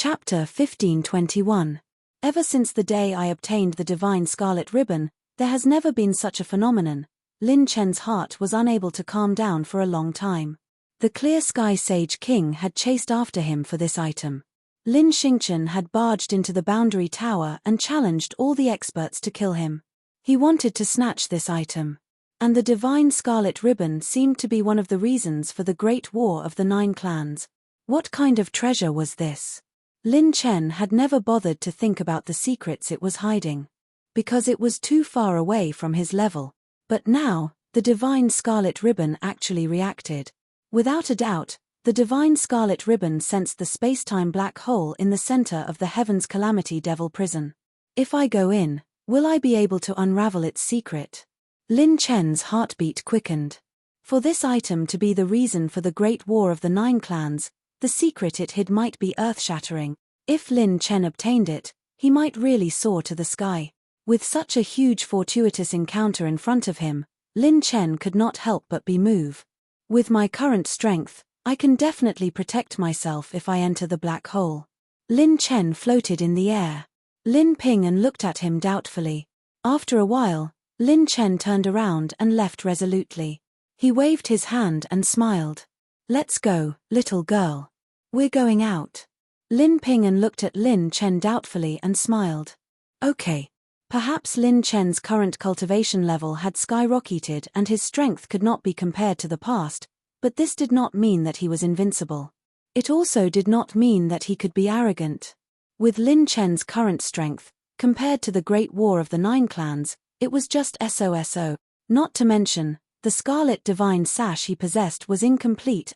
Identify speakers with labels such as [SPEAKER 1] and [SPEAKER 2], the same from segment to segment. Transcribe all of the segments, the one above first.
[SPEAKER 1] Chapter 1521. Ever since the day I obtained the divine scarlet ribbon, there has never been such a phenomenon. Lin Chen's heart was unable to calm down for a long time. The clear sky sage king had chased after him for this item. Lin Xingchen had barged into the boundary tower and challenged all the experts to kill him. He wanted to snatch this item. And the divine scarlet ribbon seemed to be one of the reasons for the Great War of the 9 clans. What kind of treasure was this? Lin Chen had never bothered to think about the secrets it was hiding, because it was too far away from his level. But now, the divine scarlet ribbon actually reacted. Without a doubt, the divine scarlet ribbon sensed the space-time black hole in the center of the Heaven's Calamity Devil prison. If I go in, will I be able to unravel its secret? Lin Chen's heartbeat quickened. For this item to be the reason for the Great War of the 9 clans, the secret it hid might be earth-shattering. If Lin Chen obtained it, he might really soar to the sky. With such a huge fortuitous encounter in front of him, Lin Chen could not help but be moved. With my current strength, I can definitely protect myself if I enter the black hole. Lin Chen floated in the air. Lin Ping looked at him doubtfully. After a while, Lin Chen turned around and left resolutely. He waved his hand and smiled. "Let's go, little girl. We're going out." Lin Ping looked at Lin Chen doubtfully and smiled. Okay. Perhaps Lin Chen's current cultivation level had skyrocketed and his strength could not be compared to the past, but this did not mean that he was invincible. It also did not mean that he could be arrogant. With Lin Chen's current strength, compared to the Great War of the 9 clans, it was just SOSO. Not to mention, the scarlet divine sash he possessed was incomplete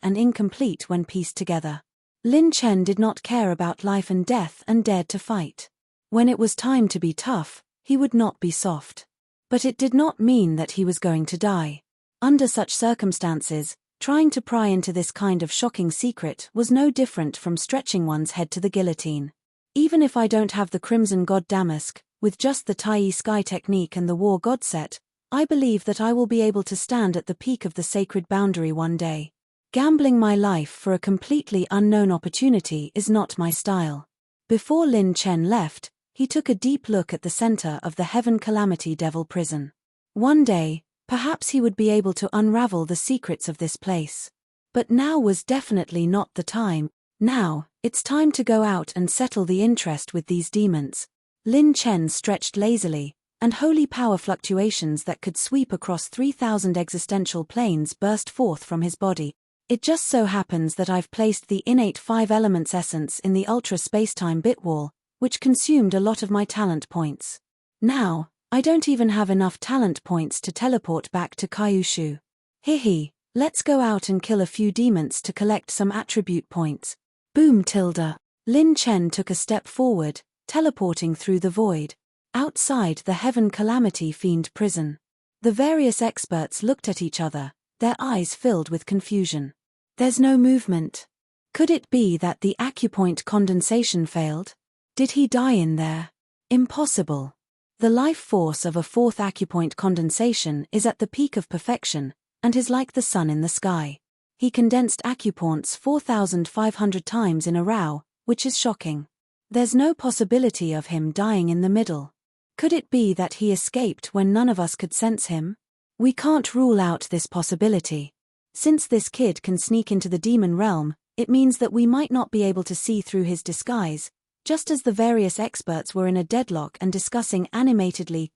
[SPEAKER 1] when pieced together. Lin Chen did not care about life and death and dared to fight. When it was time to be tough, he would not be soft. But it did not mean that he was going to die. Under such circumstances, trying to pry into this kind of shocking secret was no different from stretching one's head to the guillotine. Even if I don't have the Crimson God Damask, with just the Tai Sky technique and the War God set, I believe that I will be able to stand at the peak of the sacred boundary one day. Gambling my life for a completely unknown opportunity is not my style. Before Lin Chen left, he took a deep look at the center of the Heaven Calamity Devil prison. One day, perhaps he would be able to unravel the secrets of this place. But now was definitely not the time. Now, it's time to go out and settle the interest with these demons. Lin Chen stretched lazily, and holy power fluctuations that could sweep across 3,000 existential planes burst forth from his body. It just so happens that I've placed the innate 5 elements essence in the ultra spacetime bit wall, which consumed a lot of my talent points. Now, I don't even have enough talent points to teleport back to Kyushu. Hehe, let's go out and kill a few demons to collect some attribute points. Boom tilde. Lin Chen took a step forward, teleporting through the void. Outside the Heaven Calamity Fiend prison. The various experts looked at each other, their eyes filled with confusion. There's no movement. Could it be that the acupoint condensation failed? Did he die in there? Impossible. The life force of a 4th acupoint condensation is at the peak of perfection, and is like the sun in the sky. He condensed acupoints 4,500 times in a row, which is shocking. There's no possibility of him dying in the middle. Could it be that he escaped when none of us could sense him? We can't rule out this possibility. Since this kid can sneak into the demon realm, it means that we might not be able to see through his disguise. Just as the various experts were in a deadlock and discussing animatedly,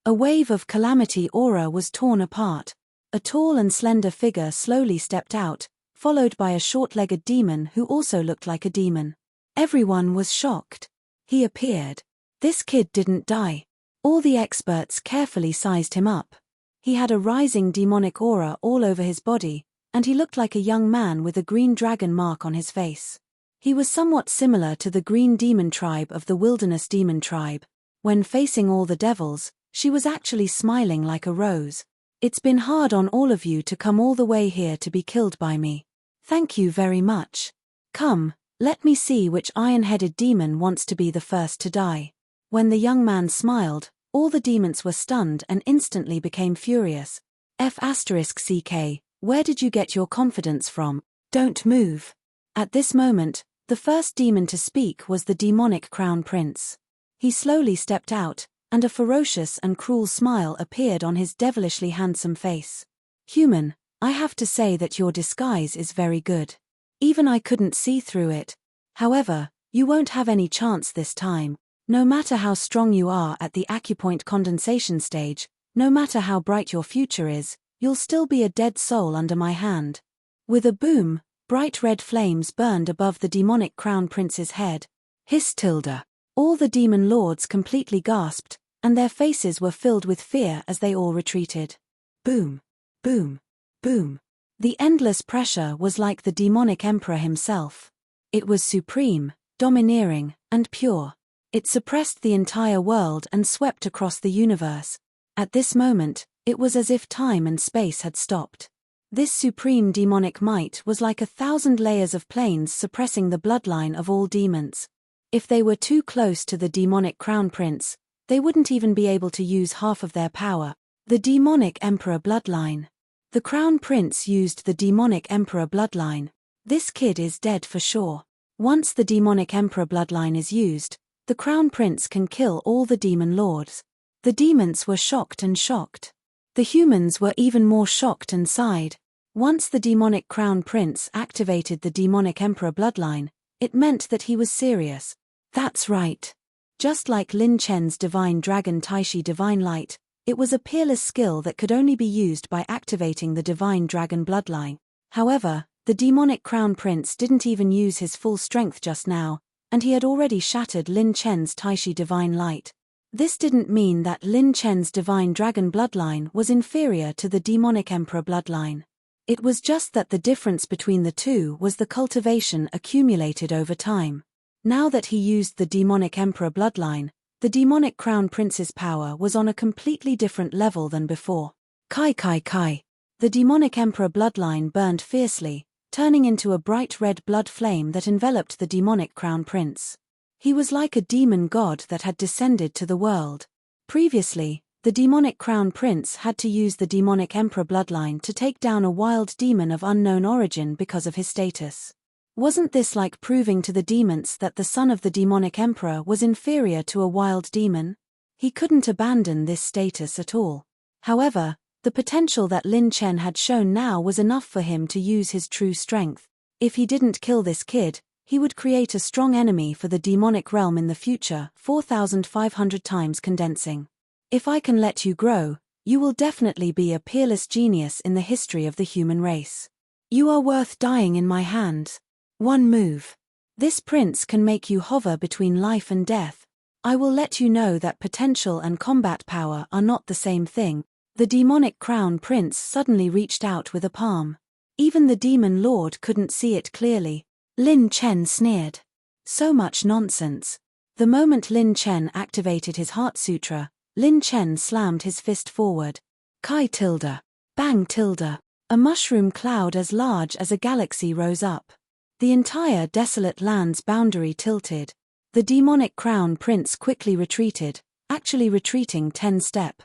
[SPEAKER 1] a wave of calamity aura was torn apart. A tall and slender figure slowly stepped out, followed by a short-legged demon who also looked like a demon. Everyone was shocked. He appeared. This kid didn't die. All the experts carefully sized him up. He had a rising demonic aura all over his body, and he looked like a young man with a green dragon mark on his face. He was somewhat similar to the green demon tribe of the wilderness demon tribe. When facing all the devils, she was actually smiling like a rose. It's been hard on all of you to come all the way here to be killed by me. Thank you very much. Come, let me see which iron-headed demon wants to be the first to die. When the young man smiled, all the demons were stunned and instantly became furious. F***CK, where did you get your confidence from? Don't move. At this moment, The first demon to speak was the demonic crown prince. He slowly stepped out, and a ferocious and cruel smile appeared on his devilishly handsome face. Human, I have to say that your disguise is very good. Even I couldn't see through it. However, you won't have any chance this time. No matter how strong you are at the acupoint condensation stage, no matter how bright your future is, you'll still be a dead soul under my hand. With a boom, bright red flames burned above the demonic crown prince's head. Hiss tilde. All the demon lords completely gasped, and their faces were filled with fear as they all retreated. Boom. Boom. Boom. The endless pressure was like the demonic emperor himself. It was supreme, domineering, and pure. It suppressed the entire world and swept across the universe. At this moment, it was as if time and space had stopped. This supreme demonic might was like 1,000 layers of planes suppressing the bloodline of all demons. If they were too close to the demonic crown prince, they wouldn't even be able to use half of their power. The demonic emperor bloodline. The crown prince used the demonic emperor bloodline. This kid is dead for sure. Once the demonic emperor bloodline is used, the crown prince can kill all the demon lords. The demons were shocked and shocked. The humans were even more shocked and sighed. Once the demonic crown prince activated the demonic emperor bloodline, it meant that he was serious. That's right. Just like Lin Chen's divine dragon Taishi divine light, it was a peerless skill that could only be used by activating the divine dragon bloodline. However, the demonic crown prince didn't even use his full strength just now, and he had already shattered Lin Chen's Taishi divine light. This didn't mean that Lin Chen's divine dragon bloodline was inferior to the demonic emperor bloodline. It was just that the difference between the two was the cultivation accumulated over time. Now that he used the demonic emperor bloodline, the demonic crown prince's power was on a completely different level than before. Kai kai kai. The demonic emperor bloodline burned fiercely, turning into a bright red blood flame that enveloped the demonic crown prince. He was like a demon god that had descended to the world. Previously, the demonic crown prince had to use the demonic emperor bloodline to take down a wild demon of unknown origin because of his status. Wasn't this like proving to the demons that the son of the demonic emperor was inferior to a wild demon? He couldn't abandon this status at all. However, the potential that Lin Chen had shown now was enough for him to use his true strength. If he didn't kill this kid, he would create a strong enemy for the demonic realm in the future, 4,500 times condensing. If I can let you grow, you will definitely be a peerless genius in the history of the human race. You are worth dying in my hands. One move. This prince can make you hover between life and death. I will let you know that potential and combat power are not the same thing. The demonic crown prince suddenly reached out with a palm. Even the demon lord couldn't see it clearly. Lin Chen sneered. So much nonsense. The moment Lin Chen activated his heart sutra, Lin Chen slammed his fist forward. Kai tilde. Bang tilde. A mushroom cloud as large as a galaxy rose up. The entire desolate land's boundary tilted. The demonic crown prince quickly retreated, actually retreating 10 steps.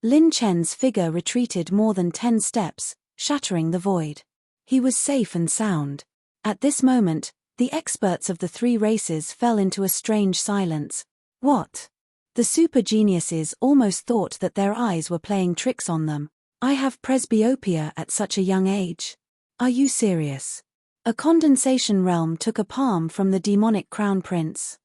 [SPEAKER 1] Lin Chen's figure retreated more than 10 steps, shattering the void. He was safe and sound. At this moment, the experts of the three races fell into a strange silence. What? The super geniuses almost thought that their eyes were playing tricks on them. I have presbyopia at such a young age. Are you serious? A condensation realm took a palm from the demonic crown prince.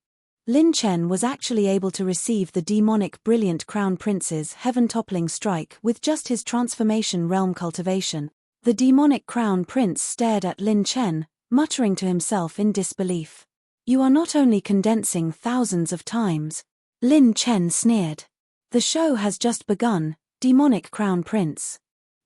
[SPEAKER 1] Lin Chen was actually able to receive the demonic brilliant crown prince's heaven-toppling strike with just his transformation realm cultivation. The demonic crown prince stared at Lin Chen, muttering to himself in disbelief. You are not only condensing thousands of times. Lin Chen sneered. The show has just begun, demonic crown prince.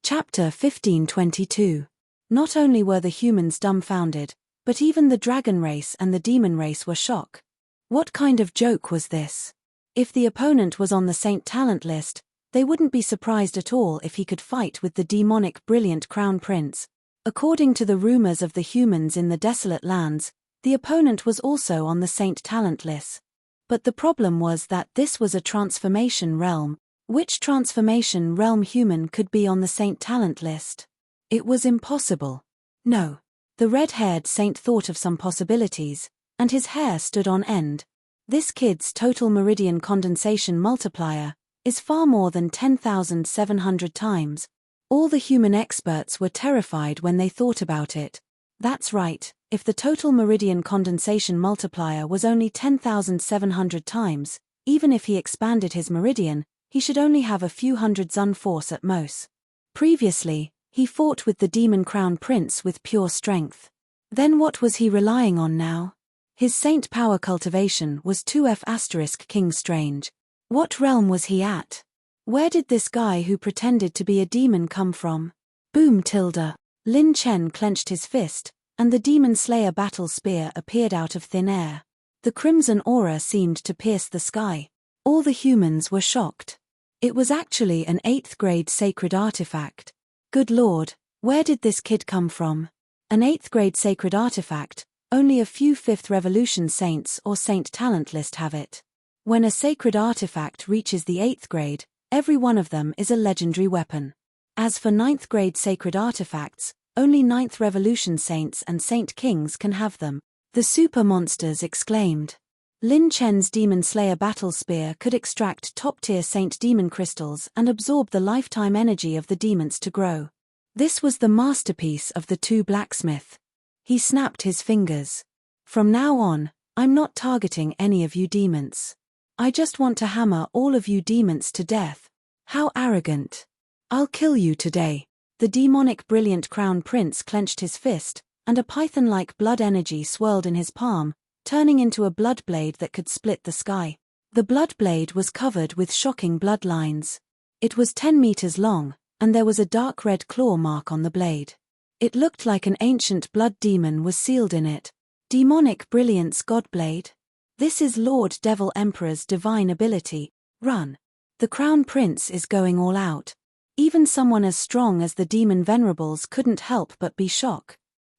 [SPEAKER 1] Chapter 1522. Not only were the humans dumbfounded, but even the dragon race and the demon race were shocked. What kind of joke was this? If the opponent was on the Saint Talent list, they wouldn't be surprised at all if he could fight with the demonic brilliant crown prince. According to the rumors of the humans in the desolate lands, the opponent was also on the Saint Talent list. But the problem was that this was a transformation realm. Which transformation realm human could be on the Saint Talent list? It was impossible. No. The red-haired saint thought of some possibilities, and his hair stood on end. This kid's total meridian condensation multiplier is far more than 10,700 times. All the human experts were terrified when they thought about it. That's right, if the total meridian condensation multiplier was only 10,700 times, even if he expanded his meridian, he should only have a few hundred Zun force at most. Previously, he fought with the demon crown prince with pure strength. Then what was he relying on now? His saint power cultivation was 2F** King Strange. What realm was he at? Where did this guy who pretended to be a demon come from? Boom tilde. Lin Chen clenched his fist, and the demon slayer battle spear appeared out of thin air. The crimson aura seemed to pierce the sky. All the humans were shocked. It was actually an 8th grade sacred artifact. Good lord, where did this kid come from? An 8th grade sacred artifact, only a few 5th revolution saints or saint talent list have it. When a sacred artifact reaches the 8th grade, every one of them is a legendary weapon. As for 9th grade sacred artifacts, only 9th revolution saints and saint kings can have them. The super monsters exclaimed. Lin Chen's demon slayer battle spear could extract top-tier saint demon crystals and absorb the lifetime energy of the demons to grow. This was the masterpiece of the two blacksmith. He snapped his fingers. From now on, I'm not targeting any of you demons. I just want to hammer all of you demons to death. How arrogant. I'll kill you today. The demonic brilliant crown prince clenched his fist, and a python-like blood energy swirled in his palm, turning into a blood blade that could split the sky. The blood blade was covered with shocking bloodlines. It was 10 meters long, and there was a dark red claw mark on the blade. It looked like an ancient blood demon was sealed in it. Demonic brilliance godblade. This is Lord Devil Emperor's divine ability. Run. The crown prince is going all out. Even someone as strong as the demon venerables couldn't help but be shocked.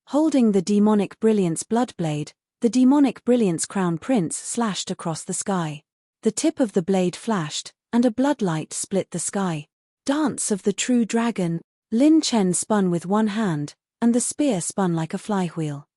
[SPEAKER 1] Holding the demonic brilliance bloodblade, the demonic brilliance crown prince slashed across the sky. The tip of the blade flashed, and a bloodlight split the sky. Dance of the true dragon. Lin Chen spun with one hand, and the spear spun like a flywheel.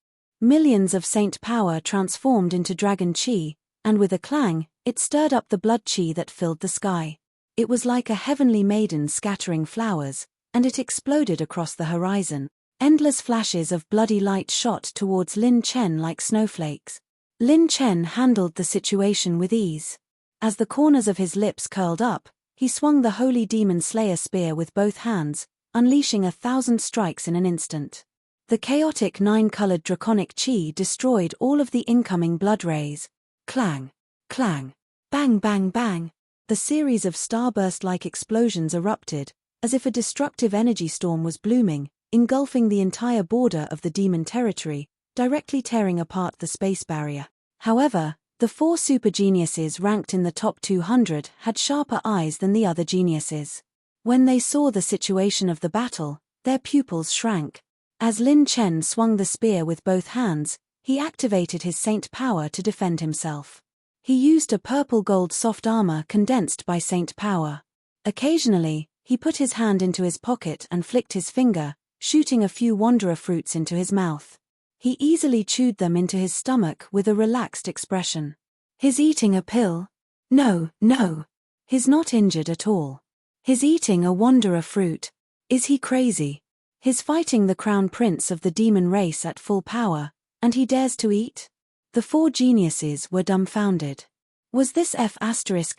[SPEAKER 1] Millions of saint power transformed into dragon chi, and with a clang, it stirred up the blood chi that filled the sky. It was like a heavenly maiden scattering flowers, and it exploded across the horizon. Endless flashes of bloody light shot towards Lin Chen like snowflakes. Lin Chen handled the situation with ease. As the corners of his lips curled up, he swung the holy demon slayer spear with both hands, unleashing 1,000 strikes in an instant. The chaotic 9-colored draconic chi destroyed all of the incoming blood rays. Clang, clang, bang bang bang. The series of starburst-like explosions erupted, as if a destructive energy storm was blooming, engulfing the entire border of the demon territory, directly tearing apart the space barrier. However, the 4 super geniuses ranked in the top 200 had sharper eyes than the other geniuses. When they saw the situation of the battle, their pupils shrank. As Lin Chen swung the spear with both hands, he activated his saint power to defend himself. He used a purple-gold soft armor condensed by saint power. Occasionally, he put his hand into his pocket and flicked his finger, shooting a few wanderer fruits into his mouth. He easily chewed them into his stomach with a relaxed expression. He's eating a pill? No, no. He's not injured at all. He's eating a wanderer fruit. Is he crazy? He's fighting the crown prince of the demon race at full power, and he dares to eat? The 4 geniuses were dumbfounded. Was this F**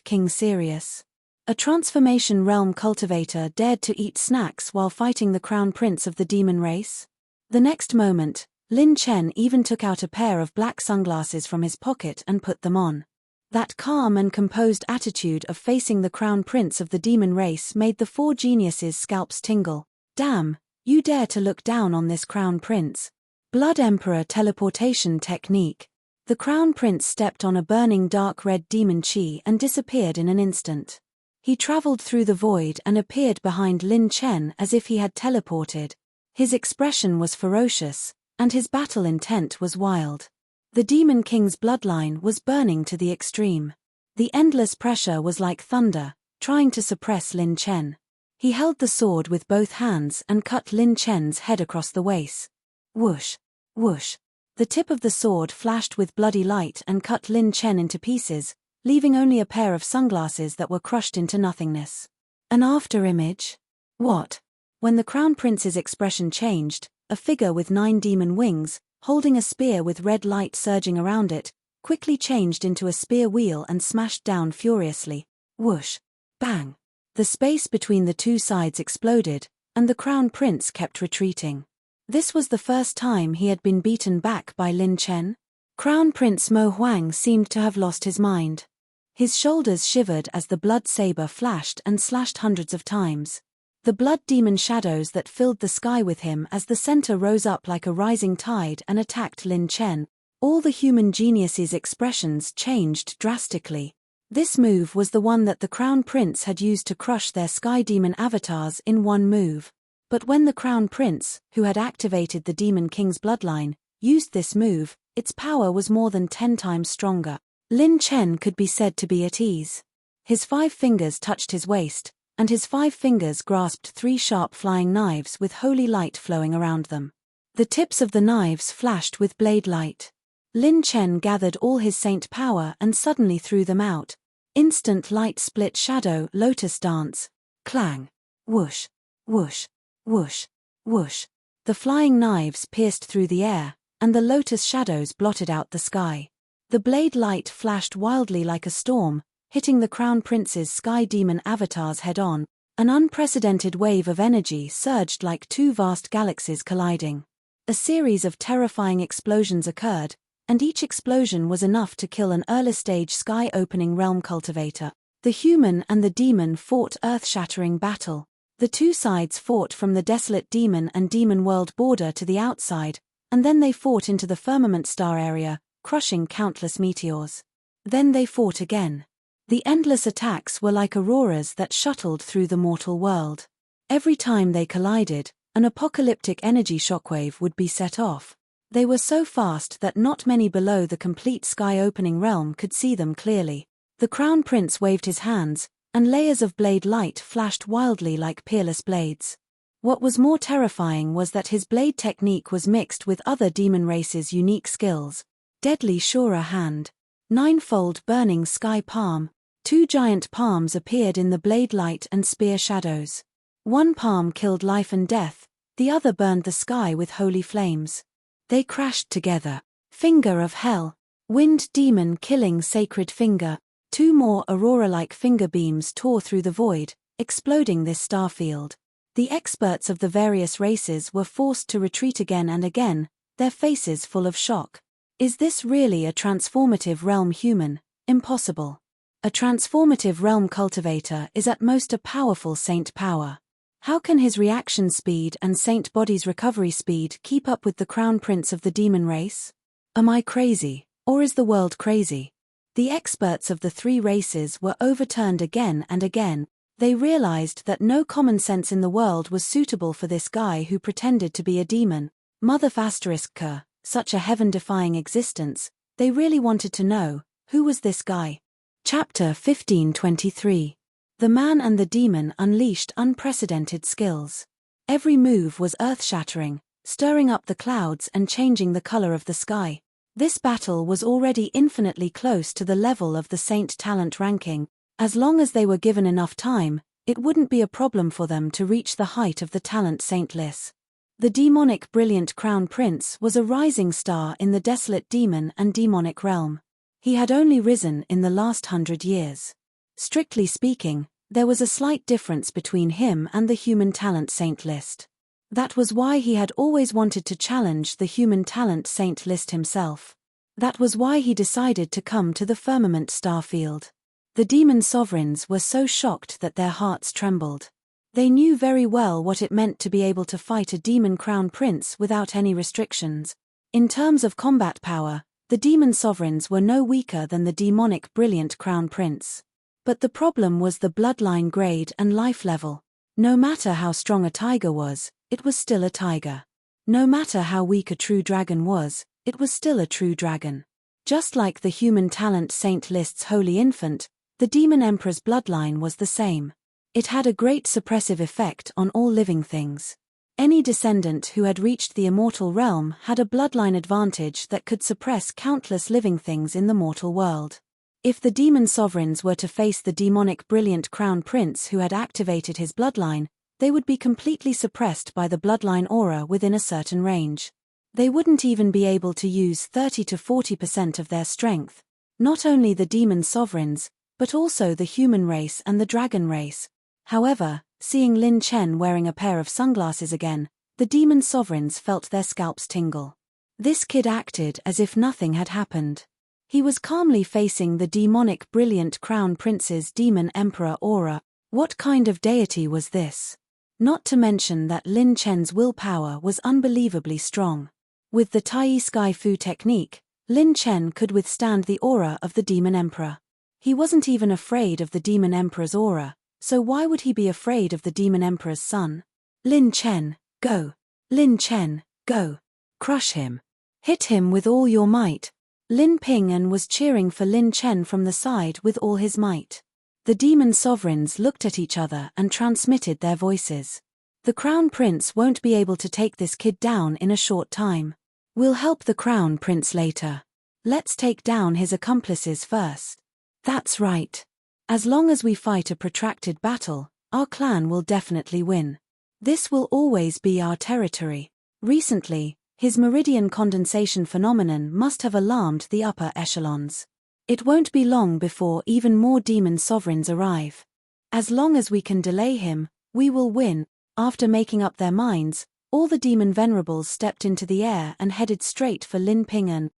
[SPEAKER 1] King serious? A transformation realm cultivator dared to eat snacks while fighting the crown prince of the demon race? The next moment, Lin Chen even took out a pair of black sunglasses from his pocket and put them on. That calm and composed attitude of facing the crown prince of the demon race made the 4 geniuses' scalps tingle. Damn, you dare to look down on this crown prince. Blood Emperor teleportation technique. The crown prince stepped on a burning dark red demon chi and disappeared in an instant. He traveled through the void and appeared behind Lin Chen as if he had teleported. His expression was ferocious, and his battle intent was wild. The Demon King's bloodline was burning to the extreme. The endless pressure was like thunder, trying to suppress Lin Chen. He held the sword with both hands and cut Lin Chen's head across the waist. Whoosh, whoosh. The tip of the sword flashed with bloody light and cut Lin Chen into pieces, leaving only a pair of sunglasses that were crushed into nothingness. An after-image? What? When the Crown Prince's expression changed, a figure with 9 demon wings, holding a spear with red light surging around it, quickly changed into a spear wheel and smashed down furiously. Whoosh! Bang! The space between the two sides exploded, and the Crown Prince kept retreating. This was the first time he had been beaten back by Lin Chen. Crown Prince Mo Huang seemed to have lost his mind. His shoulders shivered as the blood saber flashed and slashed hundreds of times. The blood demon shadows that filled the sky with him as the center rose up like a rising tide and attacked Lin Chen. All the human genius's expressions changed drastically. This move was the one that the Crown Prince had used to crush their sky demon avatars in one move. But when the Crown Prince, who had activated the Demon King's bloodline, used this move, its power was more than 10 times stronger. Lin Chen could be said to be at ease. His 5 fingers touched his waist, and his 5 fingers grasped 3 sharp flying knives with holy light flowing around them. The tips of the knives flashed with blade light. Lin Chen gathered all his saint power and suddenly threw them out. Instant light split shadow lotus dance. Clang. Whoosh. Whoosh. Whoosh. Whoosh. The flying knives pierced through the air, and the lotus shadows blotted out the sky. The blade light flashed wildly like a storm, hitting the Crown Prince's sky demon avatars head-on. An unprecedented wave of energy surged like 2 vast galaxies colliding. A series of terrifying explosions occurred, and each explosion was enough to kill an early-stage sky-opening realm cultivator. The human and the demon fought earth-shattering battle. The two sides fought from the desolate demon and demon world border to the outside, and then they fought into the firmament star area, crushing countless meteors. Then they fought again. The endless attacks were like auroras that shuttled through the mortal world. Every time they collided, an apocalyptic energy shockwave would be set off. They were so fast that not many below the complete sky-opening realm could see them clearly. The Crown Prince waved his hands, and layers of blade light flashed wildly like peerless blades. What was more terrifying was that his blade technique was mixed with other demon races' unique skills. Deadly Shura Hand. 9-fold burning sky palm. 2 giant palms appeared in the blade light and spear shadows. One palm killed life and death, the other burned the sky with holy flames. They crashed together. Finger of Hell. Wind demon killing sacred finger. 2 more aurora-like finger beams tore through the void, exploding this starfield. The experts of the various races were forced to retreat again and again, their faces full of shock. Is this really a transformative realm human? Impossible. A transformative realm cultivator is at most a powerful saint power. How can his reaction speed and saint body's recovery speed keep up with the Crown Prince of the demon race? Am I crazy, or is the world crazy? The experts of the 3 races were overturned again and again. They realized that no common sense in the world was suitable for this guy who pretended to be a demon. Mother **K, such a heaven-defying existence. They really wanted to know, who was this guy? Chapter 1523. The man and the demon unleashed unprecedented skills. Every move was earth-shattering, stirring up the clouds and changing the color of the sky. This battle was already infinitely close to the level of the Saint talent ranking. As long as they were given enough time, it wouldn't be a problem for them to reach the height of the talent Saint list. The demonic brilliant Crown Prince was a rising star in the desolate demon and demonic realm. He had only risen in the last 100 years. Strictly speaking, there was a slight difference between him and the human talent Saint list. That was why he had always wanted to challenge the human talent Saint list himself. That was why he decided to come to the firmament star field. The demon sovereigns were so shocked that their hearts trembled. They knew very well what it meant to be able to fight a demon crown prince without any restrictions. In terms of combat power, the demon sovereigns were no weaker than the demonic brilliant crown prince. But the problem was the bloodline grade and life level. No matter how strong a tiger was, it was still a tiger. No matter how weak a true dragon was, it was still a true dragon. Just like the human talent Saint list's holy infant, the demon emperor's bloodline was the same. It had a great suppressive effect on all living things. Any descendant who had reached the immortal realm had a bloodline advantage that could suppress countless living things in the mortal world. If the demon sovereigns were to face the demonic brilliant crown prince who had activated his bloodline, they would be completely suppressed by the bloodline aura within a certain range. They wouldn't even be able to use 30 to 40% of their strength. Not only the demon sovereigns, but also the human race and the dragon race. However, seeing Lin Chen wearing a pair of sunglasses again, the demon sovereigns felt their scalps tingle. This kid acted as if nothing had happened. He was calmly facing the demonic brilliant crown prince's demon emperor aura. What kind of deity was this? Not to mention that Lin Chen's willpower was unbelievably strong. With the Tai Sky Fu technique, Lin Chen could withstand the aura of the demon emperor. He wasn't even afraid of the demon emperor's aura, so why would he be afraid of the demon emperor's son? Lin Chen, go! Lin Chen, go! Crush him! Hit him with all your might! Lin Ping'an was cheering for Lin Chen from the side with all his might. The demon sovereigns looked at each other and transmitted their voices. The crown prince won't be able to take this kid down in a short time. We'll help the crown prince later. Let's take down his accomplices first. That's right. As long as we fight a protracted battle, our clan will definitely win. This will always be our territory. Recently, his meridian condensation phenomenon must have alarmed the upper echelons. It won't be long before even more demon sovereigns arrive. As long as we can delay him, we will win. After making up their minds, all the demon venerables stepped into the air and headed straight for Lin Ping'an.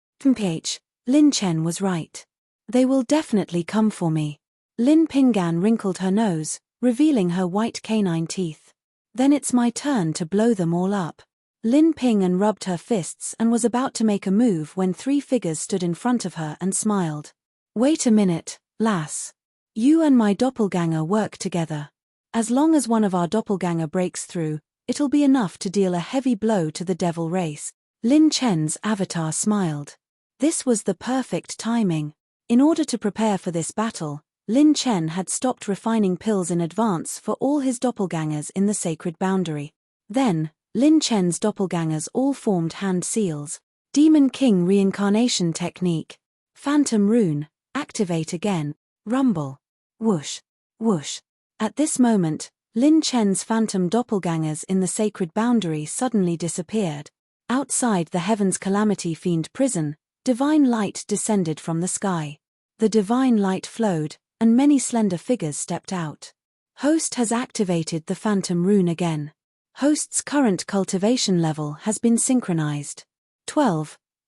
[SPEAKER 1] Lin Chen was right. They will definitely come for me. Lin Ping'an wrinkled her nose, revealing her white canine teeth. Then it's my turn to blow them all up. Lin Ping'an rubbed her fists and was about to make a move when three figures stood in front of her and smiled. Wait a minute, lass. You and my doppelganger work together. As long as one of our doppelganger breaks through, it'll be enough to deal a heavy blow to the devil race. Lin Chen's avatar smiled. This was the perfect timing. In order to prepare for this battle, Lin Chen had stopped refining pills in advance for all his doppelgangers in the sacred boundary. Then, Lin Chen's doppelgangers all formed hand seals. Demon King reincarnation technique. Phantom rune, activate again. Rumble. Whoosh. Whoosh. At this moment, Lin Chen's phantom doppelgangers in the sacred boundary suddenly disappeared. Outside the Heaven's Calamity Fiend prison, divine light descended from the sky. The divine light flowed, and many slender figures stepped out. Host has activated the phantom rune again. Host's current cultivation level has been synchronized.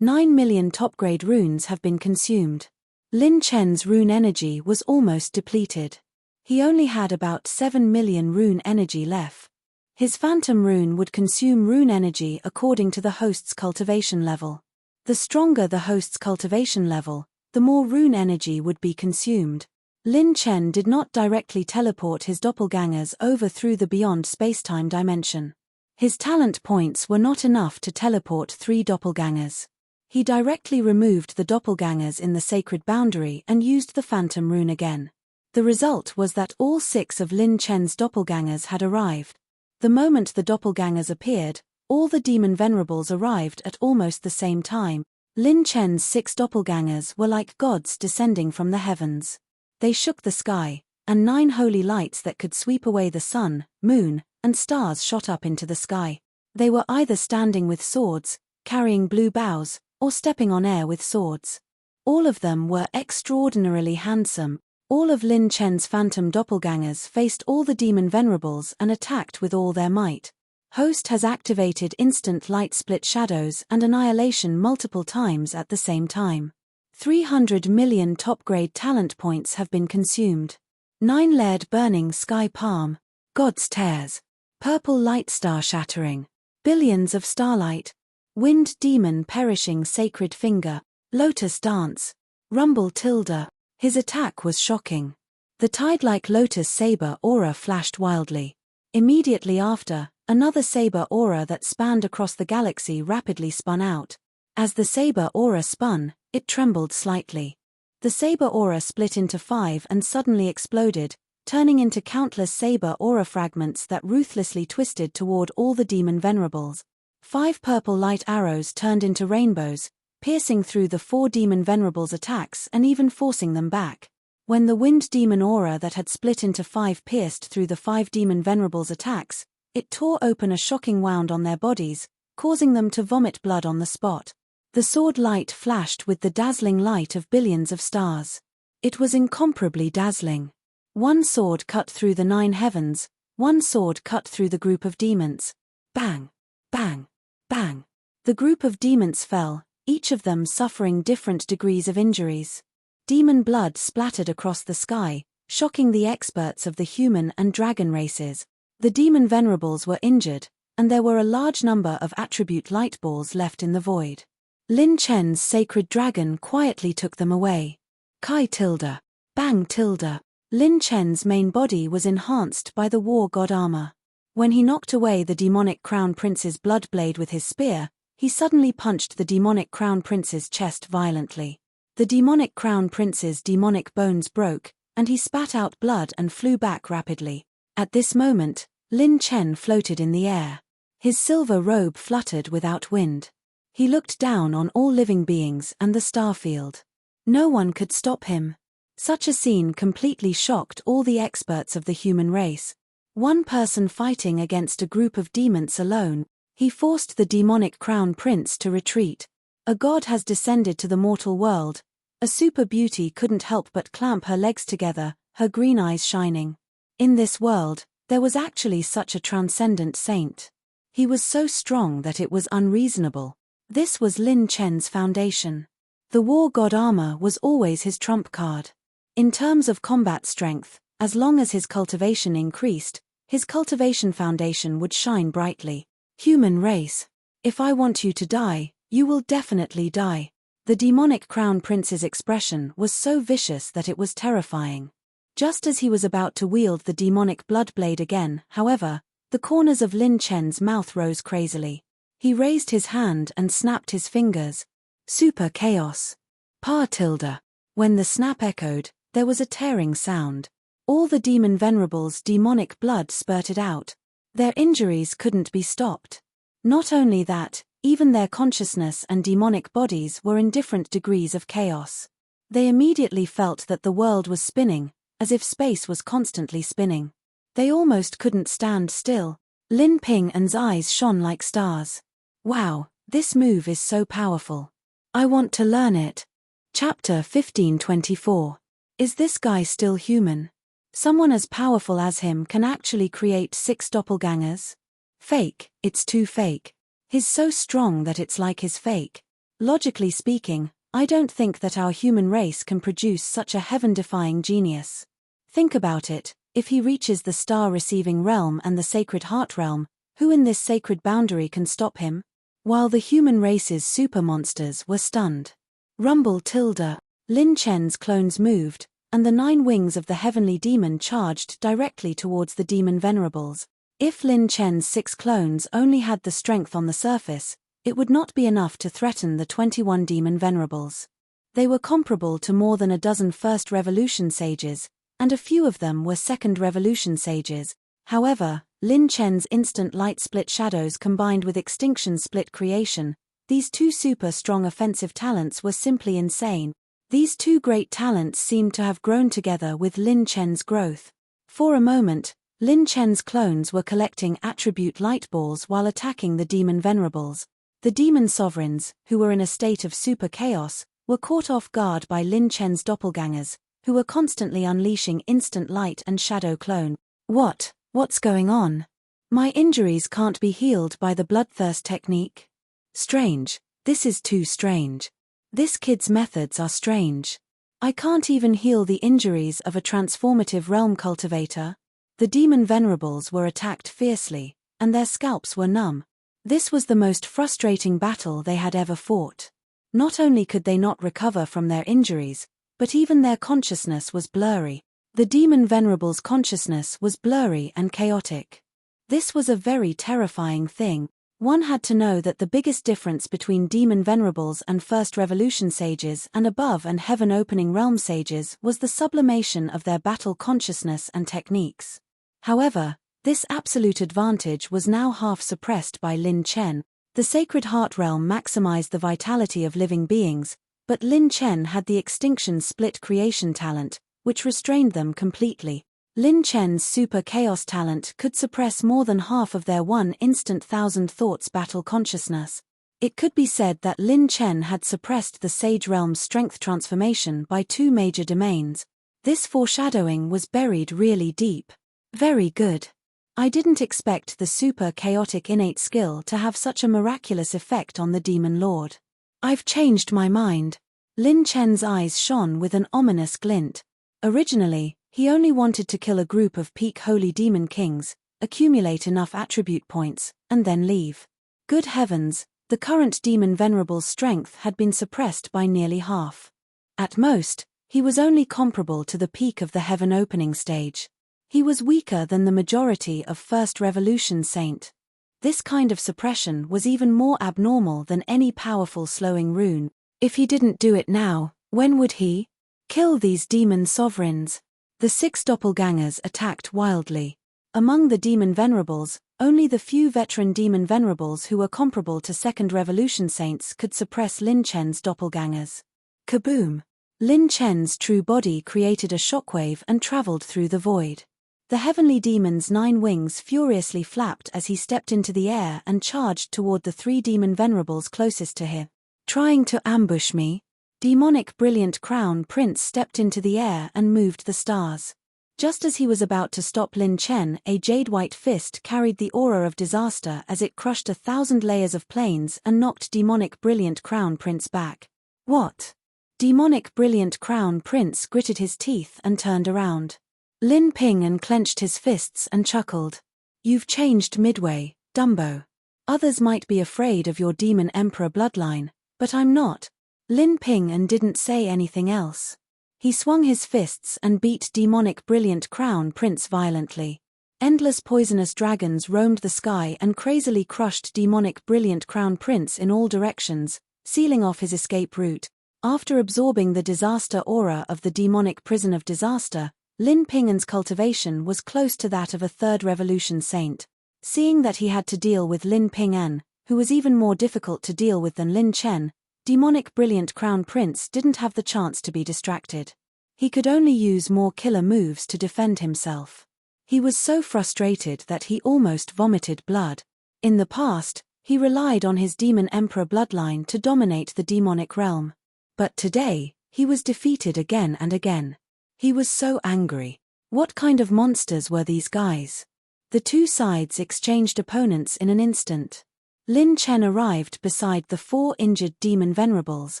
[SPEAKER 1] 9 million top-grade runes have been consumed. Lin Chen's rune energy was almost depleted. He only had about 7 million rune energy left. His phantom rune would consume rune energy according to the host's cultivation level. The stronger the host's cultivation level, the more rune energy would be consumed. Lin Chen did not directly teleport his doppelgangers over through the beyond spacetime dimension. His talent points were not enough to teleport 3 doppelgangers. He directly removed the doppelgangers in the sacred boundary and used the phantom rune again. The result was that all 6 of Lin Chen's doppelgangers had arrived. The moment the doppelgangers appeared, all the demon venerables arrived at almost the same time. Lin Chen's 6 doppelgangers were like gods descending from the heavens. They shook the sky, and 9 holy lights that could sweep away the sun, moon, and stars shot up into the sky. They were either standing with swords, carrying blue bows, or stepping on air with swords. All of them were extraordinarily handsome. All of Lin Chen's phantom doppelgangers faced all the demon venerables and attacked with all their might. Host has activated instant light split shadows and annihilation multiple times at the same time. 300 million top-grade talent points have been consumed. 9-layered burning sky palm. God's tears. Purple light star shattering. Billions of starlight. Wind demon perishing sacred finger. Lotus dance. Rumble tilde. His attack was shocking. The tide-like lotus saber aura flashed wildly. Immediately after, another saber aura that spanned across the galaxy rapidly spun out. As the saber aura spun, it trembled slightly. The saber aura split into 5 and suddenly exploded, turning into countless saber aura fragments that ruthlessly twisted toward all the demon venerables. 5 purple light arrows turned into rainbows, piercing through the 4 demon venerables' attacks and even forcing them back. When the wind demon aura that had split into 5 pierced through the 5 demon venerables' attacks, it tore open a shocking wound on their bodies, causing them to vomit blood on the spot. The sword light flashed with the dazzling light of billions of stars. It was incomparably dazzling. One sword cut through the 9 heavens, one sword cut through the group of demons. Bang! Bang! Bang! The group of demons fell, each of them suffering different degrees of injuries. Demon blood splattered across the sky, shocking the experts of the human and dragon races. The demon venerables were injured, and there were a large number of attribute light balls left in the void. Lin Chen's sacred dragon quietly took them away. Kai tilde. Bang tilde. Lin Chen's main body was enhanced by the war god armor. When he knocked away the demonic crown prince's blood blade with his spear, he suddenly punched the demonic crown prince's chest violently. The demonic crown prince's demonic bones broke, and he spat out blood and flew back rapidly. At this moment, Lin Chen floated in the air. His silver robe fluttered without wind. He looked down on all living beings and the starfield. No one could stop him. Such a scene completely shocked all the experts of the human race. One person fighting against a group of demons alone, he forced the demonic crown prince to retreat. A god has descended to the mortal world. A super beauty couldn't help but clamp her legs together, her green eyes shining. In this world, there was actually such a transcendent saint. He was so strong that it was unreasonable. This was Lin Chen's foundation. The war god armor was always his trump card. In terms of combat strength, as long as his cultivation increased, his cultivation foundation would shine brightly. Human race. If I want you to die, you will definitely die. The demonic crown prince's expression was so vicious that it was terrifying. Just as he was about to wield the demonic blood blade again, however, the corners of Lin Chen's mouth rose crazily. He raised his hand and snapped his fingers. Super chaos. Pa tilde. When the snap echoed, there was a tearing sound. All the demon venerables' demonic blood spurted out. Their injuries couldn't be stopped. Not only that, even their consciousness and demonic bodies were in different degrees of chaos. They immediately felt that the world was spinning, as if space was constantly spinning. They almost couldn't stand still. Lin Ping's eyes shone like stars. Wow, this move is so powerful. I want to learn it. Chapter 1524. Is this guy still human? Someone as powerful as him can actually create 6 doppelgangers? Fake, it's too fake. He's so strong that it's like his fake. Logically speaking, I don't think that our human race can produce such a heaven-defying genius. Think about it, if he reaches the star-receiving realm and the sacred heart realm, who in this sacred boundary can stop him? While the human race's super monsters were stunned. Rumble tilde. Lin Chen's clones moved, and the 9 wings of the heavenly demon charged directly towards the demon venerables. If Lin Chen's 6 clones only had the strength on the surface, it would not be enough to threaten the 21 demon venerables. They were comparable to more than a dozen First Revolution sages, and a few of them were Second Revolution sages. However, Lin Chen's instant light split shadows combined with extinction split creation, these 2 super strong offensive talents were simply insane. These 2 great talents seemed to have grown together with Lin Chen's growth. For a moment, Lin Chen's clones were collecting attribute light balls while attacking the demon venerables. The demon sovereigns, who were in a state of super chaos, were caught off guard by Lin Chen's doppelgangers, who were constantly unleashing instant light and shadow clone. What's going on? My injuries can't be healed by the bloodthirst technique? Strange, this is too strange. This kid's methods are strange. I can't even heal the injuries of a transformative realm cultivator. The demon venerables were attacked fiercely, and their scalps were numb. This was the most frustrating battle they had ever fought. Not only could they not recover from their injuries, but even their consciousness was blurry. The demon venerable's consciousness was blurry and chaotic. This was a very terrifying thing. One had to know that the biggest difference between demon venerables and First Revolution sages and above and heaven-opening realm sages was the sublimation of their battle consciousness and techniques. However, this absolute advantage was now half suppressed by Lin Chen. The Sacred Heart realm maximized the vitality of living beings, but Lin Chen had the extinction split creation talent, which restrained them completely. Lin Chen's super chaos talent could suppress more than half of their one instant thousand thoughts battle consciousness. It could be said that Lin Chen had suppressed the Sage Realm's strength transformation by two major domains. This foreshadowing was buried really deep. Very good. I didn't expect the super chaotic innate skill to have such a miraculous effect on the Demon Lord. I've changed my mind. Lin Chen's eyes shone with an ominous glint. Originally, he only wanted to kill a group of peak holy demon kings, accumulate enough attribute points, and then leave. Good heavens, the current demon venerable's strength had been suppressed by nearly half. At most, he was only comparable to the peak of the heaven opening stage. He was weaker than the majority of First Revolution Saint. This kind of suppression was even more abnormal than any powerful slowing rune. If he didn't do it now, when would he? Kill these demon sovereigns. The 6 doppelgangers attacked wildly. Among the demon venerables, only the few veteran demon venerables who were comparable to Second Revolution Saints could suppress Lin Chen's doppelgangers. Kaboom! Lin Chen's true body created a shockwave and traveled through the void. The heavenly demon's 9 wings furiously flapped as he stepped into the air and charged toward the 3 demon venerables closest to him. Trying to ambush me? Demonic Brilliant Crown Prince stepped into the air and moved the stars. Just as he was about to stop Lin Chen, a jade-white fist carried the aura of disaster as it crushed 1,000 layers of planes and knocked Demonic Brilliant Crown Prince back. What? Demonic Brilliant Crown Prince gritted his teeth and turned around. Lin Ping unclenched his fists and chuckled. You've changed midway, Dumbo. Others might be afraid of your Demon Emperor bloodline, but I'm not. Lin Ping didn't say anything else. He swung his fists and beat Demonic Brilliant Crown Prince violently. Endless poisonous dragons roamed the sky and crazily crushed Demonic Brilliant Crown Prince in all directions, sealing off his escape route. After absorbing the disaster aura of the demonic prison of disaster, Lin Ping's cultivation was close to that of a Third Revolution Saint. Seeing that he had to deal with Lin Ping, who was even more difficult to deal with than Lin Chen, Demonic Brilliant Crown Prince didn't have the chance to be distracted. He could only use more killer moves to defend himself. He was so frustrated that he almost vomited blood. In the past, he relied on his Demon Emperor bloodline to dominate the demonic realm. But today, he was defeated again and again. He was so angry. What kind of monsters were these guys? The two sides exchanged opponents in an instant. Lin Chen arrived beside the 4 injured demon venerables.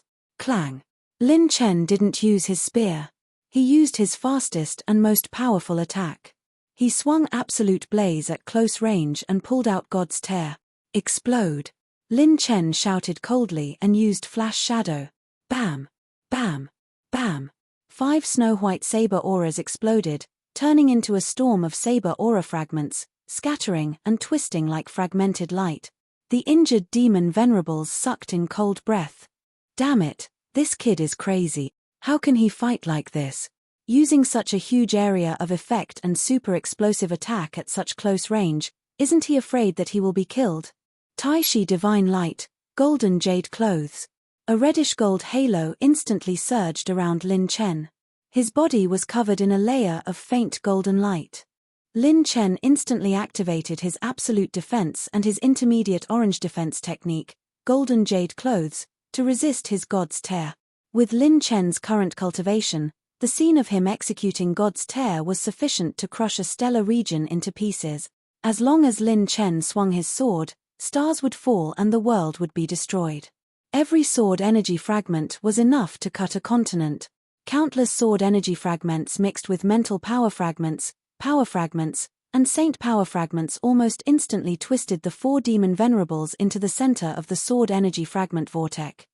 [SPEAKER 1] Clang! Lin Chen didn't use his spear. He used his fastest and most powerful attack. He swung Absolute Blaze at close range and pulled out God's Tear. Explode! Lin Chen shouted coldly and used Flash Shadow. Bam! Bam! Bam! 5 snow-white saber auras exploded, turning into a storm of saber aura fragments, scattering and twisting like fragmented light. The injured demon venerables sucked in cold breath. Damn it, this kid is crazy. How can he fight like this? Using such a huge area of effect and super explosive attack at such close range, isn't he afraid that he will be killed? Taishi Divine Light, Golden Jade Clothes. A reddish-gold halo instantly surged around Lin Chen. His body was covered in a layer of faint golden light. Lin Chen instantly activated his absolute defense and his intermediate orange defense technique, Golden Jade Clothes, to resist his God's Tear. With Lin Chen's current cultivation, the scene of him executing God's Tear was sufficient to crush a stellar region into pieces. As long as Lin Chen swung his sword, stars would fall and the world would be destroyed. Every sword energy fragment was enough to cut a continent. Countless sword energy fragments mixed with mental power fragments, and saint power fragments almost instantly twisted the 4 demon venerables into the center of the sword energy fragment vortex.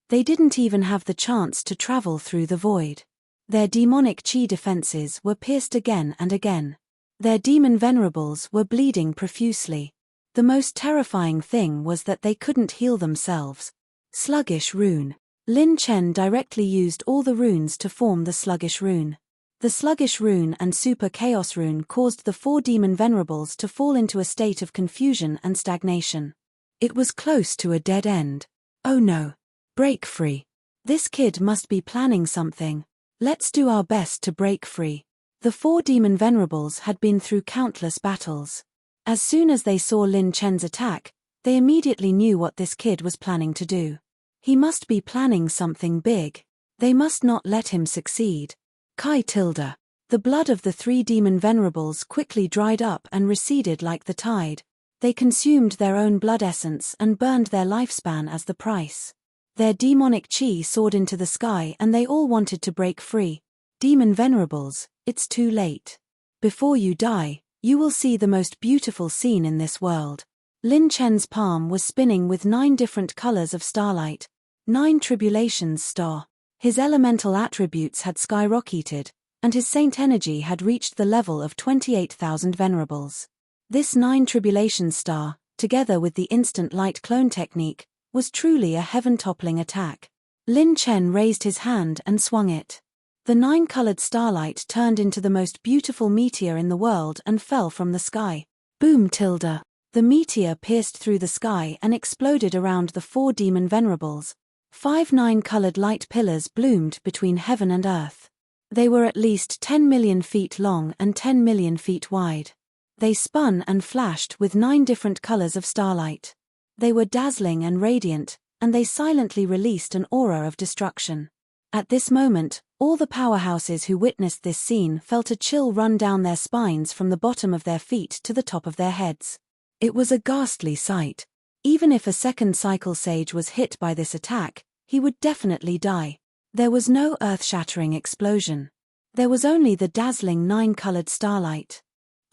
[SPEAKER 1] They didn't even have the chance to travel through the void. Their demonic chi defenses were pierced again and again. Their demon venerables were bleeding profusely. The most terrifying thing was that they couldn't heal themselves. Sluggish rune. Lin Chen directly used all the runes to form the sluggish rune. The sluggish rune and super chaos rune caused the 4 demon venerables to fall into a state of confusion and stagnation. It was close to a dead end. Oh no. Break free. This kid must be planning something. Let's do our best to break free. The 4 demon venerables had been through countless battles. As soon as they saw Lin Chen's attack, they immediately knew what this kid was planning to do. He must be planning something big. They must not let him succeed. The blood of the 3 demon venerables quickly dried up and receded like the tide. They consumed their own blood essence and burned their lifespan as the price. Their demonic chi soared into the sky and they all wanted to break free. Demon venerables, it's too late. Before you die, you will see the most beautiful scene in this world. Lin Chen's palm was spinning with 9 different colors of starlight. 9 tribulations star. His elemental attributes had skyrocketed, and his saint energy had reached the level of 28,000 venerables. This 9 tribulations star, together with the instant light clone technique, was truly a heaven-toppling attack. Lin Chen raised his hand and swung it. The 9-colored starlight turned into the most beautiful meteor in the world and fell from the sky. Boom! The meteor pierced through the sky and exploded around the 4 demon venerables. 5 9-colored light pillars bloomed between heaven and earth. They were at least 10 million feet long and 10 million feet wide. They spun and flashed with 9 different colors of starlight. They were dazzling and radiant, and they silently released an aura of destruction. At this moment, all the powerhouses who witnessed this scene felt a chill run down their spines from the bottom of their feet to the top of their heads. It was a ghastly sight. Even if a second cycle sage was hit by this attack, he would definitely die. There was no earth-shattering explosion. There was only the dazzling 9-colored starlight.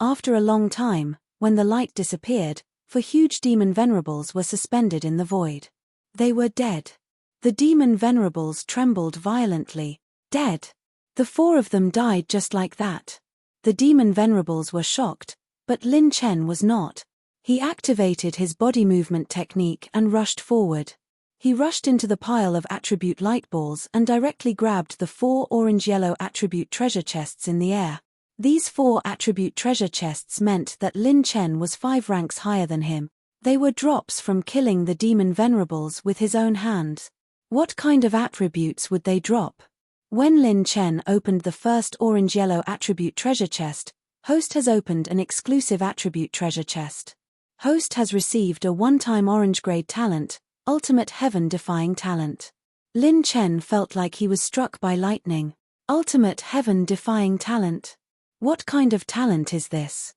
[SPEAKER 1] After a long time, when the light disappeared, 4 huge demon venerables were suspended in the void. They were dead. The demon venerables trembled violently. Dead. The 4 of them died just like that. The demon venerables were shocked, but Lin Chen was not. He activated his body movement technique and rushed forward. He rushed into the pile of attribute light balls and directly grabbed the 4 orange-yellow attribute treasure chests in the air. These 4 attribute treasure chests meant that Lin Chen was 5 ranks higher than him. They were drops from killing the demon venerables with his own hands. What kind of attributes would they drop? When Lin Chen opened the first orange-yellow attribute treasure chest, Host has opened an exclusive attribute treasure chest. Host has received a one-time orange-grade talent, ultimate heaven-defying talent. Lin Chen felt like he was struck by lightning. Ultimate heaven-defying talent. What kind of talent is this?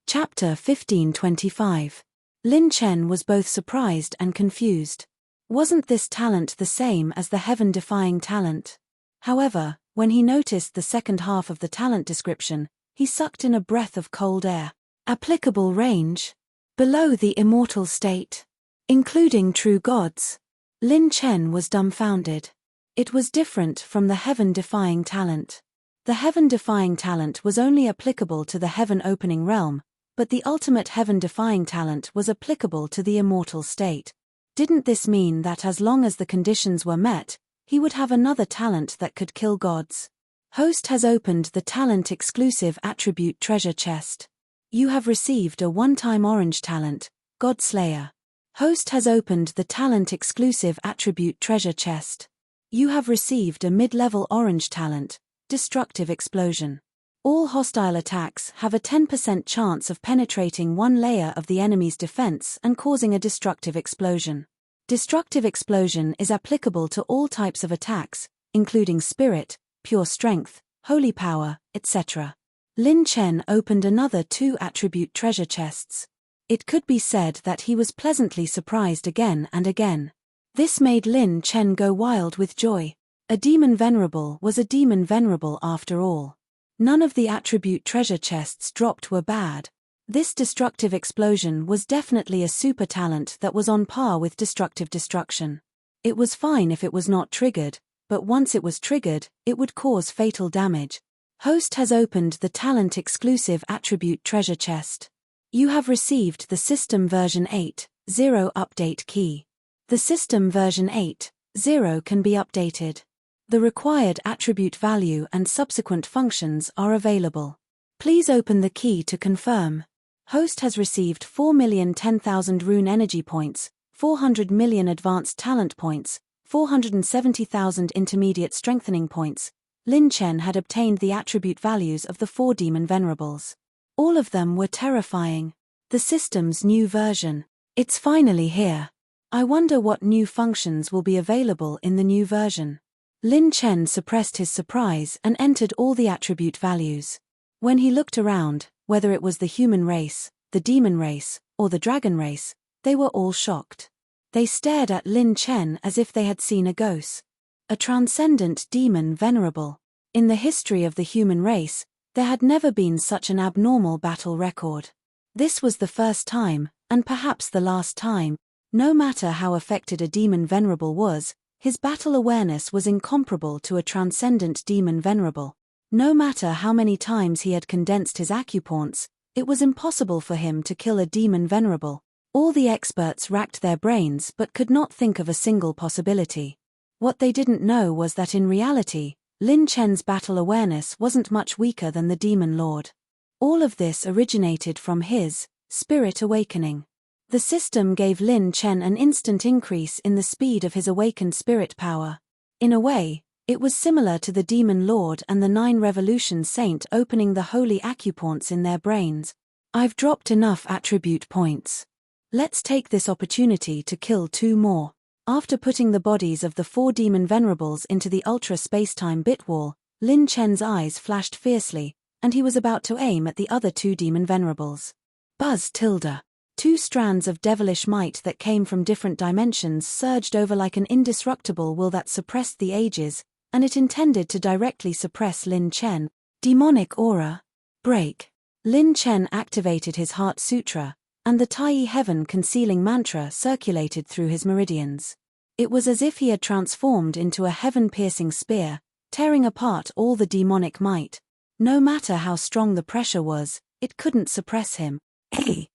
[SPEAKER 1] Chapter 1525. Lin Chen was both surprised and confused. Wasn't this talent the same as the heaven-defying talent? However, when he noticed the second half of the talent description, he sucked in a breath of cold air. Applicable range. Below the immortal state. Including true gods. Lin Chen was dumbfounded. It was different from the heaven-defying talent. The heaven-defying talent was only applicable to the heaven-opening realm, but the ultimate heaven-defying talent was applicable to the immortal state. Didn't this mean that as long as the conditions were met, he would have another talent that could kill gods? Host has opened the talent-exclusive attribute treasure chest. You have received a one-time orange talent, God Slayer. Host has opened the talent-exclusive attribute treasure chest. You have received a mid-level orange talent, Destructive Explosion. All hostile attacks have a 10% chance of penetrating one layer of the enemy's defense and causing a destructive explosion. Destructive Explosion is applicable to all types of attacks, including spirit, pure strength, holy power, etc. Lin Chen opened another 2 attribute treasure chests. It could be said that he was pleasantly surprised again and again. This made Lin Chen go wild with joy. A demon venerable was a demon venerable after all. None of the attribute treasure chests dropped were bad. This destructive explosion was definitely a super talent that was on par with destructive destruction. It was fine if it was not triggered, but once it was triggered, it would cause fatal damage. Host has opened the talent-exclusive attribute treasure chest. You have received the System version 8.0 update key. The System version 8.0 can be updated. The required attribute value and subsequent functions are available. Please open the key to confirm. Host has received 4,010,000 rune energy points, 400 million advanced talent points, 470,000 intermediate strengthening points. Lin Chen had obtained the attribute values of the 4 demon venerables. All of them were terrifying. The system's new version. It's finally here. I wonder what new functions will be available in the new version. Lin Chen suppressed his surprise and entered all the attribute values. When he looked around, whether it was the human race, the demon race, or the dragon race, they were all shocked. They stared at Lin Chen as if they had seen a ghost. A transcendent demon venerable. In the history of the human race, there had never been such an abnormal battle record. This was the first time, and perhaps the last time. No matter how affected a demon venerable was, his battle awareness was incomparable to a transcendent demon venerable. No matter how many times he had condensed his acupoints, it was impossible for him to kill a demon venerable. All the experts racked their brains but could not think of a single possibility. What they didn't know was that in reality, Lin Chen's battle awareness wasn't much weaker than the Demon Lord. All of this originated from his spirit awakening. The system gave Lin Chen an instant increase in the speed of his awakened spirit power. In a way, it was similar to the Demon Lord and the 9 Revolution Saint opening the holy acupoints in their brains. I've dropped enough attribute points. Let's take this opportunity to kill 2 more. After putting the bodies of the 4 demon venerables into the ultra spacetime bitwall, Lin Chen's eyes flashed fiercely, and he was about to aim at the other 2 demon venerables. Buzz tilde. 2 strands of devilish might that came from different dimensions surged over like an indestructible will that suppressed the ages, and it intended to directly suppress Lin Chen. Demonic aura. Break. Lin Chen activated his heart sutra, and the Tai heaven concealing mantra circulated through his meridians. It was as if he had transformed into a heaven-piercing spear, tearing apart all the demonic might. No matter how strong the pressure was, it couldn't suppress him. Hey!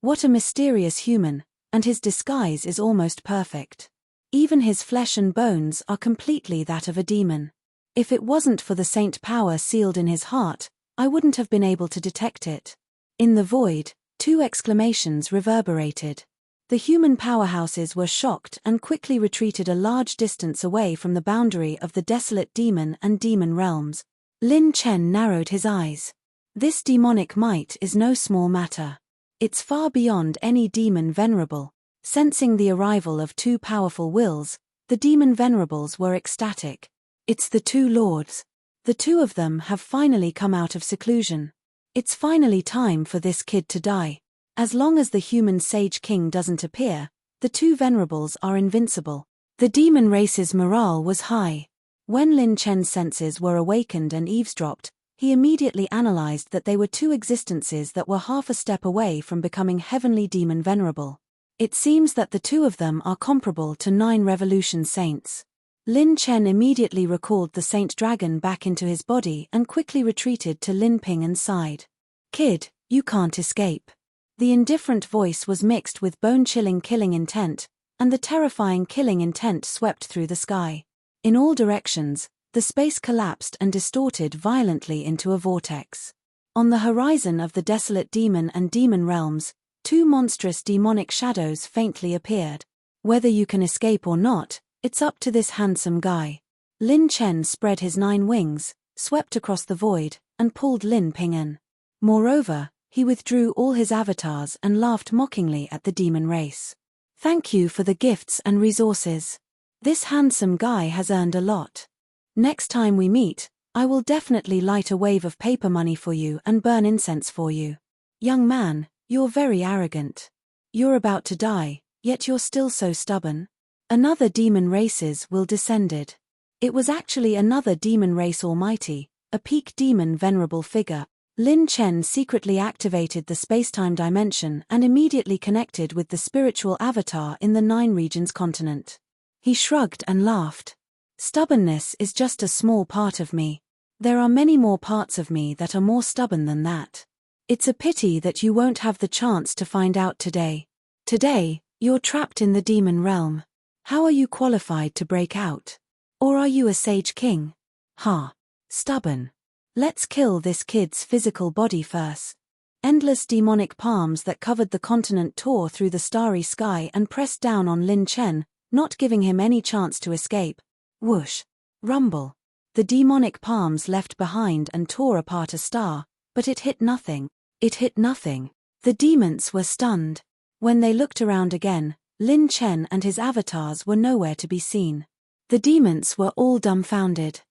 [SPEAKER 1] What a mysterious human, and his disguise is almost perfect. Even his flesh and bones are completely that of a demon. If it wasn't for the saint power sealed in his heart, I wouldn't have been able to detect it. In the void, 2 exclamations reverberated. The human powerhouses were shocked and quickly retreated a large distance away from the boundary of the desolate demon and demon realms. Lin Chen narrowed his eyes. This demonic might is no small matter. It's far beyond any demon venerable. Sensing the arrival of 2 powerful wills, the demon venerables were ecstatic. It's the 2 lords. The 2 of them have finally come out of seclusion. It's finally time for this kid to die. As long as the human Sage King doesn't appear, the 2 venerables are invincible. The demon race's morale was high. When Lin Chen's senses were awakened and eavesdropped, he immediately analyzed that they were 2 existences that were half a step away from becoming heavenly demon venerable. It seems that the 2 of them are comparable to 9 Revolution Saints. Lin Chen immediately recalled the Saint Dragon back into his body and quickly retreated to Lin Ping and sighed. Kid, you can't escape. The indifferent voice was mixed with bone-chilling killing intent, and the terrifying killing intent swept through the sky. In all directions, the space collapsed and distorted violently into a vortex. On the horizon of the desolate demon and demon realms, 2 monstrous demonic shadows faintly appeared. Whether you can escape or not, it's up to this handsome guy. Lin Chen spread his 9 wings, swept across the void, and pulled Lin Ping in. Moreover, he withdrew all his avatars and laughed mockingly at the demon race. Thank you for the gifts and resources. This handsome guy has earned a lot. Next time we meet, I will definitely light a wave of paper money for you and burn incense for you. Young man, you're very arrogant. You're about to die, yet you're still so stubborn. Another demon races will descended. It was actually another demon race almighty, a peak demon venerable figure. Lin Chen secretly activated the spacetime dimension and immediately connected with the spiritual avatar in the 9 regions continent. He shrugged and laughed. Stubbornness is just a small part of me. There are many more parts of me that are more stubborn than that. It's a pity that you won't have the chance to find out today. Today, you're trapped in the demon realm. How are you qualified to break out? Or are you a sage king? Ha! Stubborn. Let's kill this kid's physical body first. Endless demonic palms that covered the continent tore through the starry sky and pressed down on Lin Chen, not giving him any chance to escape. Whoosh! Rumble. The demonic palms left behind and tore apart a star, but it hit nothing. It hit nothing. The demons were stunned. When they looked around again, Lin Chen and his avatars were nowhere to be seen. The demons were all dumbfounded.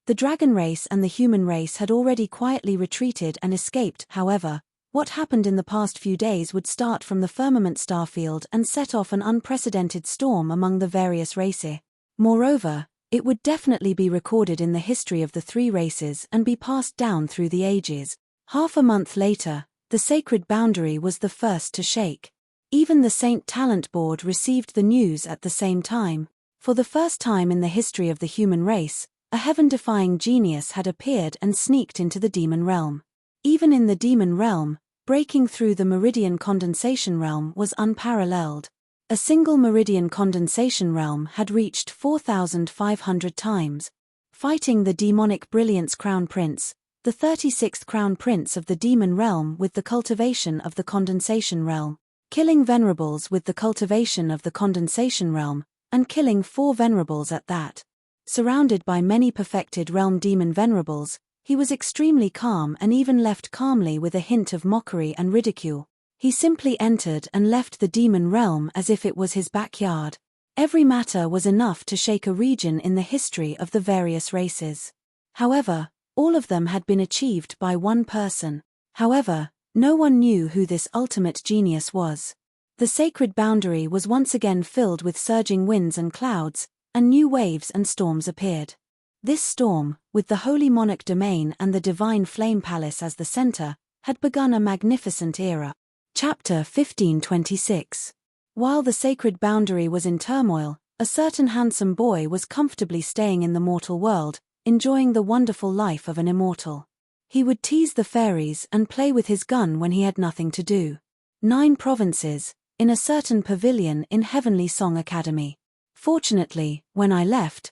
[SPEAKER 1] The dragon race and the human race had already quietly retreated and escaped. However, what happened in the past few days would start from the firmament starfield and set off an unprecedented storm among the various races. Moreover, it would definitely be recorded in the history of the three races and be passed down through the ages. Half a month later, the sacred boundary was the first to shake. Even the Saint Talent Board received the news at the same time. For the first time in the history of the human race, a heaven-defying genius had appeared and sneaked into the demon realm. Even in the demon realm, breaking through the meridian condensation realm was unparalleled. A single meridian condensation realm had reached 4,500 times. Fighting the demonic brilliance crown prince, the 36th crown prince of the demon realm with the cultivation of the condensation realm, killing venerables with the cultivation of the condensation realm, and killing 4 venerables at that. Surrounded by many perfected realm demon venerables, he was extremely calm and even left calmly with a hint of mockery and ridicule. He simply entered and left the demon realm as if it was his backyard. Every matter was enough to shake a region in the history of the various races. However, all of them had been achieved by one person. However, no one knew who this ultimate genius was. The sacred boundary was once again filled with surging winds and clouds, and new waves and storms appeared. This storm, with the Holy Monarch Domain and the Divine Flame Palace as the center, had begun a magnificent era. Chapter 1526. While the sacred boundary was in turmoil, a certain handsome boy was comfortably staying in the mortal world, enjoying the wonderful life of an immortal. He would tease the fairies and play with his gun when he had nothing to do. 9 provinces, in a certain pavilion in Heavenly Song Academy. Fortunately, when I left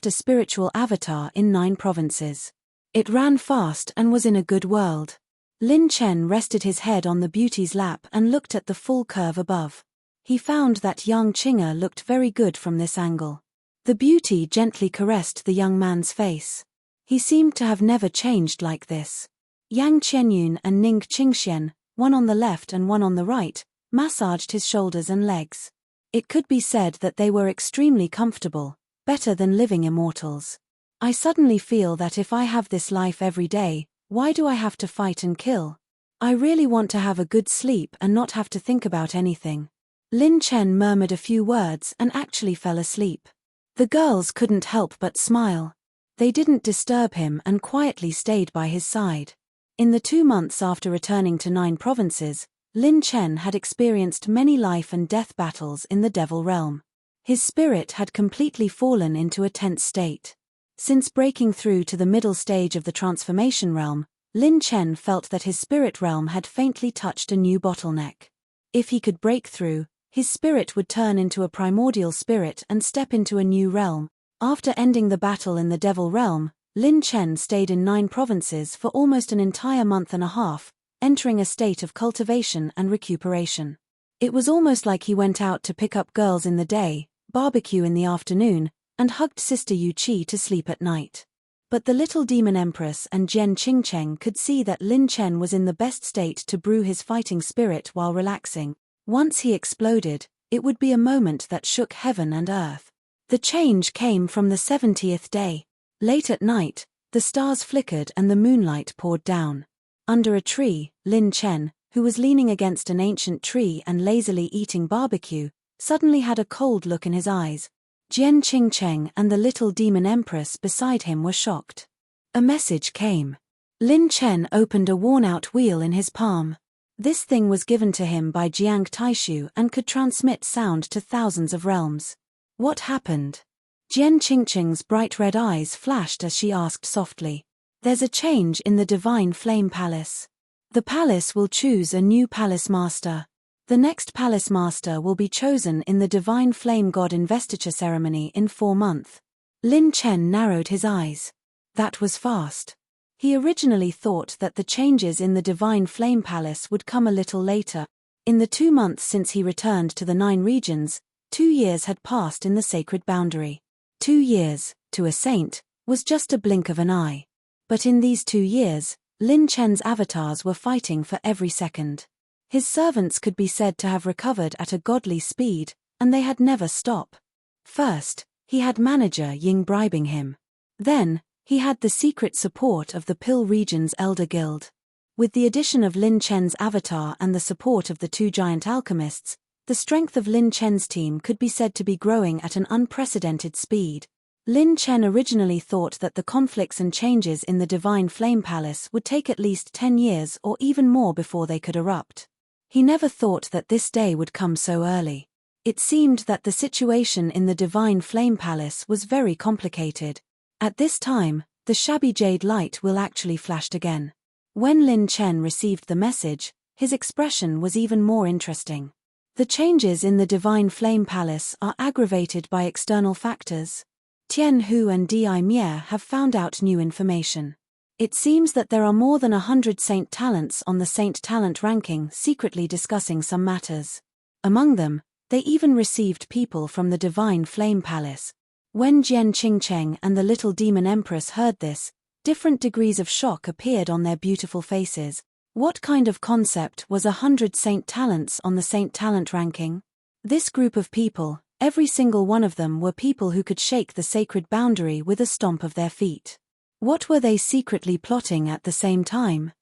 [SPEAKER 1] a spiritual avatar in 9 provinces. It ran fast and was in a good world. Lin Chen rested his head on the beauty's lap and looked at the full curve above. He found that young Qing'er looked very good from this angle. The beauty gently caressed the young man's face. He seemed to have never changed like this. Yang Qianyun and Ning Qingxian, one on the left and one on the right, massaged his shoulders and legs. It could be said that they were extremely comfortable, better than living immortals. I suddenly feel that if I have this life every day, why do I have to fight and kill? I really want to have a good sleep and not have to think about anything. Lin Chen murmured a few words and actually fell asleep. The girls couldn't help but smile. They didn't disturb him and quietly stayed by his side. In the 2 months after returning to 9 provinces, Lin Chen had experienced many life and death battles in the devil realm. His spirit had completely fallen into a tense state. Since breaking through to the middle stage of the transformation realm, Lin Chen felt that his spirit realm had faintly touched a new bottleneck. If he could break through, his spirit would turn into a primordial spirit and step into a new realm. After ending the battle in the devil realm, Lin Chen stayed in 9 provinces for almost an entire month and a half, entering a state of cultivation and recuperation. It was almost like he went out to pick up girls in the day, barbecue in the afternoon, and hugged Sister Yu Qi to sleep at night. But the little demon empress and Jian Qingcheng could see that Lin Chen was in the best state to brew his fighting spirit while relaxing. Once he exploded, it would be a moment that shook heaven and earth. The change came from the 70th day. Late at night, the stars flickered and the moonlight poured down. Under a tree, Lin Chen, who was leaning against an ancient tree and lazily eating barbecue, suddenly had a cold look in his eyes. Jian Qingcheng and the little demon empress beside him were shocked. A message came. Lin Chen opened a worn-out wheel in his palm. This thing was given to him by Jiang Taishu and could transmit sound to thousands of realms. What happened? Jian Qingcheng's bright red eyes flashed as she asked softly. There's a change in the Divine Flame Palace. The palace will choose a new palace master. The next palace master will be chosen in the divine flame god investiture ceremony in 4 months. Lin Chen narrowed his eyes. That was fast. He originally thought that the changes in the divine flame palace would come a little later. In the 2 months since he returned to the 9 regions, 2 years had passed in the sacred boundary. 2 years, to a saint, was just a blink of an eye. But in these 2 years, Lin Chen's avatars were fighting for every second. His servants could be said to have recovered at a godly speed, and they had never stopped. First, he had manager Ying bribing him. Then, he had the secret support of the Pill region's elder guild. With the addition of Lin Chen's avatar and the support of the 2 giant alchemists, the strength of Lin Chen's team could be said to be growing at an unprecedented speed. Lin Chen originally thought that the conflicts and changes in the Divine Flame Palace would take at least 10 years or even more before they could erupt. He never thought that this day would come so early. It seemed that the situation in the Divine Flame Palace was very complicated. At this time, the shabby jade light will actually flashed again. When Lin Chen received the message, his expression was even more interesting. The changes in the Divine Flame Palace are aggravated by external factors. Tian Hu and Di Mier have found out new information. It seems that there are more than 100 saint talents on the saint talent ranking secretly discussing some matters. Among them, they even received people from the Divine Flame Palace. When Jian Qingcheng and the little demon empress heard this, different degrees of shock appeared on their beautiful faces. What kind of concept was 100 saint talents on the saint talent ranking? This group of people, every single one of them were people who could shake the sacred boundary with a stomp of their feet. What were they secretly plotting at the same time?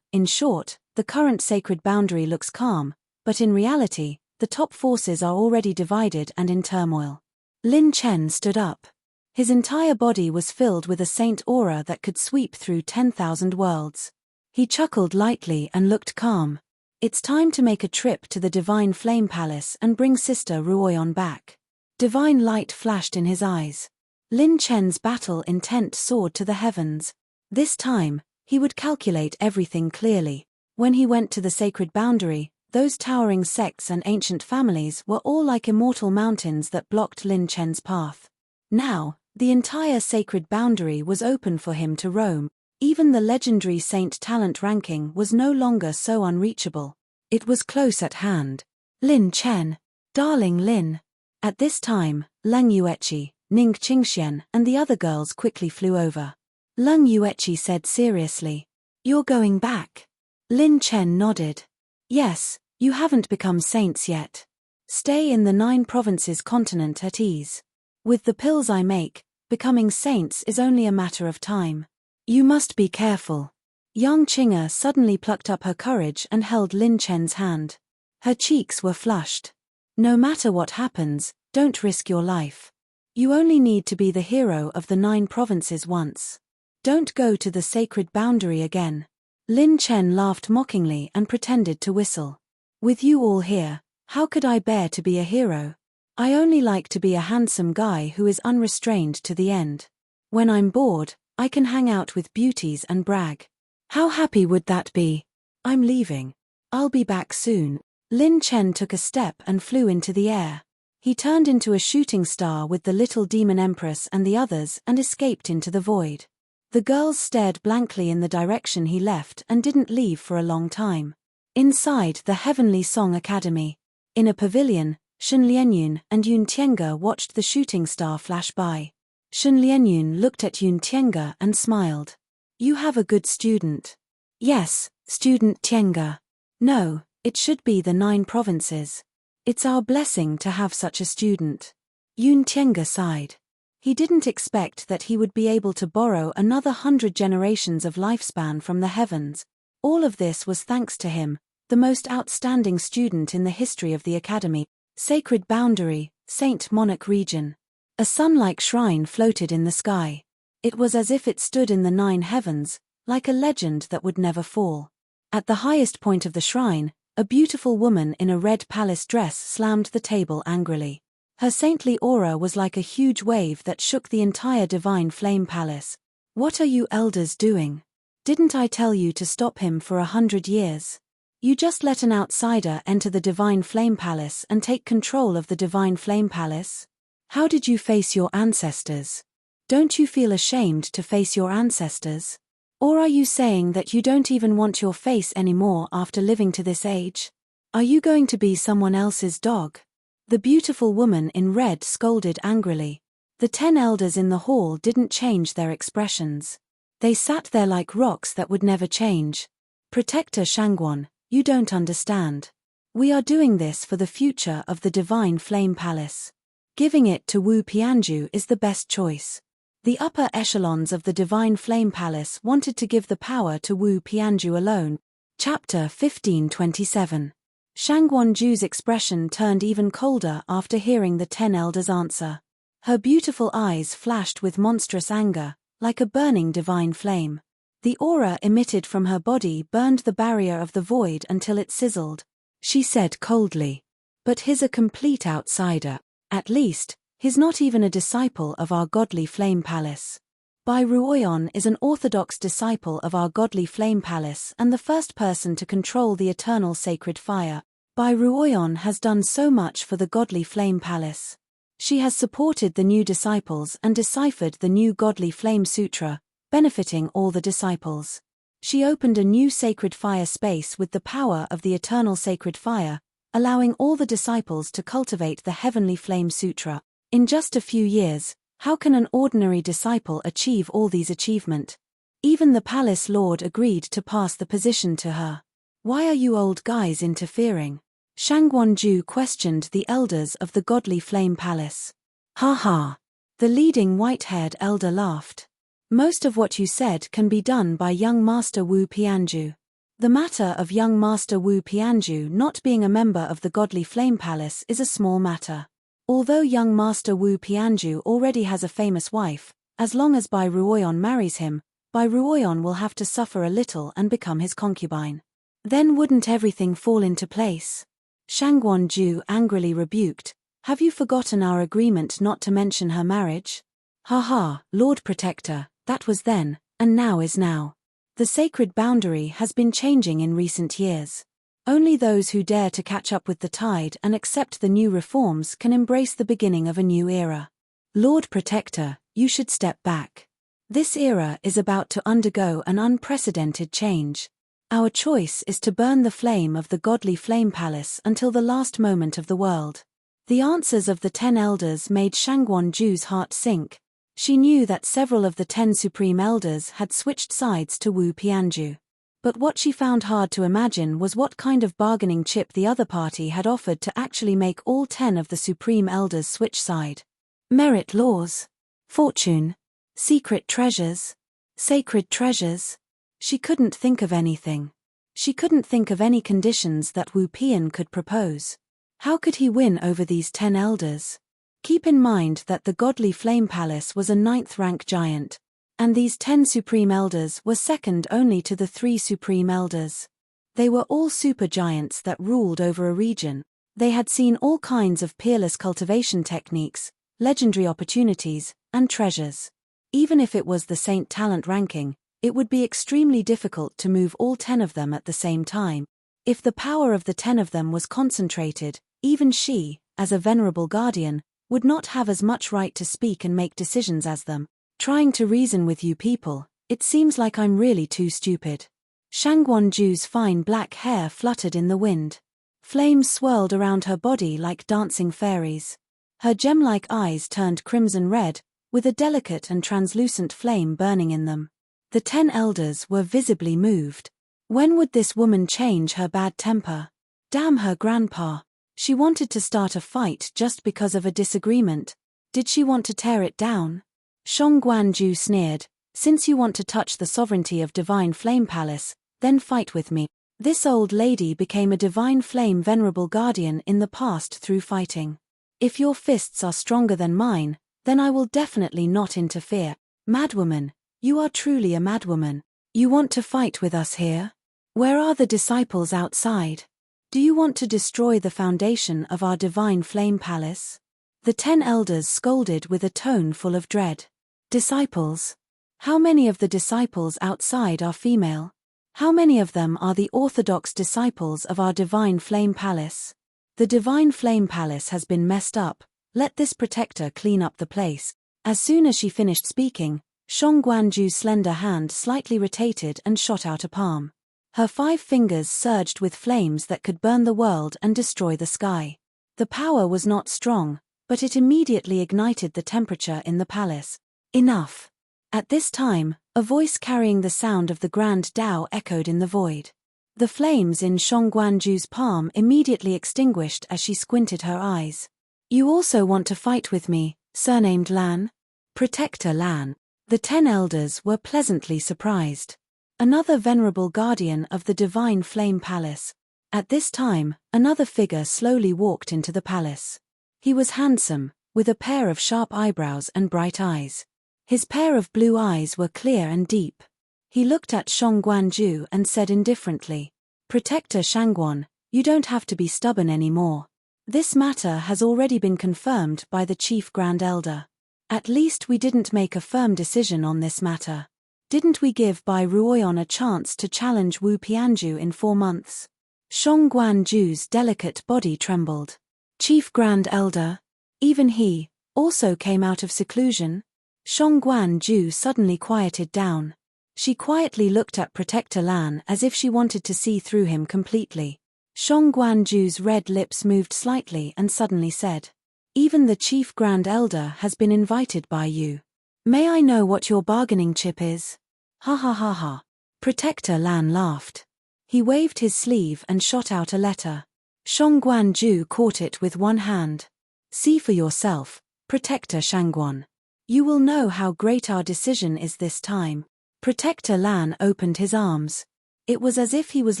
[SPEAKER 1] In short, the current sacred boundary looks calm, but in reality, the top forces are already divided and in turmoil. Lin Chen stood up. His entire body was filled with a saint aura that could sweep through 10,000 worlds. He chuckled lightly and looked calm. It's time to make a trip to the Divine Flame Palace and bring Sister Ruoyan back. Divine light flashed in his eyes. Lin Chen's battle intent soared to the heavens. This time, he would calculate everything clearly. When he went to the sacred boundary, those towering sects and ancient families were all like immortal mountains that blocked Lin Chen's path. Now, the entire sacred boundary was open for him to roam. Even the legendary saint talent ranking was no longer so unreachable. It was close at hand. Lin Chen. Darling Lin. At this time, Lang Yueqi, Ning Qingxian, and the other girls quickly flew over. Lang Yueqi said seriously, "You're going back?" Lin Chen nodded. "Yes, you haven't become saints yet. Stay in the 9 provinces continent at ease. With the pills I make, becoming saints is only a matter of time. You must be careful." Yang Qing'er suddenly plucked up her courage and held Lin Chen's hand. Her cheeks were flushed. "No matter what happens, don't risk your life. You only need to be the hero of the 9 provinces once. Don't go to the sacred boundary again." Lin Chen laughed mockingly and pretended to whistle. "With you all here, how could I bear to be a hero? I only like to be a handsome guy who is unrestrained to the end. When I'm bored, I can hang out with beauties and brag. How happy would that be? I'm leaving. I'll be back soon." Lin Chen took a step and flew into the air. He turned into a shooting star with the little demon empress and the others and escaped into the void. The girls stared blankly in the direction he left and didn't leave for a long time. Inside the Heavenly Song Academy, in a pavilion, Shen Lianyun and Yun Tienge watched the shooting star flash by. Shen Lianyun looked at Yun Tienge and smiled. "You have a good student." "Yes, student Tienge." "No, it should be the 9 provinces. It's our blessing to have such a student." Yun Tienge sighed. He didn't expect that he would be able to borrow another 100 generations of lifespan from the heavens. All of this was thanks to him, the most outstanding student in the history of the academy. Sacred Boundary, Saint Monarch Region. A sun-like shrine floated in the sky. It was as if it stood in the 9 heavens, like a legend that would never fall. At the highest point of the shrine, a beautiful woman in a red palace dress slammed the table angrily. Her saintly aura was like a huge wave that shook the entire Divine Flame Palace. "What are you elders doing? Didn't I tell you to stop him for 100 years? You just let an outsider enter the Divine Flame Palace and take control of the Divine Flame Palace? How did you face your ancestors? Don't you feel ashamed to face your ancestors? Or are you saying that you don't even want your face anymore after living to this age? Are you going to be someone else's dog? The beautiful woman in red scolded angrily. The 10 elders in the hall didn't change their expressions. They sat there like rocks that would never change. Protector Shangguan, you don't understand. We are doing this for the future of the Divine Flame Palace. Giving it to Wu Pianju is the best choice. The upper echelons of the Divine Flame Palace wanted to give the power to Wu Pianju alone. Chapter 1527. Shangguanju's expression turned even colder after hearing the 10 elders' answer. Her beautiful eyes flashed with monstrous anger, like a burning divine flame. The aura emitted from her body burned the barrier of the void until it sizzled. She said coldly, "But he's a complete outsider. At least, he's not even a disciple of our godly flame palace. Bai Ruoyan is an orthodox disciple of our godly flame palace and the first person to control the eternal sacred fire. Bai Ruoyan has done so much for the godly flame palace. She has supported the new disciples and deciphered the new godly flame sutra, benefiting all the disciples. She opened a new sacred fire space with the power of the eternal sacred fire, allowing all the disciples to cultivate the heavenly flame sutra. In just a few years, how can an ordinary disciple achieve all these achievements? Even the palace lord agreed to pass the position to her. Why are you old guys interfering? Shangguanju questioned the elders of the godly flame palace. Ha ha. The leading white-haired elder laughed. Most of what you said can be done by young Master Wu Pianju. The matter of young Master Wu Pianju not being a member of the godly flame palace is a small matter. Although young Master Wu Pianju already has a famous wife, as long as Bai Ruoyan marries him, Bai Ruoyan will have to suffer a little and become his concubine. Then wouldn't everything fall into place? Shangguanju angrily rebuked, "Have you forgotten our agreement not to mention her marriage?" Ha ha, Lord Protector, that was then, and now is now. The sacred boundary has been changing in recent years. Only those who dare to catch up with the tide and accept the new reforms can embrace the beginning of a new era. Lord Protector, you should step back. This era is about to undergo an unprecedented change. Our choice is to burn the flame of the godly flame palace until the last moment of the world. The answers of the 10 elders made Shangguanju's heart sink. She knew that several of the 10 supreme elders had switched sides to Wu Pianju. But what she found hard to imagine was what kind of bargaining chip the other party had offered to actually make all 10 of the supreme elders switch side. Merit laws. Fortune. Secret treasures. Sacred treasures. She couldn't think of anything. She couldn't think of any conditions that Wu Pian could propose. How could he win over these 10 elders? Keep in mind that the godly flame palace was a 9th-rank giant, and these 10 supreme elders were second only to the 3 supreme elders. They were all super giants that ruled over a region. They had seen all kinds of peerless cultivation techniques, legendary opportunities, and treasures. Even if it was the Saint Talent ranking, it would be extremely difficult to move all 10 of them at the same time. If the power of the 10 of them was concentrated, even she, as a venerable guardian, would not have as much right to speak and make decisions as them. Trying to reason with you people, it seems like I'm really too stupid. Shangguanju's fine black hair fluttered in the wind. Flames swirled around her body like dancing fairies. Her gem-like eyes turned crimson red, with a delicate and translucent flame burning in them. The 10 elders were visibly moved. When would this woman change her bad temper? Damn her grandpa. She wanted to start a fight just because of a disagreement. Did she want to tear it down? Shangguanju sneered, "Since you want to touch the sovereignty of Divine Flame Palace, then fight with me." This old lady became a Divine Flame Venerable Guardian in the past through fighting. "If your fists are stronger than mine, then I will definitely not interfere." Madwoman, you are truly a madwoman. You want to fight with us here? Where are the disciples outside? Do you want to destroy the foundation of our Divine Flame Palace? The 10 elders scolded with a tone full of dread. Disciples? How many of the disciples outside are female? How many of them are the orthodox disciples of our divine flame palace? The divine flame palace has been messed up, let this protector clean up the place. As soon as she finished speaking, Shang Guanju's slender hand slightly rotated and shot out a palm. Her 5 fingers surged with flames that could burn the world and destroy the sky. The power was not strong, but it immediately ignited the temperature in the palace. Enough! At this time, a voice carrying the sound of the Grand Tao echoed in the void. The flames in Shang Guanju's palm immediately extinguished as she squinted her eyes. You also want to fight with me, surnamed Lan? Protector Lan. The 10 elders were pleasantly surprised. Another venerable guardian of the divine flame palace. At this time, another figure slowly walked into the palace. He was handsome, with a pair of sharp eyebrows and bright eyes. His pair of blue eyes were clear and deep. He looked at Shang Guanju and said indifferently, Protector Shangguan, you don't have to be stubborn anymore. This matter has already been confirmed by the Chief Grand Elder. At least we didn't make a firm decision on this matter. Didn't we give Bai Ruoyan a chance to challenge Wu Pianju in 4 months? Shang Guanju's delicate body trembled. Chief Grand Elder? Even he, also came out of seclusion? Shang Guanju suddenly quieted down. She quietly looked at Protector Lan as if she wanted to see through him completely. Shang Guanju's red lips moved slightly and suddenly said, Even the Chief Grand Elder has been invited by you. May I know what your bargaining chip is? Ha ha ha ha. Protector Lan laughed. He waved his sleeve and shot out a letter. Shang Guanju caught it with one hand. See for yourself, Protector Shangguan. You will know how great our decision is this time. Protector Lan opened his arms. It was as if he was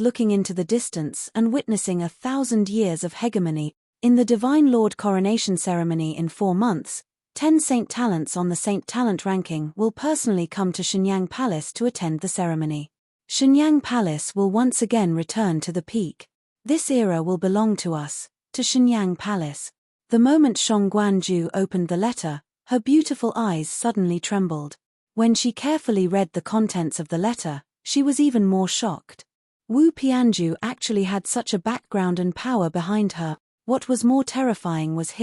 [SPEAKER 1] looking into the distance and witnessing 1,000 years of hegemony. In the Divine Lord coronation ceremony in 4 months, 10 Saint Talents on the Saint Talent ranking will personally come to Shenyang Palace to attend the ceremony. Shenyang Palace will once again return to the peak. This era will belong to us, to Shenyang Palace. The moment Shang Guanju opened the letter, her beautiful eyes suddenly trembled. When she carefully read the contents of the letter, she was even more shocked. Wu Pianju actually had such a background and power behind her. What was more terrifying was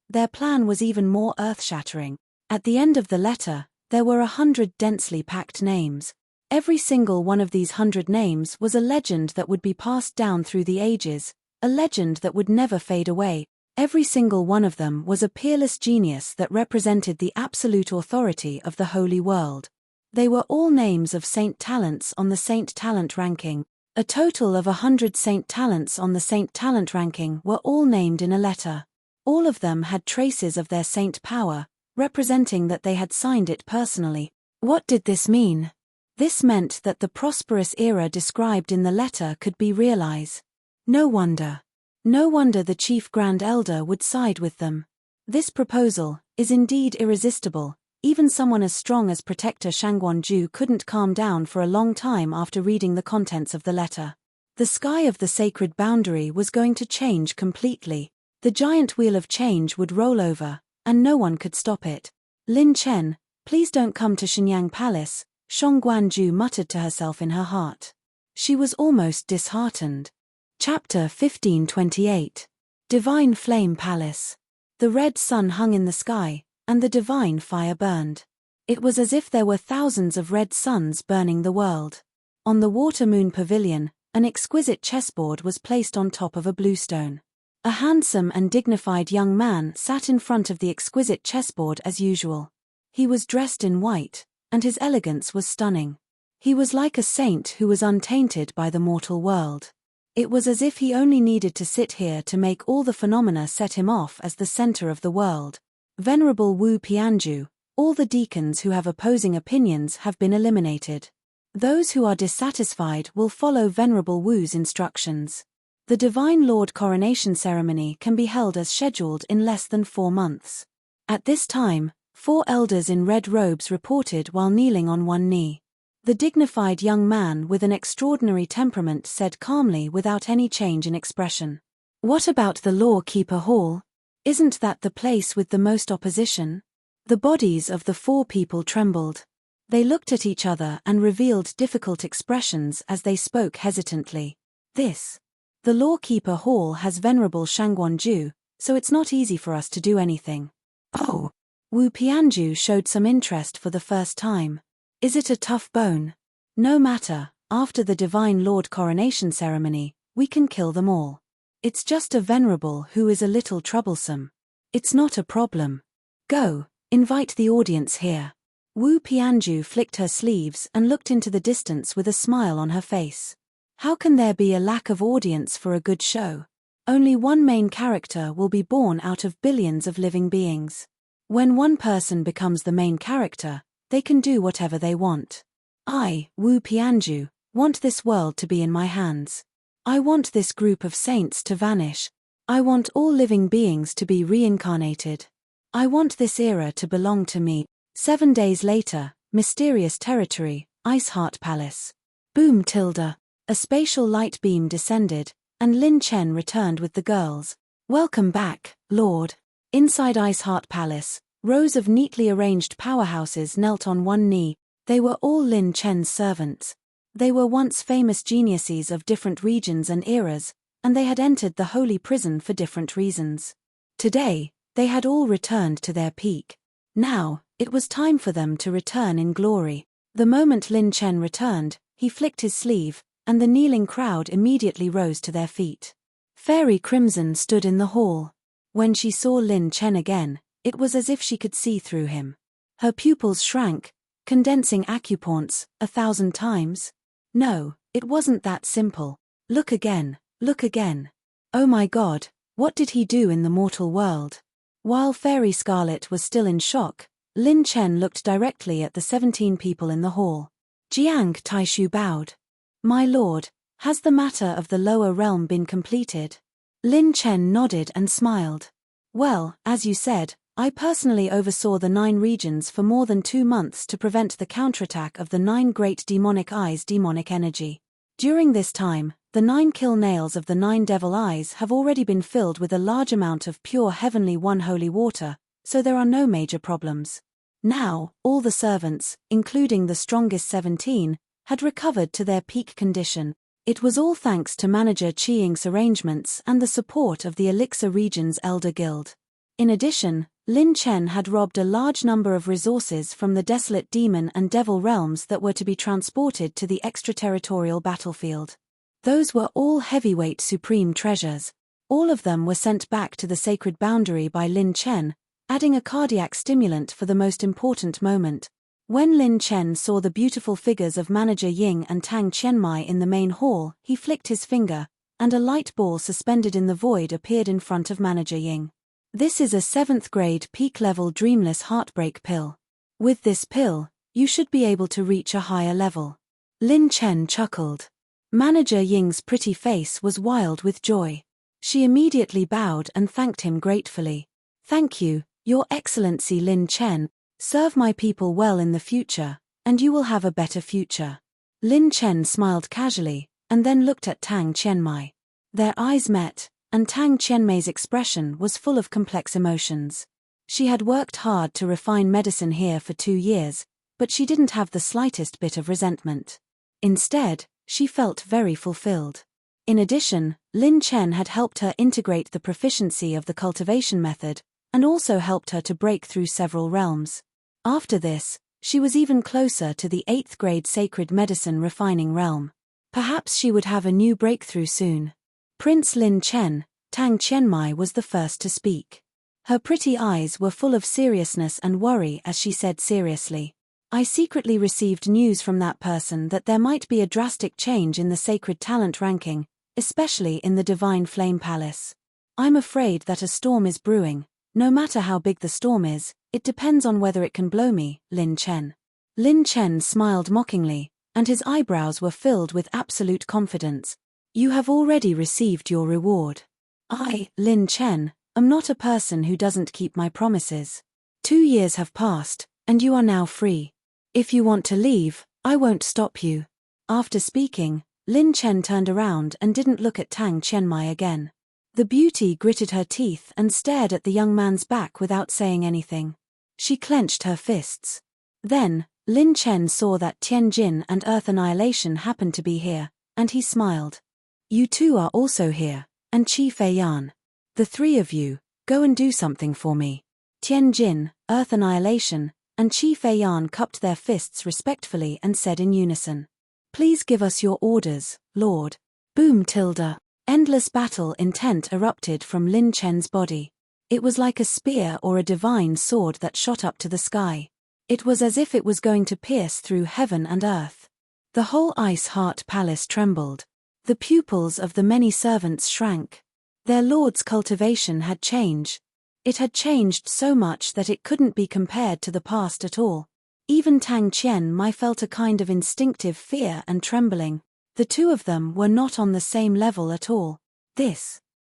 [SPEAKER 1] their plan was even more earth-shattering. At the end of the letter, there were 100 densely packed names. Every single one of these 100 names was a legend that would be passed down through the ages, a legend that would never fade away. Every single one of them was a peerless genius that represented the absolute authority of the holy world. They were all names of Saint Talents on the Saint Talent ranking. A total of 100 Saint Talents on the Saint Talent ranking were all named in a letter. All of them had traces of their saint power, representing that they had signed it personally. What did this mean? This meant that the prosperous era described in the letter could be realized. No wonder the Chief Grand Elder would side with them. This proposal is indeed irresistible. Even someone as strong as Protector Shangguanju couldn't calm down for a long time after reading the contents of the letter. The sky of the sacred boundary was going to change completely. The giant wheel of change would roll over, and no one could stop it. Lin Chen, please don't come to Shenyang Palace, Shang Guanju muttered to herself in her heart. She was almost disheartened. Chapter 1528. Divine Flame Palace. The red sun hung in the sky, and the divine fire burned. It was as if there were thousands of red suns burning the world. On the water-moon pavilion, an exquisite chessboard was placed on top of a bluestone. A handsome and dignified young man sat in front of the exquisite chessboard as usual. He was dressed in white, and his elegance was stunning. He was like a saint who was untainted by the mortal world. It was as if he only needed to sit here to make all the phenomena set him off as the center of the world. Venerable Wu Pianju, all the deacons who have opposing opinions have been eliminated. Those who are dissatisfied will follow Venerable Wu's instructions. The Divine Lord coronation ceremony can be held as scheduled in less than 4 months. At this time, 4 elders in red robes reported while kneeling on one knee. The dignified young man with an extraordinary temperament said calmly without any change in expression. What about the Law Keeper Hall? Isn't that the place with the most opposition? The bodies of the 4 people trembled. They looked at each other and revealed difficult expressions as they spoke hesitantly. The Lawkeeper Hall has Venerable Shangguanju, so it's not easy for us to do anything.
[SPEAKER 2] Oh.
[SPEAKER 1] Wu Pianju showed some interest for the first time. Is it a tough bone? No matter, after the Divine Lord coronation ceremony, we can kill them all. It's just a venerable who is a little troublesome. It's not a problem. Go, invite the audience here. Wu Pianju flicked her sleeves and looked into the distance with a smile on her face. How can there be a lack of audience for a good show? Only one main character will be born out of billions of living beings. When one person becomes the main character, they can do whatever they want. I, Wu Pianju, want this world to be in my hands. I want this group of saints to vanish. I want all living beings to be reincarnated. I want this era to belong to me. 7 days later, mysterious territory, Iceheart Palace. Boom tilde. A spatial light beam descended, and Lin Chen returned with the girls. Welcome back, Lord. Inside Iceheart Palace, rows of neatly arranged powerhouses knelt on one knee. They were all Lin Chen's servants. They were once famous geniuses of different regions and eras, and they had entered the holy prison for different reasons. Today, they had all returned to their peak. Now, it was time for them to return in glory. The moment Lin Chen returned, he flicked his sleeve, and the kneeling crowd immediately rose to their feet. Fairy Crimson stood in the hall. When she saw Lin Chen again, it was as if she could see through him. Her pupils shrank, condensing acupoints 1,000 times. No, it wasn't that simple. Look again, look again. Oh my God, what did he do in the mortal world? While Fairy Scarlet was still in shock, Lin Chen looked directly at the 17 people in the hall. Jiang Taishu bowed. My lord, has the matter of the lower realm been completed? Lin Chen nodded and smiled. Well, as you said, I personally oversaw the 9 regions for more than 2 months to prevent the counterattack of the 9 great demonic eyes demonic energy. During this time, the 9 kill nails of the 9 devil eyes have already been filled with a large amount of pure heavenly one holy water, so there are no major problems. Now, all the servants, including the strongest 17, had recovered to their peak condition. It was all thanks to Manager Qiying's arrangements and the support of the Elixir Region's Elder Guild. In addition, Lin Chen had robbed a large number of resources from the desolate demon and devil realms that were to be transported to the extraterritorial battlefield. Those were all heavyweight supreme treasures. All of them were sent back to the sacred boundary by Lin Chen, adding a cardiac stimulant for the most important moment. When Lin Chen saw the beautiful figures of Manager Ying and Tang Qianmai in the main hall, he flicked his finger, and a light ball suspended in the void appeared in front of Manager Ying. This is a 7th grade peak-level dreamless heartbreak pill. With this pill, you should be able to reach a higher level. Lin Chen chuckled. Manager Ying's pretty face was wild with joy. She immediately bowed and thanked him gratefully. Thank you, Your Excellency Lin Chen. Serve my people well in the future, and you will have a better future. Lin Chen smiled casually, and then looked at Tang Qianmai. Their eyes met, and Tang Qianmai's expression was full of complex emotions. She had worked hard to refine medicine here for 2 years, but she didn't have the slightest bit of resentment. Instead, she felt very fulfilled. In addition, Lin Chen had helped her integrate the proficiency of the cultivation method, and also helped her to break through several realms. After this, she was even closer to the 8th grade sacred medicine refining realm. Perhaps she would have a new breakthrough soon. Prince Lin Chen, Tang Qianmai was the first to speak. Her pretty eyes were full of seriousness and worry as she said seriously, I secretly received news from that person that there might be a drastic change in the sacred talent ranking, especially in the Divine Flame Palace. I'm afraid that a storm is brewing. No matter how big the storm is, it depends on whether it can blow me, Lin Chen. Lin Chen smiled mockingly, and his eyebrows were filled with absolute confidence. You have already received your reward. I, Lin Chen, am not a person who doesn't keep my promises. 2 years have passed, and you are now free. If you want to leave, I won't stop you. After speaking, Lin Chen turned around and didn't look at Tang Qianmai again. The beauty gritted her teeth and stared at the young man's back without saying anything. She clenched her fists. Then, Lin Chen saw that Tianjin and Earth Annihilation happened to be here, and he smiled. You two are also here, and Qi Feiyan. The three of you, go and do something for me. Tianjin, Earth Annihilation, and Qi Feiyan cupped their fists respectfully and said in unison. Please give us your orders, Lord. Boom tilde. Endless battle intent erupted from Lin Chen's body. It was like a spear or a divine sword that shot up to the sky. It was as if it was going to pierce through heaven and earth. The whole Ice Heart Palace trembled. The pupils of the many servants shrank. Their lord's cultivation had changed. It had changed so much that it couldn't be compared to the past at all. Even Tang Qianmai felt a kind of instinctive fear and trembling. The two of them were not on the same level at all.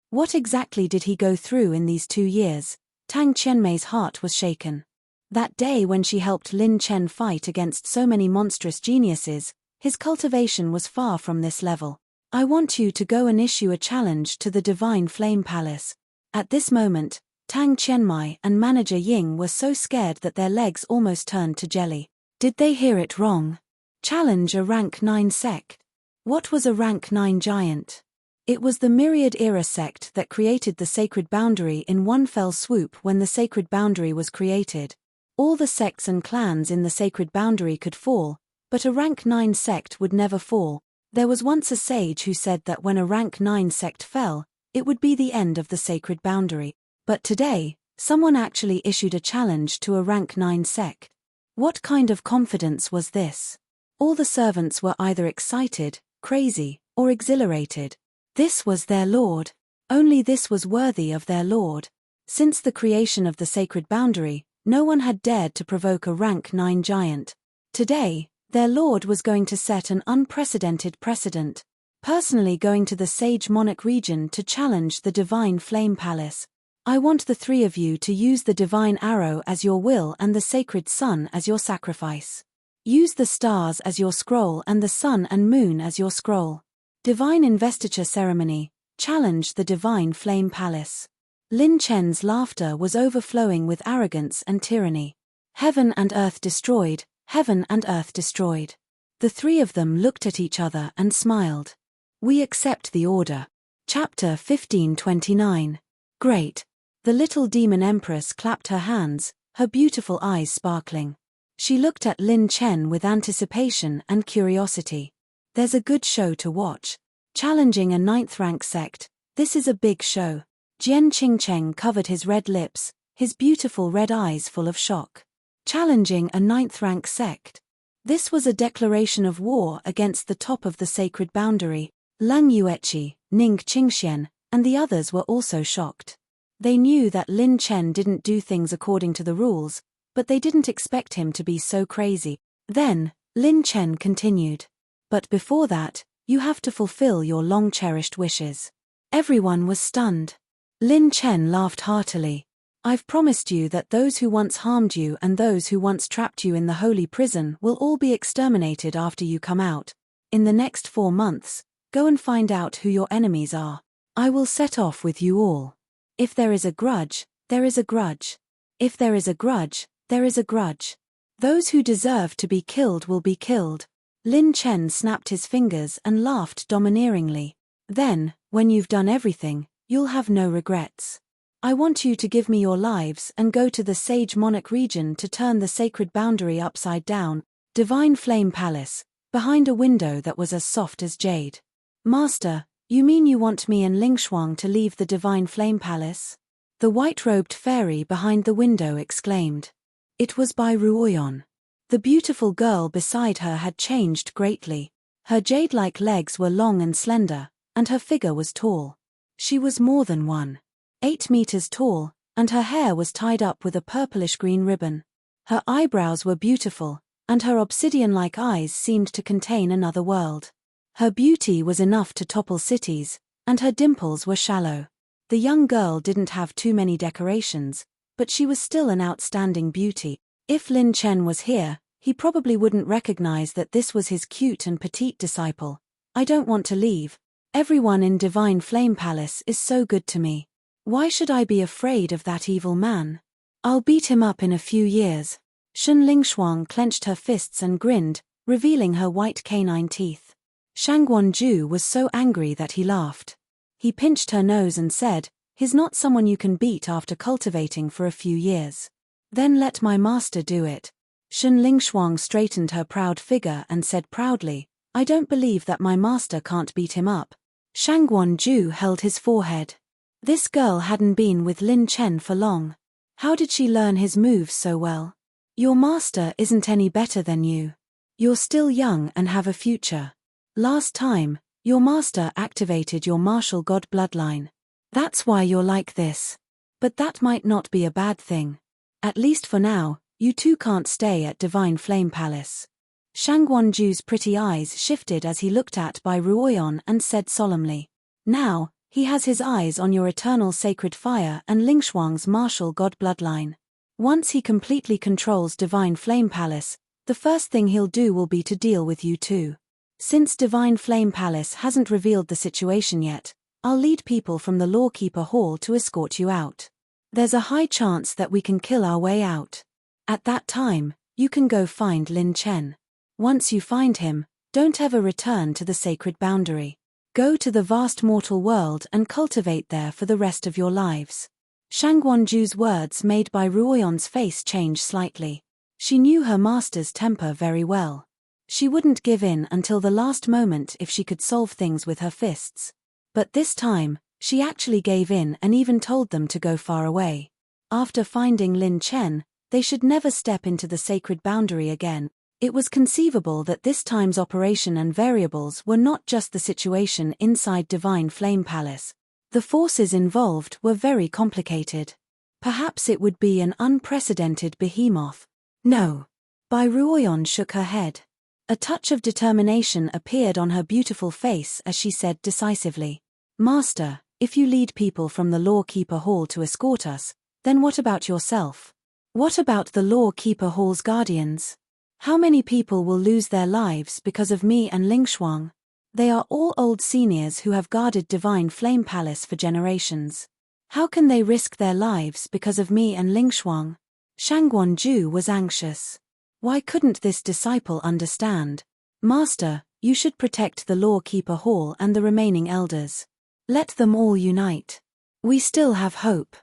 [SPEAKER 1] What exactly did he go through in these 2 years? Tang Qianmei's heart was shaken. That day when she helped Lin Chen fight against so many monstrous geniuses, his cultivation was far from this level. I want you to go and issue a challenge to the Divine Flame Palace. At this moment, Tang Qianmai and Manager Ying were so scared that their legs almost turned to jelly. Did they hear it wrong? Challenge a rank 9 sect. What was a rank 9 giant? It was the Myriad Era sect that created the sacred boundary in one fell swoop when the sacred boundary was created. All the sects and clans in the sacred boundary could fall, but a rank 9 sect would never fall. There was once a sage who said that when a rank 9 sect fell, it would be the end of the sacred boundary. But today, someone actually issued a challenge to a rank 9 sect. What kind of confidence was this? All the servants were either excited, crazy, or exhilarated. This was their lord. Only this was worthy of their lord. Since the creation of the sacred boundary, no one had dared to provoke a rank 9 giant. Today, their lord was going to set an unprecedented precedent, personally going to the Sage Monarch region to challenge the Divine Flame Palace. I want the three of you to use the Divine Arrow as your will and the Sacred Sun as your sacrifice. Use the stars as your scroll and the sun and moon as your scroll. Divine Investiture Ceremony, challenge the Divine Flame Palace. Lin Chen's laughter was overflowing with arrogance and tyranny. Heaven and earth destroyed, heaven and earth destroyed. The three of them looked at each other and smiled. We accept the order. Chapter 1529. Great. The little demon empress clapped her hands, her beautiful eyes sparkling. She looked at Lin Chen with anticipation and curiosity. There's a good show to watch. Challenging a 9th rank sect, this is a big show. Jian Qingcheng covered his red lips, his beautiful red eyes full of shock. Challenging a 9th rank sect. This was a declaration of war against the top of the sacred boundary. Lang Yueqi, Ning Qingxian, and the others were also shocked. They knew that Lin Chen didn't do things according to the rules, but they didn't expect him to be so crazy. Then, Lin Chen continued. But before that, you have to fulfill your long-cherished wishes. Everyone was stunned. Lin Chen laughed heartily. I've promised you that those who once harmed you and those who once trapped you in the holy prison will all be exterminated after you come out. In the next 4 months, go and find out who your enemies are. I will set off with you all. If there is a grudge, there is a grudge. If there is a grudge, there is a grudge. Those who deserve to be killed will be killed. Lin Chen snapped his fingers and laughed domineeringly. Then, when you've done everything, you'll have no regrets. I want you to give me your lives and go to the Sage Monarch region to turn the sacred boundary upside down. Divine Flame Palace, behind a window that was as soft as jade. Master, you mean you want me and Ling Shuang to leave the Divine Flame Palace? The white-robed fairy behind the window exclaimed. It was Bai Ruoyan. The beautiful girl beside her had changed greatly. Her jade-like legs were long and slender, and her figure was tall. She was more than 1.8 meters tall, and her hair was tied up with a purplish-green ribbon. Her eyebrows were beautiful, and her obsidian-like eyes seemed to contain another world. Her beauty was enough to topple cities, and her dimples were shallow. The young girl didn't have too many decorations, but she was still an outstanding beauty. If Lin Chen was here, he probably wouldn't recognize that this was his cute and petite disciple. I don't want to leave. Everyone in Divine Flame Palace is so good to me. Why should I be afraid of that evil man? I'll beat him up in a few years. Shun Lingshuang clenched her fists and grinned, revealing her white canine teeth. Shangguan-ju was so angry that he laughed. He pinched her nose and said, "He's not someone you can beat after cultivating for a few years." "Then let my master do it." Shun Lingshuang straightened her proud figure and said proudly, "I don't believe that my master can't beat him up." Shangguan-ju held his forehead. This girl hadn't been with Lin Chen for long. How did she learn his moves so well? "Your master isn't any better than you. You're still young and have a future. Last time, your master activated your martial god bloodline. That's why you're like this. But that might not be a bad thing. At least for now, you two can't stay at Divine Flame Palace." Shangguan-ju's pretty eyes shifted as he looked at Bai Ruoyan and said solemnly, "Now, he has his eyes on your eternal sacred fire and Lingshuang's martial god bloodline. Once he completely controls Divine Flame Palace, the first thing he'll do will be to deal with you two. Since Divine Flame Palace hasn't revealed the situation yet, I'll lead people from the Lawkeeper Hall to escort you out. There's a high chance that we can kill our way out. At that time, you can go find Lin Chen. Once you find him, don't ever return to the sacred boundary. Go to the vast mortal world and cultivate there for the rest of your lives." Shangguan-ju's words made Bai Ruoyan's face change slightly. She knew her master's temper very well. She wouldn't give in until the last moment if she could solve things with her fists. But this time, she actually gave in and even told them to go far away. After finding Lin Chen, they should never step into the sacred boundary again. It was conceivable that this time's operation and variables were not just the situation inside Divine Flame Palace. The forces involved were very complicated. Perhaps it would be an unprecedented behemoth. "No." Bai Ruoyan shook her head. A touch of determination appeared on her beautiful face as she said decisively, "Master, if you lead people from the Lawkeeper Hall to escort us, then what about yourself? What about the Lawkeeper Hall's guardians? How many people will lose their lives because of me and Lingshuang? They are all old seniors who have guarded Divine Flame Palace for generations. How can they risk their lives because of me and Lingshuang?" Shangguan-ju was anxious. Why couldn't this disciple understand? "Master, you should protect the Lawkeeper Hall and the remaining elders. Let them all unite. We still have hope."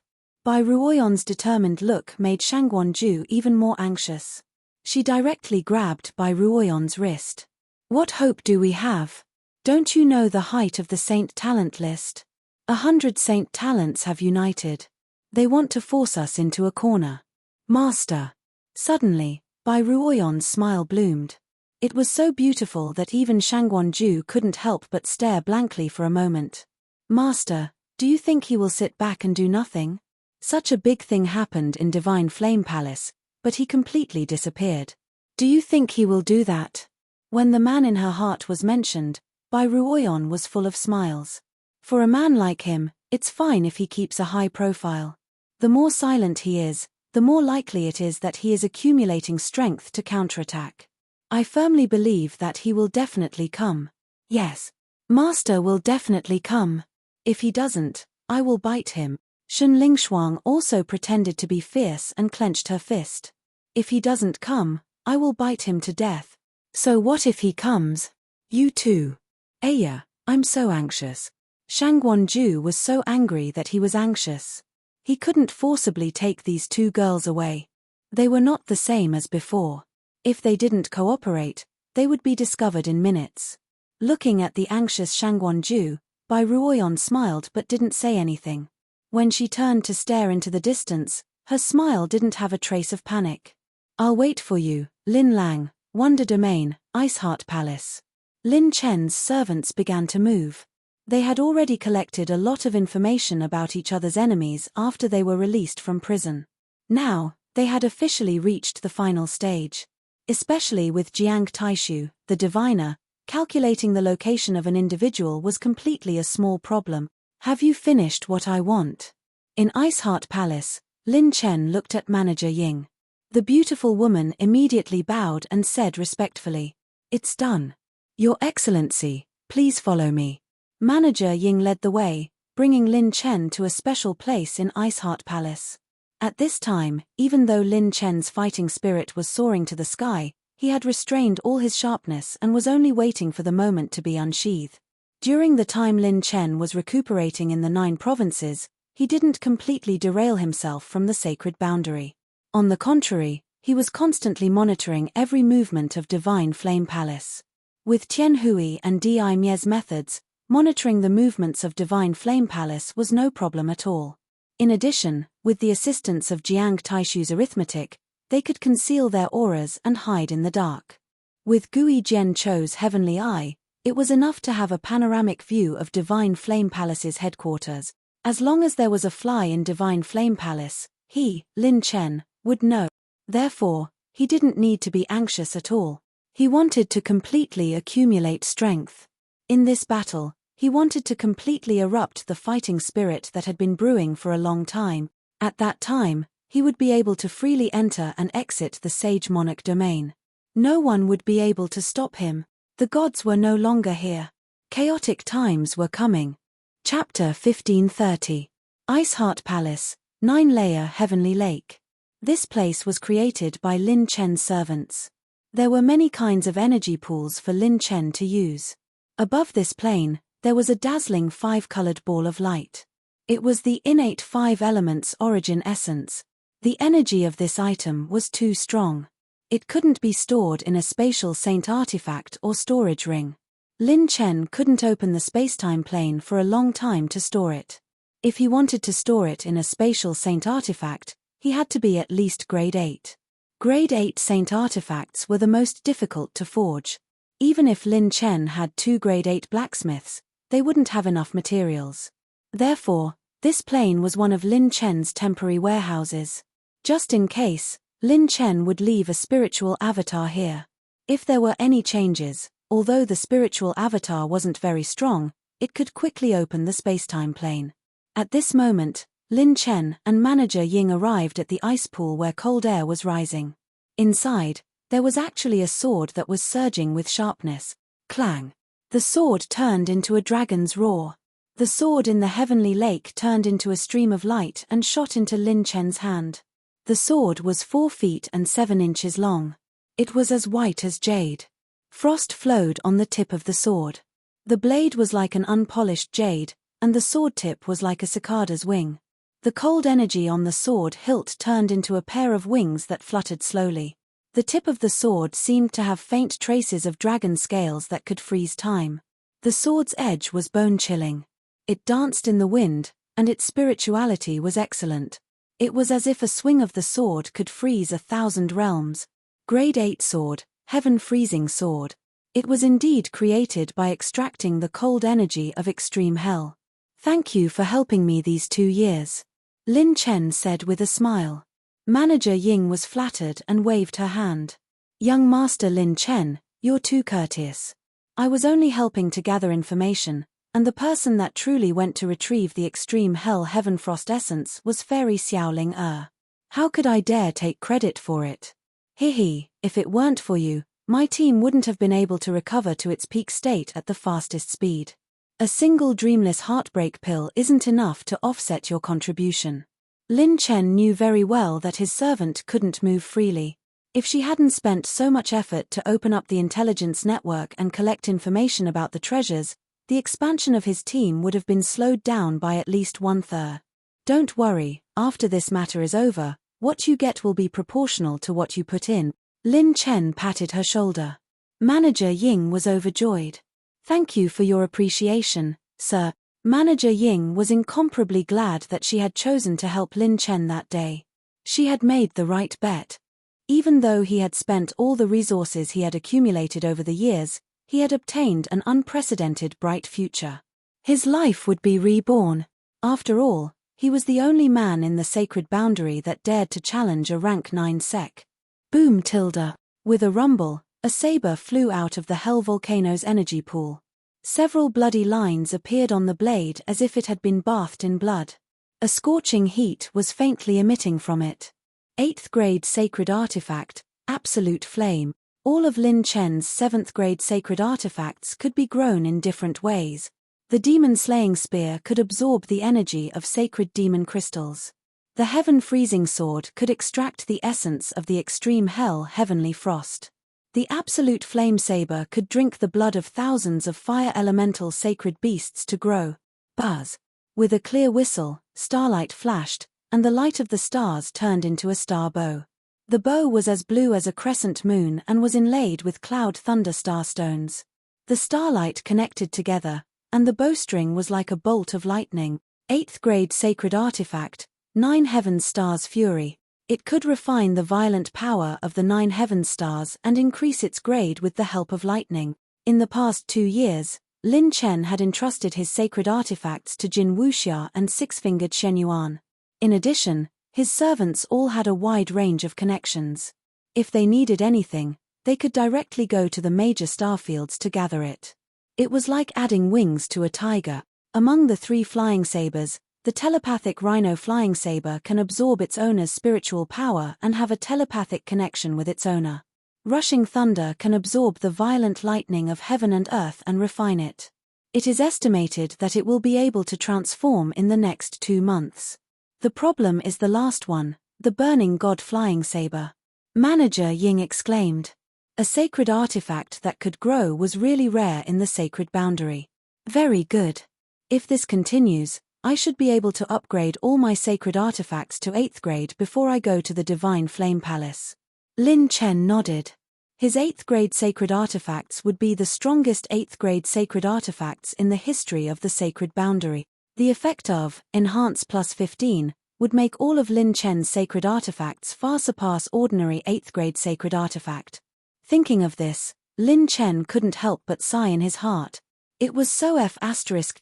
[SPEAKER 1] Bai Ruoyan's determined look made Shangguan-ju even more anxious. She directly grabbed Bai Ruoyan's wrist. "What hope do we have? Don't you know the height of the Saint Talent list? 100 Saint Talents have united. They want to force us into a corner. Master." Suddenly, Bai Ruoyan's smile bloomed. It was so beautiful that even Shangguan-ju couldn't help but stare blankly for a moment. "Master, do you think he will sit back and do nothing? Such a big thing happened in Divine Flame Palace, but he completely disappeared. Do you think he will do that?" When the man in her heart was mentioned, Bai Ruoyan was full of smiles. For a man like him, it's fine if he keeps a high profile. The more silent he is, the more likely it is that he is accumulating strength to counterattack. "I firmly believe that he will definitely come. Yes. Master will definitely come. If he doesn't, I will bite him." Shun Lingshuang also pretended to be fierce and clenched her fist. "If he doesn't come, I will bite him to death." "So what if he comes? You too." "Aya, I'm so anxious." Shangguan-ju was so angry that he was anxious. He couldn't forcibly take these two girls away. They were not the same as before. If they didn't cooperate, they would be discovered in minutes. Looking at the anxious Shangguan-ju, Bai Ruoyan smiled but didn't say anything. When she turned to stare into the distance, her smile didn't have a trace of panic. "I'll wait for you, Lin Lang, Wonder Domain, Iceheart Palace." Lin Chen's servants began to move. They had already collected a lot of information about each other's enemies after they were released from prison. Now, they had officially reached the final stage. Especially with Jiang Taishu, the diviner, calculating the location of an individual was completely a small problem. "Have you finished what I want?" In Iceheart Palace, Lin Chen looked at Manager Ying. The beautiful woman immediately bowed and said respectfully, "It's done. Your Excellency, please follow me." Manager Ying led the way, bringing Lin Chen to a special place in Iceheart Palace. At this time, even though Lin Chen's fighting spirit was soaring to the sky, he had restrained all his sharpness and was only waiting for the moment to be unsheathed. During the time Lin Chen was recuperating in the 9 provinces, he didn't completely derail himself from the sacred boundary. On the contrary, he was constantly monitoring every movement of Divine Flame Palace. With Tian Hui and Di Mie's methods, monitoring the movements of Divine Flame Palace was no problem at all. In addition, with the assistance of Jiang Taishu's arithmetic, they could conceal their auras and hide in the dark. With Gui Jian Chou's heavenly eye, it was enough to have a panoramic view of Divine Flame Palace's headquarters. As long as there was a fly in Divine Flame Palace, he, Lin Chen, would know. Therefore, he didn't need to be anxious at all. He wanted to completely accumulate strength. In this battle, he wanted to completely erupt the fighting spirit that had been brewing for a long time. At that time, he would be able to freely enter and exit the Sage Monarch domain. No one would be able to stop him. The gods were no longer here. Chaotic times were coming. Chapter 1530. Iceheart Palace, 9-layer Heavenly Lake. This place was created by Lin Chen's servants. There were many kinds of energy pools for Lin Chen to use. Above this plane, there was a dazzling 5-colored ball of light. It was the innate 5 elements origin essence. The energy of this item was too strong. It couldn't be stored in a spatial saint artifact or storage ring. Lin Chen couldn't open the spacetime plane for a long time to store it. If he wanted to store it in a spatial saint artifact, he had to be at least grade 8. Grade 8 saint artifacts were the most difficult to forge. Even if Lin Chen had 2 grade 8 blacksmiths, they wouldn't have enough materials. Therefore, this plane was one of Lin Chen's temporary warehouses. Just in case, Lin Chen would leave a spiritual avatar here. If there were any changes, although the spiritual avatar wasn't very strong, it could quickly open the spacetime plane. At this moment, Lin Chen and manager Ying arrived at the ice pool where cold air was rising. Inside, there was actually a sword that was surging with sharpness. Clang! The sword turned into a dragon's roar. The sword in the heavenly lake turned into a stream of light and shot into Lin Chen's hand. The sword was 4 feet and 7 inches long. It was as white as jade. Frost flowed on the tip of the sword. The blade was like an unpolished jade, and the sword tip was like a cicada's wing. The cold energy on the sword hilt turned into a pair of wings that fluttered slowly. The tip of the sword seemed to have faint traces of dragon scales that could freeze time. The sword's edge was bone-chilling. It danced in the wind, and its spirituality was excellent. It was as if a swing of the sword could freeze 1,000 realms. Grade 8 sword, heaven-freezing sword. It was indeed created by extracting the cold energy of extreme hell. Thank you for helping me these 2 years. Lin Chen said with a smile. Manager Ying was flattered and waved her hand. Young Master Lin Chen, you're too courteous. I was only helping to gather information, and the person that truly went to retrieve the extreme hell heaven frost essence was Fairy Xiaoling Er. How could I dare take credit for it? Hehe, if it weren't for you, my team wouldn't have been able to recover to its peak state at the fastest speed. A single dreamless heartbreak pill isn't enough to offset your contribution. Lin Chen knew very well that his servant couldn't move freely. If she hadn't spent so much effort to open up the intelligence network and collect information about the treasures, the expansion of his team would have been slowed down by at least 1/3. Don't worry, after this matter is over, what you get will be proportional to what you put in. Lin Chen patted her shoulder. Manager Ying was overjoyed. Thank you for your appreciation, sir. Manager Ying was incomparably glad that she had chosen to help Lin Chen that day. She had made the right bet. Even though he had spent all the resources he had accumulated over the years, he had obtained an unprecedented bright future. His life would be reborn. After all, he was the only man in the sacred boundary that dared to challenge a rank 9 sec. Boom tilde. With a rumble, a saber flew out of the Hell Volcano's energy pool. Several bloody lines appeared on the blade as if it had been bathed in blood. A scorching heat was faintly emitting from it. 8th grade sacred artifact, Absolute Flame. All of Lin Chen's 7th grade sacred artifacts could be grown in different ways. The demon-slaying spear could absorb the energy of sacred demon crystals. The heaven-freezing sword could extract the essence of the extreme hell heavenly frost. The absolute flame saber could drink the blood of thousands of fire elemental sacred beasts to grow. Buzz. With a clear whistle, starlight flashed, and the light of the stars turned into a star bow. The bow was as blue as a crescent moon and was inlaid with cloud thunder starstones. The starlight connected together, and the bowstring was like a bolt of lightning. 8th grade sacred artifact, 9 heavens stars fury. It could refine the violent power of the 9 heavens stars and increase its grade with the help of lightning. In the past 2 years, Lin Chen had entrusted his sacred artifacts to Jin Wuxia and Six-Fingered Shen Yuan. In addition, his servants all had a wide range of connections. If they needed anything, they could directly go to the major starfields to gather it. It was like adding wings to a tiger. Among the 3 flying sabers, the telepathic rhino flying saber can absorb its owner's spiritual power and have a telepathic connection with its owner. Rushing thunder can absorb the violent lightning of heaven and earth and refine it. It is estimated that it will be able to transform in the next 2 months. The problem is the last one, the burning god flying saber. Manager Ying exclaimed. A sacred artifact that could grow was really rare in the sacred boundary. Very good. If this continues, I should be able to upgrade all my sacred artifacts to 8th grade before I go to the Divine Flame Palace. Lin Chen nodded. His 8th grade sacred artifacts would be the strongest 8th grade sacred artifacts in the history of the sacred boundary. The effect of Enhance plus 15 would make all of Lin Chen's sacred artifacts far surpass ordinary 8th grade sacred artifact. Thinking of this, Lin Chen couldn't help but sigh in his heart. It was so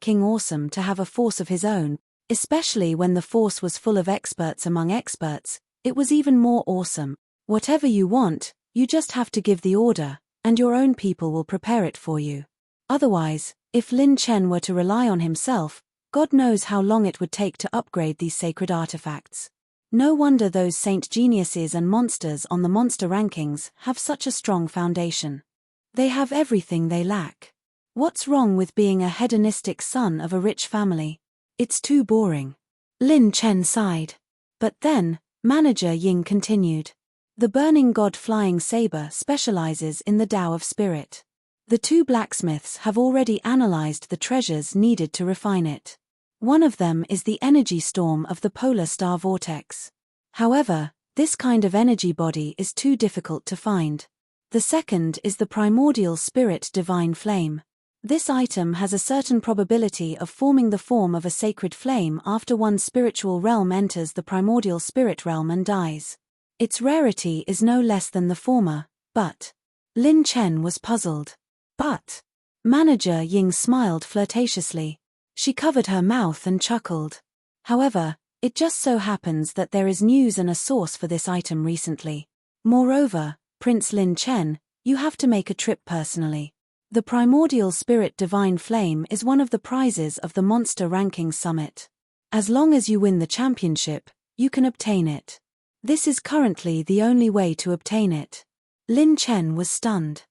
[SPEAKER 1] King awesome to have a force of his own, especially when the force was full of experts among experts. It was even more awesome. Whatever you want, you just have to give the order, and your own people will prepare it for you. Otherwise, if Lin Chen were to rely on himself, God knows how long it would take to upgrade these sacred artifacts. No wonder those saint geniuses and monsters on the monster rankings have such a strong foundation. They have everything they lack. What's wrong with being a hedonistic son of a rich family? It's too boring. Lin Chen sighed. But then, Manager Ying continued. The burning god flying saber specializes in the Tao of spirit. The 2 blacksmiths have already analyzed the treasures needed to refine it. One of them is the energy storm of the polar star vortex. However, this kind of energy body is too difficult to find. The second is the primordial spirit divine flame. This item has a certain probability of forming the form of a sacred flame after one's spiritual realm enters the primordial spirit realm and dies. Its rarity is no less than the former, but Lin Chen was puzzled. But Manager Ying smiled flirtatiously. She covered her mouth and chuckled. However, it just so happens that there is news and a source for this item recently. Moreover, Prince Lin Chen, you have to make a trip personally. The Primordial Spirit Divine Flame is one of the prizes of the Monster Rankings Summit. As long as you win the championship, you can obtain it. This is currently the only way to obtain it. Lin Chen was stunned.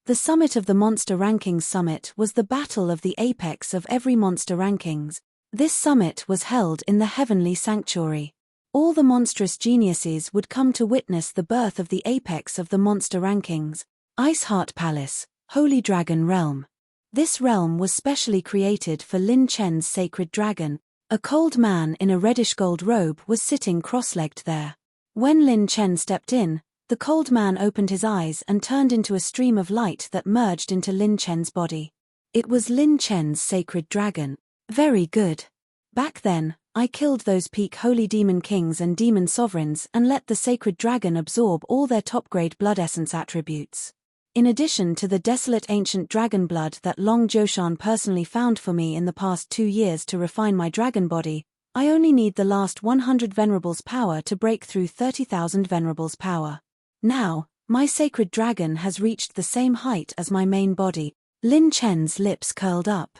[SPEAKER 1] The summit of the Monster Rankings Summit was the battle of the apex of every Monster Rankings. This summit was held in the Heavenly Sanctuary. All the monstrous geniuses would come to witness the birth of the apex of the Monster Rankings, Iceheart Palace, Holy Dragon Realm. This realm was specially created for Lin Chen's sacred dragon. A cold man in a reddish-gold robe was sitting cross-legged there. When Lin Chen stepped in, the cold man opened his eyes and turned into a stream of light that merged into Lin Chen's body. It was Lin Chen's sacred dragon. Very good. Back then, I killed those peak holy demon kings and demon sovereigns and let the sacred dragon absorb all their top-grade blood essence attributes. In addition to the desolate ancient dragon blood that Long Joshan personally found for me in the past 2 years to refine my dragon body, I only need the last 100 venerables power to break through 30,000 venerables power. Now, my sacred dragon has reached the same height as my main body. Lin Chen's lips curled up.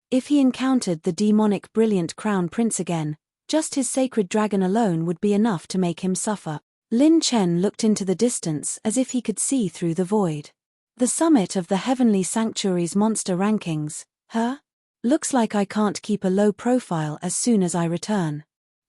[SPEAKER 1] If he encountered the demonic brilliant crown prince again, just his sacred dragon alone would be enough to make him suffer. Lin Chen looked into the distance as if he could see through the void. The summit of the Heavenly Sanctuary's monster rankings, huh? Looks like I can't keep a low profile as soon as I return.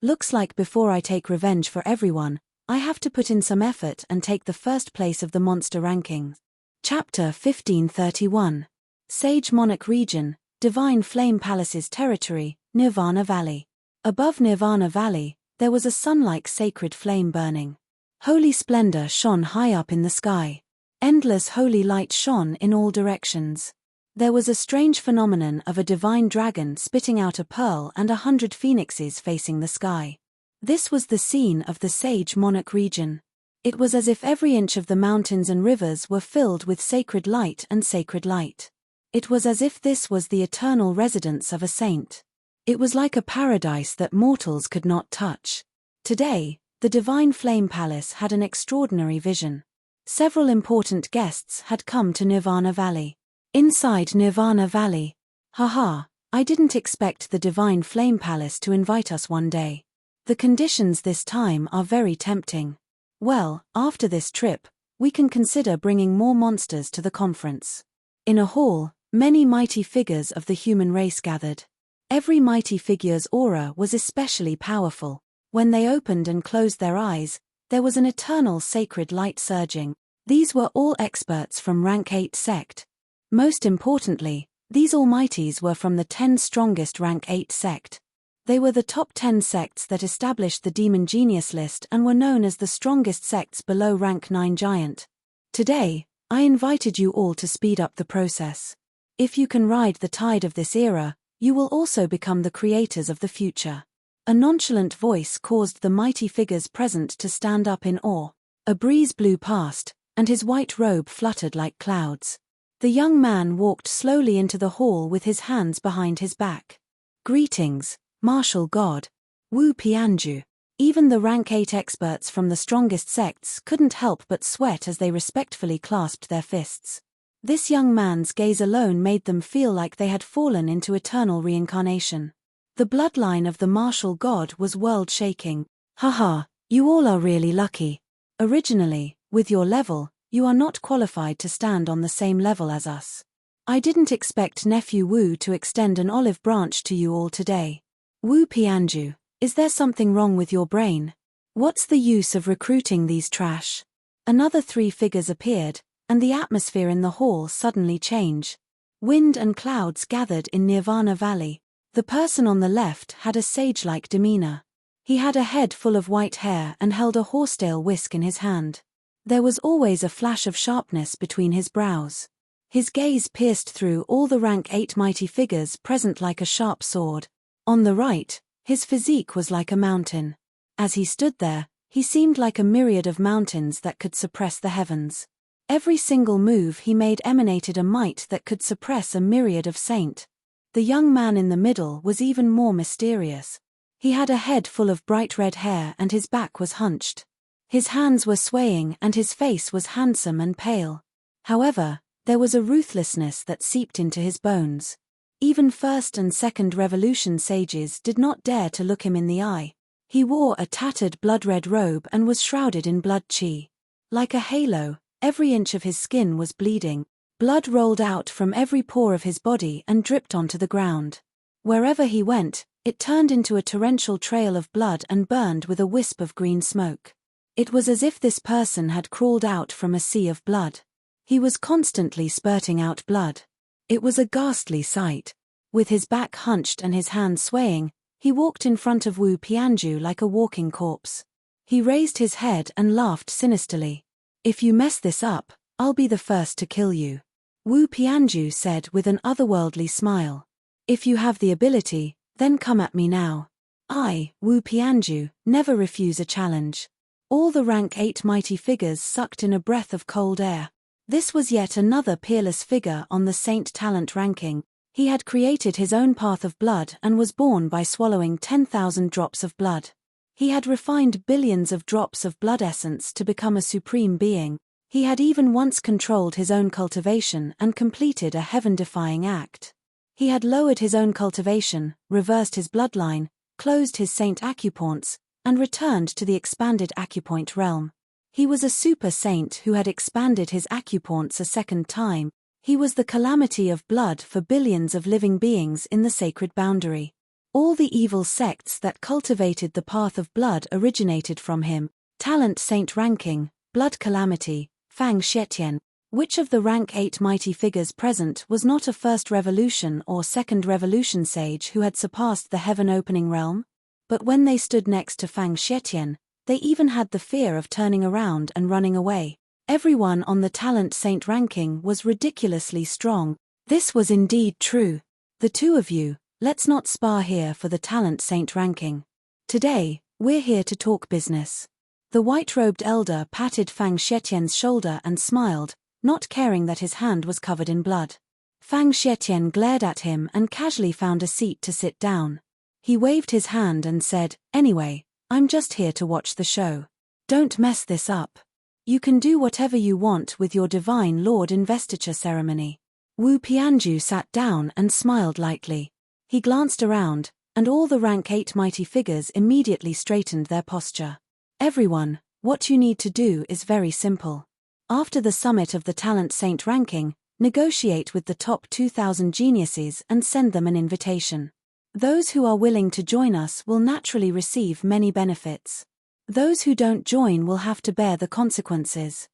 [SPEAKER 1] Looks like before I take revenge for everyone, I have to put in some effort and take the first place of the monster rankings. Chapter 1531. Sage Monarch Region, Divine Flame Palace's Territory, Nirvana Valley. Above Nirvana Valley, there was a sun-like sacred flame burning. Holy splendor shone high up in the sky. Endless holy light shone in all directions. There was a strange phenomenon of a divine dragon spitting out a pearl and 100 phoenixes facing the sky. This was the scene of the Sage Monarch region. It was as if every inch of the mountains and rivers were filled with sacred light and sacred light. It was as if this was the eternal residence of a saint. It was like a paradise that mortals could not touch. Today, the Divine Flame Palace had an extraordinary vision. Several important guests had come to Nirvana Valley. Inside Nirvana Valley. Haha, I didn't expect the Divine Flame Palace to invite us one day. The conditions this time are very tempting. Well, after this trip, we can consider bringing more monsters to the conference. In a hall, many mighty figures of the human race gathered. Every mighty figure's aura was especially powerful. When they opened and closed their eyes, there was an eternal sacred light surging. These were all experts from Rank 8 sect. Most importantly, these almighties were from the 10 strongest Rank 8 sect. They were the top 10 sects that established the Demon Genius list and were known as the strongest sects below Rank 9 Giant. Today, I invited you all to speed up the process. If you can ride the tide of this era, you will also become the creators of the future. A nonchalant voice caused the mighty figures present to stand up in awe. A breeze blew past, and his white robe fluttered like clouds. The young man walked slowly into the hall with his hands behind his back. Greetings, martial god. Wu Pianju. Even the Rank 8 experts from the strongest sects couldn't help but sweat as they respectfully clasped their fists. This young man's gaze alone made them feel like they had fallen into eternal reincarnation. The bloodline of the martial god was world-shaking. Haha, you all are really lucky. Originally, with your level, you are not qualified to stand on the same level as us. I didn't expect Nephew Wu to extend an olive branch to you all today. Wu Pianju, is there something wrong with your brain? What's the use of recruiting these trash? Another 3 figures appeared, and the atmosphere in the hall suddenly changed. Wind and clouds gathered in Nirvana Valley. The person on the left had a sage-like demeanor. He had a head full of white hair and held a horsetail whisk in his hand. There was always a flash of sharpness between his brows. His gaze pierced through all the Rank 8 mighty figures present like a sharp sword. On the right, his physique was like a mountain. As he stood there, he seemed like a myriad of mountains that could suppress the heavens. Every single move he made emanated a might that could suppress a myriad of saint. The young man in the middle was even more mysterious. He had a head full of bright red hair and his back was hunched. His hands were swaying and his face was handsome and pale. However, there was a ruthlessness that seeped into his bones. Even first and second revolution sages did not dare to look him in the eye. He wore a tattered blood-red robe and was shrouded in blood chi. Like a halo, every inch of his skin was bleeding. Blood rolled out from every pore of his body and dripped onto the ground. Wherever he went, it turned into a torrential trail of blood and burned with a wisp of green smoke. It was as if this person had crawled out from a sea of blood. He was constantly spurting out blood. It was a ghastly sight. With his back hunched and his hands swaying, he walked in front of Wu Pianju like a walking corpse. He raised his head and laughed sinisterly. If you mess this up, I'll be the first to kill you. Wu Pianju said with an otherworldly smile. If you have the ability, then come at me now. I, Wu Pianju, never refuse a challenge. All the Rank 8 mighty figures sucked in a breath of cold air. This was yet another peerless figure on the Saint Talent ranking. He had created his own path of blood and was born by swallowing 10,000 drops of blood. He had refined billions of drops of blood essence to become a supreme being. He had even once controlled his own cultivation and completed a heaven-defying act. He had lowered his own cultivation, reversed his bloodline, closed his saint acupoints, and returned to the expanded acupoint realm. He was a super saint who had expanded his acupoints a second time. He was the calamity of blood for billions of living beings in the sacred boundary. All the evil sects that cultivated the path of blood originated from him: Talent Saint Ranking, Blood Calamity, Fang Xietian. Which of the rank 8 mighty figures present was not a first revolution or second revolution sage who had surpassed the heaven-opening realm? But when they stood next to Fang Xietian, they even had the fear of turning around and running away. Everyone on the Talent Saint Ranking was ridiculously strong. This was indeed true. The two of you, let's not spar here for the Talent Saint Ranking. Today, we're here to talk business. The white-robed elder patted Fang Xietian's shoulder and smiled, not caring that his hand was covered in blood. Fang Xietian glared at him and casually found a seat to sit down. He waved his hand and said, "Anyway, I'm just here to watch the show. Don't mess this up. You can do whatever you want with your Divine Lord investiture ceremony." Wu Pianju sat down and smiled lightly. He glanced around, and all the rank 8 mighty figures immediately straightened their posture. "Everyone, what you need to do is very simple. After the summit of the Talent Saint Ranking, negotiate with the top 2,000 geniuses and send them an invitation. Those who are willing to join us will naturally receive many benefits. Those who don't join will have to bear the consequences.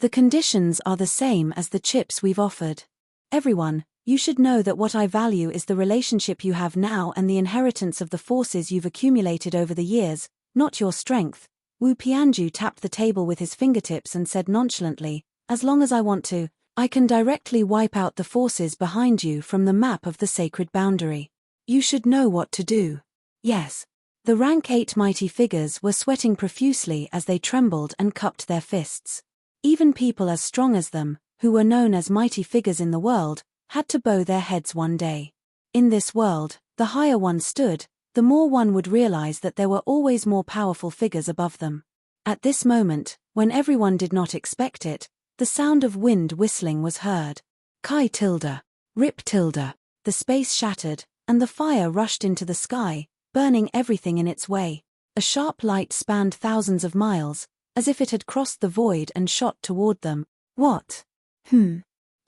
[SPEAKER 1] The conditions are the same as the chips we've offered. Everyone, you should know that what I value is the relationship you have now and the inheritance of the forces you've accumulated over the years, not your strength." Wu Pianju tapped the table with his fingertips and said nonchalantly, "As long as I want to, I can directly wipe out the forces behind you from the map of the sacred boundary. You should know what to do." Yes. The rank 8 mighty figures were sweating profusely as they trembled and cupped their fists. Even people as strong as them, who were known as mighty figures in the world, had to bow their heads one day. In this world, the higher one stood, the more one would realize that there were always more powerful figures above them. At this moment, when everyone did not expect it, the sound of wind whistling was heard. Kai tilde, rip tilde. The space shattered, and the fire rushed into the sky, burning everything in its way. A sharp light spanned thousands of miles, as if it had crossed the void and shot toward them. What?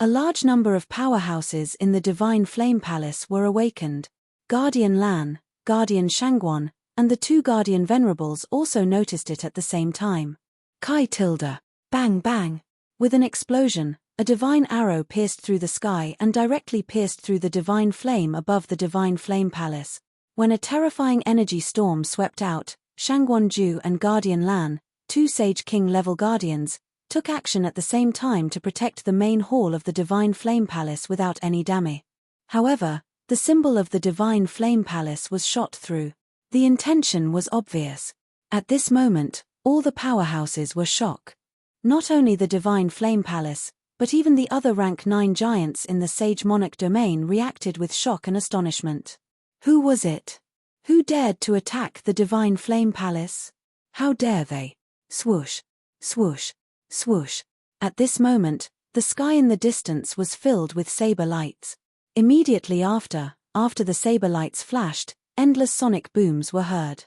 [SPEAKER 1] A large number of powerhouses in the Divine Flame Palace were awakened. Guardian Lan, Guardian Shangguan, and the two Guardian Venerables also noticed it at the same time. Kai tilde. Bang bang. With an explosion, a divine arrow pierced through the sky and directly pierced through the divine flame above the Divine Flame Palace. When a terrifying energy storm swept out, Shangguan Ju and Guardian Lan, two Sage King-level guardians, took action at the same time to protect the main hall of the Divine Flame Palace without any damage. However, the symbol of the Divine Flame Palace was shot through. The intention was obvious. At this moment, all the powerhouses were shocked. Not only the Divine Flame Palace, but even the other rank 9 giants in the Sage Monarch domain reacted with shock and astonishment. Who was it? Who dared to attack the Divine Flame Palace? How dare they? Swoosh, swoosh, swoosh. At this moment, the sky in the distance was filled with saber lights. Immediately after the saber lights flashed, endless sonic booms were heard.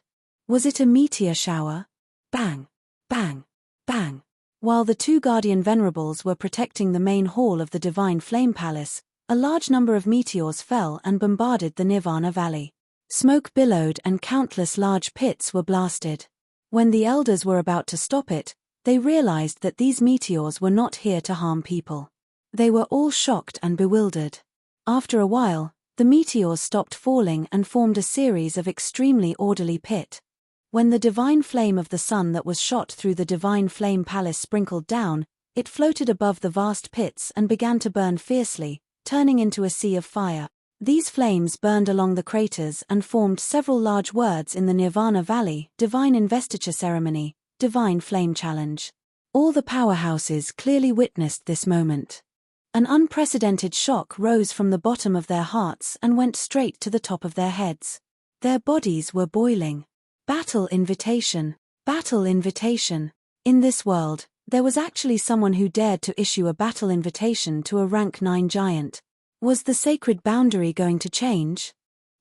[SPEAKER 1] Was it a meteor shower? Bang, bang, bang. While the two Guardian Venerables were protecting the main hall of the Divine Flame Palace, a large number of meteors fell and bombarded the Nirvana Valley. Smoke billowed and countless large pits were blasted. When the elders were about to stop it, they realized that these meteors were not here to harm people. They were all shocked and bewildered. After a while, the meteors stopped falling and formed a series of extremely orderly pit. When the divine flame of the sun that was shot through the Divine Flame Palace sprinkled down, it floated above the vast pits and began to burn fiercely, turning into a sea of fire. These flames burned along the craters and formed several large words in the Nirvana Valley: Divine Investiture Ceremony, Divine Flame Challenge. All the powerhouses clearly witnessed this moment. An unprecedented shock rose from the bottom of their hearts and went straight to the top of their heads. Their bodies were boiling. Battle invitation. Battle invitation. In this world, there was actually someone who dared to issue a battle invitation to a rank 9 giant. Was the sacred boundary going to change?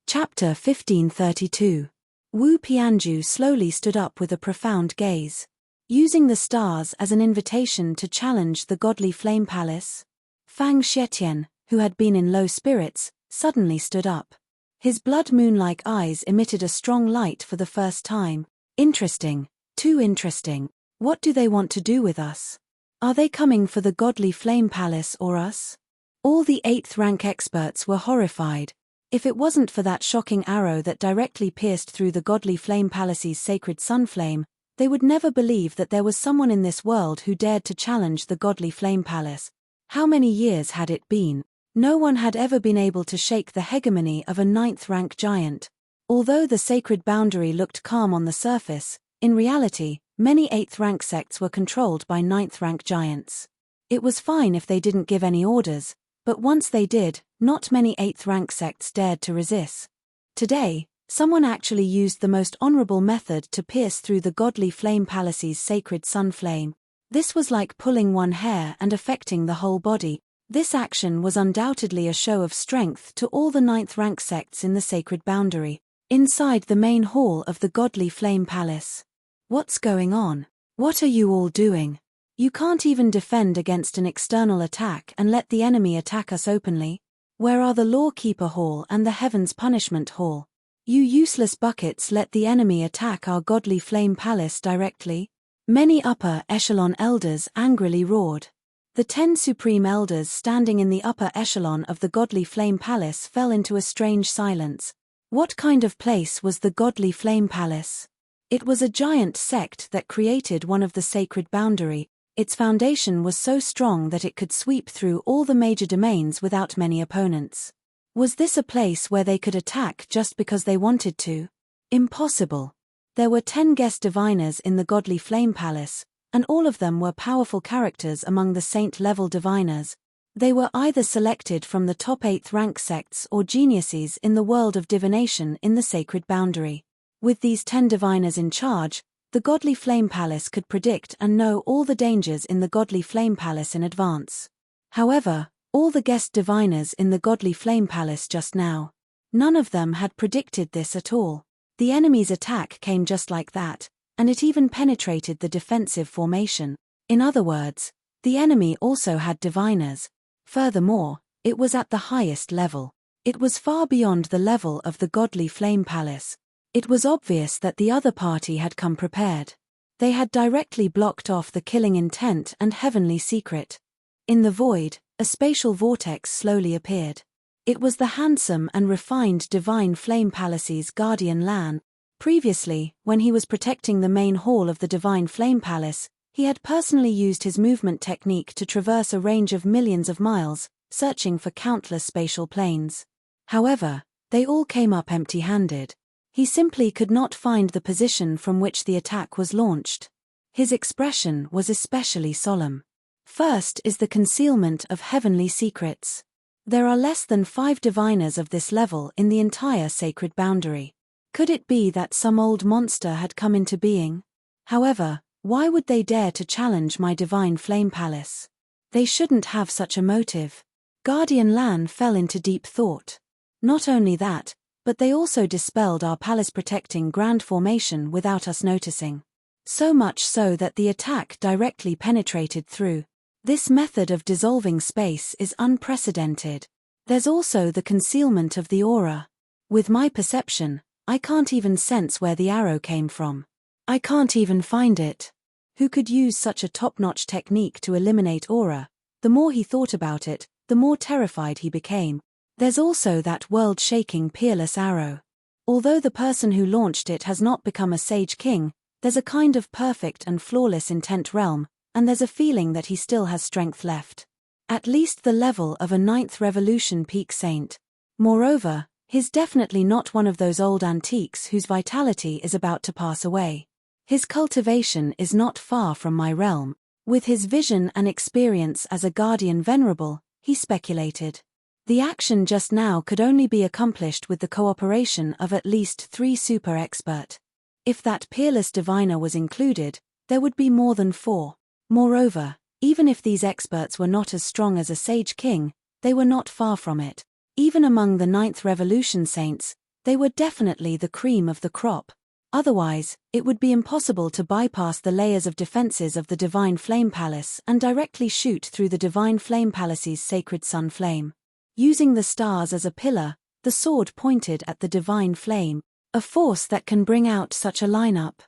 [SPEAKER 1] Chapter 1532. Wu Pianju slowly stood up with a profound gaze. Using the stars as an invitation to challenge the godly flame palace? Fang Xietian, who had been in low spirits, suddenly stood up. His blood moon-like eyes emitted a strong light for the first time. Interesting. Too interesting. What do they want to do with us? Are they coming for the godly flame palace or us? All the 8th rank experts were horrified. If it wasn't for that shocking arrow that directly pierced through the godly flame palace's sacred sunflame, they would never believe that there was someone in this world who dared to challenge the godly flame palace. How many years had it been? No one had ever been able to shake the hegemony of a 9th rank giant. Although the sacred boundary looked calm on the surface, in reality, many 8th rank sects were controlled by 9th rank giants. It was fine if they didn't give any orders, but once they did, not many 8th rank sects dared to resist. Today, someone actually used the most honorable method to pierce through the godly flame palace's sacred sun flame. This was like pulling one hair and affecting the whole body. This action was undoubtedly a show of strength to all the 9th rank sects in the sacred boundary, inside the main hall of the godly flame palace. What's going on? What are you all doing? You can't even defend against an external attack and let the enemy attack us openly. Where are the Lawkeeper Hall and the Heaven's Punishment Hall? You useless buckets let the enemy attack our godly flame palace directly. Many upper echelon elders angrily roared. The 10 supreme elders standing in the upper echelon of the godly flame palace fell into a strange silence. What kind of place was the godly flame palace? It was a giant sect that created one of the sacred boundary. Its foundation was so strong that it could sweep through all the major domains without many opponents. Was this a place where they could attack just because they wanted to? Impossible. There were 10 guest diviners in the godly flame palace, and all of them were powerful characters among the saint-level diviners. They were either selected from the top 8th rank sects or geniuses in the world of divination in the sacred boundary. With these 10 diviners in charge, the godly flame palace could predict and know all the dangers in the godly flame palace in advance. However, all the guest diviners in the godly flame palace just now, none of them had predicted this at all. The enemy's attack came just like that, and it even penetrated the defensive formation. In other words, the enemy also had diviners. Furthermore, it was at the highest level. It was far beyond the level of the godly flame palace. It was obvious that the other party had come prepared. They had directly blocked off the killing intent and heavenly secret. In the void, a spatial vortex slowly appeared. It was the handsome and refined divine flame palace's guardian Lan. Previously, when he was protecting the main hall of the divine flame palace, he had personally used his movement technique to traverse a range of millions of miles, searching for countless spatial planes. However, they all came up empty-handed. He simply could not find the position from which the attack was launched. His expression was especially solemn. First is the concealment of heavenly secrets. There are less than 5 diviners of this level in the entire sacred boundary. Could it be that some old monster had come into being? However, why would they dare to challenge my divine flame palace? They shouldn't have such a motive. Guardian Lan fell into deep thought. Not only that, but they also dispelled our palace-protecting grand formation without us noticing. So much so that the attack directly penetrated through. This method of dissolving space is unprecedented. There's also the concealment of the aura. With my perception, I can't even sense where the arrow came from. I can't even find it. Who could use such a top-notch technique to eliminate aura? The more he thought about it, the more terrified he became. There's also that world-shaking peerless arrow. Although the person who launched it has not become a sage king, there's a kind of perfect and flawless intent realm, and there's a feeling that he still has strength left. At least the level of a 9th revolution peak saint. Moreover, he's definitely not one of those old antiques whose vitality is about to pass away. His cultivation is not far from my realm. With his vision and experience as a guardian venerable, he speculated. The action just now could only be accomplished with the cooperation of at least 3 super expert. If that peerless diviner was included, there would be more than 4. Moreover, even if these experts were not as strong as a sage king, they were not far from it. Even among the 9th revolution saints, they were definitely the cream of the crop. Otherwise, it would be impossible to bypass the layers of defenses of the divine flame palace and directly shoot through the divine flame palace's sacred sun flame. Using the stars as a pillar, The sword pointed at the divine flame, a force that can bring out such a lineup.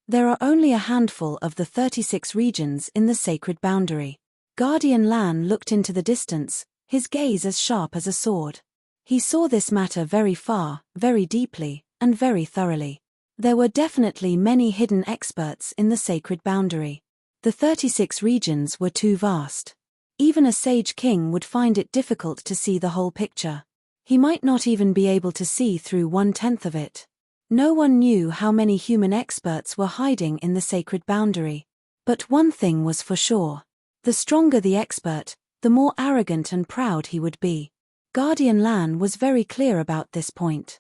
[SPEAKER 1] There are only a handful of the 36 regions in the sacred boundary. Guardian Lan looked into the distance, his gaze as sharp as a sword. He saw this matter very far, very deeply, and very thoroughly. There were definitely many hidden experts in the sacred boundary. The 36 regions were too vast. Even a sage king would find it difficult to see the whole picture. He might not even be able to see through 1/10 of it. No one knew how many human experts were hiding in the sacred boundary. But one thing was for sure. The stronger the expert, the more arrogant and proud he would be. Guardian Lan was very clear about this point.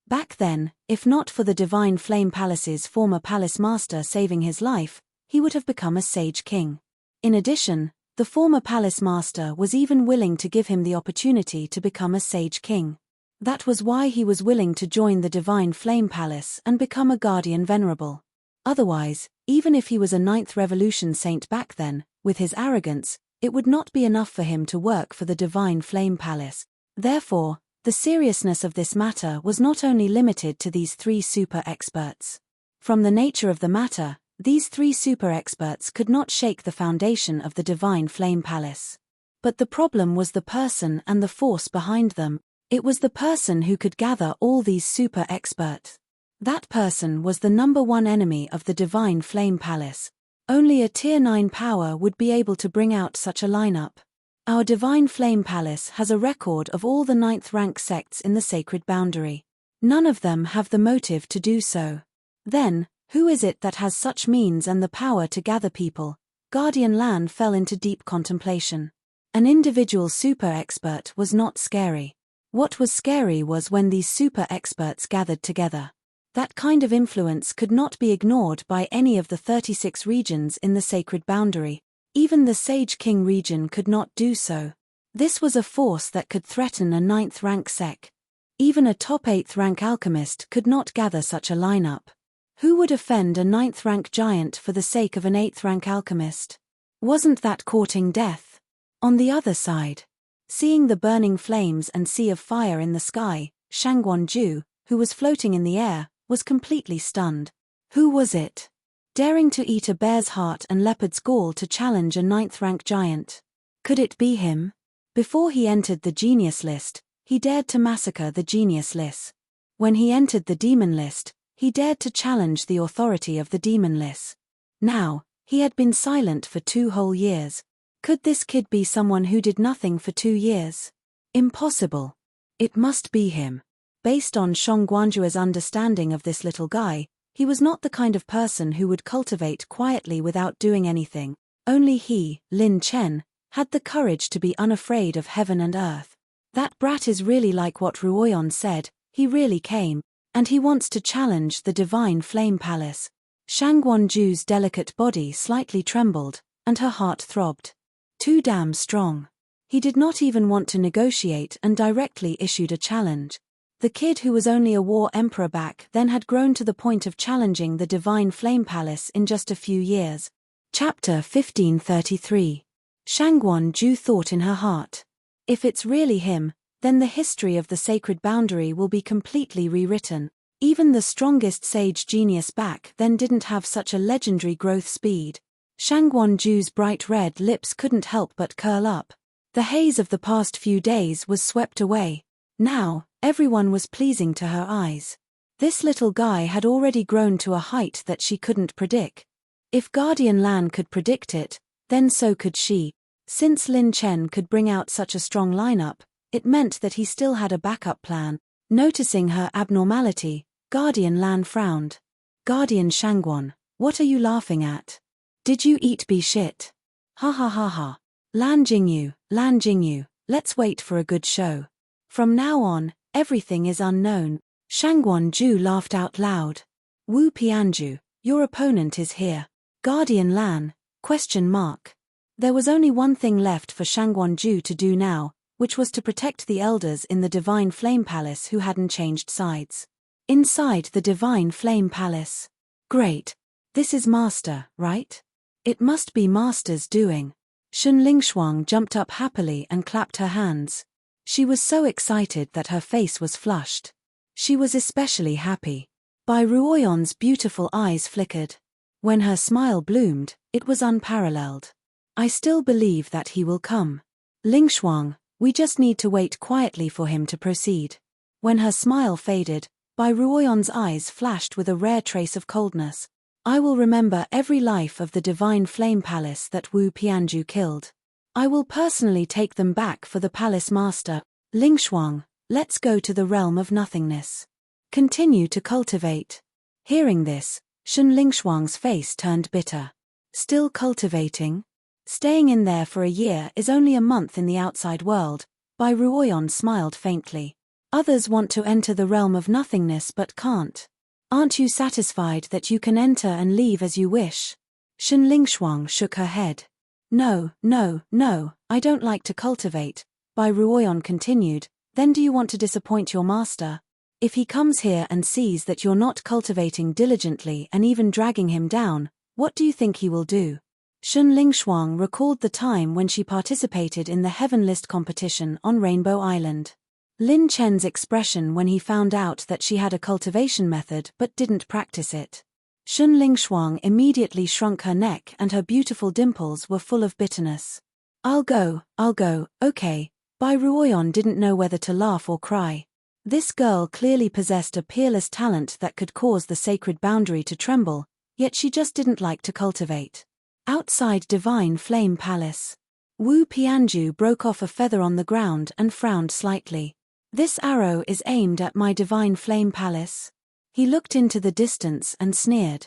[SPEAKER 1] Back then, if not for the Divine Flame Palace's former palace master saving his life, he would have become a sage king. In addition, the former palace master was even willing to give him the opportunity to become a sage king. That was why he was willing to join the Divine Flame Palace and become a guardian venerable. Otherwise, even if he was a 9th Revolution saint back then, with his arrogance, it would not be enough for him to work for the Divine Flame Palace. Therefore, the seriousness of this matter was not only limited to these 3 super experts. From the nature of the matter, these 3 super experts could not shake the foundation of the Divine Flame Palace. But the problem was the person and the force behind them. It was the person who could gather all these super experts. That person was the #1 enemy of the Divine Flame Palace. Only a Tier 9 power would be able to bring out such a lineup. Our Divine Flame Palace has a record of all the 9th rank sects in the sacred boundary. None of them have the motive to do so. Then, who is it that has such means and the power to gather people? Guardian Lan fell into deep contemplation. An individual super expert was not scary. What was scary was when these super experts gathered together. That kind of influence could not be ignored by any of the 36 regions in the sacred boundary. Even the Sage King region could not do so. This was a force that could threaten a 9th rank sect. Even a top 8th rank alchemist could not gather such a lineup. Who would offend a 9th rank giant for the sake of an 8th rank alchemist? Wasn't that courting death? On the other side, seeing the burning flames and sea of fire in the sky, Shangguan-ju, who was floating in the air, was completely stunned. Who was it? Daring to eat a bear's heart and leopard's gall to challenge a 9th rank giant. Could it be him? Before he entered the genius list, he dared to massacre the genius list. When he entered the demon list, he dared to challenge the authority of the demon list. Now, he had been silent for 2 whole years. Could this kid be someone who did nothing for 2 years? Impossible. It must be him. Based on Shangguanju's understanding of this little guy, he was not the kind of person who would cultivate quietly without doing anything. Only he, Lin Chen, had the courage to be unafraid of heaven and earth. That brat is really like what Ruoyon said, he really came, and he wants to challenge the Divine Flame Palace. Shangguanju's delicate body slightly trembled, and her heart throbbed. Too damn strong. He did not even want to negotiate and directly issued a challenge. The kid who was only a war emperor back then had grown to the point of challenging the Divine Flame Palace in just a few years. Chapter 1533. Shangguan-ju thought in her heart. If it's really him, then the history of the sacred boundary will be completely rewritten. Even the strongest sage genius back then didn't have such a legendary growth speed. Shangguan-ju's bright red lips couldn't help but curl up. The haze of the past few days was swept away. Now, everyone was pleasing to her eyes. This little guy had already grown to a height that she couldn't predict. If Guardian Lan could predict it, then so could she. Since Lin Chen could bring out such a strong lineup, it meant that he still had a backup plan. Noticing her abnormality, Guardian Lan frowned. Guardian Shangguan, what are you laughing at? Did you eat shit? Ha ha ha ha. Lan Jingyu, let's wait for a good show. From now on, everything is unknown. Shangguan-ju laughed out loud. Wu Pianju, your opponent is here. Guardian Lan, ? There was only one thing left for Shangguan-ju to do now, which was to protect the elders in the Divine Flame Palace who hadn't changed sides. Inside the Divine Flame Palace. Great. This is Master, right? It must be Master's doing. Shun Lingshuang jumped up happily and clapped her hands. She was so excited that her face was flushed. She was especially happy. Bai Ruoyon's beautiful eyes flickered. When her smile bloomed, it was unparalleled. I still believe that he will come. Ling Shuang, we just need to wait quietly for him to proceed. When her smile faded, Bai Ruoyon's eyes flashed with a rare trace of coldness. I will remember every life of the divine flame palace that Wu Pianju killed. I will personally take them back for the palace master. Ling Shuang, let's go to the realm of nothingness. Continue to cultivate. Hearing this, Shun Ling Shuang's face turned bitter. Still cultivating? Staying in there for a year is only a month in the outside world. Bai Ruoyon smiled faintly. Others want to enter the realm of nothingness but can't. Aren't you satisfied that you can enter and leave as you wish? Shun Ling Shuang shook her head. No, I don't like to cultivate, Bai Ruoyon continued. Then do you want to disappoint your master? If he comes here and sees that you're not cultivating diligently and even dragging him down, what do you think he will do? Shun Ling Shuang recalled the time when she participated in the Heaven List competition on Rainbow Island. Lin Chen's expression when he found out that she had a cultivation method but didn't practice it. Shun Ling Shuang immediately shrunk her neck and her beautiful dimples were full of bitterness. I'll go, okay. Bai Ruoyon didn't know whether to laugh or cry. This girl clearly possessed a peerless talent that could cause the sacred boundary to tremble, yet she just didn't like to cultivate. Outside Divine Flame Palace, Wu Pianju broke off a feather on the ground and frowned slightly. This arrow is aimed at my Divine Flame Palace? He looked into the distance and sneered.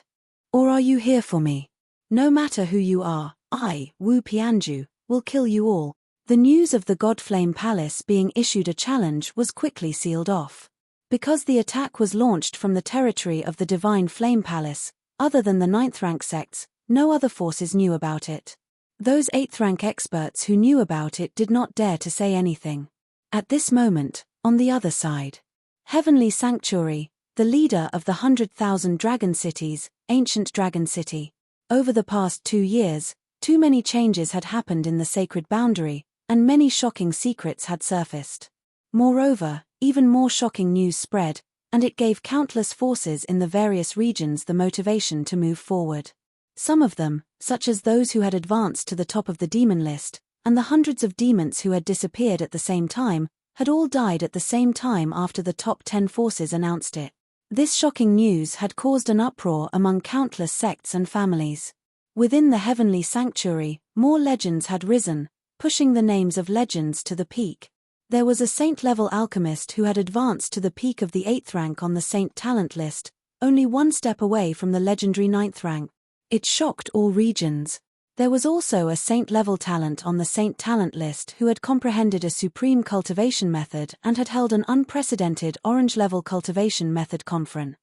[SPEAKER 1] Or are you here for me? No matter who you are, I, Wu Pianju, will kill you all. The news of the God Flame Palace being issued a challenge was quickly sealed off. Because the attack was launched from the territory of the Divine Flame Palace, other than the 9th rank sects, no other forces knew about it. Those 8th rank experts who knew about it did not dare to say anything. At this moment, on the other side, Heavenly Sanctuary, the leader of the 100,000 dragon cities, Ancient Dragon City. Over the past 2 years, too many changes had happened in the sacred boundary, and many shocking secrets had surfaced. Moreover, even more shocking news spread, and it gave countless forces in the various regions the motivation to move forward. Some of them, such as those who had advanced to the top of the demon list, and the hundreds of demons who had disappeared at the same time, had all died at the same time after the top 10 forces announced it. This shocking news had caused an uproar among countless sects and families. Within the Heavenly Sanctuary, more legends had risen, pushing the names of legends to the peak. There was a saint-level alchemist who had advanced to the peak of the 8th rank on the saint talent list, only one step away from the legendary 9th rank. It shocked all regions. There was also a saint-level talent on the saint talent list who had comprehended a supreme cultivation method and had held an unprecedented orange-level cultivation method conference.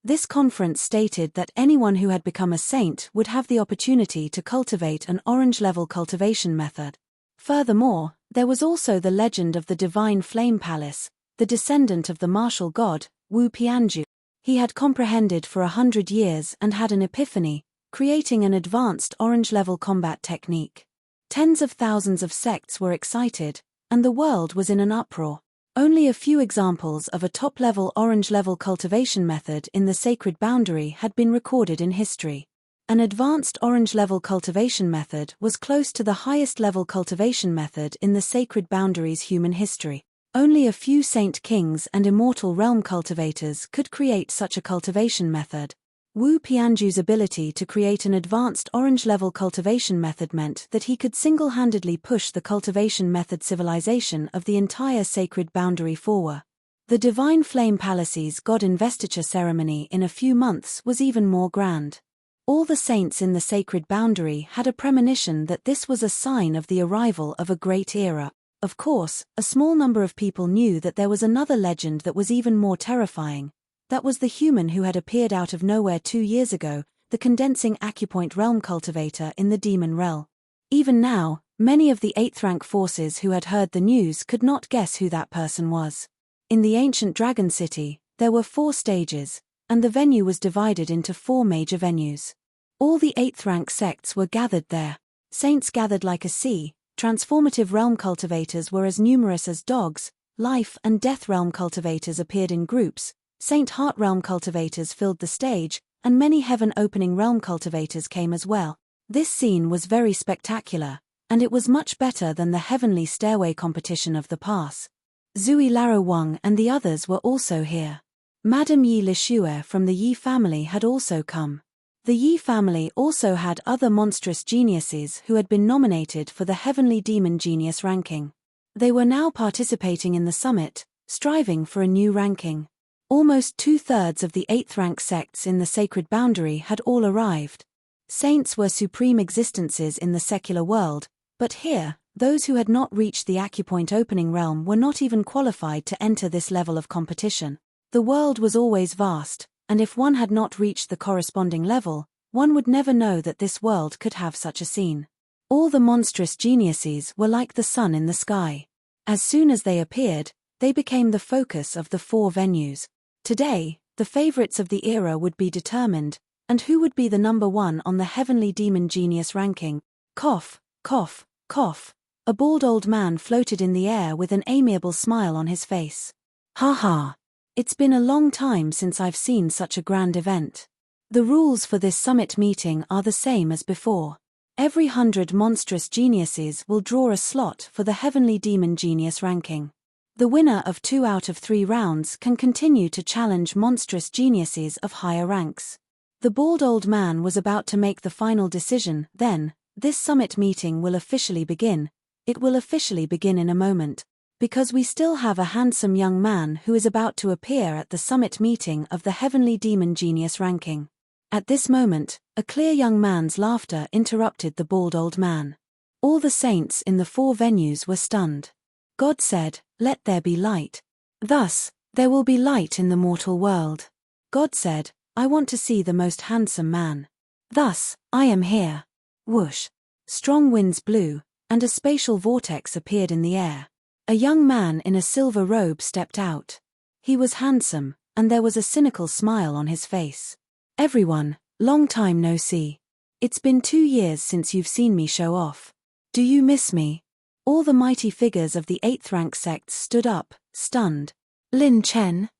[SPEAKER 1] This conference stated that anyone who had become a saint would have the opportunity to cultivate an orange-level cultivation method. Furthermore, there was also the legend of the Divine Flame Palace, the descendant of the martial god, Wu Pianju. He had comprehended for 100 years and had an epiphany, creating an advanced orange-level combat technique. Tens of thousands of sects were excited, and the world was in an uproar. Only a few examples of a top-level orange-level cultivation method in the sacred boundary had been recorded in history. An advanced orange-level cultivation method was close to the highest-level cultivation method in the sacred boundary's human history. Only a few saint kings and immortal realm cultivators could create such a cultivation method. Wu Pianju's ability to create an advanced orange-level cultivation method meant that he could single-handedly push the cultivation method civilization of the entire sacred boundary forward. The Divine Flame Palace's god investiture ceremony in a few months was even more grand. All the saints in the sacred boundary had a premonition that this was a sign of the arrival of a great era. Of course, a small number of people knew that there was another legend that was even more terrifying. That was the human who had appeared out of nowhere 2 years ago, the condensing acupoint realm cultivator in the demon realm. Even now, many of the 8th rank forces who had heard the news could not guess who that person was. In the ancient dragon city, there were 4 stages, and the venue was divided into 4 major venues. All the 8th rank sects were gathered there. Saints gathered like a sea, transformative realm cultivators were as numerous as dogs, life and death realm cultivators appeared in groups, Saint Heart realm cultivators filled the stage, and many heaven-opening realm cultivators came as well. This scene was very spectacular, and it was much better than the heavenly stairway competition of the past. Zui Laro Wang and the others were also here. Madame Yi Lishue from the Yi family had also come. The Yi family also had other monstrous geniuses who had been nominated for the Heavenly Demon Genius ranking. They were now participating in the summit, striving for a new ranking. Almost 2/3 of the 8th rank sects in the sacred boundary had all arrived. Saints were supreme existences in the secular world, but here, those who had not reached the acupoint opening realm were not even qualified to enter this level of competition. The world was always vast, and if one had not reached the corresponding level, one would never know that this world could have such a scene. All the monstrous geniuses were like the sun in the sky. As soon as they appeared, they became the focus of the 4 venues. Today, the favorites of the era would be determined, and who would be the number 1 on the Heavenly Demon Genius ranking. Cough, cough, cough. A bald old man floated in the air with an amiable smile on his face. Ha ha. It's been a long time since I've seen such a grand event. The rules for this summit meeting are the same as before. Every 100 monstrous geniuses will draw a slot for the Heavenly Demon Genius ranking. The winner of 2 out of 3 rounds can continue to challenge monstrous geniuses of higher ranks. The bald old man was about to make the final decision. Then, this summit meeting will officially begin. It will officially begin in a moment, because we still have a handsome young man who is about to appear at the summit meeting of the Heavenly Demon Genius ranking. At this moment, a clear young man's laughter interrupted the bald old man. All the saints in the 4 venues were stunned. God said, "Let there be light." Thus, there will be light in the mortal world. God said, "I want to see the most handsome man." Thus, I am here. Whoosh. Strong winds blew, and a spatial vortex appeared in the air. A young man in a silver robe stepped out. He was handsome, and there was a cynical smile on his face. "Everyone, long time no see. It's been 2 years since you've seen me show off. Do you miss me?" All the mighty figures of the 8th rank sects stood up, stunned. Lin Chen?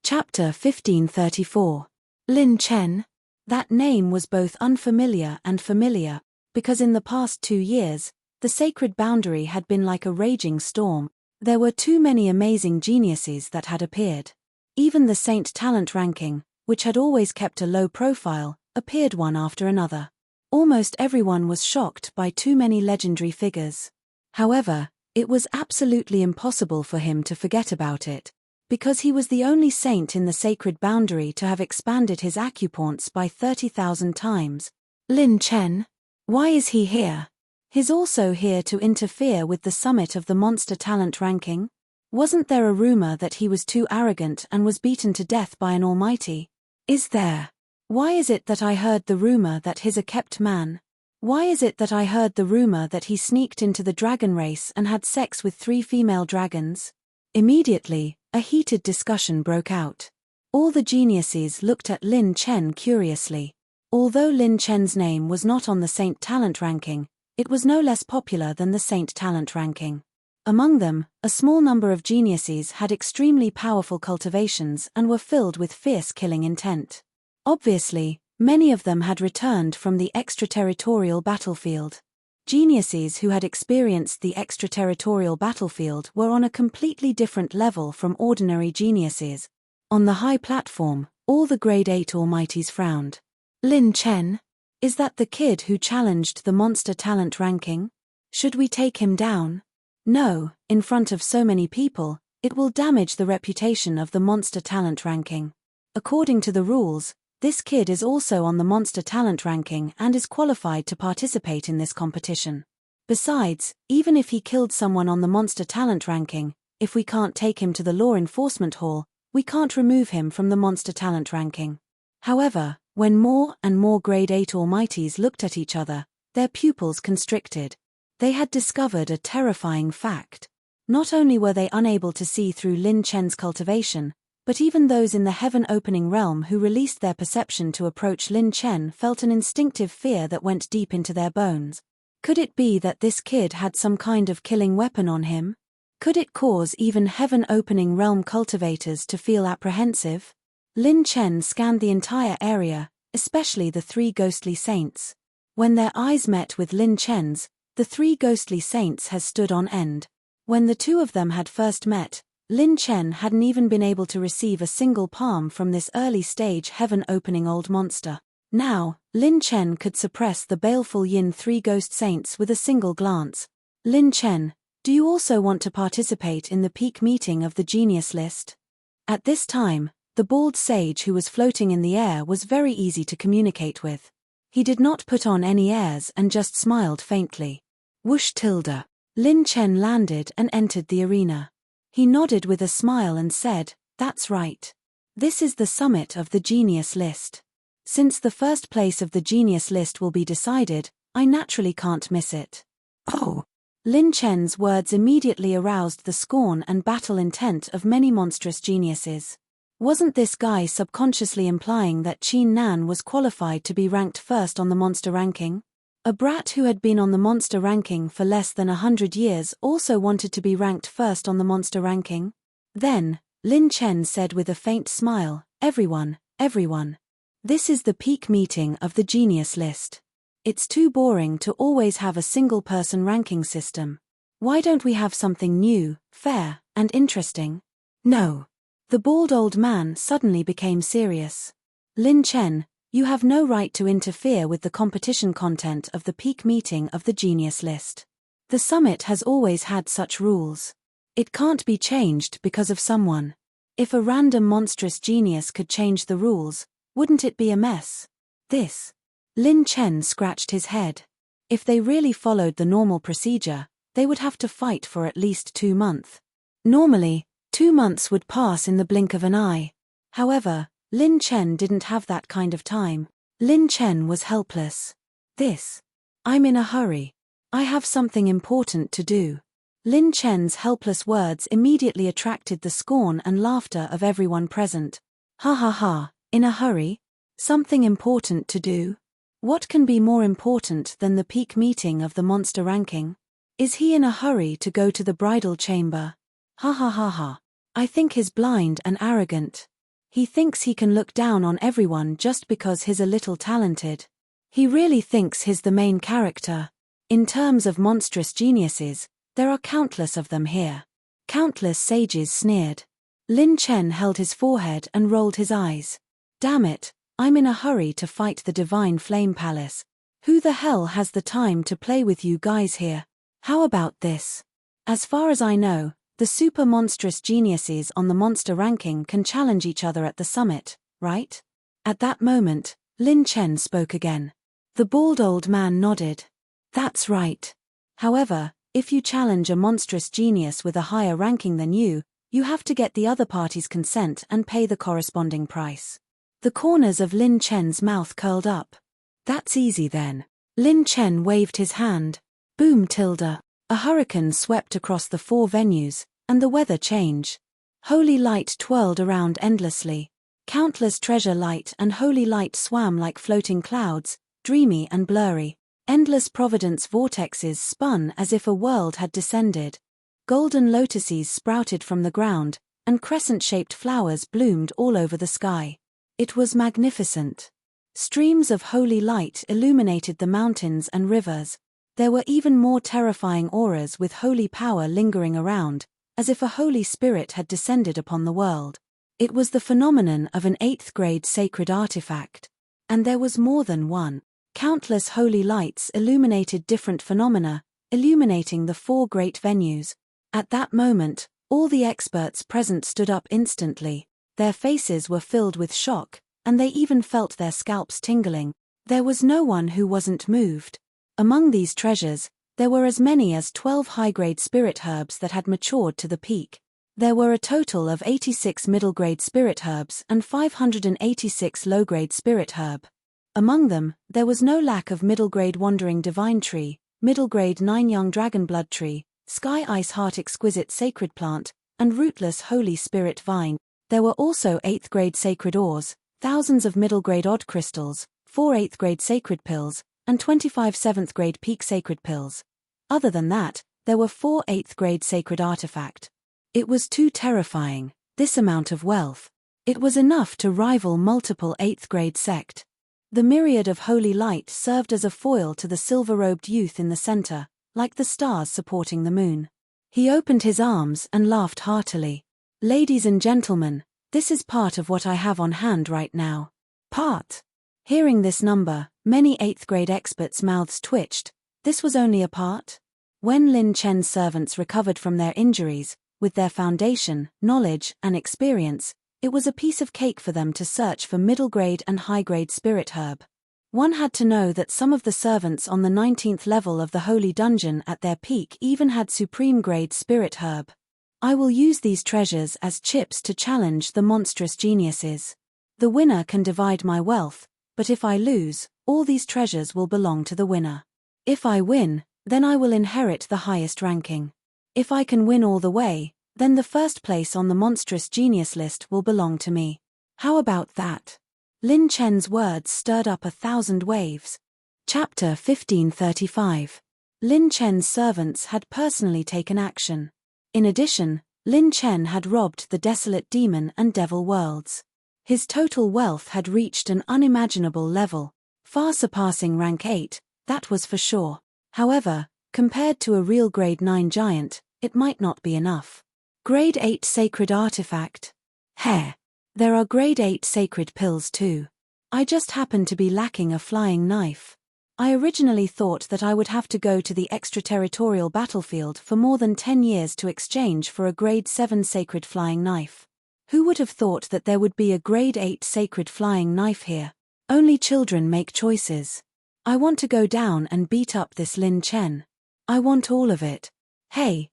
[SPEAKER 1] Chapter 1534. Lin Chen? That name was both unfamiliar and familiar, because in the past 2 years, the sacred boundary had been like a raging storm. There were too many amazing geniuses that had appeared. Even the Saint Talent ranking, which had always kept a low profile, appeared one after another. Almost everyone was shocked by too many legendary figures. However, it was absolutely impossible for him to forget about it, because he was the only saint in the sacred boundary to have expanded his acupoints by 30,000 times. Lin Chen? Why is he here? He's also here to interfere with the summit of the monster talent ranking? Wasn't there a rumor that he was too arrogant and was beaten to death by an almighty? Is there? Why is it that I heard the rumor that he's a kept man? Why is it that I heard the rumor that he sneaked into the dragon race and had sex with 3 female dragons? Immediately, a heated discussion broke out. All the geniuses looked at Lin Chen curiously. Although Lin Chen's name was not on the Saint Talent ranking, it was no less popular than the Saint Talent ranking. Among them, a small number of geniuses had extremely powerful cultivations and were filled with fierce killing intent. Obviously, many of them had returned from the extraterritorial battlefield. Geniuses who had experienced the extraterritorial battlefield were on a completely different level from ordinary geniuses. On the high platform, all the grade 8 almighties frowned. Lin Chen? Is that the kid who challenged the monster talent ranking? Should we take him down? No, in front of so many people, it will damage the reputation of the monster talent ranking. According to the rules, this kid is also on the monster talent ranking and is qualified to participate in this competition. Besides, even if he killed someone on the monster talent ranking, if we can't take him to the law enforcement hall, we can't remove him from the monster talent ranking. However, when more and more grade 8 almighties looked at each other, their pupils constricted. They had discovered a terrifying fact. Not only were they unable to see through Lin Chen's cultivation, but even those in the heaven-opening realm who released their perception to approach Lin Chen felt an instinctive fear that went deep into their bones. Could it be that this kid had some kind of killing weapon on him? Could it cause even heaven-opening realm cultivators to feel apprehensive? Lin Chen scanned the entire area, especially the three ghostly saints. When their eyes met with Lin Chen's, the three ghostly saints had stood on end. When the two of them had first met, Lin Chen hadn't even been able to receive a single palm from this early-stage heaven-opening old monster. Now, Lin Chen could suppress the baleful Yin three ghost saints with a single glance. Lin Chen, do you also want to participate in the peak meeting of the genius list? At this time, the bald sage who was floating in the air was very easy to communicate with. He did not put on any airs and just smiled faintly. Whoosh tilde. Lin Chen landed and entered the arena. He nodded with a smile and said, "That's right. This is the summit of the genius list. Since the first place of the genius list will be decided, I naturally can't miss it." Oh! Lin Chen's words immediately aroused the scorn and battle intent of many monstrous geniuses. Wasn't this guy subconsciously implying that Qin Nan was qualified to be ranked first on the monster ranking? A brat who had been on the monster ranking for less than 100 years also wanted to be ranked first on the monster ranking? Then, Lin Chen said with a faint smile, everyone. This is the peak meeting of the genius list. It's too boring to always have a single-person ranking system. Why don't we have something new, fair, and interesting? No. The bald old man suddenly became serious. Lin Chen, you have no right to interfere with the competition content of the peak meeting of the genius list. The summit has always had such rules. It can't be changed because of someone. If a random monstrous genius could change the rules, wouldn't it be a mess? Lin Chen scratched his head. If they really followed the normal procedure, they would have to fight for at least 2 months. Normally, 2 months would pass in the blink of an eye. However, Lin Chen didn't have that kind of time. Lin Chen was helpless. I'm in a hurry. I have something important to do. Lin Chen's helpless words immediately attracted the scorn and laughter of everyone present. Ha ha ha, in a hurry? Something important to do? What can be more important than the peak meeting of the monster ranking? Is he in a hurry to go to the bridal chamber? Ha ha ha ha. I think he's blind and arrogant. He thinks he can look down on everyone just because he's a little talented. He really thinks he's the main character. In terms of monstrous geniuses, there are countless of them here. Countless sages sneered. Lin Chen held his forehead and rolled his eyes. Damn it, I'm in a hurry to fight the Divine Flame Palace. Who the hell has the time to play with you guys here? How about this? As far as I know, the super monstrous geniuses on the monster ranking can challenge each other at the summit, right? At that moment, Lin Chen spoke again. The bald old man nodded. That's right. However, if you challenge a monstrous genius with a higher ranking than you have to get the other party's consent and pay the corresponding price. The corners of Lin Chen's mouth curled up. That's easy then. Lin Chen waved his hand. Boom tilde. A hurricane swept across the 4 venues, and the weather changed. Holy light twirled around endlessly. Countless treasure light and holy light swam like floating clouds, dreamy and blurry. Endless providence vortexes spun as if a world had descended. Golden lotuses sprouted from the ground, and crescent-shaped flowers bloomed all over the sky. It was magnificent. Streams of holy light illuminated the mountains and rivers. There were even more terrifying auras with holy power lingering around, as if a holy spirit had descended upon the world. It was the phenomenon of an 8th-grade sacred artifact. And there was more than one. Countless holy lights illuminated different phenomena, illuminating the 4 great venues. At that moment, all the experts present stood up instantly. Their faces were filled with shock, and they even felt their scalps tingling. There was no one who wasn't moved. Among these treasures, there were as many as 12 high-grade spirit herbs that had matured to the peak. There were a total of 86 middle-grade spirit herbs and 586 low-grade spirit herb. Among them, there was no lack of middle-grade wandering divine tree, middle-grade 9 young dragon blood tree, sky ice heart exquisite sacred plant, and rootless holy spirit vine. There were also 8th-grade sacred ores, thousands of middle-grade odd crystals, 4 8th-grade sacred pills, and 25 7th grade peak sacred pills. Other than that, there were 4 8th grade sacred artifact. It was too terrifying, this amount of wealth. It was enough to rival multiple 8th grade sect. The myriad of holy light served as a foil to the silver-robed youth in the center, like the stars supporting the moon. He opened his arms and laughed heartily. Ladies and gentlemen, this is part of what I have on hand right now. Part. Hearing this number, many 8th grade experts' mouths twitched. This was only a part? When Lin Chen's servants recovered from their injuries, with their foundation, knowledge, and experience, it was a piece of cake for them to search for middle-grade and high-grade spirit herb. One had to know that some of the servants on the 19th level of the Holy Dungeon at their peak even had supreme-grade spirit herb. I will use these treasures as chips to challenge the monstrous geniuses. The winner can divide my wealth, but if I lose, all these treasures will belong to the winner. If I win, then I will inherit the highest ranking. If I can win all the way, then the first place on the monstrous genius list will belong to me. How about that? Lin Chen's words stirred up 1,000 waves. Chapter 1535. Lin Chen's servants had personally taken action. In addition, Lin Chen had robbed the desolate demon and devil worlds. His total wealth had reached an unimaginable level, far surpassing rank 8, that was for sure. However, compared to a real grade 9 giant, it might not be enough. Grade 8 sacred artifact. Heh. There are grade 8 sacred pills too. I just happen to be lacking a flying knife. I originally thought that I would have to go to the extraterritorial battlefield for more than 10 years to exchange for a grade 7 sacred flying knife. Who would have thought that there would be a grade 8 sacred flying knife here? Only children make choices. I want to go down and beat up this Lin Chen. I want all of it. Hey,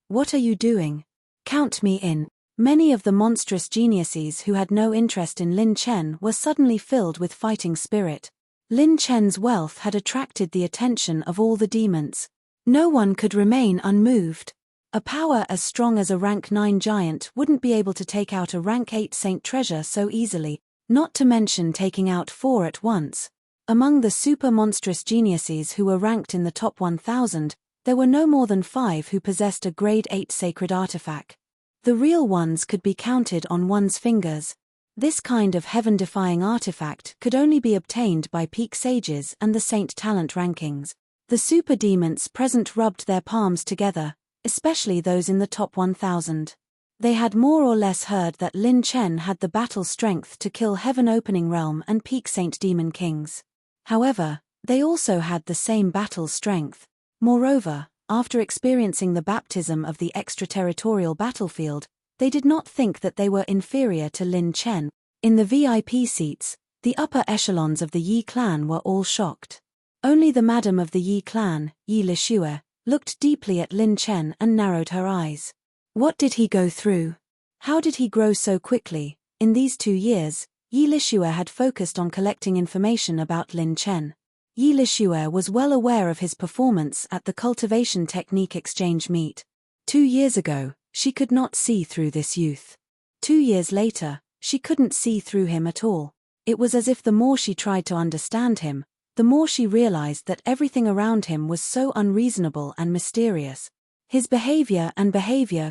[SPEAKER 1] what are you doing? Count me in. Many of the monstrous geniuses who had no interest in Lin Chen were suddenly filled with fighting spirit. Lin Chen's wealth had attracted the attention of all the demons. No one could remain unmoved. A power as strong as a rank 9 giant wouldn't be able to take out a rank 8 saint treasure so easily, not to mention taking out 4 at once. Among the super monstrous geniuses who were ranked in the top 1,000, there were no more than 5 who possessed a grade 8 sacred artifact. The real ones could be counted on one's fingers. This kind of heaven-defying artifact could only be obtained by peak sages and the saint talent rankings. The super demons present rubbed their palms together, especially those in the top 1,000. They had more or less heard that Lin Chen had the battle strength to kill heaven-opening realm and peak saint demon kings. However, they also had the same battle strength. Moreover, after experiencing the baptism of the extraterritorial battlefield, they did not think that they were inferior to Lin Chen. In the VIP seats, the upper echelons of the Yi clan were all shocked. Only the madam of the Yi clan, Yi Lishue, looked deeply at Lin Chen and narrowed her eyes. What did he go through? How did he grow so quickly? In these 2 years, Yi Lishue had focused on collecting information about Lin Chen. Yi Lishue was well aware of his performance at the cultivation technique exchange meet. 2 years ago, she could not see through this youth. 2 years later, she couldn't see through him at all. It was as if the more she tried to understand him, the more she realized that everything around him was so unreasonable and mysterious. His behavior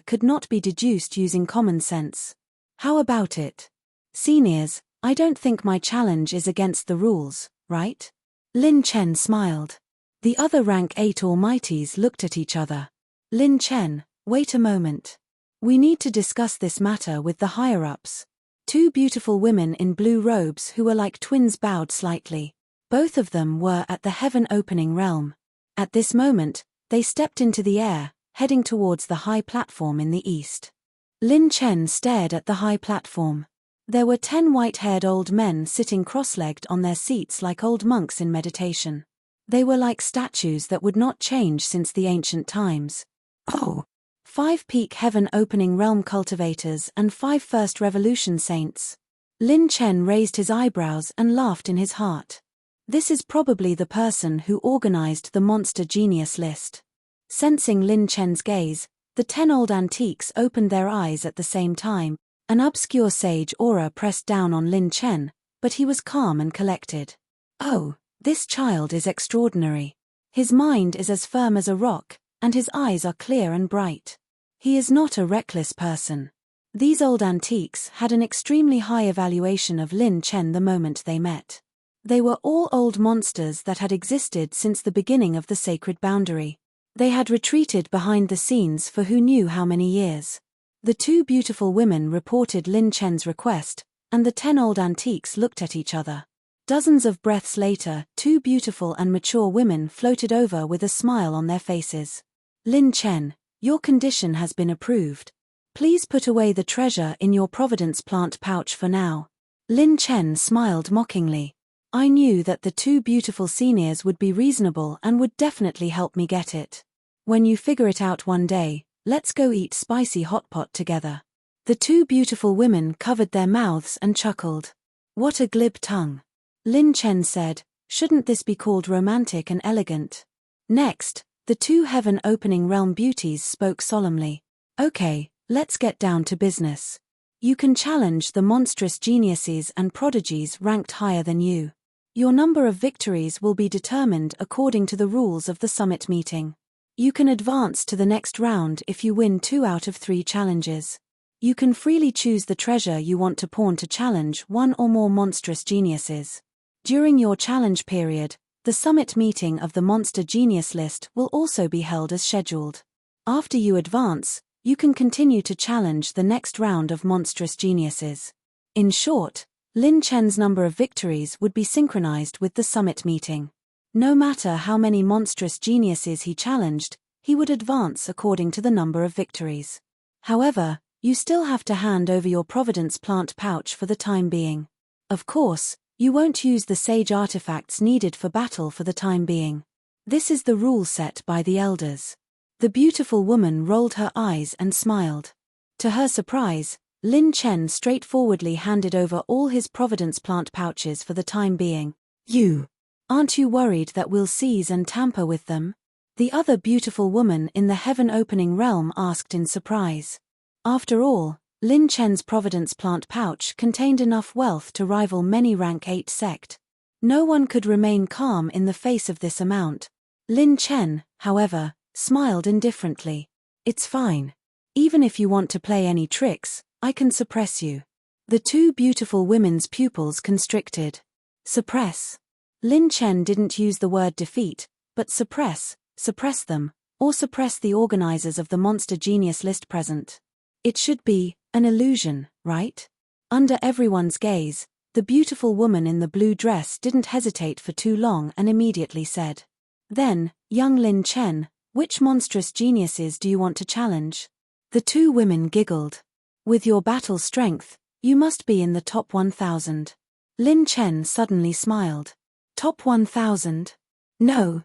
[SPEAKER 1] could not be deduced using common sense. How about it? Seniors, I don't think my challenge is against the rules, right? Lin Chen smiled. The other rank 8 almighties looked at each other. Lin Chen, wait a moment. We need to discuss this matter with the higher-ups. 2 beautiful women in blue robes who were like twins bowed slightly. Both of them were at the heaven-opening realm. At this moment, they stepped into the air, heading towards the high platform in the east. Lin Chen stared at the high platform. There were 10 white-haired old men sitting cross-legged on their seats like old monks in meditation. They were like statues that would not change since the ancient times. Oh! 5 peak heaven-opening realm cultivators and 5 first revolution saints. Lin Chen raised his eyebrows and laughed in his heart. This is probably the person who organized the monster genius list. Sensing Lin Chen's gaze, the 10 old antiques opened their eyes at the same time. An obscure sage aura pressed down on Lin Chen, but he was calm and collected. Oh, This child is extraordinary. His mind is as firm as a rock, and his eyes are clear and bright. He is not a reckless person. These old antiques had an extremely high evaluation of Lin Chen the moment they met. They were all old monsters that had existed since the beginning of the sacred boundary. They had retreated behind the scenes for who knew how many years. The two beautiful women reported Lin Chen's request, and the 10 old antiques looked at each other. Dozens of breaths later, 2 beautiful and mature women floated over with a smile on their faces. Lin Chen, your condition has been approved. Please put away the treasure in your Providence plant pouch for now. Lin Chen smiled mockingly. I knew that the 2 beautiful seniors would be reasonable and would definitely help me get it. When you figure it out one day, let's go eat spicy hot pot together. The 2 beautiful women covered their mouths and chuckled. What a glib tongue. Lin Chen said, shouldn't this be called romantic and elegant? Next, the 2 heaven-opening realm beauties spoke solemnly. Okay, let's get down to business. You can challenge the monstrous geniuses and prodigies ranked higher than you. Your number of victories will be determined according to the rules of the summit meeting. You can advance to the next round if you win 2 out of 3 challenges. You can freely choose the treasure you want to pawn to challenge 1 or more monstrous geniuses. During your challenge period, the summit meeting of the Monster Genius list will also be held as scheduled. After you advance, you can continue to challenge the next round of monstrous geniuses. In short, Lin Chen's number of victories would be synchronized with the summit meeting. No matter how many monstrous geniuses he challenged, he would advance according to the number of victories. However, you still have to hand over your Providence plant pouch for the time being. Of course, you won't use the sage artifacts needed for battle for the time being. This is the rule set by the elders. The beautiful woman rolled her eyes and smiled. To her surprise, Lin Chen straightforwardly handed over all his Providence plant pouches for the time being. Aren't you worried that we'll seize and tamper with them? The other beautiful woman in the heaven-opening realm asked in surprise. After all, Lin Chen's Providence plant pouch contained enough wealth to rival many rank 8 sect. No one could remain calm in the face of this amount. Lin Chen, however, smiled indifferently. It's fine. Even if you want to play any tricks, I can suppress you. The 2 beautiful women's pupils constricted. Suppress. Lin Chen didn't use the word defeat, but suppress them, or suppress the organizers of the Monster Genius list present. It should be an illusion, right? Under everyone's gaze, the beautiful woman in the blue dress didn't hesitate for too long and immediately said. Then, young Lin Chen, which monstrous geniuses do you want to challenge? The 2 women giggled. With your battle strength, you must be in the top 1,000. Lin Chen suddenly smiled. Top 1,000? No.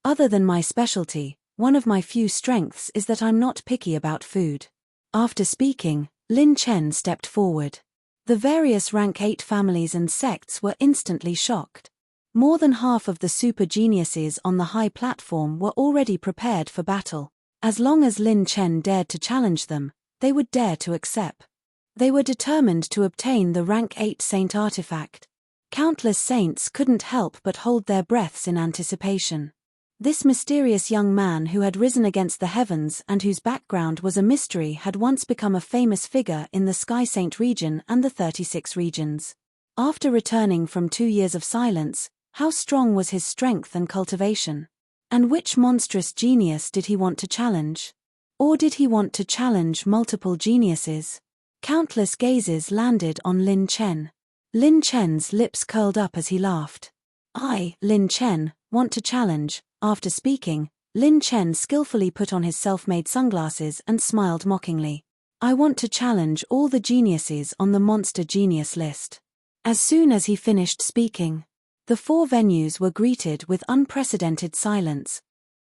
[SPEAKER 1] Other than my specialty, one of my few strengths is that I'm not picky about food. After speaking, Lin Chen stepped forward. The various rank 8 families and sects were instantly shocked. More than half of the super geniuses on the high platform were already prepared for battle. As long as Lin Chen dared to challenge them, they would dare to accept. They were determined to obtain the rank 8 saint artifact. Countless saints couldn't help but hold their breaths in anticipation. This mysterious young man who had risen against the heavens and whose background was a mystery had once become a famous figure in the Sky Saint region and the 36 regions. After returning from 2 years of silence, how strong was his strength and cultivation? And which monstrous genius did he want to challenge? Or did he want to challenge multiple geniuses? Countless gazes landed on Lin Chen. Lin Chen's lips curled up as he laughed. I, Lin Chen, want to challenge. After speaking, Lin Chen skillfully put on his self-made sunglasses and smiled mockingly. I want to challenge all the geniuses on the Monster Genius list. As soon as he finished speaking, the 4 venues were greeted with unprecedented silence.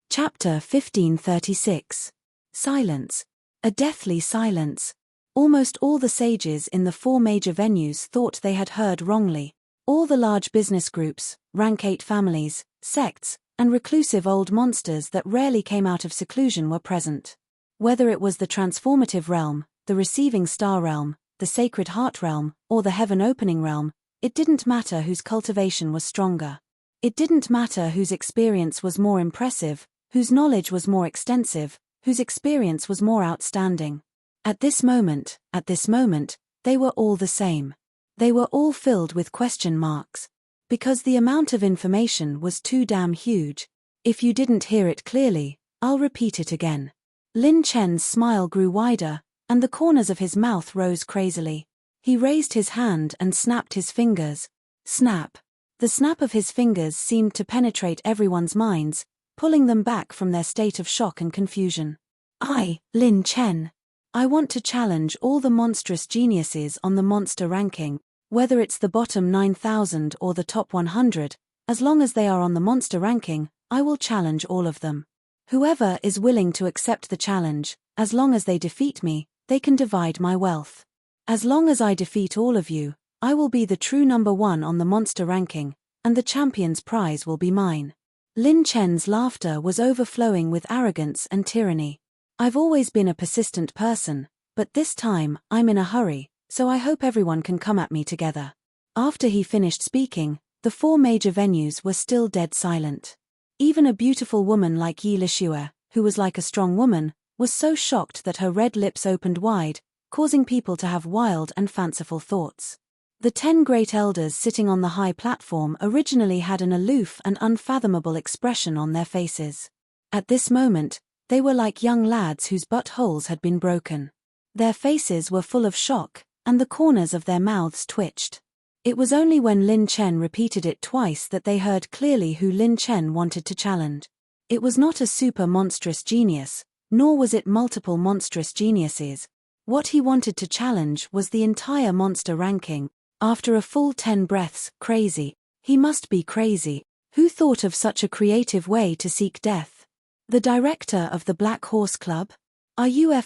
[SPEAKER 1] Chapter 1536. Silence. A deathly silence. Almost all the sages in the 4 major venues thought they had heard wrongly. All the large business groups, rank 8 families, sects, and reclusive old monsters that rarely came out of seclusion were present. Whether it was the transformative realm, the receiving star realm, the sacred heart realm, or the heaven-opening realm, It didn't matter whose cultivation was stronger. It didn't matter whose experience was more impressive, whose knowledge was more extensive, whose experience was more outstanding. At this moment, they were all the same. They were all filled with question marks. Because the amount of information was too damn huge. If you didn't hear it clearly, I'll repeat it again. Lin Chen's smile grew wider, and the corners of his mouth rose crazily. He raised his hand and snapped his fingers. Snap. The snap of his fingers seemed to penetrate everyone's minds, pulling them back from their state of shock and confusion. I, Lin Chen. I want to challenge all the monstrous geniuses on the monster ranking, whether it's the bottom 9,000 or the top 100, as long as they are on the monster ranking, I will challenge all of them. Whoever is willing to accept the challenge, as long as they defeat me, they can divide my wealth. As long as I defeat all of you, I will be the true number 1 on the monster ranking, and the champion's prize will be mine. Lin Chen's laughter was overflowing with arrogance and tyranny. I've always been a persistent person, but this time, I'm in a hurry, so I hope everyone can come at me together. After he finished speaking, the 4 major venues were still dead silent. Even a beautiful woman like Yi Lishue, who was like a strong woman, was so shocked that her red lips opened wide, causing people to have wild and fanciful thoughts. The 10 great elders sitting on the high platform originally had an aloof and unfathomable expression on their faces. At this moment, they were like young lads whose buttholes had been broken. Their faces were full of shock, and the corners of their mouths twitched. It was only when Lin Chen repeated it twice that they heard clearly who Lin Chen wanted to challenge. It was not a super monstrous genius, nor was it multiple monstrous geniuses. What he wanted to challenge was the entire monster ranking. After a full 10 breaths, crazy. He must be crazy. Who thought of such a creative way to seek death? The director of the Black Horse Club? Are you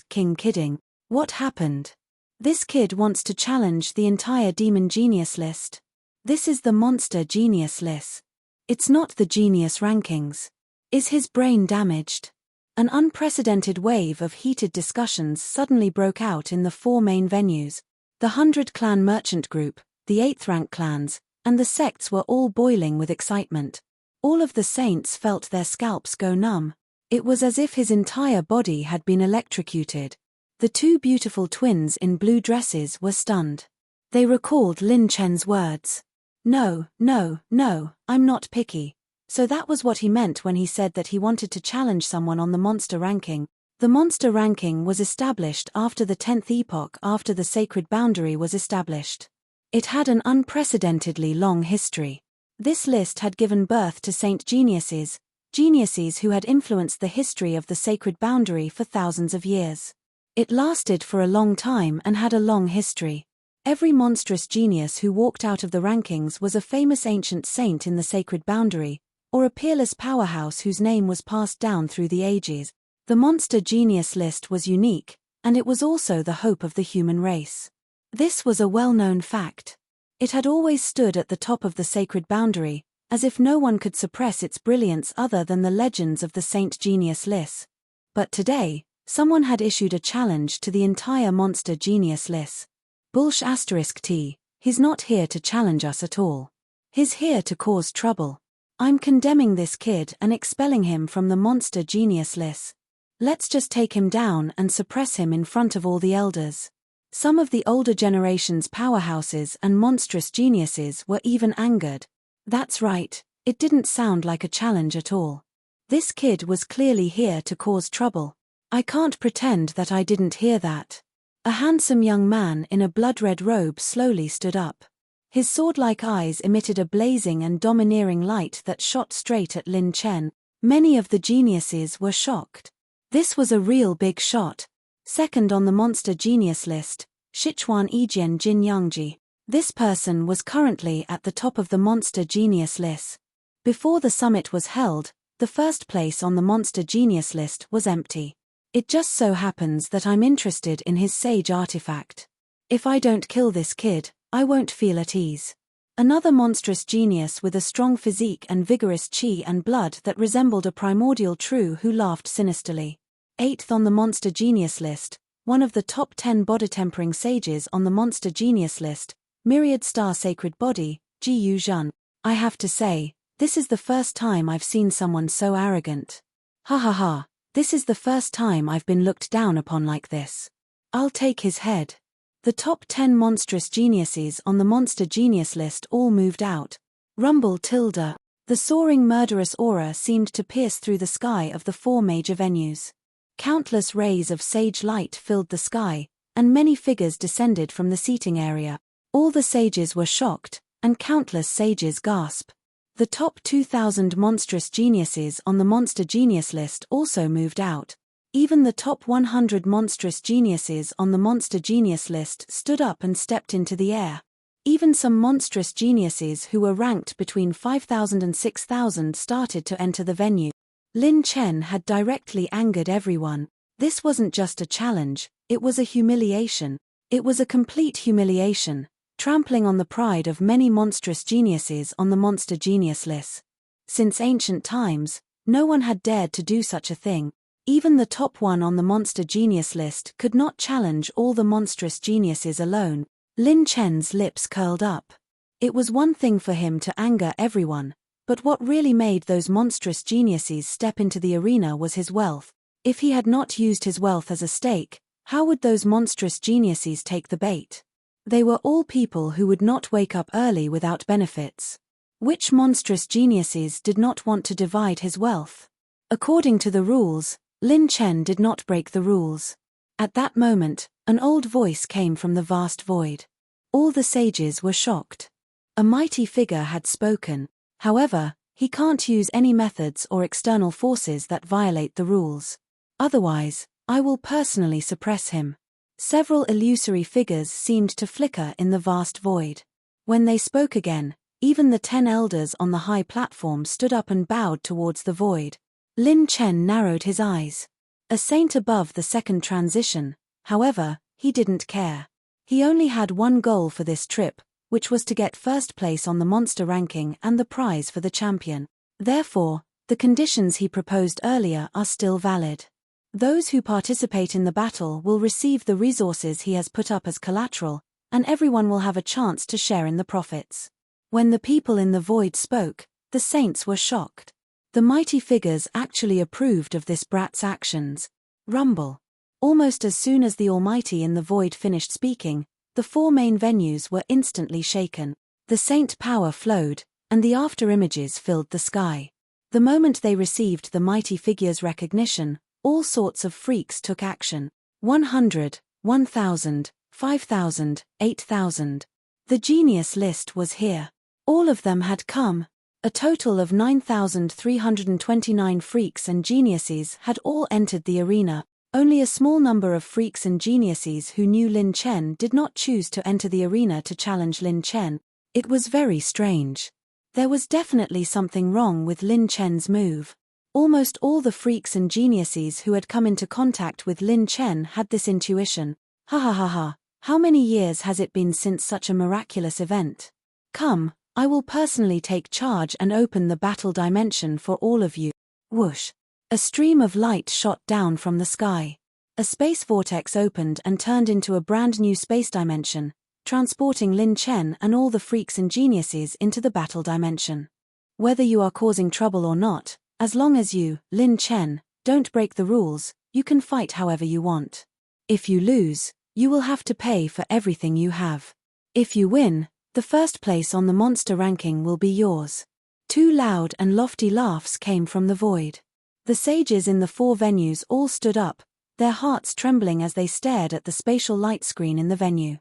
[SPEAKER 1] King kidding? What happened? This kid wants to challenge the entire demon genius list. This is the monster genius list. It's not the genius rankings. Is his brain damaged? An unprecedented wave of heated discussions suddenly broke out in the 4 main venues. The 100-clan merchant group, the 8th-rank clans, and the sects were all boiling with excitement. All of the saints felt their scalps go numb. It was as if his entire body had been electrocuted. The 2 beautiful twins in blue dresses were stunned. They recalled Lin Chen's words. No, I'm not picky. So that was what he meant when he said that he wanted to challenge someone on the monster ranking. The monster ranking was established after the 10th epoch after the sacred boundary was established. It had an unprecedentedly long history. This list had given birth to saint geniuses who had influenced the history of the sacred boundary for thousands of years. It lasted for a long time and had a long history. Every monstrous genius who walked out of the rankings was a famous ancient saint in the sacred boundary, or a peerless powerhouse whose name was passed down through the ages. The monster genius list was unique, and it was also the hope of the human race. This was a well-known fact. It had always stood at the top of the sacred boundary, as if no one could suppress its brilliance other than the legends of the Saint Genius list. But today, someone had issued a challenge to the entire monster genius list. T. He's not here to challenge us at all. He's here to cause trouble. I'm condemning this kid and expelling him from the monster genius list. Let's just take him down and suppress him in front of all the elders. Some of the older generation's powerhouses and monstrous geniuses were even angered. That's right, it didn't sound like a challenge at all. This kid was clearly here to cause trouble. I can't pretend that I didn't hear that. A handsome young man in a blood-red robe slowly stood up. His sword-like eyes emitted a blazing and domineering light that shot straight at Lin Chen. Many of the geniuses were shocked. This was a real big shot. Second on the monster genius list, Sichuan Yijian Jin Yangji. This person was currently at the top of the monster genius list. Before the summit was held, the first place on the monster genius list was empty. It just so happens that I'm interested in his sage artifact. If I don't kill this kid, I won't feel at ease. Another monstrous genius with a strong physique and vigorous chi and blood that resembled a primordial true who laughed sinisterly. 8th on the monster genius list, one of the top 10 body-tempering sages on the monster genius list, Myriad Star Sacred Body, Gu Zhun. I have to say, this is the first time I've seen someone so arrogant. Ha ha ha, this is the first time I've been looked down upon like this. I'll take his head. The top 10 monstrous geniuses on the monster genius list all moved out. Rumble tilde. The soaring murderous aura seemed to pierce through the sky of the 4 major venues. Countless rays of sage light filled the sky, and many figures descended from the seating area. All the sages were shocked, and countless sages gasped. The top 2,000 monstrous geniuses on the monster genius list also moved out. Even the top 100 monstrous geniuses on the monster genius list stood up and stepped into the air. Even some monstrous geniuses who were ranked between 5,000 and 6,000 started to enter the venue. Lin Chen had directly angered everyone. This wasn't just a challenge, it was a humiliation. It was a complete humiliation, trampling on the pride of many monstrous geniuses on the monster genius list. Since ancient times, no one had dared to do such a thing. Even the top one on the monster genius list could not challenge all the monstrous geniuses alone. Lin Chen's lips curled up. It was one thing for him to anger everyone, but what really made those monstrous geniuses step into the arena was his wealth. If he had not used his wealth as a stake, how would those monstrous geniuses take the bait? They were all people who would not wake up early without benefits. Which monstrous geniuses did not want to divide his wealth? According to the rules, Lin Chen did not break the rules. At that moment, an old voice came from the vast void. All the sages were shocked. A mighty figure had spoken. However, he can't use any methods or external forces that violate the rules. Otherwise, I will personally suppress him. Several illusory figures seemed to flicker in the vast void. When they spoke again, even the 10 elders on the high platform stood up and bowed towards the void. Lin Chen narrowed his eyes. A saint above the second transition, however, he didn't care. He only had one goal for this trip, which was to get first place on the monster ranking and the prize for the champion. Therefore, the conditions he proposed earlier are still valid. Those who participate in the battle will receive the resources he has put up as collateral, and everyone will have a chance to share in the profits. When the people in the void spoke, the saints were shocked. The mighty figures actually approved of this brat's actions. Rumble. Almost as soon as the Almighty in the void finished speaking, the 4 main venues were instantly shaken. The saint power flowed, and the after-images filled the sky. The moment they received the mighty figure's recognition, all sorts of freaks took action. 100, 1,000, 5,000, 8,000. The genius list was here. All of them had come. A total of 9,329 freaks and geniuses had all entered the arena. Only a small number of freaks and geniuses who knew Lin Chen did not choose to enter the arena to challenge Lin Chen. It was very strange. There was definitely something wrong with Lin Chen's move. Almost all the freaks and geniuses who had come into contact with Lin Chen had this intuition. Ha ha ha ha, how many years has it been since such a miraculous event? Come, I will personally take charge and open the battle dimension for all of you. Whoosh. A stream of light shot down from the sky. A space vortex opened and turned into a brand new space dimension, transporting Lin Chen and all the freaks and geniuses into the battle dimension. Whether you are causing trouble or not, as long as you, Lin Chen, don't break the rules, you can fight however you want. If you lose, you will have to pay for everything you have. If you win, the first place on the monster ranking will be yours. 2 loud and lofty laughs came from the void. The sages in the 4 venues all stood up, their hearts trembling as they stared at the spatial light screen in the venue.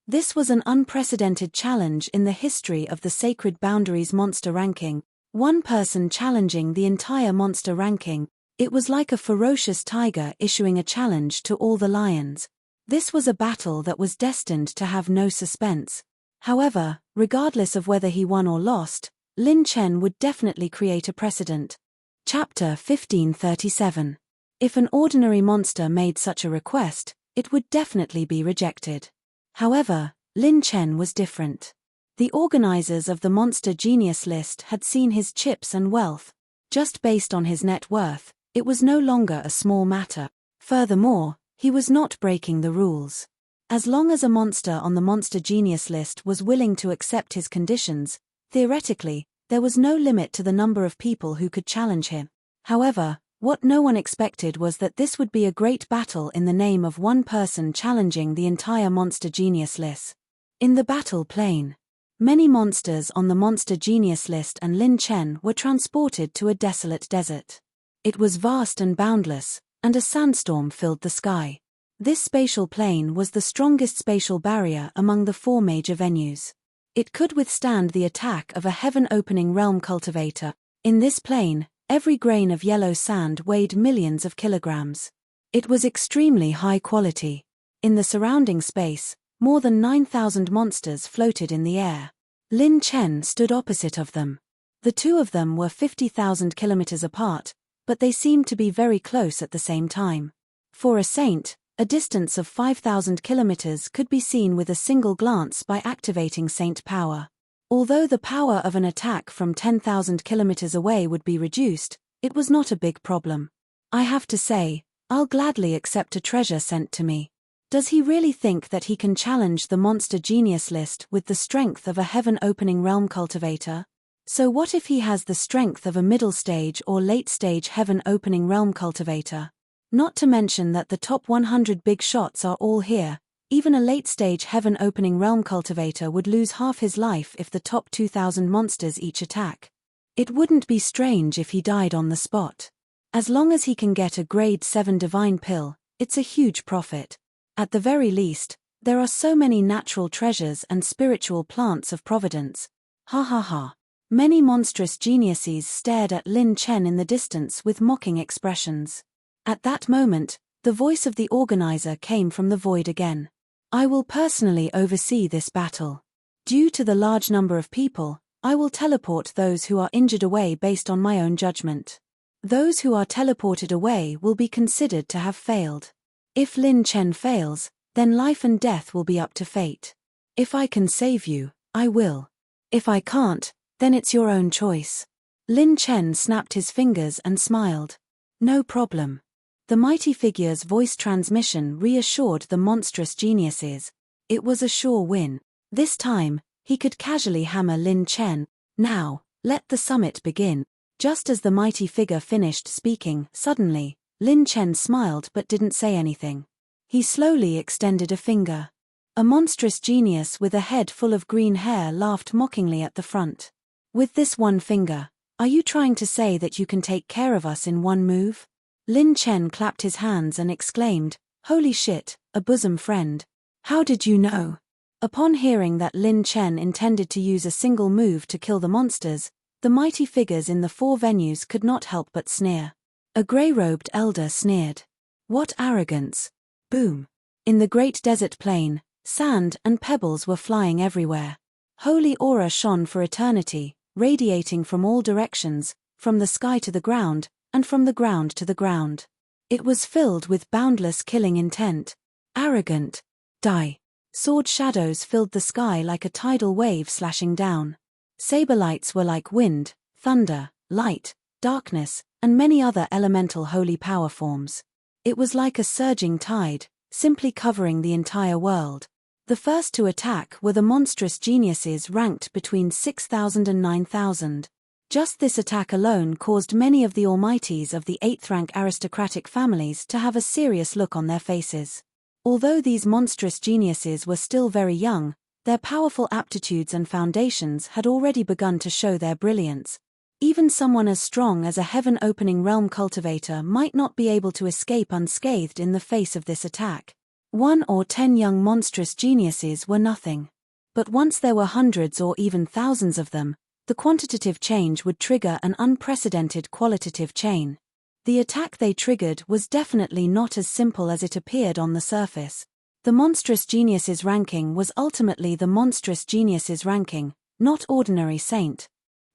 [SPEAKER 1] This was an unprecedented challenge in the history of the Sacred Boundaries monster ranking. One person challenging the entire monster ranking. It was like a ferocious tiger issuing a challenge to all the lions. This was a battle that was destined to have no suspense. However, regardless of whether he won or lost, Lin Chen would definitely create a precedent. Chapter 1537. If an ordinary monster made such a request, it would definitely be rejected. However, Lin Chen was different. The organizers of the Monster Genius list had seen his chips and wealth. Just based on his net worth, it was no longer a small matter. Furthermore, he was not breaking the rules. As long as a monster on the Monster Genius list was willing to accept his conditions, theoretically, there was no limit to the number of people who could challenge him. However, what no one expected was that this would be a great battle in the name of one person challenging the entire Monster Genius list. In the battle plane, many monsters on the Monster Genius list and Lin Chen were transported to a desolate desert. It was vast and boundless, and a sandstorm filled the sky. This spatial plane was the strongest spatial barrier among the 4 major venues. It could withstand the attack of a heaven-opening realm cultivator. In this plane, every grain of yellow sand weighed millions of kilograms. It was extremely high quality. In the surrounding space, more than 9,000 monsters floated in the air. Lin Chen stood opposite of them. The two of them were 50,000 kilometers apart, but they seemed to be very close at the same time. For a saint, a distance of 5,000 kilometers could be seen with a single glance by activating saint power. Although the power of an attack from 10,000 kilometers away would be reduced, it was not a big problem. I have to say, I'll gladly accept a treasure sent to me. Does he really think that he can challenge the Monster Genius list with the strength of a heaven-opening realm cultivator? So what if he has the strength of a middle-stage or late-stage heaven-opening realm cultivator? Not to mention that the top 100 big shots are all here. Even a late-stage heaven-opening realm cultivator would lose half his life if the top 2,000 monsters each attack. It wouldn't be strange if he died on the spot. As long as he can get a grade 7 divine pill, it's a huge profit. At the very least, there are so many natural treasures and spiritual plants of providence. Ha ha ha. Many monstrous geniuses stared at Lin Chen in the distance with mocking expressions. At that moment, the voice of the organizer came from the void again. I will personally oversee this battle. Due to the large number of people, I will teleport those who are injured away based on my own judgment. Those who are teleported away will be considered to have failed. If Lin Chen fails, then life and death will be up to fate. If I can save you, I will. If I can't, then it's your own choice. Lin Chen snapped his fingers and smiled. No problem. The mighty figure's voice transmission reassured the monstrous geniuses. It was a sure win. This time, he could casually hammer Lin Chen. Now, let the summit begin. Just as the mighty figure finished speaking, suddenly, Lin Chen smiled but didn't say anything. He slowly extended a finger. A monstrous genius with a head full of green hair laughed mockingly at the front. With this one finger, are you trying to say that you can take care of us in one move? Lin Chen clapped his hands and exclaimed, "Holy shit, a bosom friend. How did you know?" Upon hearing that Lin Chen intended to use a single move to kill the monsters, the mighty figures in the 4 venues could not help but sneer. A grey-robed elder sneered. What arrogance! Boom! In the great desert plain, sand and pebbles were flying everywhere. Holy aura shone for eternity, radiating from all directions, from the sky to the ground, and from the ground to the ground. It was filled with boundless killing intent. Arrogant. Die. Sword shadows filled the sky like a tidal wave slashing down. Saber lights were like wind, thunder, light, darkness, and many other elemental holy power forms. It was like a surging tide, simply covering the entire world. The first to attack were the monstrous geniuses ranked between 6,000 and 9,000. Just this attack alone caused many of the almighties of the 8th-rank aristocratic families to have a serious look on their faces. Although these monstrous geniuses were still very young, their powerful aptitudes and foundations had already begun to show their brilliance. Even someone as strong as a heaven-opening realm cultivator might not be able to escape unscathed in the face of this attack. 1 or 10 young monstrous geniuses were nothing. But once there were hundreds or even thousands of them, the quantitative change would trigger an unprecedented qualitative chain. The attack they triggered was definitely not as simple as it appeared on the surface. The monstrous geniuses ranking was ultimately the monstrous geniuses ranking, not ordinary saint.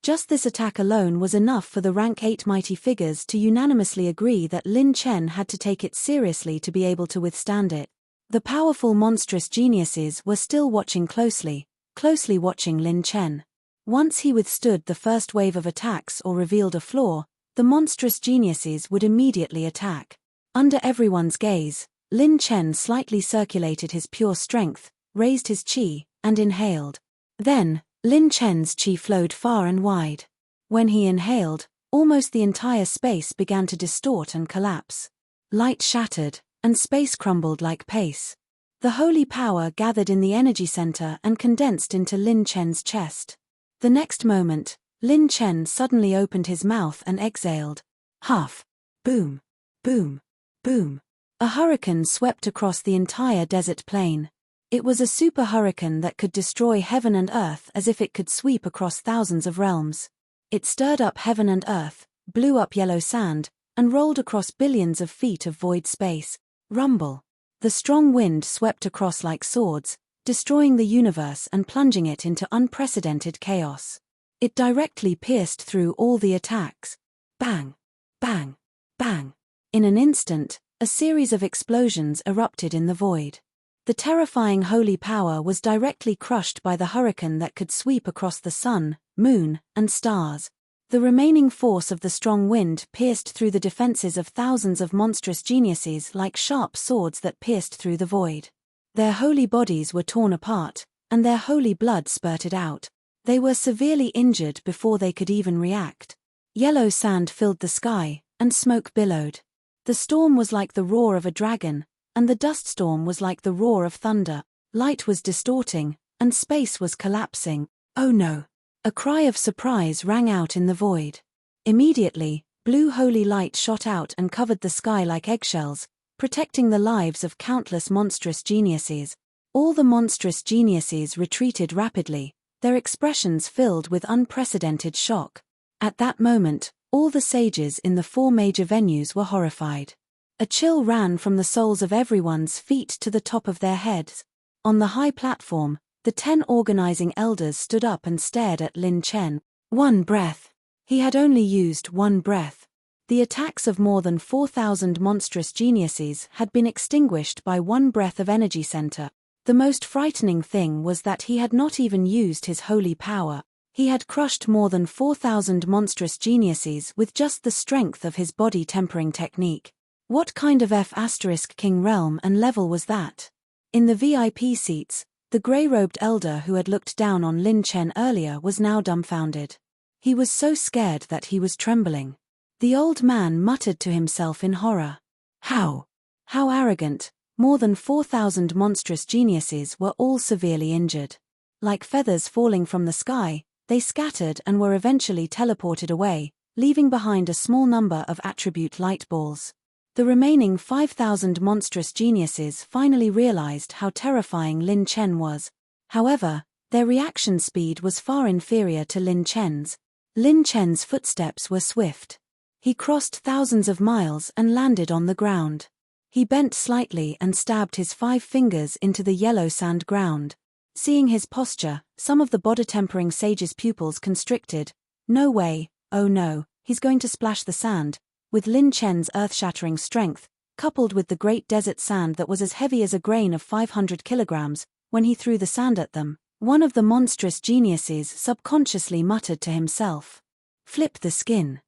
[SPEAKER 1] Just this attack alone was enough for the rank 8 mighty figures to unanimously agree that Lin Chen had to take it seriously to be able to withstand it. The powerful monstrous geniuses were still watching closely watching Lin Chen. Once he withstood the first wave of attacks or revealed a flaw, the monstrous geniuses would immediately attack. Under everyone's gaze, Lin Chen slightly circulated his pure strength, raised his qi, and inhaled. Then, Lin Chen's qi flowed far and wide. When he inhaled, almost the entire space began to distort and collapse. Light shattered, and space crumbled like paste. The holy power gathered in the energy center and condensed into Lin Chen's chest. The next moment, Lin Chen suddenly opened his mouth and exhaled. Huff. Boom. Boom. Boom. A hurricane swept across the entire desert plain. It was a super hurricane that could destroy heaven and earth as if it could sweep across thousands of realms. It stirred up heaven and earth, blew up yellow sand, and rolled across billions of feet of void space. Rumble. The strong wind swept across like swords, destroying the universe and plunging it into unprecedented chaos. It directly pierced through all the attacks. Bang. Bang. Bang. In an instant, a series of explosions erupted in the void. The terrifying holy power was directly crushed by the hurricane that could sweep across the sun, moon, and stars. The remaining force of the strong wind pierced through the defenses of thousands of monstrous geniuses like sharp swords that pierced through the void. Their holy bodies were torn apart, and their holy blood spurted out. They were severely injured before they could even react. Yellow sand filled the sky, and smoke billowed. The storm was like the roar of a dragon, and the dust storm was like the roar of thunder. Light was distorting, and space was collapsing. Oh no! A cry of surprise rang out in the void. Immediately, blue holy light shot out and covered the sky like eggshells, protecting the lives of countless monstrous geniuses. All the monstrous geniuses retreated rapidly, their expressions filled with unprecedented shock. At that moment, all the sages in the 4 major venues were horrified. A chill ran from the soles of everyone's feet to the top of their heads. On the high platform, the 10 organizing elders stood up and stared at Lin Chen. 1 breath. He had only used 1 breath. The attacks of more than 4,000 monstrous geniuses had been extinguished by 1 breath of energy center. The most frightening thing was that he had not even used his holy power. He had crushed more than 4,000 monstrous geniuses with just the strength of his body tempering technique. What kind of F***king realm and level was that? In the VIP seats, the grey-robed elder who had looked down on Lin Chen earlier was now dumbfounded. He was so scared that he was trembling. The old man muttered to himself in horror. How arrogant! More than 4,000 monstrous geniuses were all severely injured. Like feathers falling from the sky, they scattered and were eventually teleported away, leaving behind a small number of attribute light balls. The remaining 5,000 monstrous geniuses finally realized how terrifying Lin Chen was. However, their reaction speed was far inferior to Lin Chen's. Lin Chen's footsteps were swift. He crossed thousands of miles and landed on the ground. He bent slightly and stabbed his 5 fingers into the yellow sand ground. Seeing his posture, some of the body-tempering sage's pupils constricted. No way, oh no, he's going to splash the sand. With Lin Chen's earth-shattering strength, coupled with the great desert sand that was as heavy as a grain of 500 kilograms, when he threw the sand at them, one of the monstrous geniuses subconsciously muttered to himself. Flip the skin.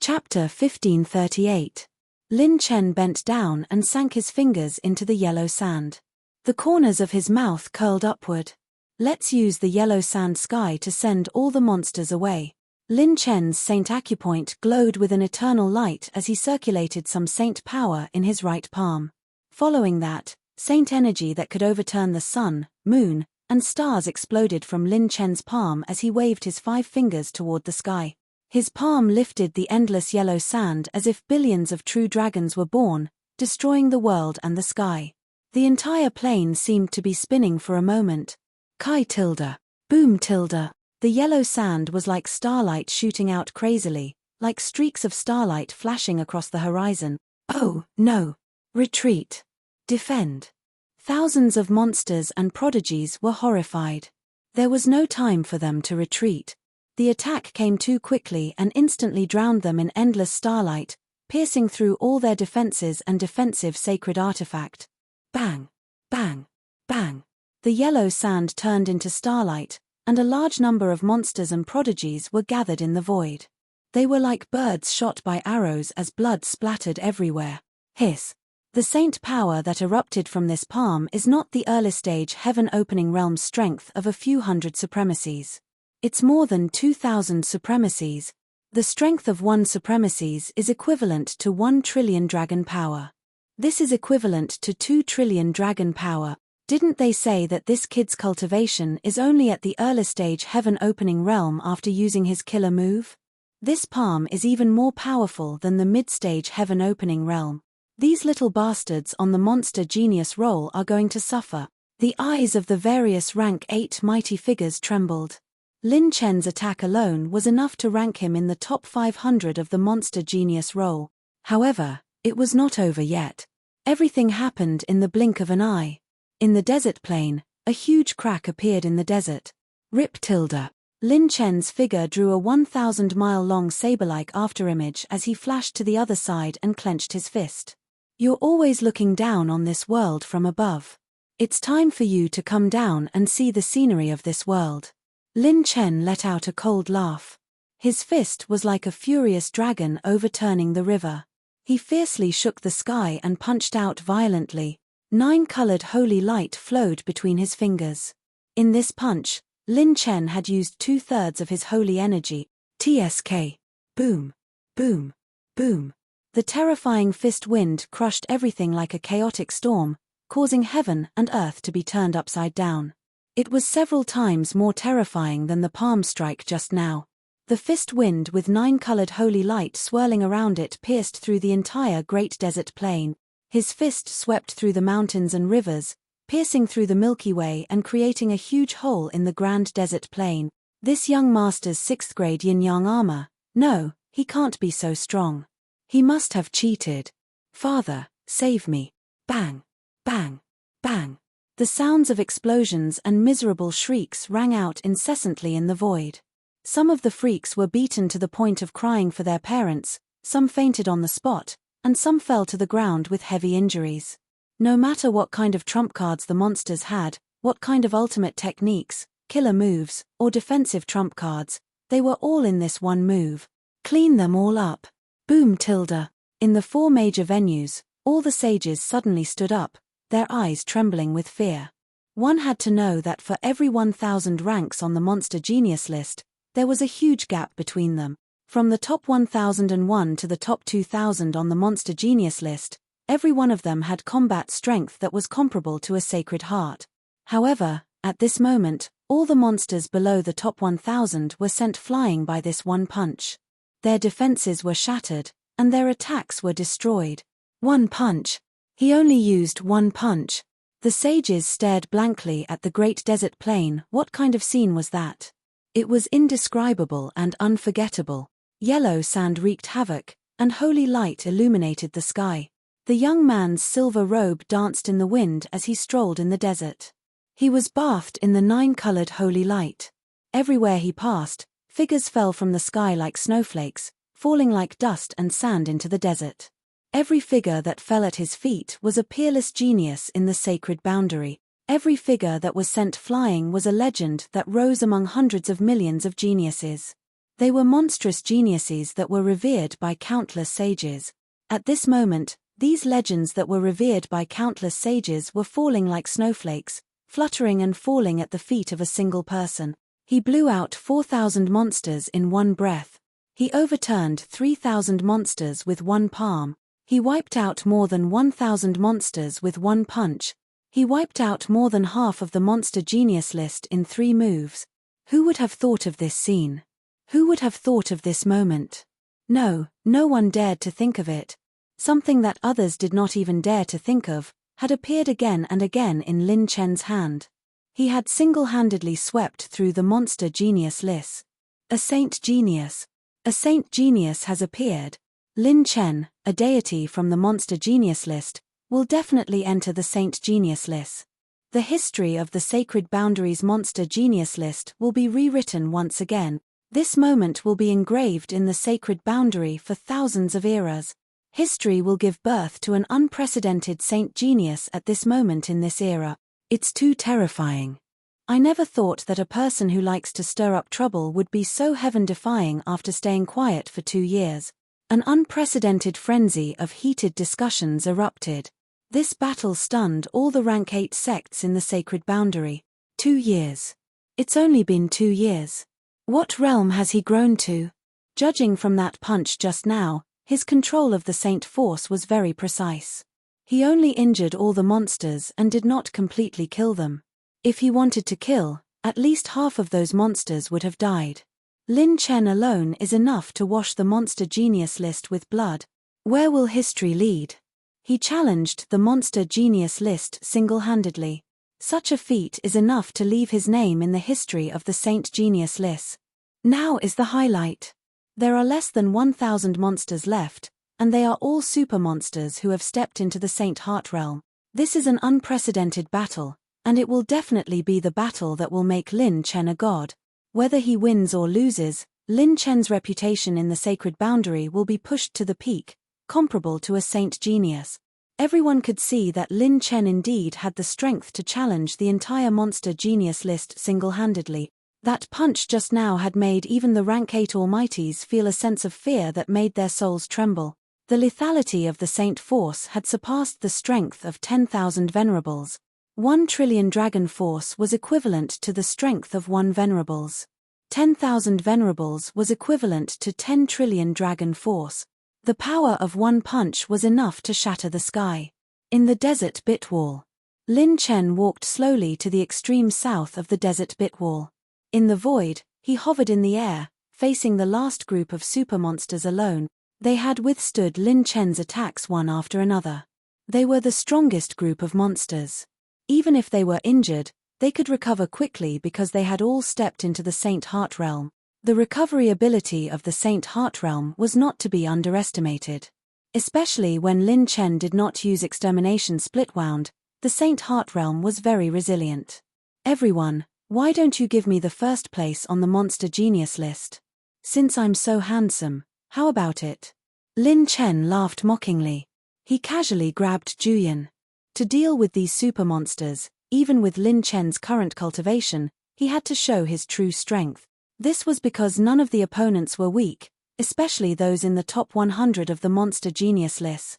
[SPEAKER 1] Chapter 1538. Lin Chen bent down and sank his fingers into the yellow sand. The corners of his mouth curled upward. Let's use the yellow sand sky to send all the monsters away. Lin Chen's Saint Acupoint glowed with an eternal light as he circulated some Saint power in his right palm. Following that, Saint energy that could overturn the sun, moon, and stars exploded from Lin Chen's palm as he waved his 5 fingers toward the sky. His palm lifted the endless yellow sand as if billions of true dragons were born, destroying the world and the sky. The entire plane seemed to be spinning for a moment. Kai tilde. Boom tilde. The yellow sand was like starlight shooting out crazily, like streaks of starlight flashing across the horizon. Oh, no. Retreat. Defend. Thousands of monsters and prodigies were horrified. There was no time for them to retreat. The attack came too quickly and instantly drowned them in endless starlight, piercing through all their defenses and defensive sacred artifact. Bang! Bang! Bang! The yellow sand turned into starlight, and a large number of monsters and prodigies were gathered in the void. They were like birds shot by arrows as blood splattered everywhere. Hiss! The saint power that erupted from this palm is not the early-stage heaven-opening realm's strength of a few hundred supremacies. It's more than 2,000 supremacies. The strength of one supremacies is equivalent to 1 trillion dragon power. This is equivalent to 2 trillion dragon power. Didn't they say that this kid's cultivation is only at the early-stage heaven-opening realm after using his killer move? This palm is even more powerful than the mid-stage heaven-opening realm. These little bastards on the monster genius roll are going to suffer. The eyes of the various rank 8 mighty figures trembled. Lin Chen's attack alone was enough to rank him in the top 500 of the monster genius roll. However, it was not over yet. Everything happened in the blink of an eye. In the desert plain, a huge crack appeared in the desert. Rip tilde. Lin Chen's figure drew a 1,000-mile-long saber-like afterimage as he flashed to the other side and clenched his fist. You're always looking down on this world from above. It's time for you to come down and see the scenery of this world. Lin Chen let out a cold laugh. His fist was like a furious dragon overturning the river. He fiercely shook the sky and punched out violently. 9-colored holy light flowed between his fingers. In this punch, Lin Chen had used 2/3 of his holy energy. TSK. Boom. Boom. Boom. The terrifying fist wind crushed everything like a chaotic storm, causing heaven and earth to be turned upside down. It was several times more terrifying than the palm strike just now. The fist wind with 9-colored holy light swirling around it pierced through the entire great desert plain. His fist swept through the mountains and rivers, piercing through the Milky Way and creating a huge hole in the grand desert plain. This young master's 6th grade yin-yang armor. No, he can't be so strong. He must have cheated. Father, save me. Bang. Bang. Bang. The sounds of explosions and miserable shrieks rang out incessantly in the void. Some of the freaks were beaten to the point of crying for their parents, some fainted on the spot, and some fell to the ground with heavy injuries. No matter what kind of trump cards the monsters had, what kind of ultimate techniques, killer moves, or defensive trump cards, they were all in this one move. Clean them all up. Boom tilde. In the 4 major venues, all the sages suddenly stood up, their eyes trembling with fear. One had to know that for every 1,000 ranks on the monster genius list, there was a huge gap between them. From the top 1,001 to the top 2,000 on the monster genius list, every one of them had combat strength that was comparable to a sacred heart. However, at this moment, all the monsters below the top 1,000 were sent flying by this one punch. Their defenses were shattered, and their attacks were destroyed. One punch. He only used one punch. The sages stared blankly at the great desert plain. What kind of scene was that? It was indescribable and unforgettable. Yellow sand wreaked havoc, and holy light illuminated the sky. The young man's silver robe danced in the wind as he strolled in the desert. He was bathed in the 9-colored holy light. Everywhere he passed, figures fell from the sky like snowflakes, falling like dust and sand into the desert. Every figure that fell at his feet was a peerless genius in the sacred boundary. Every figure that was sent flying was a legend that rose among hundreds of millions of geniuses. They were monstrous geniuses that were revered by countless sages. At this moment, these legends that were revered by countless sages were falling like snowflakes, fluttering and falling at the feet of a single person. He blew out 4,000 monsters in one breath. He overturned 3,000 monsters with one palm. He wiped out more than 1,000 monsters with one punch. He wiped out more than half of the monster genius list in 3 moves. Who would have thought of this scene? Who would have thought of this moment? No one dared to think of it. Something that others did not even dare to think of had appeared again and again in Lin Chen's hand. He had single-handedly swept through the monster genius list. A saint genius. A saint genius has appeared. Lin Chen, a deity from the monster genius list, will definitely enter the saint genius list. The history of the sacred boundaries monster genius list will be rewritten once again. This moment will be engraved in the sacred boundary for thousands of eras. History will give birth to an unprecedented saint genius at this moment in this era. It's too terrifying. I never thought that a person who likes to stir up trouble would be so heaven-defying after staying quiet for 2 years. An unprecedented frenzy of heated discussions erupted. This battle stunned all the rank 8 sects in the sacred boundary. 2 years. It's only been 2 years. What realm has he grown to? Judging from that punch just now, his control of the Saint Force was very precise. He only injured all the monsters and did not completely kill them. If he wanted to kill, at least half of those monsters would have died. Lin Chen alone is enough to wash the monster genius list with blood. Where will history lead? He challenged the monster genius list single-handedly. Such a feat is enough to leave his name in the history of the Saint Genius list. Now is the highlight. There are less than 1,000 monsters left, and they are all super monsters who have stepped into the Saint Heart realm. This is an unprecedented battle, and it will definitely be the battle that will make Lin Chen a god. Whether he wins or loses, Lin Chen's reputation in the sacred boundary will be pushed to the peak, comparable to a saint genius. Everyone could see that Lin Chen indeed had the strength to challenge the entire monster genius list single-handedly. That punch just now had made even the rank 8 almighties feel a sense of fear that made their souls tremble. The lethality of the Saint Force had surpassed the strength of 10,000 venerables. 1 trillion dragon force was equivalent to the strength of 1 venerables. 10,000 venerables was equivalent to 10 trillion dragon force. The power of one punch was enough to shatter the sky. In the desert bit wall. Lin Chen walked slowly to the extreme south of the desert bit wall. In the void, he hovered in the air, facing the last group of super monsters alone. They had withstood Lin Chen's attacks one after another. They were the strongest group of monsters. Even if they were injured, they could recover quickly because they had all stepped into the Saint Heart realm. The recovery ability of the Saint Heart realm was not to be underestimated. Especially when Lin Chen did not use Extermination Splitwound, the Saint Heart realm was very resilient. Everyone, why don't you give me the first place on the monster genius list? Since I'm so handsome, how about it? Lin Chen laughed mockingly. He casually grabbed Juyin. To deal with these super monsters, even with Lin Chen's current cultivation, he had to show his true strength. This was because none of the opponents were weak, especially those in the top 100 of the Monster Genius list.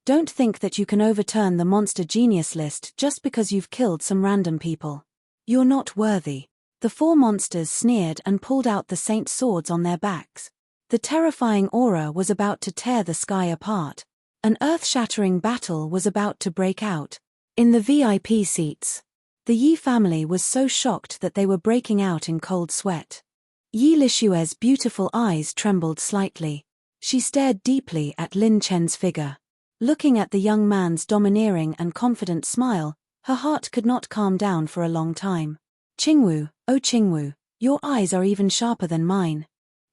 [SPEAKER 1] Don't think that you can overturn the Monster Genius list just because you've killed some random people. You're not worthy. The 4 monsters sneered and pulled out the saint swords on their backs. The terrifying aura was about to tear the sky apart. An earth-shattering battle was about to break out. In the VIP seats, the Yi family was so shocked that they were breaking out in cold sweat. Yi Lishue's beautiful eyes trembled slightly. She stared deeply at Lin Chen's figure. Looking at the young man's domineering and confident smile, her heart could not calm down for a long time. Qingwu, oh Qingwu, your eyes are even sharper than mine.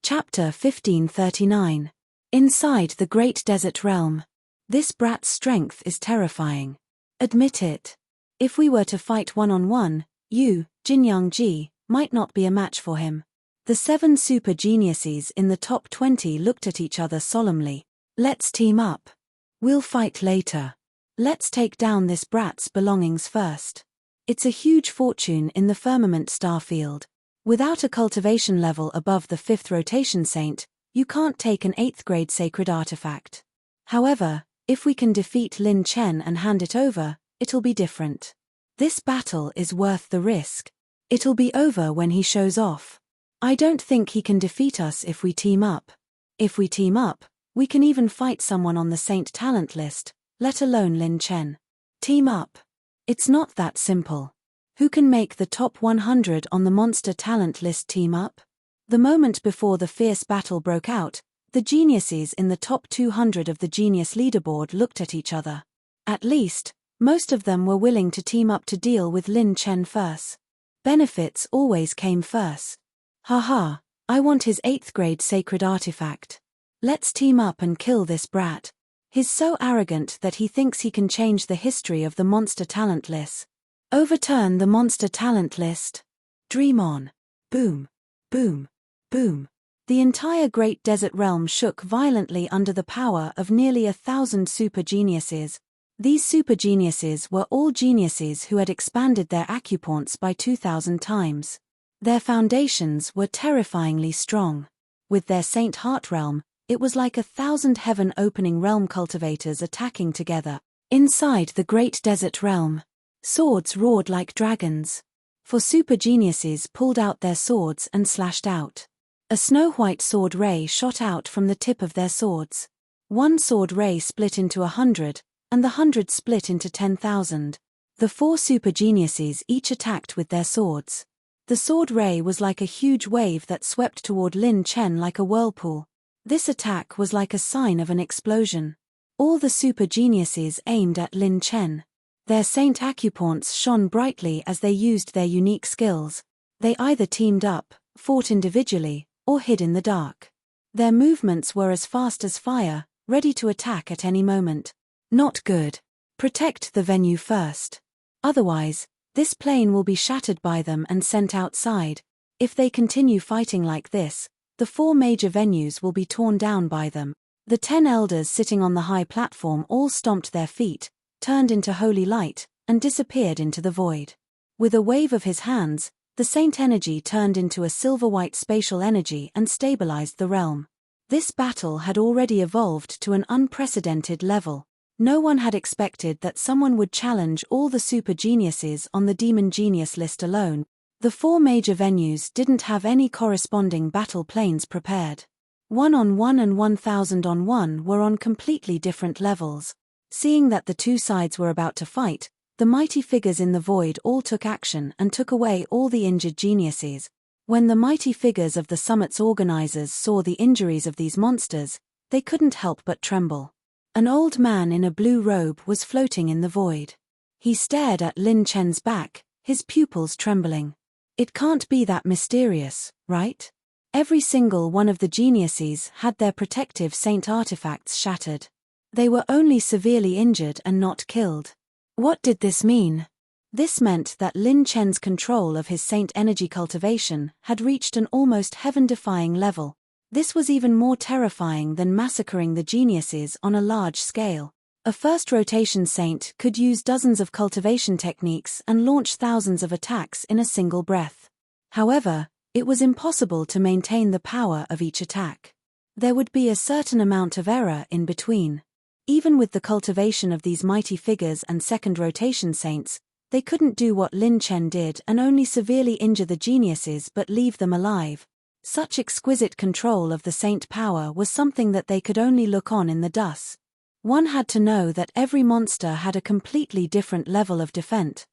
[SPEAKER 1] Chapter 1539. Inside the Great Desert Realm. This brat's strength is terrifying. Admit it. If we were to fight one-on-one, you, Jinyang Ji, might not be a match for him. The 7 super geniuses in the top 20 looked at each other solemnly. Let's team up. We'll fight later. Let's take down this brat's belongings first. It's a huge fortune in the firmament star field. Without a cultivation level above the 5th rotation saint, you can't take an 8th grade sacred artifact. However, if we can defeat Lin Chen and hand it over, it'll be different. This battle is worth the risk. It'll be over when he shows off. I don't think he can defeat us if we team up. If we team up, we can even fight someone on the Saint Talent list, let alone Lin Chen. Team up. It's not that simple. Who can make the top 100 on the Monster Talent list team up? The moment before the fierce battle broke out, the geniuses in the top 200 of the Genius Leaderboard looked at each other. At least, most of them were willing to team up to deal with Lin Chen first. Benefits always came first. Haha, I want his 8th grade sacred artifact. Let's team up and kill this brat. He's so arrogant that he thinks he can change the history of the Monster Talent list. Overturn the Monster Talent list. Dream on. Boom. Boom. Boom. The entire Great Desert Realm shook violently under the power of nearly 1,000 super geniuses. These super geniuses were all geniuses who had expanded their acupoints by 2,000 times. Their foundations were terrifyingly strong. With their Saint Heart realm, it was like 1,000 heaven-opening realm cultivators attacking together. Inside the great desert realm, swords roared like dragons. For super geniuses pulled out their swords and slashed out. A snow-white sword ray shot out from the tip of their swords. One sword ray split into 100, and the 100 split into 10,000. The 4 super geniuses each attacked with their swords. The sword ray was like a huge wave that swept toward Lin Chen like a whirlpool. This attack was like a sign of an explosion. All the super geniuses aimed at Lin Chen. Their saint acupoints shone brightly as they used their unique skills. They either teamed up, fought individually, or hid in the dark. Their movements were as fast as fire, ready to attack at any moment. Not good. Protect the venue first. Otherwise, this plane will be shattered by them and sent outside. If they continue fighting like this, the 4 major venues will be torn down by them. The 10 elders sitting on the high platform all stomped their feet, turned into holy light, and disappeared into the void. With a wave of his hands, the saint energy turned into a silver-white spatial energy and stabilized the realm. This battle had already evolved to an unprecedented level. No one had expected that someone would challenge all the super geniuses on the demon genius list alone. The 4 major venues didn't have any corresponding battle planes prepared. 1-on-1 and 1,000-on-1 were on completely different levels. Seeing that the 2 sides were about to fight, the mighty figures in the void all took action and took away all the injured geniuses. When the mighty figures of the summit's organizers saw the injuries of these monsters, they couldn't help but tremble. An old man in a blue robe was floating in the void. He stared at Lin Chen's back, his pupils trembling. It can't be that mysterious, right? Every single one of the geniuses had their protective saint artifacts shattered. They were only severely injured and not killed. What did this mean? This meant that Lin Chen's control of his saint energy cultivation had reached an almost heaven-defying level. This was even more terrifying than massacring the geniuses on a large scale. A first rotation saint could use dozens of cultivation techniques and launch thousands of attacks in a single breath. However, it was impossible to maintain the power of each attack. There would be a certain amount of error in between. Even with the cultivation of these mighty figures and second rotation saints, they couldn't do what Lin Chen did and only severely injure the geniuses but leave them alive. Such exquisite control of the saint power was something that they could only look on in the dust. One had to know that every monster had a completely different level of defense.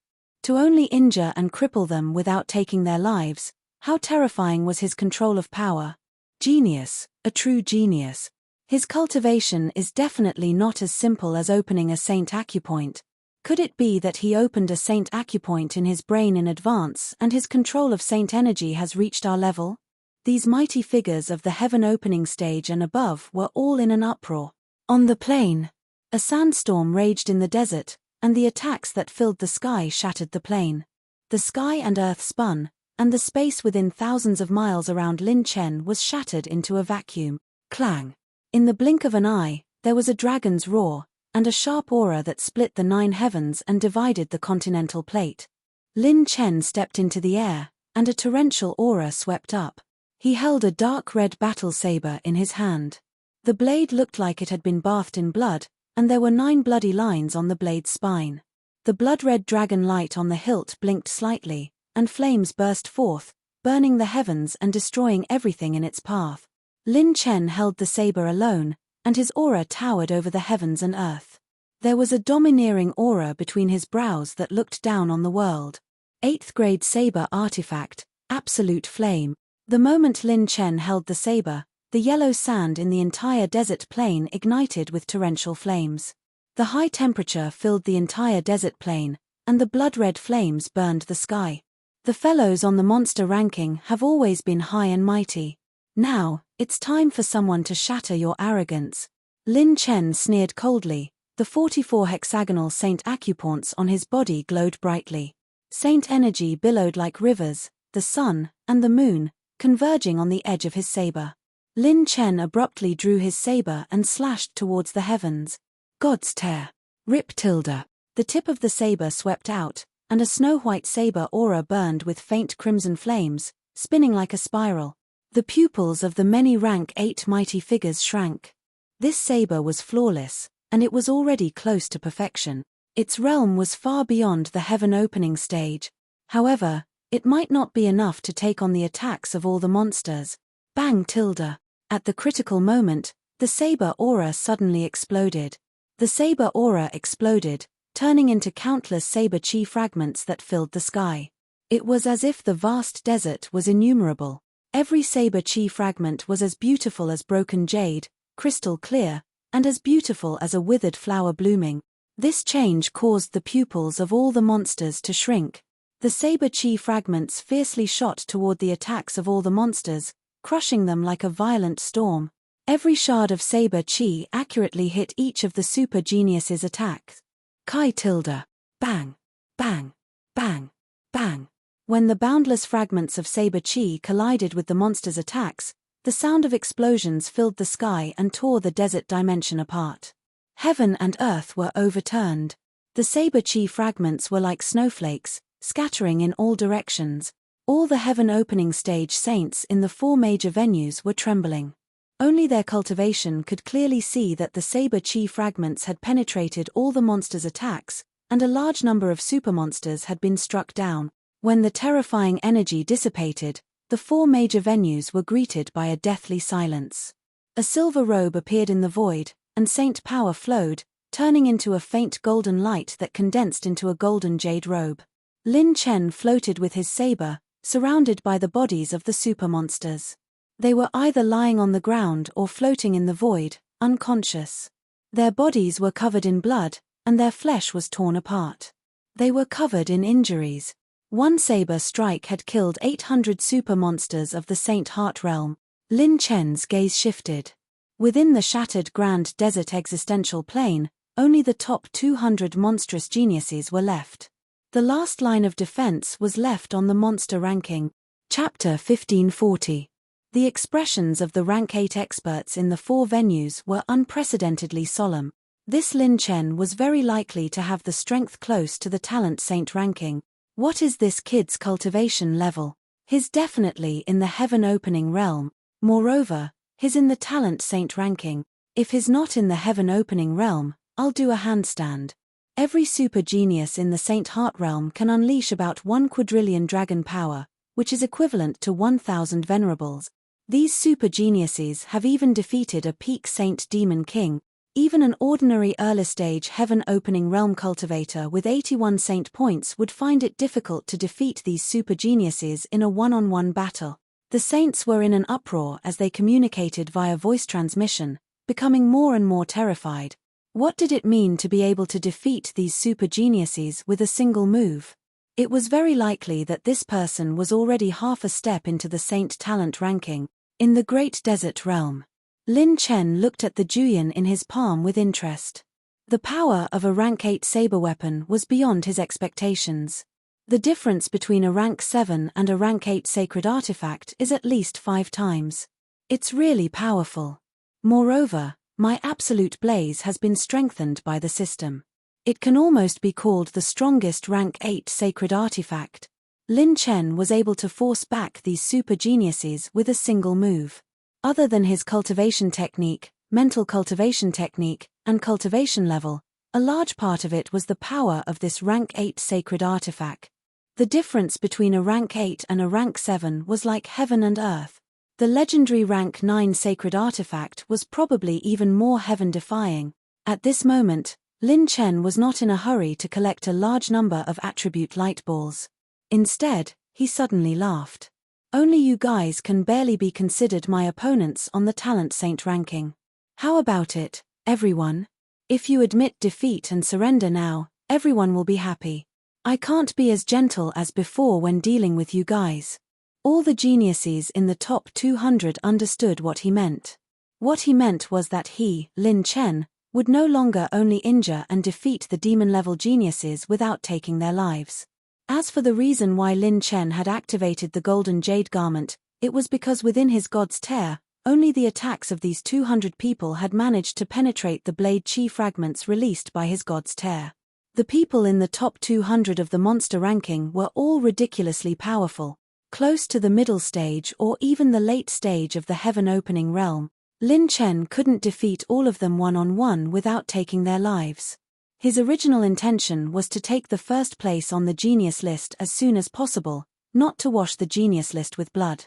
[SPEAKER 1] To only injure and cripple them without taking their lives, how terrifying was his control of power. Genius, a true genius. His cultivation is definitely not as simple as opening a saint acupoint. Could it be that he opened a saint acupoint in his brain in advance and his control of saint energy has reached our level? These mighty figures of the heaven opening stage and above were all in an uproar. On the plain, a sandstorm raged in the desert, and the attacks that filled the sky shattered the plain. The sky and earth spun, and the space within thousands of miles around Lin Chen was shattered into a vacuum. Clang! In the blink of an eye, there was a dragon's roar, and a sharp aura that split the 9 heavens and divided the continental plate. Lin Chen stepped into the air, and a torrential aura swept up. He held a dark red battle saber in his hand. The blade looked like it had been bathed in blood, and there were 9 bloody lines on the blade's spine. The blood-red dragon light on the hilt blinked slightly, and flames burst forth, burning the heavens and destroying everything in its path. Lin Chen held the saber alone, and his aura towered over the heavens and earth. There was a domineering aura between his brows that looked down on the world. 8th grade saber artifact, absolute flame. The moment Lin Chen held the saber, the yellow sand in the entire desert plain ignited with torrential flames. The high temperature filled the entire desert plain, and the blood-red flames burned the sky. The fellows on the monster ranking have always been high and mighty. Now, it's time for someone to shatter your arrogance. Lin Chen sneered coldly. The 44 hexagonal saint acupoints on his body glowed brightly. Saint energy billowed like rivers, the sun, and the moon, converging on the edge of his saber. Lin Chen abruptly drew his saber and slashed towards the heavens. God's tear. Rip tilde. The tip of the saber swept out, and a snow-white saber aura burned with faint crimson flames, spinning like a spiral. The pupils of the many rank 8 mighty figures shrank. This saber was flawless, and it was already close to perfection. Its realm was far beyond the heaven-opening stage. However, it might not be enough to take on the attacks of all the monsters. Bang tilde. At the critical moment, the saber aura suddenly exploded. The saber aura exploded, turning into countless saber chi fragments that filled the sky. It was as if the vast desert was innumerable. Every saber chi fragment was as beautiful as broken jade, crystal clear, and as beautiful as a withered flower blooming. This change caused the pupils of all the monsters to shrink. The saber chi fragments fiercely shot toward the attacks of all the monsters, crushing them like a violent storm. Every shard of saber chi accurately hit each of the super geniuses' attacks. Kai tilde. Bang. Bang. Bang. Bang. When the boundless fragments of saber chi collided with the monsters' attacks, the sound of explosions filled the sky and tore the desert dimension apart. Heaven and earth were overturned. The saber chi fragments were like snowflakes, scattering in all directions. All the heaven-opening stage saints in the 4 major venues were trembling. Only their cultivation could clearly see that the saber chi fragments had penetrated all the monsters' attacks, and a large number of supermonsters had been struck down. When the terrifying energy dissipated, the 4 major venues were greeted by a deathly silence. A silver robe appeared in the void, and saint power flowed, turning into a faint golden light that condensed into a golden jade robe. Lin Chen floated with his saber, surrounded by the bodies of the supermonsters. They were either lying on the ground or floating in the void, unconscious. Their bodies were covered in blood, and their flesh was torn apart. They were covered in injuries. One saber strike had killed 800 super monsters of the Saint Heart realm. Lin Chen's gaze shifted. Within the shattered Grand Desert existential plane, only the top 200 monstrous geniuses were left. The last line of defense was left on the monster ranking. Chapter 1540. The expressions of the rank 8 experts in the 4 venues were unprecedentedly solemn. This Lin Chen was very likely to have the strength close to the talent saint ranking. What is this kid's cultivation level? He's definitely in the heaven-opening realm. Moreover, he's in the talent saint ranking. If he's not in the heaven-opening realm, I'll do a handstand. Every super genius in the Saint Heart realm can unleash about 1 quadrillion dragon power, which is equivalent to 1,000 venerables. These super geniuses have even defeated a peak saint demon king. Even an ordinary early-stage heaven-opening realm cultivator with 81 saint points would find it difficult to defeat these super geniuses in a one-on-one battle. The saints were in an uproar as they communicated via voice transmission, becoming more and more terrified. What did it mean to be able to defeat these super geniuses with a single move? It was very likely that this person was already half a step into the saint talent ranking. In the Great Desert Realm, Lin Chen looked at the Juyin in his palm with interest. The power of a rank 8 saber weapon was beyond his expectations. The difference between a rank 7 and a rank 8 sacred artifact is at least 5 times. It's really powerful. Moreover, my absolute blaze has been strengthened by the system. It can almost be called the strongest rank 8 sacred artifact. Lin Chen was able to force back these super geniuses with a single move. Other than his cultivation technique, mental cultivation technique, and cultivation level, a large part of it was the power of this rank 8 sacred artifact. The difference between a rank 8 and a rank 7 was like heaven and earth. The legendary rank 9 sacred artifact was probably even more heaven-defying. At this moment, Lin Chen was not in a hurry to collect a large number of attribute light balls. Instead, he suddenly laughed. Only you guys can barely be considered my opponents on the talent saint ranking. How about it, everyone? If you admit defeat and surrender now, everyone will be happy. I can't be as gentle as before when dealing with you guys. All the geniuses in the top 200 understood what he meant. What he meant was that he, Lin Chen, would no longer only injure and defeat the demon-level geniuses without taking their lives. As for the reason why Lin Chen had activated the Golden Jade Garment, it was because within his God's Tear, only the attacks of these 200 people had managed to penetrate the blade chi fragments released by his God's Tear. The people in the top 200 of the monster ranking were all ridiculously powerful, close to the middle stage or even the late stage of the heaven-opening realm. Lin Chen couldn't defeat all of them one-on-one without taking their lives. His original intention was to take the first place on the genius list as soon as possible, not to wash the genius list with blood.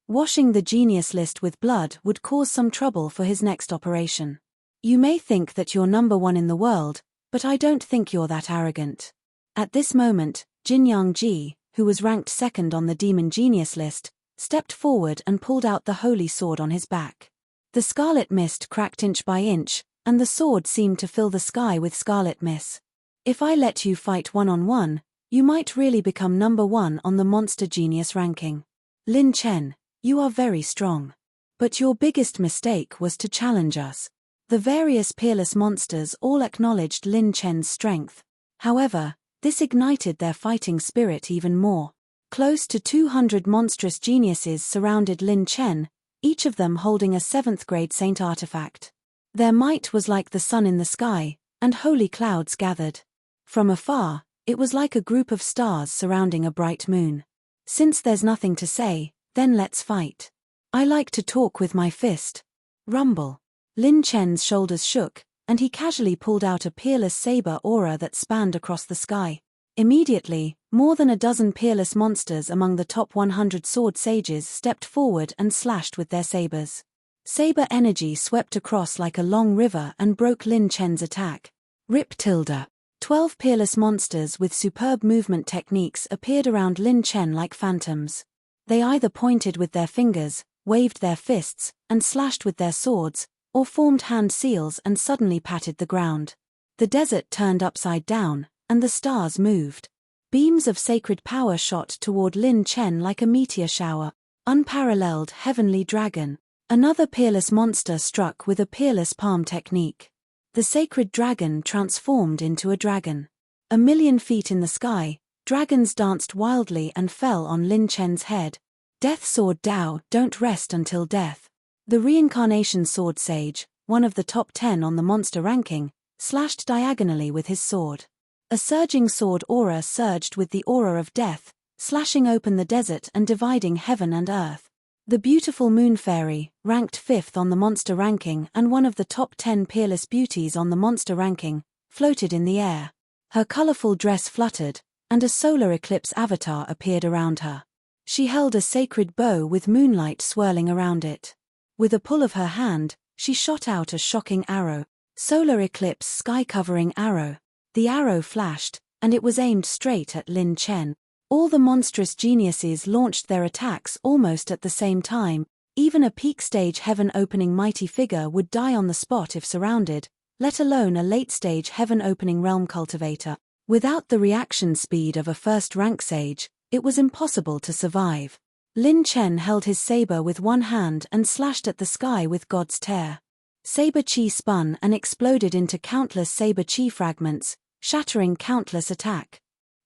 [SPEAKER 1] Washing the genius list with blood would cause some trouble for his next operation. You may think that you're number one in the world, but I don't think you're that arrogant. At this moment, Jinyang Ji, who was ranked second on the demon genius list, stepped forward and pulled out the holy sword on his back. The scarlet mist cracked inch by inch, and the sword seemed to fill the sky with scarlet mist. If I let you fight one-on-one, you might really become number one on the monster genius ranking. Lin Chen, you are very strong. But your biggest mistake was to challenge us. The various peerless monsters all acknowledged Lin Chen's strength. However, this ignited their fighting spirit even more. Close to 200 monstrous geniuses surrounded Lin Chen, each of them holding a 7th grade saint artifact. Their might was like the sun in the sky, and holy clouds gathered. From afar, it was like a group of stars surrounding a bright moon. Since there's nothing to say, then let's fight. I like to talk with my fist. Rumble. Lin Chen's shoulders shook, and he casually pulled out a peerless saber aura that spanned across the sky. Immediately, more than a dozen peerless monsters among the top 100 sword sages stepped forward and slashed with their sabers. Saber energy swept across like a long river and broke Lin Chen's attack. Rip tilde. 12 peerless monsters with superb movement techniques appeared around Lin Chen like phantoms. They either pointed with their fingers, waved their fists, and slashed with their swords, or formed hand seals and suddenly patted the ground. The desert turned upside down, and the stars moved. Beams of sacred power shot toward Lin Chen like a meteor shower. Unparalleled heavenly dragon. Another peerless monster struck with a peerless palm technique. The sacred dragon transformed into a dragon. 1,000,000 feet in the sky, dragons danced wildly and fell on Lin Chen's head. Death Sword Dao, don't rest until death. The reincarnation sword sage, one of the top 10 on the monster ranking, slashed diagonally with his sword. A surging sword aura surged with the aura of death, slashing open the desert and dividing heaven and earth. The beautiful Moon Fairy, ranked 5th on the monster ranking and one of the top 10 peerless beauties on the monster ranking, floated in the air. Her colorful dress fluttered, and a solar eclipse avatar appeared around her. She held a sacred bow with moonlight swirling around it. With a pull of her hand, she shot out a shocking arrow. Solar eclipse sky-covering arrow. The arrow flashed, and it was aimed straight at Lin Chen. All the monstrous geniuses launched their attacks almost at the same time. Even a peak stage heaven-opening mighty figure would die on the spot if surrounded, let alone a late-stage heaven-opening realm cultivator. Without the reaction speed of a first-rank sage, it was impossible to survive. Lin Chen held his saber with one hand and slashed at the sky with God's tear. Saber chi spun and exploded into countless saber chi fragments, shattering countless attack.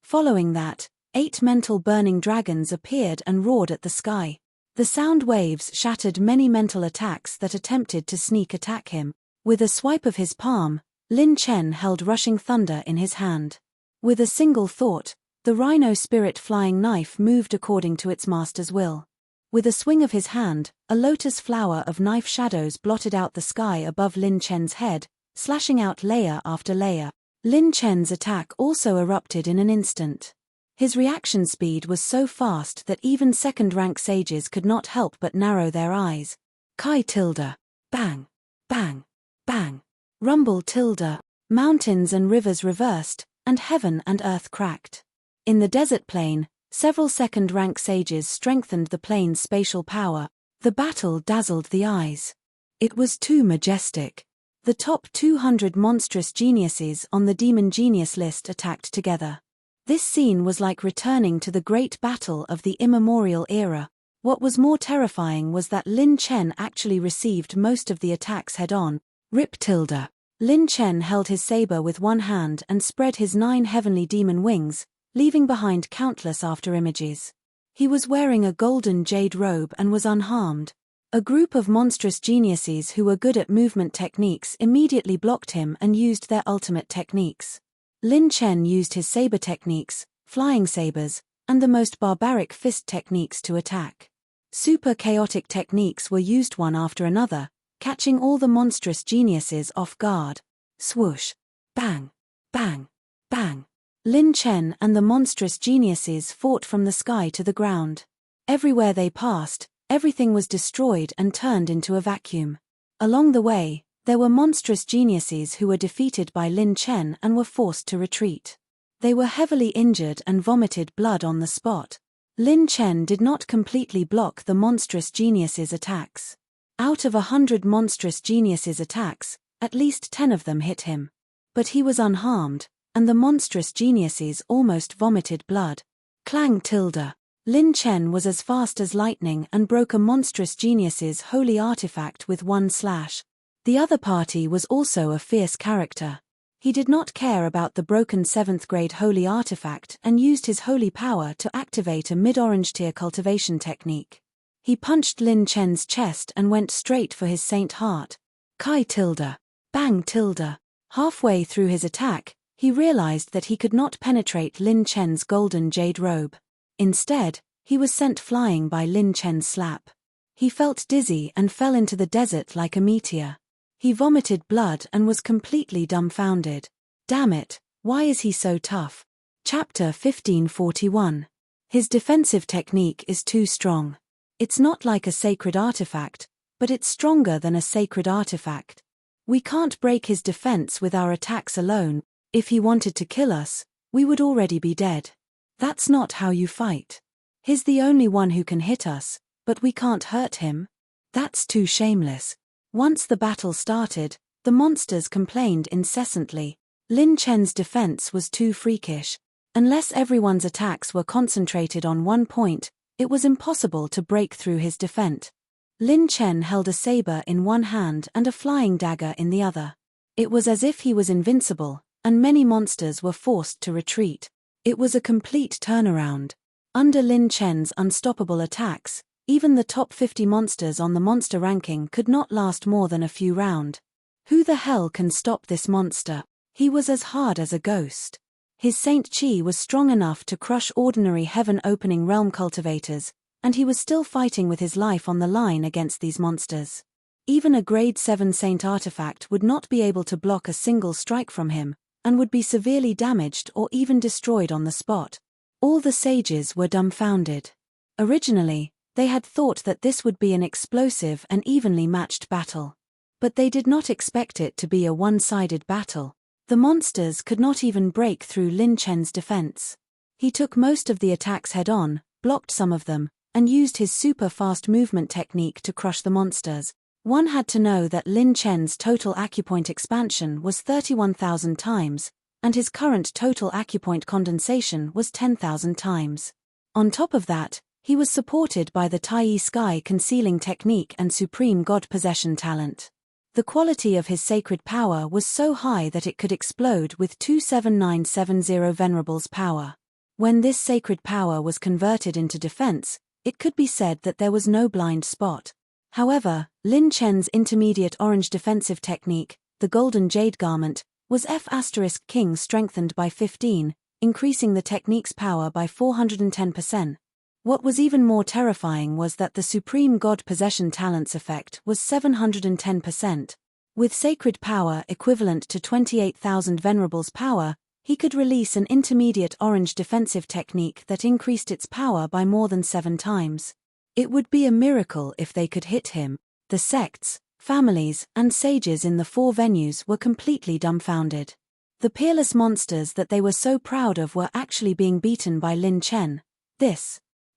[SPEAKER 1] Following that, 8 mental burning dragons appeared and roared at the sky. The sound waves shattered many mental attacks that attempted to sneak attack him. With a swipe of his palm, Lin Chen held rushing thunder in his hand. With a single thought, the rhino spirit flying knife moved according to its master's will. With a swing of his hand, a lotus flower of knife shadows blotted out the sky above Lin Chen's head, slashing out layer after layer. Lin Chen's attack also erupted in an instant. His reaction speed was so fast that even second-rank sages could not help but narrow their eyes. Kai tilde. Bang. Bang. Bang. Rumble tilde. Mountains and rivers reversed, and heaven and earth cracked. In the desert plain, several second-rank sages strengthened the plane's spatial power. The battle dazzled the eyes. It was too majestic. The top 200 monstrous geniuses on the demon genius list attacked together. This scene was like returning to the great battle of the immemorial era. What was more terrifying was that Lin Chen actually received most of the attacks head-on. Rip tilde. Lin Chen held his saber with one hand and spread his 9 heavenly demon wings, leaving behind countless afterimages. He was wearing a golden jade robe and was unharmed. A group of monstrous geniuses who were good at movement techniques immediately blocked him and used their ultimate techniques. Lin Chen used his saber techniques, flying sabers, and the most barbaric fist techniques to attack. Super chaotic techniques were used one after another, catching all the monstrous geniuses off guard. Swoosh! Bang! Bang! Bang! Lin Chen and the monstrous geniuses fought from the sky to the ground. Everywhere they passed, everything was destroyed and turned into a vacuum. Along the way, there were monstrous geniuses who were defeated by Lin Chen and were forced to retreat. They were heavily injured and vomited blood on the spot. Lin Chen did not completely block the monstrous geniuses' attacks. Out of 100 monstrous geniuses' attacks, at least 10 of them hit him. But he was unharmed, and the monstrous geniuses almost vomited blood. Clang tilde. Lin Chen was as fast as lightning and broke a monstrous genius's holy artifact with one slash. The other party was also a fierce character. He did not care about the broken 7th grade holy artifact and used his holy power to activate a mid-orange tier cultivation technique. He punched Lin Chen's chest and went straight for his saint heart. Kai tilde. Bang tilde. Halfway through his attack, he realized that he could not penetrate Lin Chen's golden jade robe. Instead, he was sent flying by Lin Chen's slap. He felt dizzy and fell into the desert like a meteor. He vomited blood and was completely dumbfounded. Damn it, why is he so tough? Chapter 1541. His defensive technique is too strong. It's not like a sacred artifact, but it's stronger than a sacred artifact. We can't break his defense with our attacks alone. If he wanted to kill us, we would already be dead. That's not how you fight. He's the only one who can hit us, but we can't hurt him. That's too shameless. Once the battle started, the monsters complained incessantly. Lin Chen's defense was too freakish. Unless everyone's attacks were concentrated on one point, it was impossible to break through his defense. Lin Chen held a saber in one hand and a flying dagger in the other. It was as if he was invincible, and many monsters were forced to retreat. It was a complete turnaround. Under Lin Chen's unstoppable attacks, even the top 50 monsters on the monster ranking could not last more than a few rounds. Who the hell can stop this monster? He was as hard as a ghost. His Saint Chi was strong enough to crush ordinary heaven-opening realm cultivators, and he was still fighting with his life on the line against these monsters. Even a grade 7 Saint artifact would not be able to block a single strike from him, and would be severely damaged or even destroyed on the spot. All the sages were dumbfounded. Originally, they had thought that this would be an explosive and evenly matched battle. But they did not expect it to be a one-sided battle. The monsters could not even break through Lin Chen's defense. He took most of the attacks head-on, blocked some of them, and used his super-fast movement technique to crush the monsters. One had to know that Lin Chen's total acupoint expansion was 31,000 times, and his current total acupoint condensation was 10,000 times. On top of that, he was supported by the Tai Sky concealing technique and supreme god possession talent. The quality of his sacred power was so high that it could explode with 27970 Venerable's power. When this sacred power was converted into defense, it could be said that there was no blind spot. However, Lin Chen's intermediate orange defensive technique, the Golden Jade Garment, was F*King strengthened by 15, increasing the technique's power by 410%. What was even more terrifying was that the Supreme God Possession Talent's effect was 710%. With sacred power equivalent to 28,000 Venerable's power, he could release an intermediate orange defensive technique that increased its power by more than 7 times. It would be a miracle if they could hit him. The sects, families, and sages in the 4 venues were completely dumbfounded. The peerless monsters that they were so proud of were actually being beaten by Lin Chen.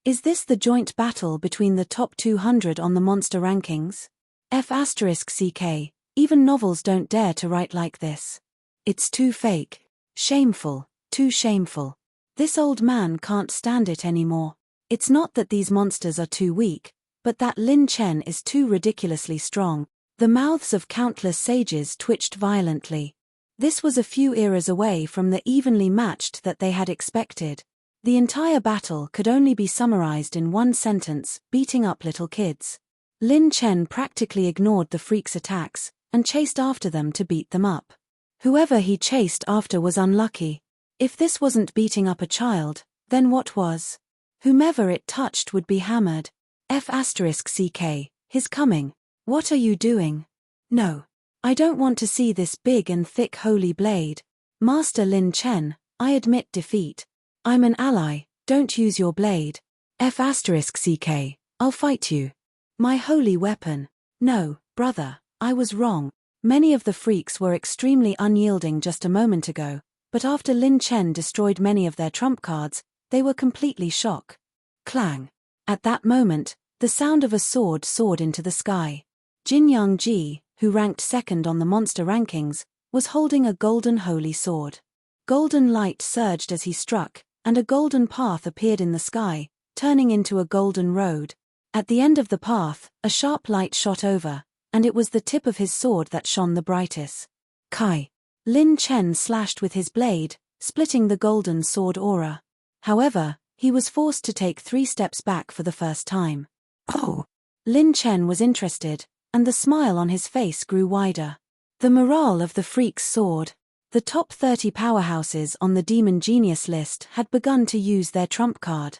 [SPEAKER 1] Is this the joint battle between the top 200 on the monster rankings? F***ck, even novels don't dare to write like this. It's too fake. Shameful, too shameful. This old man can't stand it anymore. It's not that these monsters are too weak, but that Lin Chen is too ridiculously strong. The mouths of countless sages twitched violently. This was a few eras away from the evenly matched that they had expected. The entire battle could only be summarized in one sentence: beating up little kids. Lin Chen practically ignored the freaks' attacks, and chased after them to beat them up. Whoever he chased after was unlucky. If this wasn't beating up a child, then what was? Whomever it touched would be hammered. F***ck, his coming. What are you doing? No. I don't want to see this big and thick holy blade. Master Lin Chen, I admit defeat. I'm an ally, don't use your blade. F***ck, I'll fight you. My holy weapon. No, brother, I was wrong. Many of the freaks were extremely unyielding just a moment ago, but after Lin Chen destroyed many of their trump cards, they were completely shocked. Clang. At that moment, the sound of a sword soared into the sky. Jinyang Ji, who ranked second on the monster rankings, was holding a golden holy sword. Golden light surged as he struck, and a golden path appeared in the sky, turning into a golden road. At the end of the path, a sharp light shot over, and it was the tip of his sword that shone the brightest. Kai. Lin Chen slashed with his blade, splitting the golden sword aura. However, he was forced to take 3 steps back for the first time. Oh! Lin Chen was interested, and the smile on his face grew wider. The morale of the freaks soared. The top 30 powerhouses on the Demon Genius list had begun to use their trump card.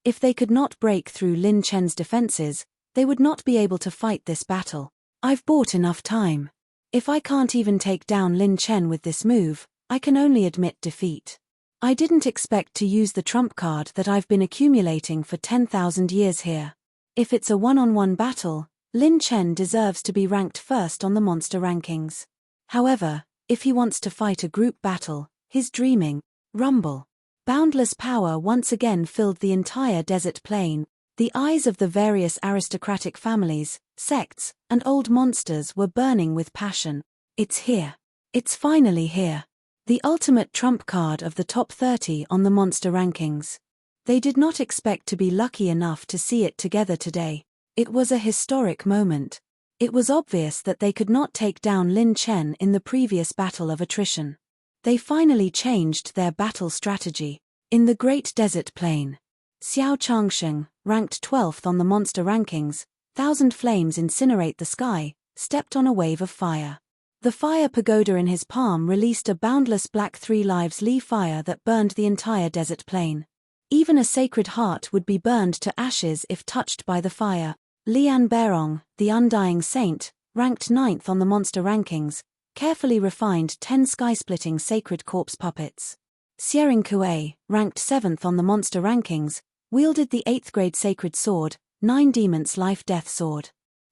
[SPEAKER 1] If they could not break through Lin Chen's defenses, they would not be able to fight this battle. I've bought enough time. If I can't even take down Lin Chen with this move, I can only admit defeat. I didn't expect to use the trump card that I've been accumulating for 10,000 years here. If it's a one-on-one battle, Lin Chen deserves to be ranked first on the monster rankings. However, if he wants to fight a group battle, he's dreaming. Rumble. Boundless power once again filled the entire desert plain. The eyes of the various aristocratic families, sects, and old monsters were burning with passion. It's here. It's finally here. The ultimate trump card of the top 30 on the monster rankings. They did not expect to be lucky enough to see it together today. It was a historic moment. It was obvious that they could not take down Lin Chen in the previous battle of attrition. They finally changed their battle strategy. In the Great Desert Plain, Xiao Changsheng, ranked 12th on the monster rankings, 1,000 flames incinerate the sky, stepped on a wave of fire. The fire pagoda in his palm released a boundless black 3 lives Li fire that burned the entire desert plain. Even a sacred heart would be burned to ashes if touched by the fire. Lian Berong, the undying saint, ranked 9th on the monster rankings, carefully refined 10 sky-splitting sacred corpse puppets. Xiering Kuei, ranked 7th on the monster rankings, wielded the 8th grade sacred sword, 9 demons life-death sword.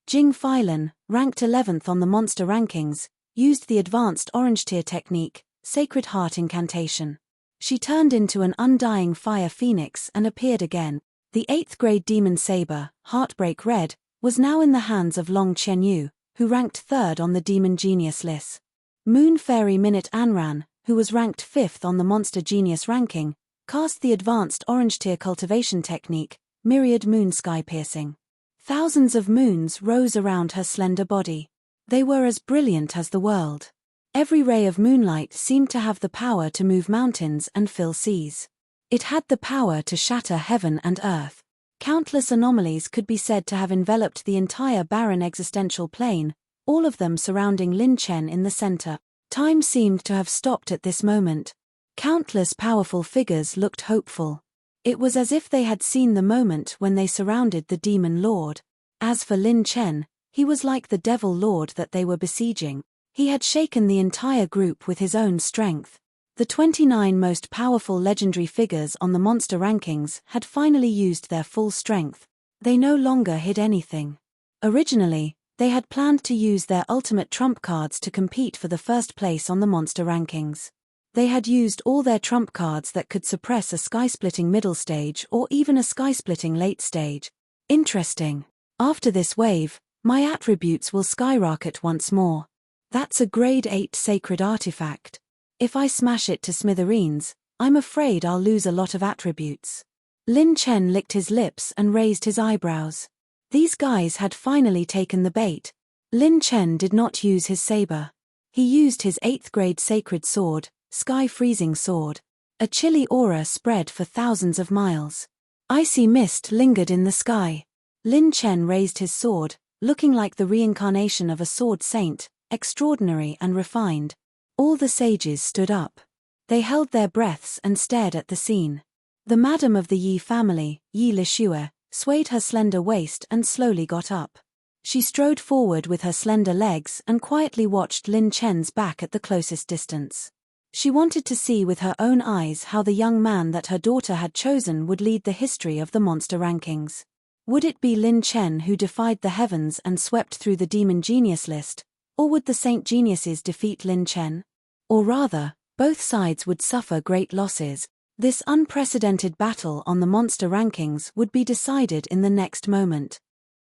[SPEAKER 1] Jing Feilan, ranked 11th on the monster rankings, used the advanced orange tier technique, sacred heart incantation. She turned into an undying fire phoenix and appeared again. The 8th grade demon saber, Heartbreak Red, was now in the hands of Long Qianyu, who ranked 3rd on the Demon Genius list. Moon Fairy Minute Anran, who was ranked 5th on the Monster Genius ranking, cast the advanced orange tier cultivation technique, Myriad Moon Sky Piercing. Thousands of moons rose around her slender body. They were as brilliant as the world. Every ray of moonlight seemed to have the power to move mountains and fill seas. It had the power to shatter heaven and earth. Countless anomalies could be said to have enveloped the entire barren existential plane, all of them surrounding Lin Chen in the center. Time seemed to have stopped at this moment. Countless powerful figures looked hopeful. It was as if they had seen the moment when they surrounded the demon lord. As for Lin Chen, he was like the devil lord that they were besieging. He had shaken the entire group with his own strength. The 29 most powerful legendary figures on the monster rankings had finally used their full strength. They no longer hid anything. Originally, they had planned to use their ultimate trump cards to compete for the first place on the monster rankings. They had used all their trump cards that could suppress a sky-splitting middle stage or even a sky-splitting late stage. Interesting. After this wave, my attributes will skyrocket once more. That's a grade 8 sacred artifact. If I smash it to smithereens, I'm afraid I'll lose a lot of attributes. Lin Chen licked his lips and raised his eyebrows. These guys had finally taken the bait. Lin Chen did not use his saber. He used his 8th grade sacred sword, Sky Freezing Sword. A chilly aura spread for thousands of miles. Icy mist lingered in the sky. Lin Chen raised his sword, looking like the reincarnation of a sword saint, extraordinary and refined. All the sages stood up. They held their breaths and stared at the scene. The madam of the Yi family, Yi Lishue, swayed her slender waist and slowly got up. She strode forward with her slender legs and quietly watched Lin Chen's back at the closest distance. She wanted to see with her own eyes how the young man that her daughter had chosen would lead the history of the monster rankings. Would it be Lin Chen who defied the heavens and swept through the demon genius list, or would the saint geniuses defeat Lin Chen? Or rather, both sides would suffer great losses. This unprecedented battle on the monster rankings would be decided in the next moment.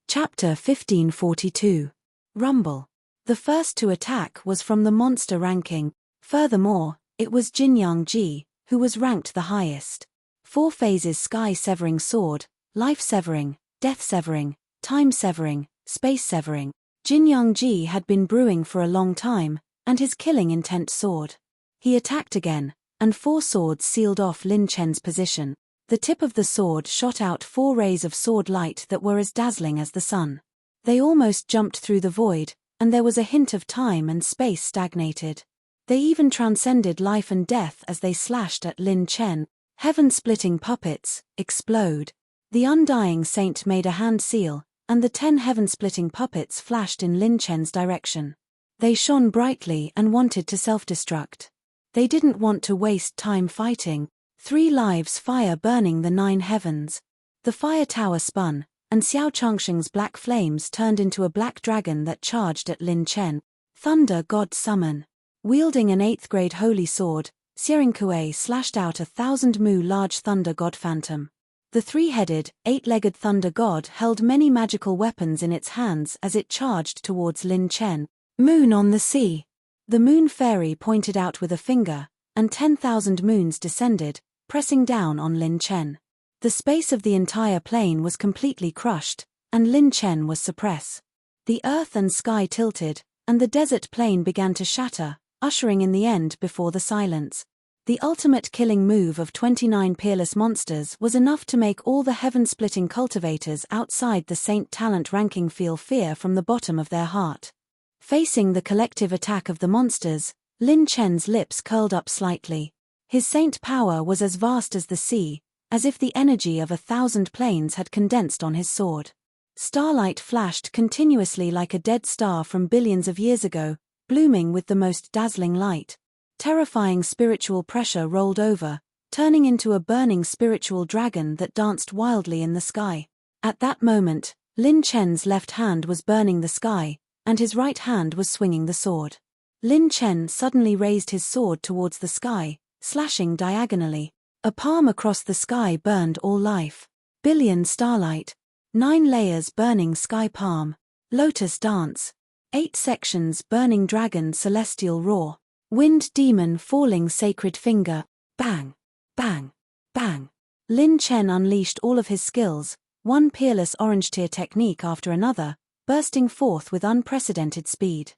[SPEAKER 1] Chapter 1542. Rumble. The first to attack was from the monster ranking. Furthermore, it was Jinyang Ji, who was ranked the highest. 4 phases: sky-severing sword, life-severing, death-severing, time-severing, space-severing. Jinyang Ji had been brewing for a long time, and his killing intent soared. He attacked again, and 4 swords sealed off Lin Chen's position. The tip of the sword shot out 4 rays of sword light that were as dazzling as the sun. They almost jumped through the void, and there was a hint of time and space stagnated. They even transcended life and death as they slashed at Lin Chen. Heaven-splitting puppets, explode. The undying saint made a hand seal, and the 10 heaven-splitting puppets flashed in Lin Chen's direction. They shone brightly and wanted to self-destruct. They didn't want to waste time fighting. 3 lives fire burning the 9 heavens. The fire tower spun, and Xiao Changsheng's black flames turned into a black dragon that charged at Lin Chen. Thunder God summon. Wielding an 8th grade holy sword, Xiering Kuei slashed out 1,000 mu large thunder god phantom. The 3-headed, 8-legged thunder god held many magical weapons in its hands as it charged towards Lin Chen. Moon on the sea. The moon fairy pointed out with a finger, and 10,000 moons descended, pressing down on Lin Chen. The space of the entire plain was completely crushed, and Lin Chen was suppressed. The earth and sky tilted, and the desert plain began to shatter, ushering in the end before the silence. The ultimate killing move of 29 peerless monsters was enough to make all the heaven-splitting cultivators outside the Saint talent ranking feel fear from the bottom of their heart. Facing the collective attack of the monsters, Lin Chen's lips curled up slightly. His saint power was as vast as the sea, as if the energy of 1,000 planes had condensed on his sword. Starlight flashed continuously like a dead star from billions of years ago, blooming with the most dazzling light. Terrifying spiritual pressure rolled over, turning into a burning spiritual dragon that danced wildly in the sky. At that moment, Lin Chen's left hand was burning the sky, and his right hand was swinging the sword. Lin Chen suddenly raised his sword towards the sky, slashing diagonally. A palm across the sky burned all life. Billion starlight. 9 layers burning sky palm. Lotus dance. 8 sections burning dragon celestial roar. Wind demon falling sacred finger. Bang. Bang. Bang. Lin Chen unleashed all of his skills, one peerless orange tier technique after another, bursting forth with unprecedented speed.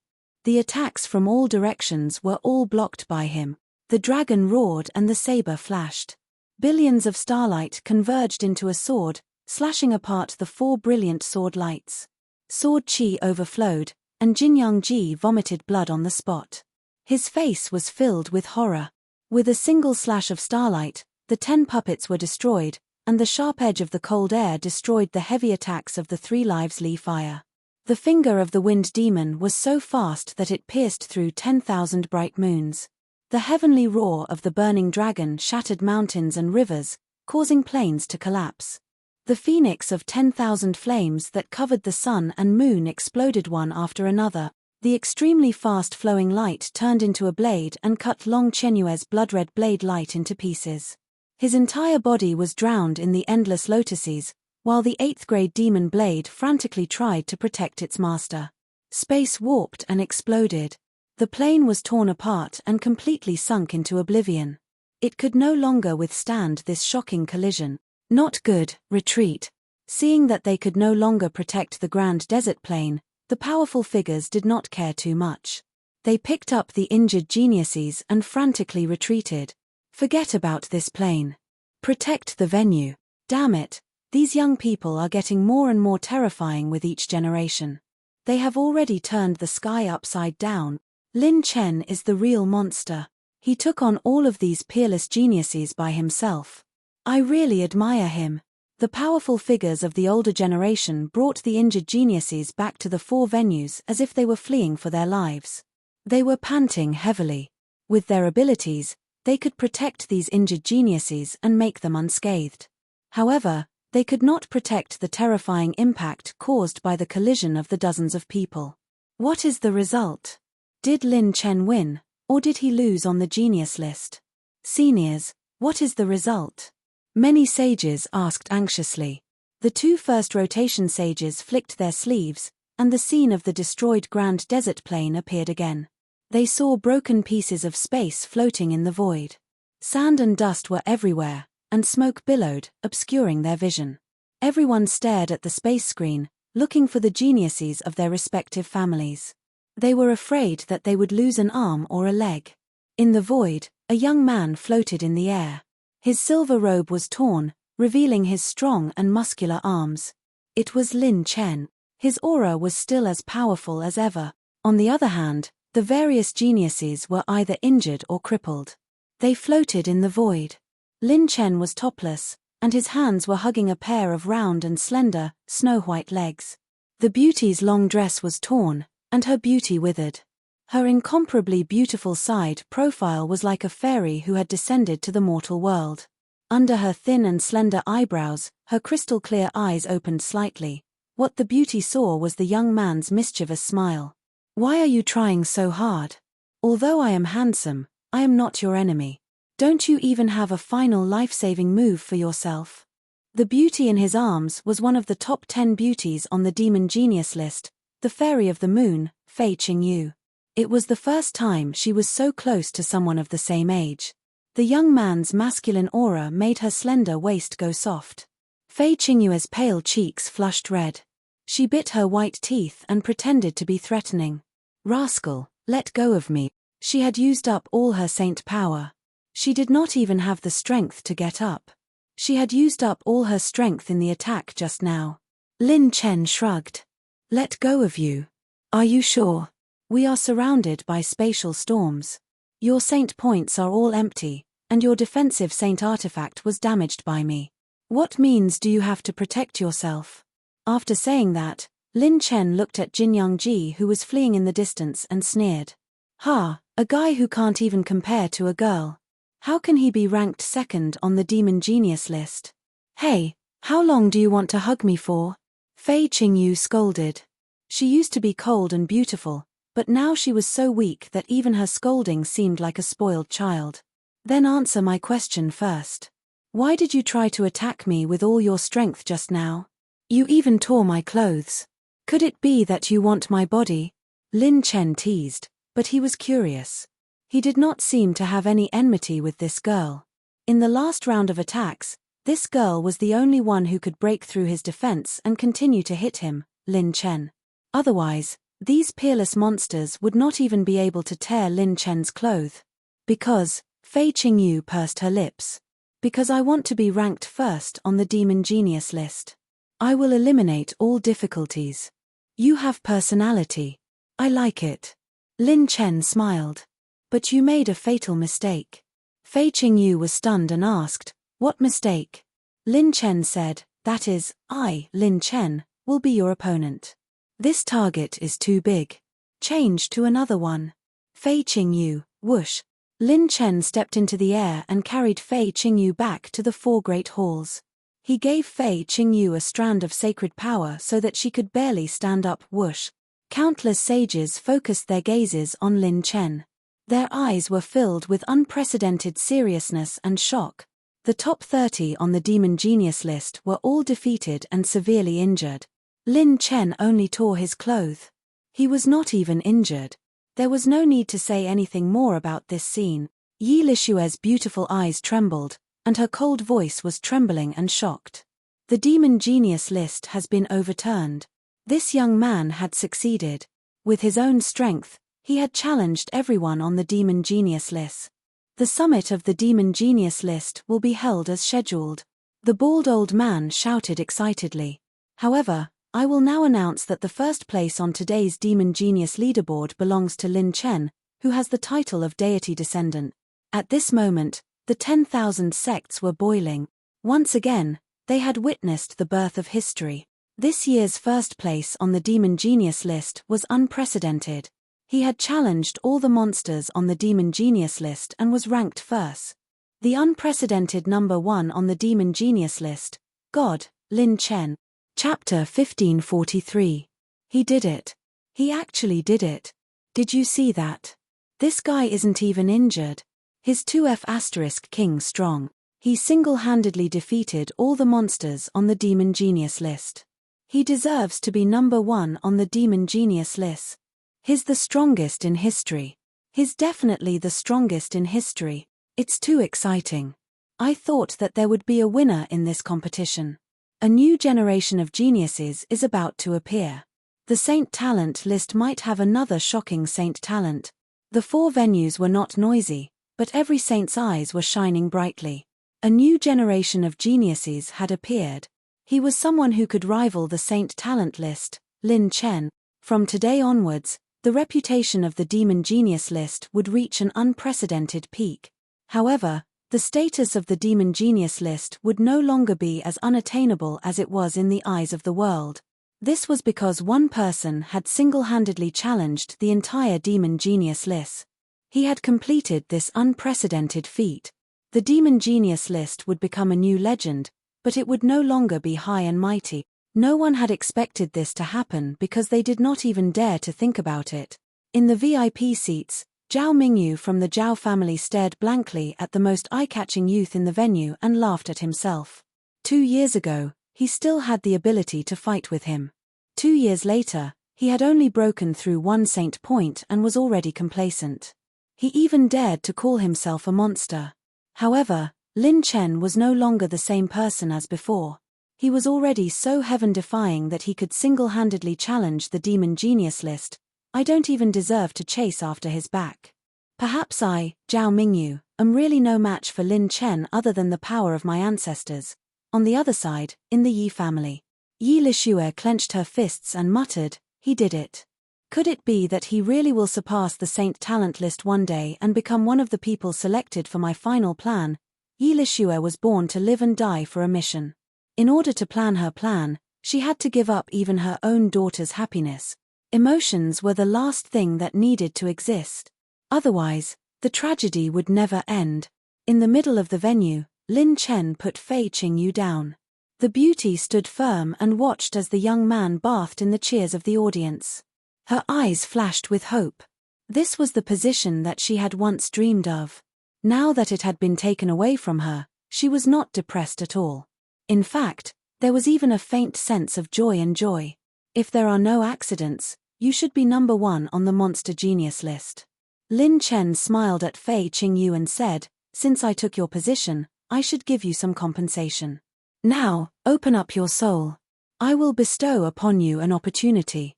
[SPEAKER 1] The attacks from all directions were all blocked by him. The dragon roared and the saber flashed. Billions of starlight converged into a sword, slashing apart the 4 brilliant sword lights. Sword chi overflowed, and Jinyang Ji vomited blood on the spot. His face was filled with horror. With a single slash of starlight, the 10 puppets were destroyed, and the sharp edge of the cold air destroyed the heavy attacks of the 3 lives Li fire. The finger of the wind demon was so fast that it pierced through 10,000 bright moons. The heavenly roar of the burning dragon shattered mountains and rivers, causing plains to collapse. The phoenix of 10,000 flames that covered the sun and moon exploded one after another. The extremely fast-flowing light turned into a blade and cut Long Chenue's blood-red blade light into pieces. His entire body was drowned in the endless lotuses, while the 8th grade demon blade frantically tried to protect its master. Space warped and exploded. The plane was torn apart and completely sunk into oblivion. It could no longer withstand this shocking collision. Not good, retreat. Seeing that they could no longer protect the grand desert plain, the powerful figures did not care too much. They picked up the injured geniuses and frantically retreated. Forget about this plane. Protect the venue. Damn it, these young people are getting more and more terrifying with each generation. They have already turned the sky upside down. Lin Chen is the real monster. He took on all of these peerless geniuses by himself. I really admire him. The powerful figures of the older generation brought the injured geniuses back to the 4 venues as if they were fleeing for their lives. They were panting heavily. With their abilities, they could protect these injured geniuses and make them unscathed. However, they could not protect the terrifying impact caused by the collision of the dozens of people. What is the result? Did Lin Chen win, or did he lose on the genius list? Seniors, what is the result? Many sages asked anxiously. The 2 first rotation sages flicked their sleeves, and the scene of the destroyed Grand Desert Plain appeared again. They saw broken pieces of space floating in the void. Sand and dust were everywhere, and smoke billowed, obscuring their vision. Everyone stared at the space screen, looking for the geniuses of their respective families. They were afraid that they would lose an arm or a leg. In the void, a young man floated in the air. His silver robe was torn, revealing his strong and muscular arms. It was Lin Chen. His aura was still as powerful as ever. On the other hand, the various geniuses were either injured or crippled. They floated in the void. Lin Chen was topless, and his hands were hugging a pair of round and slender, snow-white legs. The beauty's long dress was torn, and her beauty withered. Her incomparably beautiful side profile was like a fairy who had descended to the mortal world. Under her thin and slender eyebrows, her crystal-clear eyes opened slightly. What the beauty saw was the young man's mischievous smile. "Why are you trying so hard? Although I am handsome, I am not your enemy. Don't you even have a final life-saving move for yourself?" The beauty in his arms was one of the top 10 beauties on the demon genius list, the Fairy of the Moon, Fei Qingyu. It was the first time she was so close to someone of the same age. The young man's masculine aura made her slender waist go soft. Fei Qingyu's pale cheeks flushed red. She bit her white teeth and pretended to be threatening. "Rascal, let go of me." She had used up all her saint power. She did not even have the strength to get up. She had used up all her strength in the attack just now. Lin Chen shrugged. "Let go of you. Are you sure? We are surrounded by spatial storms. Your saint points are all empty, and your defensive saint artifact was damaged by me. What means do you have to protect yourself?" After saying that, Lin Chen looked at Jin Youngji, who was fleeing in the distance, and sneered. "Ha, a guy who can't even compare to a girl. How can he be ranked second on the demon genius list? Hey, how long do you want to hug me for?" Fei Qingyu scolded. She used to be cold and beautiful, but now she was so weak that even her scolding seemed like a spoiled child. "Then answer my question first. Why did you try to attack me with all your strength just now? You even tore my clothes. Could it be that you want my body?" Lin Chen teased, but he was curious. He did not seem to have any enmity with this girl. In the last round of attacks, this girl was the only one who could break through his defense and continue to hit him, Lin Chen. Otherwise, these peerless monsters would not even be able to tear Lin Chen's clothes. "Because," Fei Qingyu pursed her lips, "because I want to be ranked first on the demon genius list. I will eliminate all difficulties. You have personality. I like it." Lin Chen smiled. "But you made a fatal mistake." Fei Qingyu was stunned and asked, "What mistake?" Lin Chen said, "That is, I, Lin Chen, will be your opponent. This target is too big. Change to another one." Fei Qingyu, whoosh. Lin Chen stepped into the air and carried Fei Qingyu back to the 4 great halls. He gave Fei Qingyu a strand of sacred power so that she could barely stand up, whoosh. Countless sages focused their gazes on Lin Chen. Their eyes were filled with unprecedented seriousness and shock. The top 30 on the demon genius list were all defeated and severely injured. Lin Chen only tore his clothes. He was not even injured. There was no need to say anything more about this scene. Yi Lishue's beautiful eyes trembled, and her cold voice was trembling and shocked. The demon genius list has been overturned. This young man had succeeded. With his own strength, he had challenged everyone on the demon genius list. The summit of the demon genius list will be held as scheduled. The bald old man shouted excitedly. However, I will now announce that the first place on today's demon genius leaderboard belongs to Lin Chen, who has the title of deity descendant. At this moment, the 10,000 sects were boiling. Once again, They had witnessed the birth of history. This year's first place on the Demon Genius list was unprecedented. He had challenged all the monsters on the Demon Genius list and was ranked first. The unprecedented number 1 on the Demon Genius list, God, Lin Chen. Chapter 1543. He did it. He actually did it. Did you see that? This guy isn't even injured. His 2F** king strong. He single-handedly defeated all the monsters on the Demon Genius list. He deserves to be number 1 on the Demon Genius list. He's the strongest in history. He's definitely the strongest in history. It's too exciting. I thought that there would be a winner in this competition. A new generation of geniuses is about to appear. The Saint Talent list might have another shocking Saint Talent. The 4 venues were not noisy, but every saint's eyes were shining brightly. A new generation of geniuses had appeared. He was someone who could rival the Saint Talent list, Lin Chen. From today onwards, the reputation of the Demon Genius list would reach an unprecedented peak. However, the status of the Demon Genius list would no longer be as unattainable as it was in the eyes of the world. This was because one person had single-handedly challenged the entire Demon Genius list. He had completed this unprecedented feat. The Demon Genius list would become a new legend, but it would no longer be high and mighty. No one had expected this to happen because they did not even dare to think about it. In the VIP seats, Zhao Mingyu from the Zhao family stared blankly at the most eye-catching youth in the venue and laughed at himself. 2 years ago, he still had the ability to fight with him. 2 years later, he had only broken through 1 saint point and was already complacent. He even dared to call himself a monster. However, Lin Chen was no longer the same person as before. He was already so heaven-defying that he could single-handedly challenge the Demon Genius list. I don't even deserve to chase after his back. Perhaps I, Zhao Mingyu, am really no match for Lin Chen other than the power of my ancestors. On the other side, in the Yi family, Yi Lixue clenched her fists and muttered, he did it. Could it be that he really will surpass the Saint Talent list one day and become one of the people selected for my final plan? Yi Lixue was born to live and die for a mission. In order to plan her plan, she had to give up even her own daughter's happiness. Emotions were the last thing that needed to exist. Otherwise, the tragedy would never end. In the middle of the venue, Lin Chen put Fei Qingyu down. The beauty stood firm and watched as the young man bathed in the cheers of the audience. Her eyes flashed with hope. This was the position that she had once dreamed of. Now that it had been taken away from her, she was not depressed at all. In fact, there was even a faint sense of joy and joy. If there are no accidents, you should be number 1 on the Monster Genius list. Lin Chen smiled at Fei Qingyu and said, since I took your position, I should give you some compensation. Now, open up your soul. I will bestow upon you an opportunity.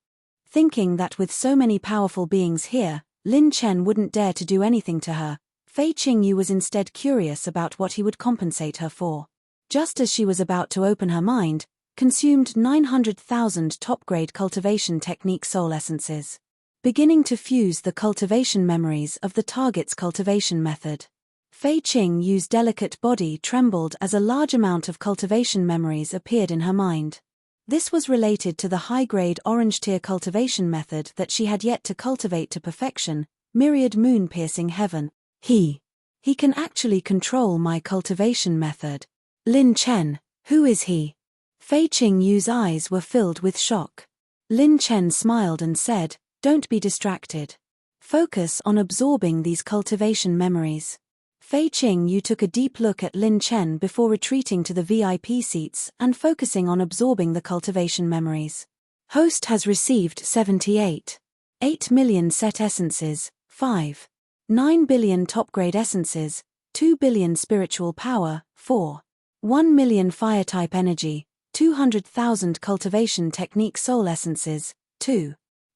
[SPEAKER 1] Thinking that with so many powerful beings here, Lin Chen wouldn't dare to do anything to her, Fei Qingyu was instead curious about what he would compensate her for. Just as she was about to open her mind, consumed 900,000 top-grade cultivation technique soul essences, beginning to fuse the cultivation memories of the target's cultivation method. Fei Qingyu's delicate body trembled as a large amount of cultivation memories appeared in her mind. This was related to the high-grade orange-tier cultivation method that she had yet to cultivate to perfection, myriad moon-piercing heaven. He can actually control my cultivation method. Lin Chen, who is he? Fei Qingyu's eyes were filled with shock. Lin Chen smiled and said, don't be distracted. Focus on absorbing these cultivation memories. Fei Qingyu took a deep look at Lin Chen before retreating to the VIP seats and focusing on absorbing the cultivation memories. Host has received 78 million set essences, 9 billion top-grade essences, 2 billion spiritual power, 1 million fire-type energy, 200,000 cultivation technique soul essences,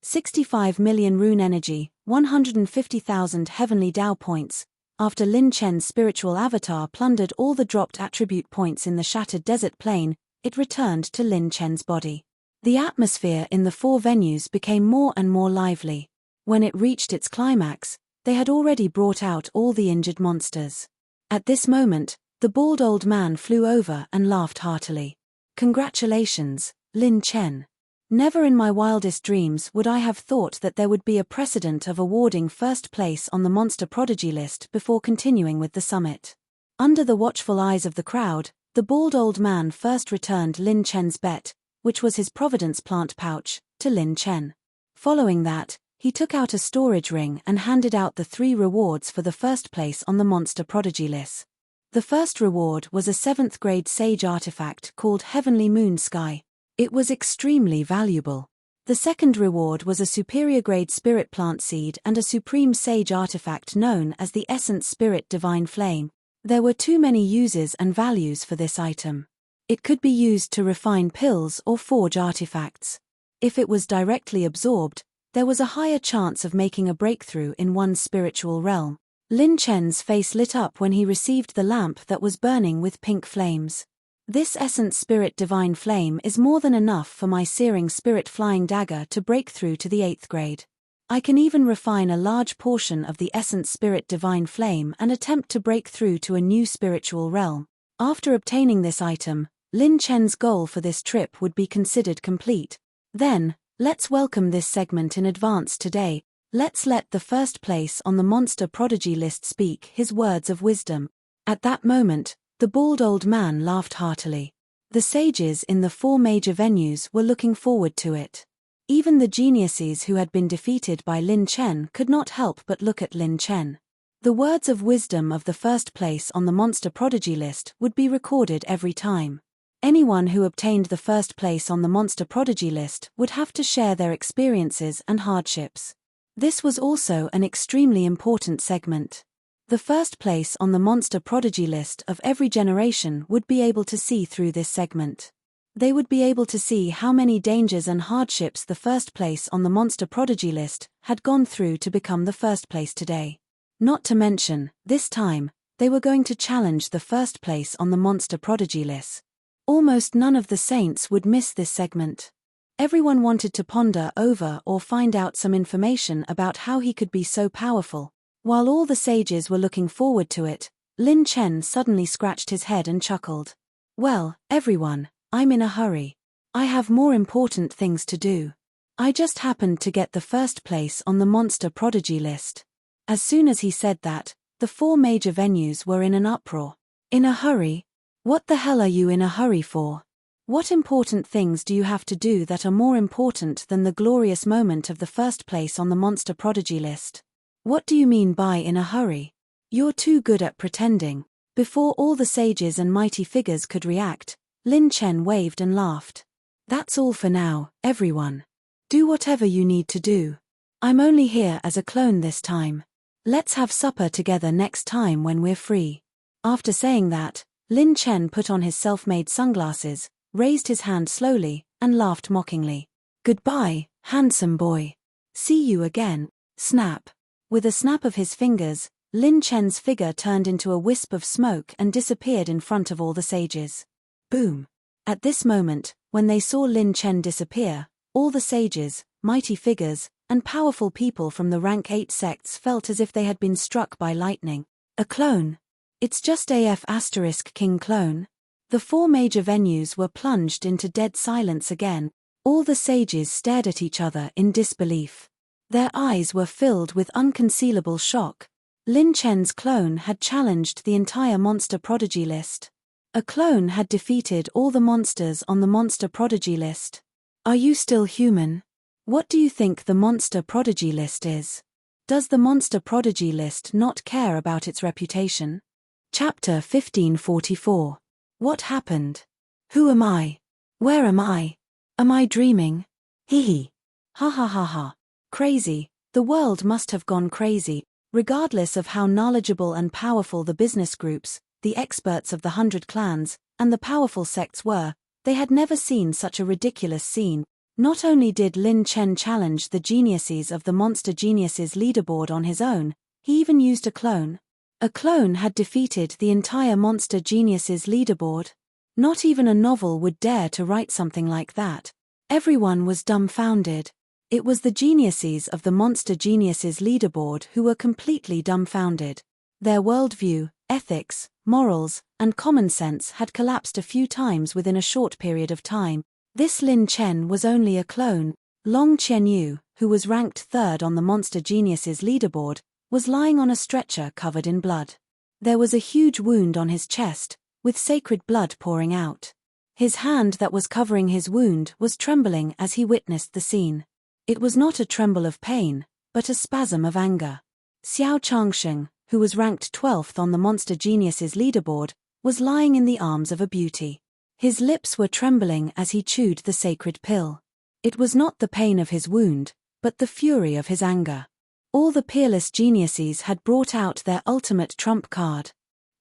[SPEAKER 1] 65 million rune energy, 150,000 heavenly Dao points. After Lin Chen's spiritual avatar plundered all the dropped attribute points in the shattered desert plain, it returned to Lin Chen's body. The atmosphere in the 4 venues became more and more lively. When it reached its climax, they had already brought out all the injured monsters. At this moment, The bald old man flew over and laughed heartily. Congratulations, Lin Chen. Never in my wildest dreams would I have thought that there would be a precedent of awarding first place on the monster prodigy list before continuing with the summit. Under the watchful eyes of the crowd, the bald old man first returned Lin Chen's bet, which was his Providence plant pouch, to Lin Chen. Following that, he took out a storage ring and handed out the 3 rewards for the first place on the monster prodigy list. The first reward was a 7th grade sage artifact called Heavenly Moon Sky. It was extremely valuable. The second reward was a superior grade spirit plant seed and a supreme sage artifact known as the Essence Spirit Divine Flame. There were too many uses and values for this item. It could be used to refine pills or forge artifacts. If it was directly absorbed, there was a higher chance of making a breakthrough in one's spiritual realm. Lin Chen's face lit up when he received the lamp that was burning with pink flames. This Essence Spirit Divine Flame is more than enough for my searing spirit flying dagger to break through to the 8th grade. I can even refine a large portion of the Essence Spirit Divine Flame and attempt to break through to a new spiritual realm. After obtaining this item, Lin Chen's goal for this trip would be considered complete. Then, let's welcome this segment in advance today. Let's let the first place on the monster prodigy list speak his words of wisdom. At that moment, the bald old man laughed heartily. The sages in the 4 major venues were looking forward to it. Even the geniuses who had been defeated by Lin Chen could not help but look at Lin Chen. The words of wisdom of the first place on the monster prodigy list would be recorded every time. Anyone who obtained the first place on the monster prodigy list would have to share their experiences and hardships. This was also an extremely important segment. The first place on the monster prodigy list of every generation would be able to see through this segment. They would be able to see how many dangers and hardships the first place on the monster prodigy list had gone through to become the first place today. Not to mention, this time, they were going to challenge the first place on the monster prodigy list. Almost none of the saints would miss this segment. Everyone wanted to ponder over or find out some information about how he could be so powerful. While all the sages were looking forward to it, Lin Chen suddenly scratched his head and chuckled. Well, everyone, I'm in a hurry. I have more important things to do. I just happened to get the first place on the monster prodigy list. As soon as he said that, the 4 major venues were in an uproar. In a hurry? What the hell are you in a hurry for? What important things do you have to do that are more important than the glorious moment of the first place on the monster prodigy list? What do you mean by in a hurry? You're too good at pretending. Before all the sages and mighty figures could react, Lin Chen waved and laughed. That's all for now, everyone. Do whatever you need to do. I'm only here as a clone this time. Let's have supper together next time when we're free. After saying that, Lin Chen put on his self-made sunglasses, raised his hand slowly, and laughed mockingly. Goodbye, handsome boy. See you again. Snap. With a snap of his fingers, Lin Chen's figure turned into a wisp of smoke and disappeared in front of all the sages. Boom. At this moment, when they saw Lin Chen disappear, all the sages, mighty figures, and powerful people from the rank 8 sects felt as if they had been struck by lightning. A clone. It's just AF * King Clone. The 4 major venues were plunged into dead silence again. All the sages stared at each other in disbelief. Their eyes were filled with unconcealable shock. Lin Chen's clone had challenged the entire monster prodigy list. A clone had defeated all the monsters on the monster prodigy list. Are you still human? What do you think the monster prodigy list is? Does the monster prodigy list not care about its reputation? Chapter 1544. What happened? Who am I? Where am I? Am I dreaming? Hee hee. Ha ha ha ha. Crazy. The world must have gone crazy. Regardless of how knowledgeable and powerful the business groups, the experts of the 100 clans, and the powerful sects were, they had never seen such a ridiculous scene. Not only did Lin Chen challenge the geniuses of the Monster Geniuses leaderboard on his own, he even used a clone. A clone had defeated the entire Monster Geniuses leaderboard. Not even a novel would dare to write something like that. Everyone was dumbfounded. It was the geniuses of the Monster Geniuses leaderboard who were completely dumbfounded. Their worldview, ethics, morals, and common sense had collapsed a few times within a short period of time. This Lin Chen was only a clone. Long Qianyu, who was ranked third on the Monster Geniuses leaderboard, was lying on a stretcher covered in blood. There was a huge wound on his chest, with sacred blood pouring out. His hand that was covering his wound was trembling as he witnessed the scene. It was not a tremble of pain, but a spasm of anger. Xiao Changsheng, who was ranked 12th on the Monster Geniuses leaderboard, was lying in the arms of a beauty. His lips were trembling as he chewed the sacred pill. It was not the pain of his wound, but the fury of his anger. All the peerless geniuses had brought out their ultimate trump card.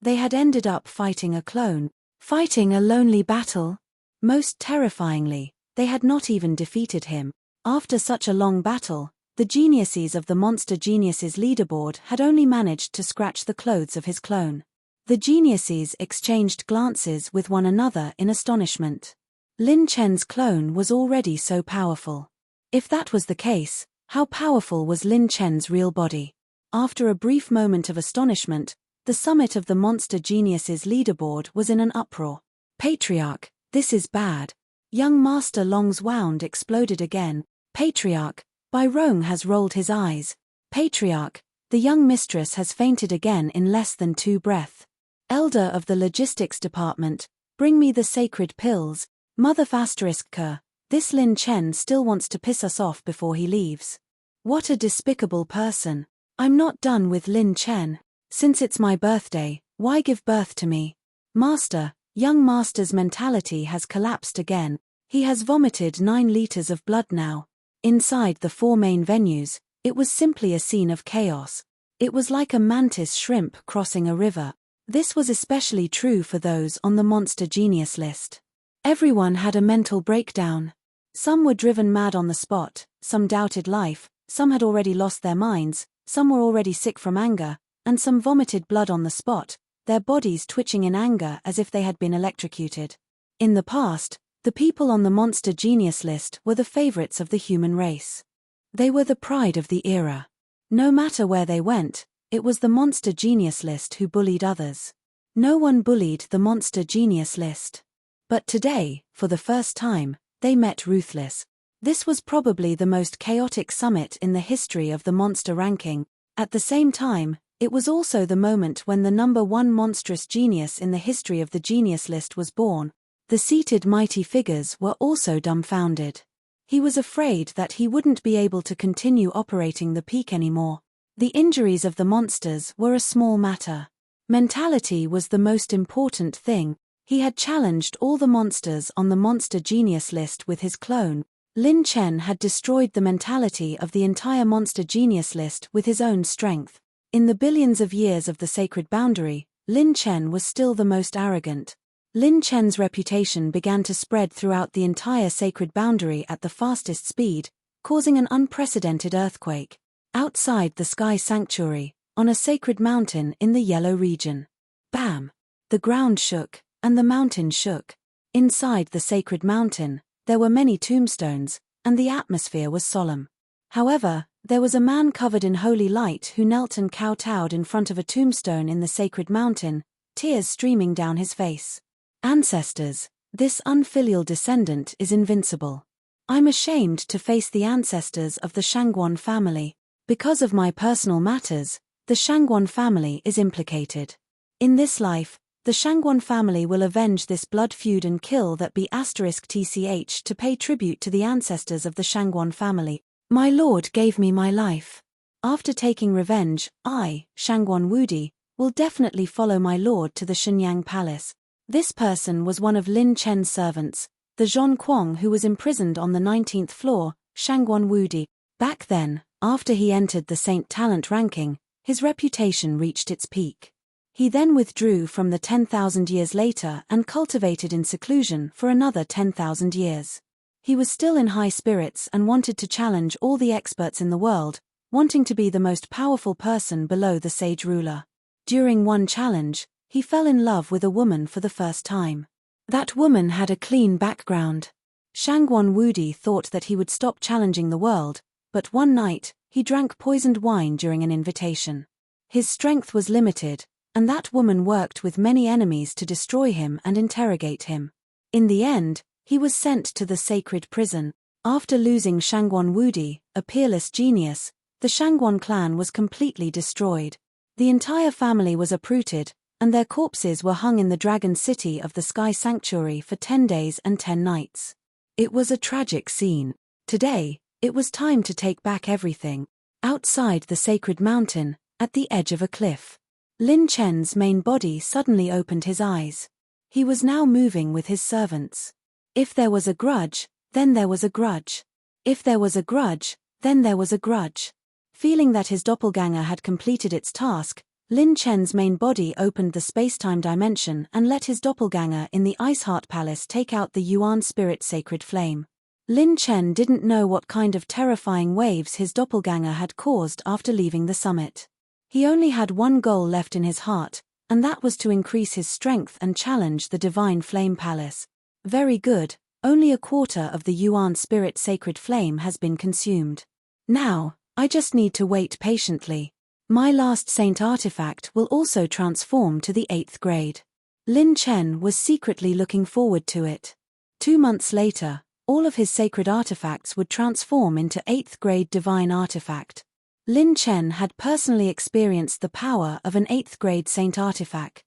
[SPEAKER 1] They had ended up fighting a clone, fighting a lonely battle. Most terrifyingly, they had not even defeated him. After such a long battle, the geniuses of the Monster Geniuses leaderboard had only managed to scratch the clothes of his clone. The geniuses exchanged glances with one another in astonishment. Lin Chen's clone was already so powerful. If that was the case, how powerful was Lin Chen's real body? After a brief moment of astonishment, the summit of the Monster Geniuses leaderboard was in an uproar. Patriarch, this is bad. Young Master Long's wound exploded again. Patriarch, Bai Rong has rolled his eyes. Patriarch, the young mistress has fainted again in less than 2 breaths. Elder of the logistics department, bring me the sacred pills. Mother *K, this Lin Chen still wants to piss us off before he leaves. What a despicable person. I'm not done with Lin Chen. Since it's my birthday, why give birth to me? Master, young master's mentality has collapsed again. He has vomited 9 liters of blood now. Inside the 4 main venues, it was simply a scene of chaos. It was like a mantis shrimp crossing a river. This was especially true for those on the Monster Genius list. Everyone had a mental breakdown. Some were driven mad on the spot, some doubted life, some had already lost their minds, some were already sick from anger, and some vomited blood on the spot, their bodies twitching in anger as if they had been electrocuted. In the past, the people on the Monster Genius list were the favorites of the human race. They were the pride of the era. No matter where they went, it was the Monster Genius list who bullied others. No one bullied the Monster Genius list. But today, for the first time, they met ruthless. This was probably the most chaotic summit in the history of the monster ranking. At the same time, it was also the moment when the number 1 monstrous genius in the history of the Genius list was born. The seated mighty figures were also dumbfounded. He was afraid that he wouldn't be able to continue operating the peak anymore. The injuries of the monsters were a small matter. Mentality was the most important thing. He had challenged all the monsters on the Monster Genius list with his clone. Lin Chen had destroyed the mentality of the entire Monster Genius list with his own strength. In the billions of years of the sacred boundary, Lin Chen was still the most arrogant. Lin Chen's reputation began to spread throughout the entire sacred boundary at the fastest speed, causing an unprecedented earthquake. Outside the Sky Sanctuary, on a sacred mountain in the Yellow region. Bam! The ground shook, and the mountain shook. Inside the sacred mountain, there were many tombstones, and the atmosphere was solemn. However, there was a man covered in holy light who knelt and kowtowed in front of a tombstone in the sacred mountain, tears streaming down his face. Ancestors, this unfilial descendant is invincible. I'm ashamed to face the ancestors of the Shangguan family. Because of my personal matters, the Shangguan family is implicated. In this life, the Shangguan family will avenge this blood feud and kill that *TCH to pay tribute to the ancestors of the Shangguan family. My lord gave me my life. After taking revenge, I, Shangguan Wudi, will definitely follow my lord to the Shenyang Palace. This person was one of Lin Chen's servants, the Zhong Kuang who was imprisoned on the 19th floor, Shangguan Wudi. Back then, after he entered the Saint Talent ranking, his reputation reached its peak. He then withdrew from the 10,000 years later and cultivated in seclusion for another 10,000 years. He was still in high spirits and wanted to challenge all the experts in the world, wanting to be the most powerful person below the sage ruler. During one challenge, he fell in love with a woman for the first time. That woman had a clean background. Shangguan Wudi thought that he would stop challenging the world, but one night, he drank poisoned wine during an invitation. His strength was limited, and that woman worked with many enemies to destroy him and interrogate him. In the end, he was sent to the sacred prison. After losing Shangguan Wudi, a peerless genius, the Shangguan clan was completely destroyed. The entire family was uprooted, and their corpses were hung in the dragon city of the Sky Sanctuary for 10 days and 10 nights. It was a tragic scene. Today, it was time to take back everything. Outside the sacred mountain, at the edge of a cliff, Lin Chen's main body suddenly opened his eyes. He was now moving with his servants. If there was a grudge, then there was a grudge. If there was a grudge, then there was a grudge. Feeling that his doppelganger had completed its task, Lin Chen's main body opened the space-time dimension and let his doppelganger in the Ice Heart Palace take out the Yuan Spirit Sacred Flame. Lin Chen didn't know what kind of terrifying waves his doppelganger had caused after leaving the summit. He only had one goal left in his heart, and that was to increase his strength and challenge the Divine Flame Palace. Very good, only a quarter of the Yuan Spirit Sacred Flame has been consumed. Now, I just need to wait patiently. My last saint artifact will also transform to the 8th grade. Lin Chen was secretly looking forward to it. 2 months later, all of his sacred artifacts would transform into 8th grade divine artifact. Lin Chen had personally experienced the power of an 8th grade saint artifact.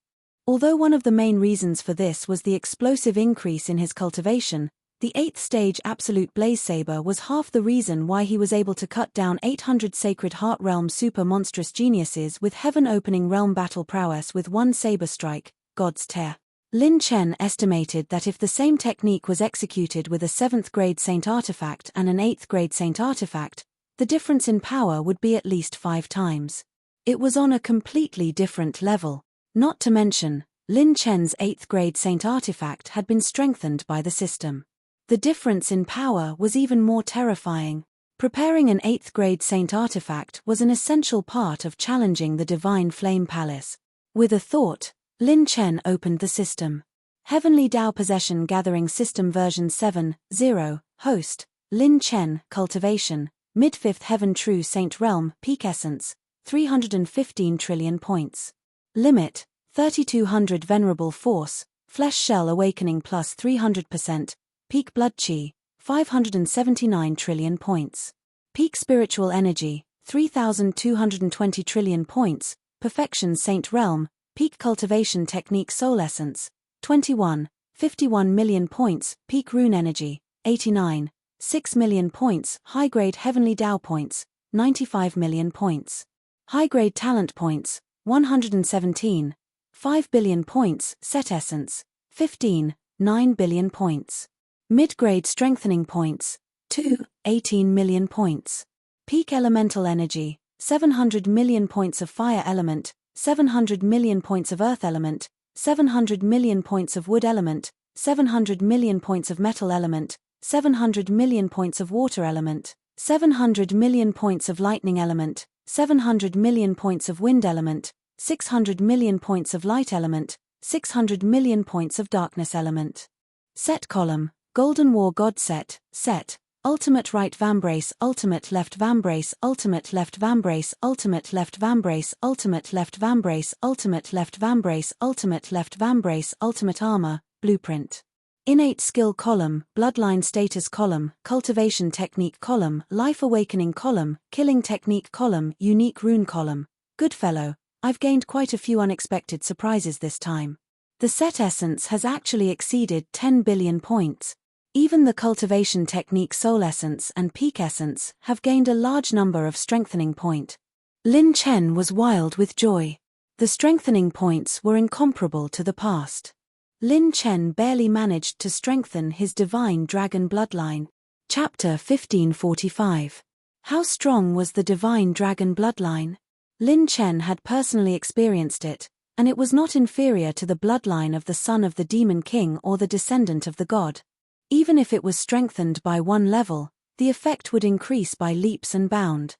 [SPEAKER 1] Although one of the main reasons for this was the explosive increase in his cultivation, the 8th stage Absolute Blaze Saber was half the reason why he was able to cut down 800 Sacred Heart Realm super monstrous geniuses with heaven-opening realm battle prowess with one saber strike, God's Tear. Lin Chen estimated that if the same technique was executed with a 7th grade saint artifact and an 8th grade saint artifact, the difference in power would be at least 5 times. It was on a completely different level. Not to mention, Lin Chen's 8th grade saint artifact had been strengthened by the system. The difference in power was even more terrifying. Preparing an 8th grade saint artifact was an essential part of challenging the Divine Flame Palace. With a thought, Lin Chen opened the system. Heavenly Dao Possession Gathering System version 7.0, host, Lin Chen, cultivation, mid-5th Heaven True Saint Realm, peak essence, 315 trillion points. Limit, 3200 Venerable Force, Flesh Shell Awakening plus 300%, peak Blood Chi, 579 trillion points. Peak Spiritual Energy, 3220 trillion points, Perfection Saint Realm, peak Cultivation Technique Soul Essence, 51 million points, peak Rune Energy, 6 million points, high-grade Heavenly Dao points, 95 million points. High-grade Talent points, 117, 5 billion points, Set Essence, 9 billion points. Mid-grade Strengthening points, 18 million points. Peak Elemental Energy, 700 million points of Fire Element, 700 million points of Earth Element, 700 million points of Wood Element, 700 million points of Metal Element, 700 million points of Water Element, 700 million points of Lightning Element, 700 million points of Wind Element, 600 million points of Light Element, 600 million points of Darkness Element. Set Column, Golden War God Set, Ultimate Right Vambrace, Ultimate Left Vambrace, Ultimate Left Vambrace, Ultimate Left Vambrace, Ultimate Left Vambrace, Ultimate Left Vambrace, Ultimate Left Vambrace, Ultimate Armor, Blueprint. Innate Skill Column, Bloodline Status Column, Cultivation Technique Column, Life Awakening Column, Killing Technique Column, Unique Rune Column. Goodfellow, I've gained quite a few unexpected surprises this time. The set essence has actually exceeded 10 billion points. Even the Cultivation Technique Soul Essence and Peak Essence have gained a large number of strengthening point. Lin Chen was wild with joy. The strengthening points were incomparable to the past. Lin Chen barely managed to strengthen his Divine Dragon Bloodline. Chapter 1545. How strong was the Divine Dragon Bloodline? Lin Chen had personally experienced it, and it was not inferior to the bloodline of the son of the Demon King or the descendant of the god. Even if it was strengthened by 1 level, the effect would increase by leaps and bounds.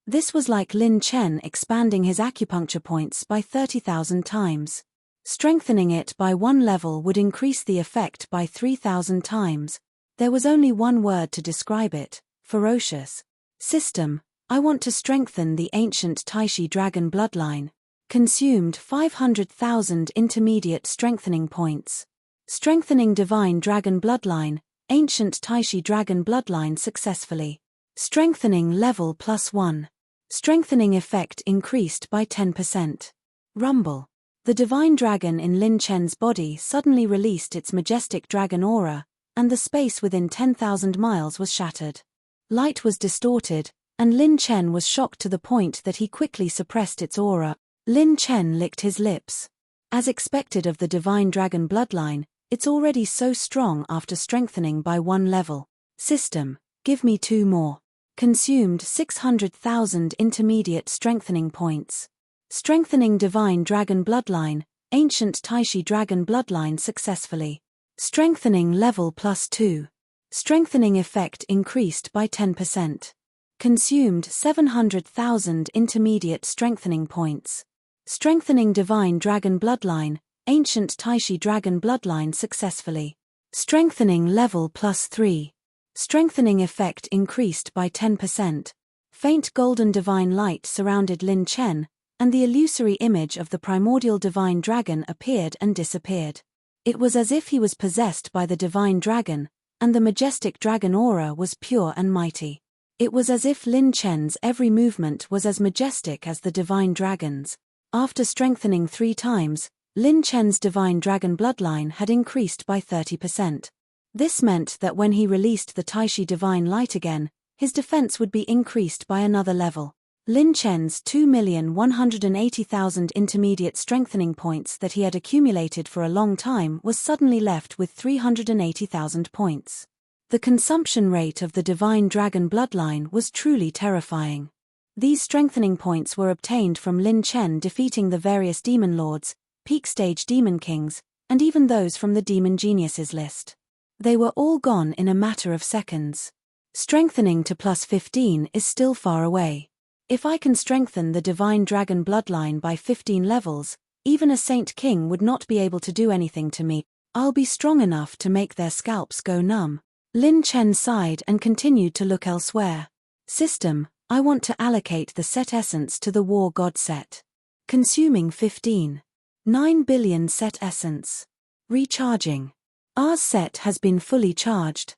[SPEAKER 1] This was like Lin Chen expanding his acupuncture points by 30,000 times. Strengthening it by 1 level would increase the effect by 3,000 times. There was only one word to describe it: ferocious. System: I want to strengthen the ancient Taishi dragon bloodline. Consumed 500,000 intermediate strengthening points. Strengthening Divine Dragon Bloodline, Ancient Taishi Dragon Bloodline successfully. Strengthening level +1. Strengthening effect increased by 10%. Rumble. The divine dragon in Lin Chen's body suddenly released its majestic dragon aura, and the space within 10,000 miles was shattered. Light was distorted, and Lin Chen was shocked to the point that he quickly suppressed its aura. Lin Chen licked his lips. As expected of the divine dragon bloodline, it's already so strong after strengthening by 1 level. System, give me 2 more. Consumed 600,000 intermediate strengthening points. Strengthening Divine Dragon Bloodline, Ancient Taishi Dragon Bloodline successfully. Strengthening level +2. Strengthening effect increased by 10%. Consumed 700,000 intermediate strengthening points. Strengthening Divine Dragon Bloodline, Ancient Taishi Dragon Bloodline successfully. Strengthening level +3. Strengthening effect increased by 10%. Faint golden divine light surrounded Lin Chen, and the illusory image of the primordial divine dragon appeared and disappeared. It was as if he was possessed by the divine dragon, and the majestic dragon aura was pure and mighty. It was as if Lin Chen's every movement was as majestic as the divine dragon's. After strengthening 3 times, Lin Chen's divine dragon bloodline had increased by 30%. This meant that when he released the Taishi divine light again, his defense would be increased by another level. Lin Chen's 2,180,000 intermediate strengthening points that he had accumulated for a long time was suddenly left with 380,000 points. The consumption rate of the divine dragon bloodline was truly terrifying. These strengthening points were obtained from Lin Chen defeating the various demon lords, peak stage demon kings, and even those from the demon geniuses list. They were all gone in a matter of seconds. Strengthening to +15 is still far away. If I can strengthen the divine dragon bloodline by 15 levels, even a saint king would not be able to do anything to me. I'll be strong enough to make their scalps go numb. Lin Chen sighed and continued to look elsewhere. System, I want to allocate the set essence to the war god set. Consuming 15. 9 billion set essence. Recharging. Ars set has been fully charged.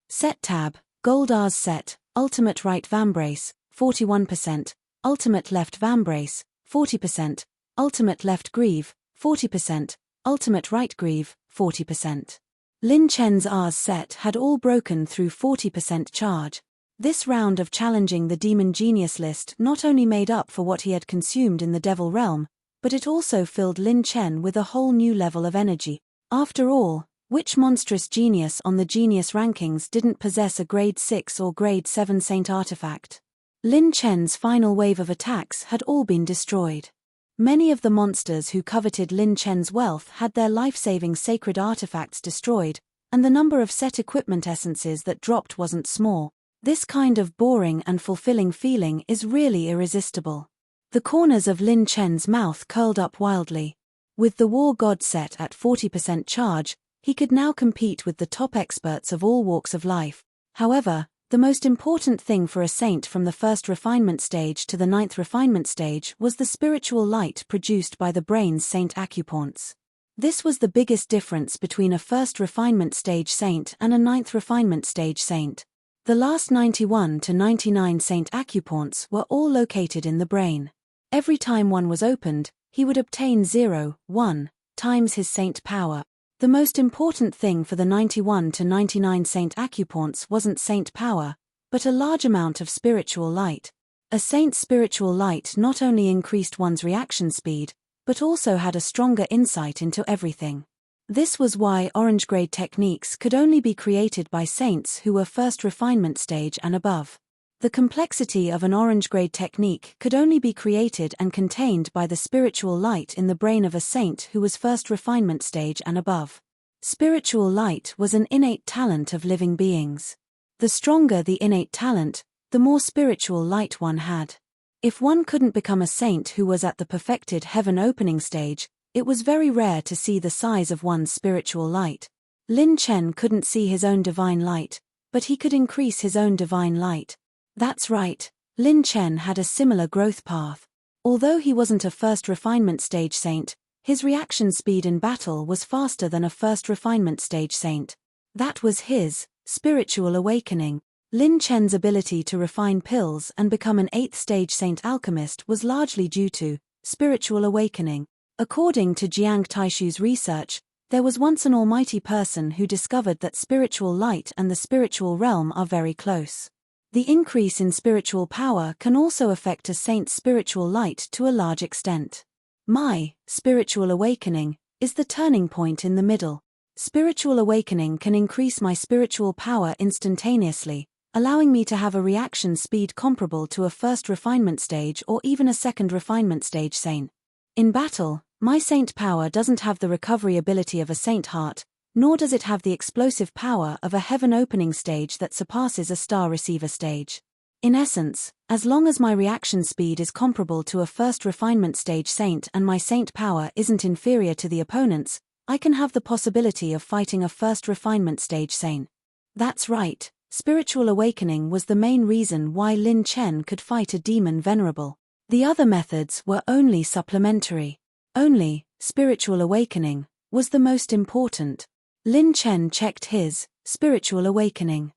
[SPEAKER 1] Set tab, gold Ars set, ultimate right vambrace, 41%, ultimate left vambrace, 40%, ultimate left greave, 40%, ultimate right greave, 40%. Lin Chen's Ars set had all broken through 40% charge. This round of challenging the demon genius list not only made up for what he had consumed in the devil realm, but it also filled Lin Chen with a whole new level of energy. After all, which monstrous genius on the genius rankings didn't possess a grade 6 or grade 7 saint artifact? Lin Chen's final wave of attacks had all been destroyed. Many of the monsters who coveted Lin Chen's wealth had their life-saving sacred artifacts destroyed, and the number of set equipment essences that dropped wasn't small. This kind of boring and fulfilling feeling is really irresistible. The corners of Lin Chen's mouth curled up wildly. With the war god set at 40% charge, he could now compete with the top experts of all walks of life. However, the most important thing for a saint from the 1st refinement stage to the 9th refinement stage was the spiritual light produced by the brain's saint acupoints. This was the biggest difference between a 1st refinement stage saint and a 9th refinement stage saint. The last 91 to 99 saint acupoints were all located in the brain. Every time one was opened, he would obtain 0.1 times his saint power. The most important thing for the 91 to 99 saint acupoints wasn't saint power, but a large amount of spiritual light. A saint's spiritual light not only increased one's reaction speed, but also had a stronger insight into everything. This was why orange grade techniques could only be created by saints who were 1st refinement stage and above. The complexity of an orange grade technique could only be created and contained by the spiritual light in the brain of a saint who was 1st refinement stage and above. Spiritual light was an innate talent of living beings. The stronger the innate talent, the more spiritual light one had. If one couldn't become a saint who was at the perfected heaven opening stage, it was very rare to see the size of one's spiritual light. Lin Chen couldn't see his own divine light, but he could increase his own divine light. That's right, Lin Chen had a similar growth path. Although he wasn't a first refinement stage saint, his reaction speed in battle was faster than a first refinement stage saint. That was his spiritual awakening. Lin Chen's ability to refine pills and become an 8th stage saint alchemist was largely due to spiritual awakening. According to Jiang Taishu's research, there was once an almighty person who discovered that spiritual light and the spiritual realm are very close. The increase in spiritual power can also affect a saint's spiritual light to a large extent. My spiritual awakening is the turning point in the middle. Spiritual awakening can increase my spiritual power instantaneously, allowing me to have a reaction speed comparable to a first refinement stage or even a second refinement stage saint. In battle, my saint power doesn't have the recovery ability of a saint heart, nor does it have the explosive power of a heaven opening stage that surpasses a star receiver stage. In essence, as long as my reaction speed is comparable to a first refinement stage saint and my saint power isn't inferior to the opponent's, I can have the possibility of fighting a first refinement stage saint. That's right. Spiritual awakening was the main reason why Lin Chen could fight a demon venerable. The other methods were only supplementary. Only spiritual awakening was the most important. Lin Chen checked his spiritual awakening.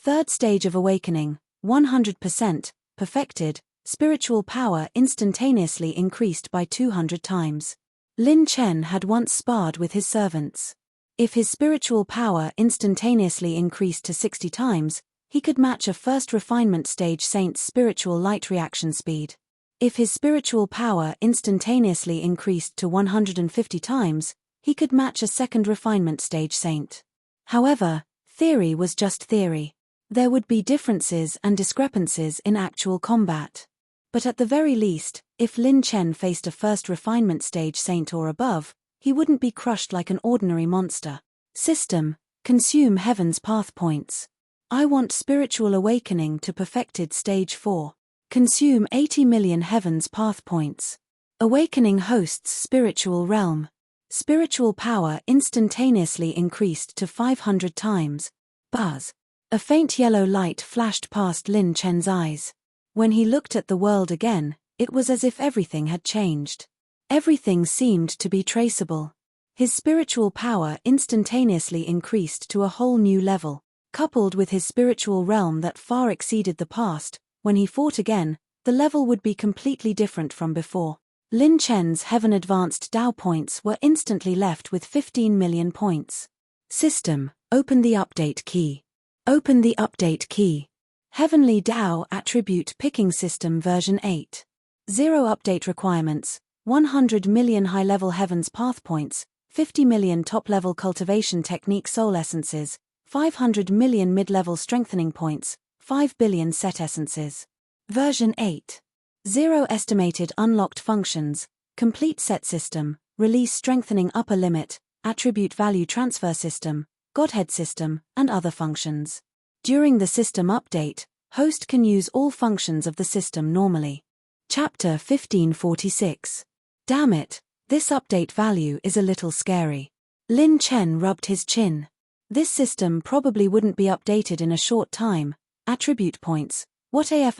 [SPEAKER 1] 3rd stage of awakening, 100%, perfected, spiritual power instantaneously increased by 200 times. Lin Chen had once sparred with his servants. If his spiritual power instantaneously increased to 60 times, he could match a first refinement stage saint's spiritual light reaction speed. If his spiritual power instantaneously increased to 150 times, he could match a second refinement stage saint. However, theory was just theory. There would be differences and discrepancies in actual combat. But at the very least, if Lin Chen faced a first refinement stage saint or above, he wouldn't be crushed like an ordinary monster. System: consume heaven's path points. I want spiritual awakening to perfected stage 4. Consume 80 million heaven's path points. Awakening host's spiritual realm. Spiritual power instantaneously increased to 500 times. Buzz. A faint yellow light flashed past Lin Chen's eyes. When he looked at the world again, it was as if everything had changed. Everything seemed to be traceable. His spiritual power instantaneously increased to a whole new level. Coupled with his spiritual realm that far exceeded the past, when he fought again, the level would be completely different from before. Lin Chen's Heaven Advanced Dao points were instantly left with 15 million points. System: open the update key. Open the update key. Heavenly Dao Attribute Picking System version 8. 0 update requirements: 100 million high-level Heaven's Path points, 50 million top-level cultivation technique soul essences, 500 million mid-level strengthening points, 5 billion set essences. Version 8. 0 estimated unlocked functions: complete set system, release strengthening upper limit, attribute value transfer system, Godhead system, and other functions. During the system update, host can use all functions of the system normally. Chapter 1546. Damn it, this update value is a little scary. Lin Chen rubbed his chin. This system probably wouldn't be updated in a short time. Attribute points: what AF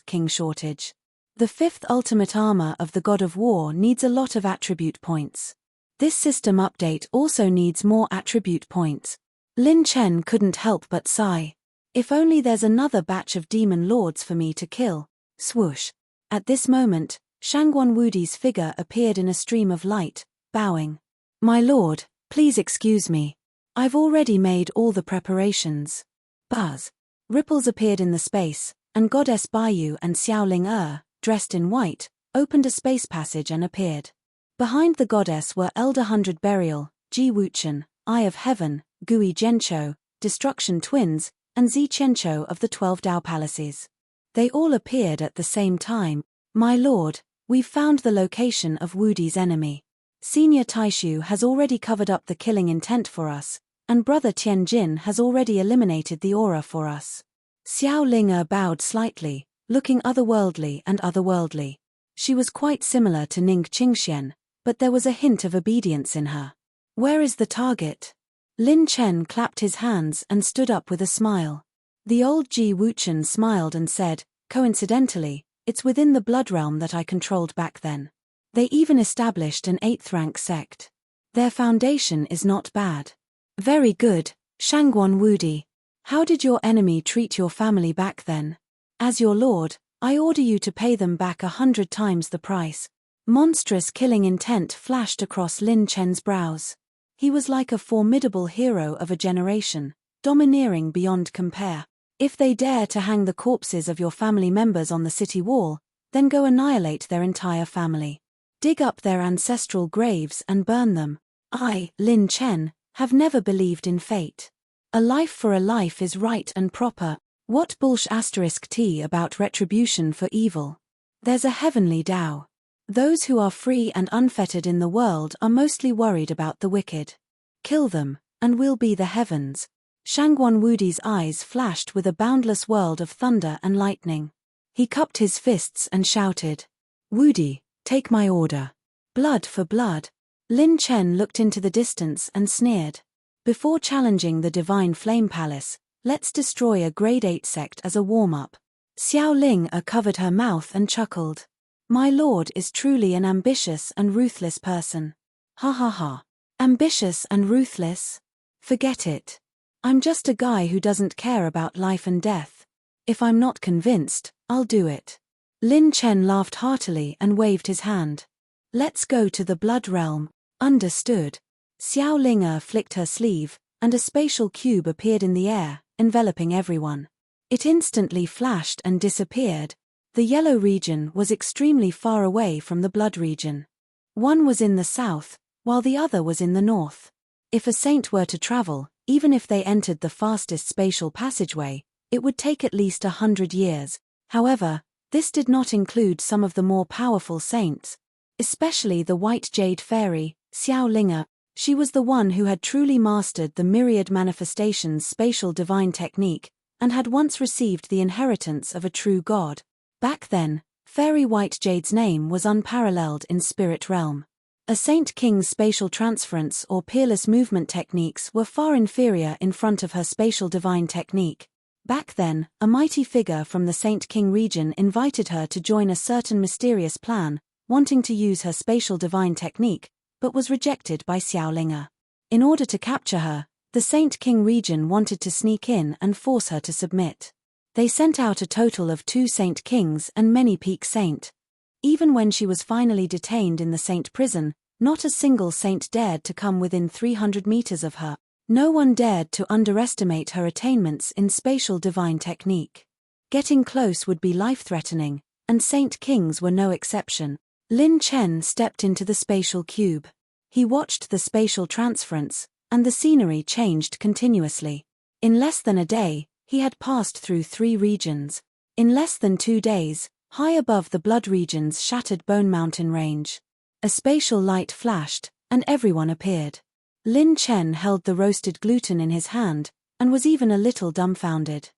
[SPEAKER 1] * king shortage? The 5th ultimate armor of the God of War needs a lot of attribute points. This system update also needs more attribute points. Lin Chen couldn't help but sigh. If only there's another batch of demon lords for me to kill. Swoosh. At this moment, Shangguan Wudi's figure appeared in a stream of light, bowing. My lord, please excuse me. I've already made all the preparations. Buzz. Ripples appeared in the space, and Goddess Baiyu and Xiaoling dressed in white, opened a space passage and appeared. Behind the goddess were Elder 100 Burial, Ji Wuchen, Eye of Heaven, Gui Zhenqiu, Destruction Twins, and Zi Qianqiu of the 12 Dao Palaces. They all appeared at the same time. My lord, we've found the location of Wudi's enemy. Senior Taishu has already covered up the killing intent for us, and Brother Tianjin has already eliminated the aura for us. Xiao Ling bowed slightly, looking otherworldly and otherworldly. She was quite similar to Ning Qingxian, but there was a hint of obedience in her. Where is the target? Lin Chen clapped his hands and stood up with a smile. The old Ji Wuchen smiled and said, coincidentally, It's within the blood realm that I controlled back then. They even established an 8th-rank sect. Their foundation is not bad. Very good, Shangguan Wudi. How did your enemy treat your family back then? As your lord, I order you to pay them back 100 times the price. Monstrous killing intent flashed across Lin Chen's brows. He was like a formidable hero of a generation, domineering beyond compare. If they dare to hang the corpses of your family members on the city wall, then go annihilate their entire family. Dig up their ancestral graves and burn them. I, Lin Chen, have never believed in fate. A life for a life is right and proper. What bullsh*t about retribution for evil? There's a heavenly Tao. Those who are free and unfettered in the world are mostly worried about the wicked. Kill them, and we'll be the heavens. Shangguan Wudi's eyes flashed with a boundless world of thunder and lightning. He cupped his fists and shouted, "Wudi, take my order. Blood for blood." Lin Chen looked into the distance and sneered. Before challenging the Divine Flame Palace, let's destroy a Grade 8 sect as a warm-up. Xiao Ling covered her mouth and chuckled. My lord is truly an ambitious and ruthless person. Ha ha ha. Ambitious and ruthless? Forget it. I'm just a guy who doesn't care about life and death. If I'm not convinced, I'll do it. Lin Chen laughed heartily and waved his hand. Let's go to the blood realm. Understood. Xiao Ling flicked her sleeve, and a spatial cube appeared in the air, enveloping everyone. It instantly flashed and disappeared. The yellow region was extremely far away from the blood region. One was in the south, while the other was in the north. If a saint were to travel, even if they entered the fastest spatial passageway, it would take at least 100 years. However, this did not include some of the more powerful saints, especially the White Jade Fairy, Xiao Ling. She was the one who had truly mastered the myriad manifestations spatial divine technique, and had once received the inheritance of a true god. Back then, Fairy White Jade's name was unparalleled in spirit realm. A Saint King's spatial transference or peerless movement techniques were far inferior in front of her spatial divine technique. Back then, a mighty figure from the Saint King region invited her to join a certain mysterious plan, wanting to use her spatial divine technique, but was rejected by Xiao Ling. In order to capture her, the Saint King region wanted to sneak in and force her to submit. They sent out a total of 2 Saint Kings and many Peak Saint. Even when she was finally detained in the Saint prison, not a single saint dared to come within 300 meters of her. No one dared to underestimate her attainments in spatial divine technique. Getting close would be life-threatening, and Saint Kings were no exception. Lin Chen stepped into the spatial cube. He watched the spatial transference, and the scenery changed continuously. In less than a day, he had passed through 3 regions. In less than 2 days, high above the blood region's shattered Bone Mountain range, a spatial light flashed, and everyone appeared. Lin Chen held the roasted gluten in his hand, and was even a little dumbfounded.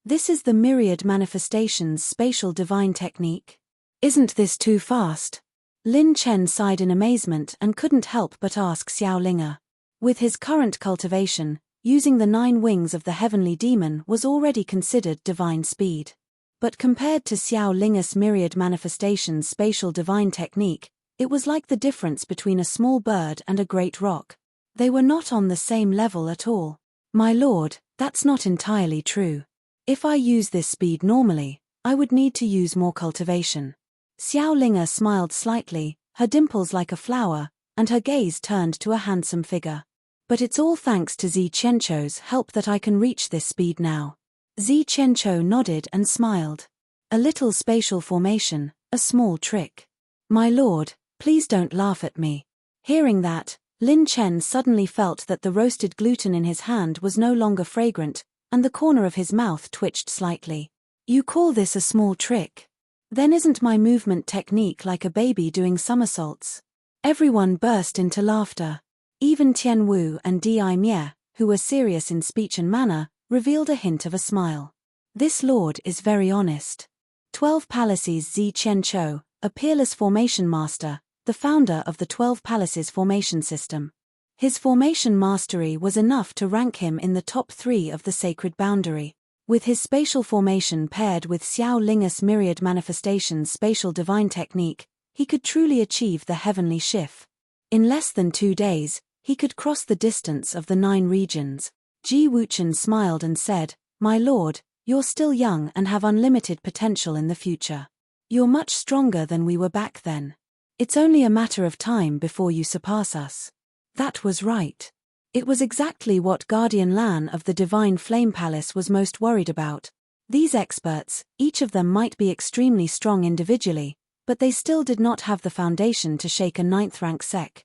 [SPEAKER 1] This is the myriad manifestations spatial divine technique? Isn't this too fast? Lin Chen sighed in amazement and couldn't help but ask Xiao Ling. With his current cultivation, using the 9 wings of the heavenly demon was already considered divine speed. But compared to Xiao Ling's myriad manifestations spatial divine technique, it was like the difference between a small bird and a great rock. They were not on the same level at all. My lord, that's not entirely true. If I use this speed normally, I would need to use more cultivation. Xiao Ling smiled slightly, her dimples like a flower, and her gaze turned to a handsome figure. But it's all thanks to Zi Qianqiu's help that I can reach this speed now. Zi Qianqiu nodded and smiled. A little spatial formation, a small trick. My lord, please don't laugh at me. Hearing that, Lin Chen suddenly felt that the roasted gluten in his hand was no longer fragrant, and the corner of his mouth twitched slightly. You call this a small trick? Then isn't my movement technique like a baby doing somersaults? Everyone burst into laughter. Even Tian Wu and Di Mie, who were serious in speech and manner, revealed a hint of a smile. This lord is very honest. 12 Palaces Zi Qianqiu, a peerless formation master, the founder of the 12 Palaces formation system. His formation mastery was enough to rank him in the top 3 of the sacred boundary. With his spatial formation paired with Xiao Lingus myriad manifestations spatial divine technique, he could truly achieve the heavenly shift. In less than 2 days, he could cross the distance of the 9 regions. Ji Wuchen smiled and said, "My lord, you're still young and have unlimited potential in the future. You're much stronger than we were back then. It's only a matter of time before you surpass us." That was right. It was exactly what Guardian Lan of the Divine Flame Palace was most worried about. These experts, each of them might be extremely strong individually, but they still did not have the foundation to shake a 9th-rank sect.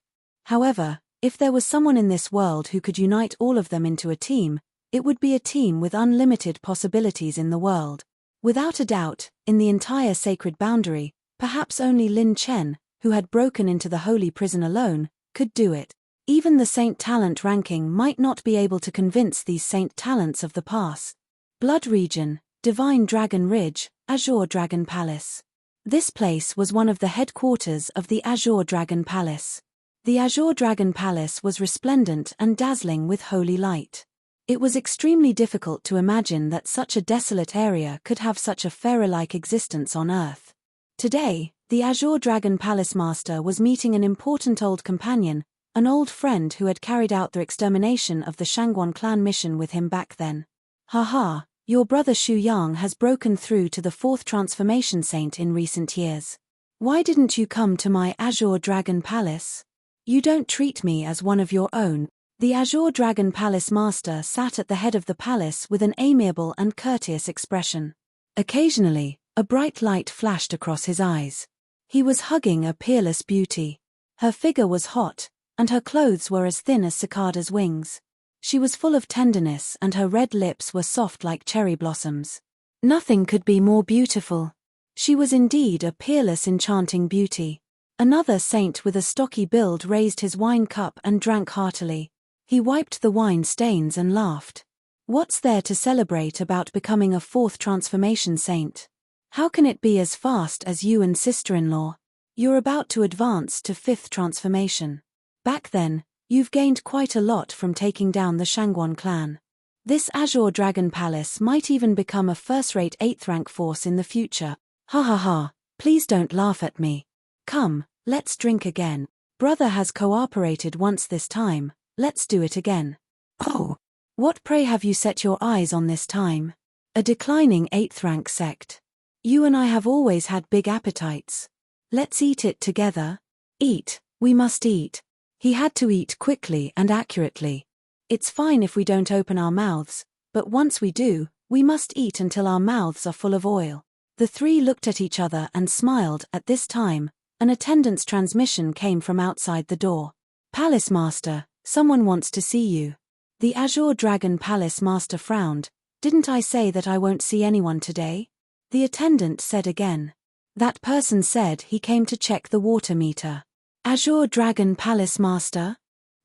[SPEAKER 1] However, if there was someone in this world who could unite all of them into a team, it would be a team with unlimited possibilities in the world. Without a doubt, in the entire sacred boundary, perhaps only Lin Chen, who had broken into the holy prison alone, could do it. Even the saint talent ranking might not be able to convince these saint talents of the past. Blood Region, Divine Dragon Ridge, Azure Dragon Palace. This place was one of the headquarters of the Azure Dragon Palace. The Azure Dragon Palace was resplendent and dazzling with holy light. It was extremely difficult to imagine that such a desolate area could have such a pharaoh-like existence on Earth. Today, the Azure Dragon Palace Master was meeting an important old companion, an old friend who had carried out the extermination of the Shangguan clan mission with him back then. "Haha, your brother Xu Yang has broken through to the 4th transformation saint in recent years. Why didn't you come to my Azure Dragon Palace? You don't treat me as one of your own." The Azure Dragon Palace Master sat at the head of the palace with an amiable and courteous expression. Occasionally, a bright light flashed across his eyes. He was hugging a peerless beauty. Her figure was hot, and her clothes were as thin as cicadas' wings. She was full of tenderness and her red lips were soft like cherry blossoms. Nothing could be more beautiful. She was indeed a peerless enchanting beauty. Another saint with a stocky build raised his wine cup and drank heartily. He wiped the wine stains and laughed. "What's there to celebrate about becoming a 4th transformation saint? How can it be as fast as you and sister-in-law? You're about to advance to 5th transformation. Back then, you've gained quite a lot from taking down the Shangguan clan. This Azure Dragon Palace might even become a first-rate 8th-rank force in the future. Ha ha ha, please don't laugh at me. Come, let's drink again. Brother has cooperated once this time, let's do it again." "Oh, what pray have you set your eyes on this time?" "A declining 8th-rank sect. You and I have always had big appetites. Let's eat it together." "Eat, we must eat." He had to eat quickly and accurately. It's fine if we don't open our mouths, but once we do, we must eat until our mouths are full of oil. The 3 looked at each other and smiled. At this time, an attendant's transmission came from outside the door. "Palace Master, someone wants to see you." The Azure Dragon Palace Master frowned. "Didn't I say that I won't see anyone today?" The attendant said again. "That person said he came to check the water meter." Azure Dragon Palace Master?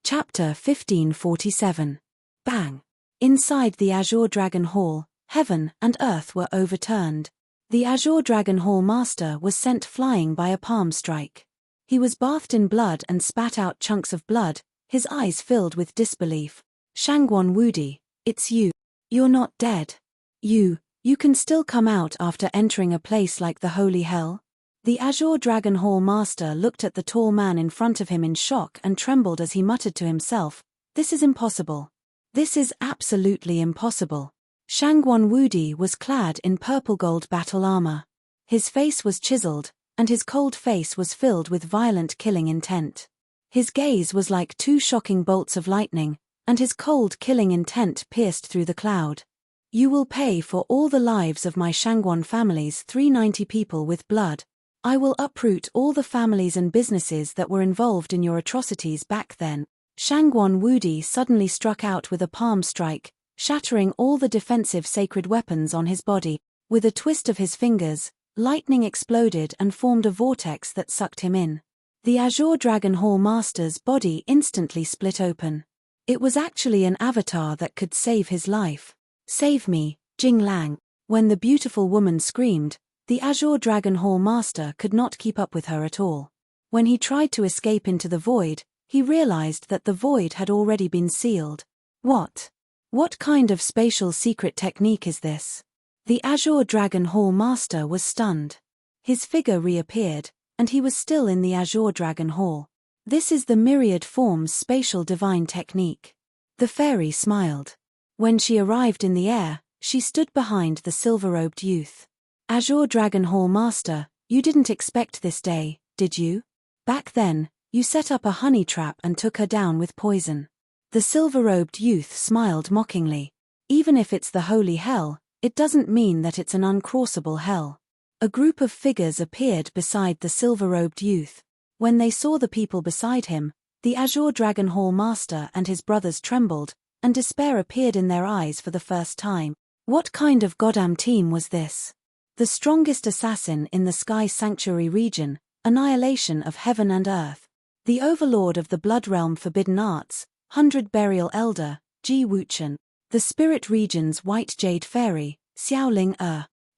[SPEAKER 1] Chapter 1547. Bang! Inside the Azure Dragon Hall, heaven and earth were overturned. The Azure Dragon Hall Master was sent flying by a palm strike. He was bathed in blood and spat out chunks of blood, his eyes filled with disbelief. "Shangguan Wudi, it's you. You're not dead. You can still come out after entering a place like the Holy Hell?" The Azure Dragon Hall Master looked at the tall man in front of him in shock and trembled as he muttered to himself, "This is impossible. This is absolutely impossible." Shangguan Wudi was clad in purple gold battle armor. His face was chiseled, and his cold face was filled with violent killing intent. His gaze was like 2 shocking bolts of lightning, and his cold killing intent pierced through the cloud. "You will pay for all the lives of my Shangguan family's 390 people with blood. I will uproot all the families and businesses that were involved in your atrocities back then." Shangguan Wudi suddenly struck out with a palm strike, shattering all the defensive sacred weapons on his body. With a twist of his fingers, lightning exploded and formed a vortex that sucked him in. The Azure Dragon Hall Master's body instantly split open. It was actually an avatar that could save his life. "Save me, Jing Lang." When the beautiful woman screamed, the Azure Dragon Hall Master could not keep up with her at all. When he tried to escape into the void, he realized that the void had already been sealed. "What? What kind of spatial secret technique is this? The Azure Dragon Hall Master was stunned. His figure reappeared, and he was still in the Azure Dragon Hall. This is the myriad forms spatial divine technique. The fairy smiled. When she arrived in the air, she stood behind the silver-robed youth. Azure Dragon Hall Master, you didn't expect this day, did you? Back then, you set up a honey trap and took her down with poison. The silver-robed youth smiled mockingly. Even if it's the holy hell, it doesn't mean that it's an uncrossable hell. A group of figures appeared beside the silver-robed youth. When they saw the people beside him, the Azure Dragon Hall Master and his brothers trembled, and despair appeared in their eyes for the first time. What kind of goddamn team was this? The strongest assassin in the Sky Sanctuary region, annihilation of heaven and earth. The overlord of the Blood Realm Forbidden Arts, 100 Burial Elder, Ji Wuchen. The Spirit Region's White Jade Fairy, Xiao Ling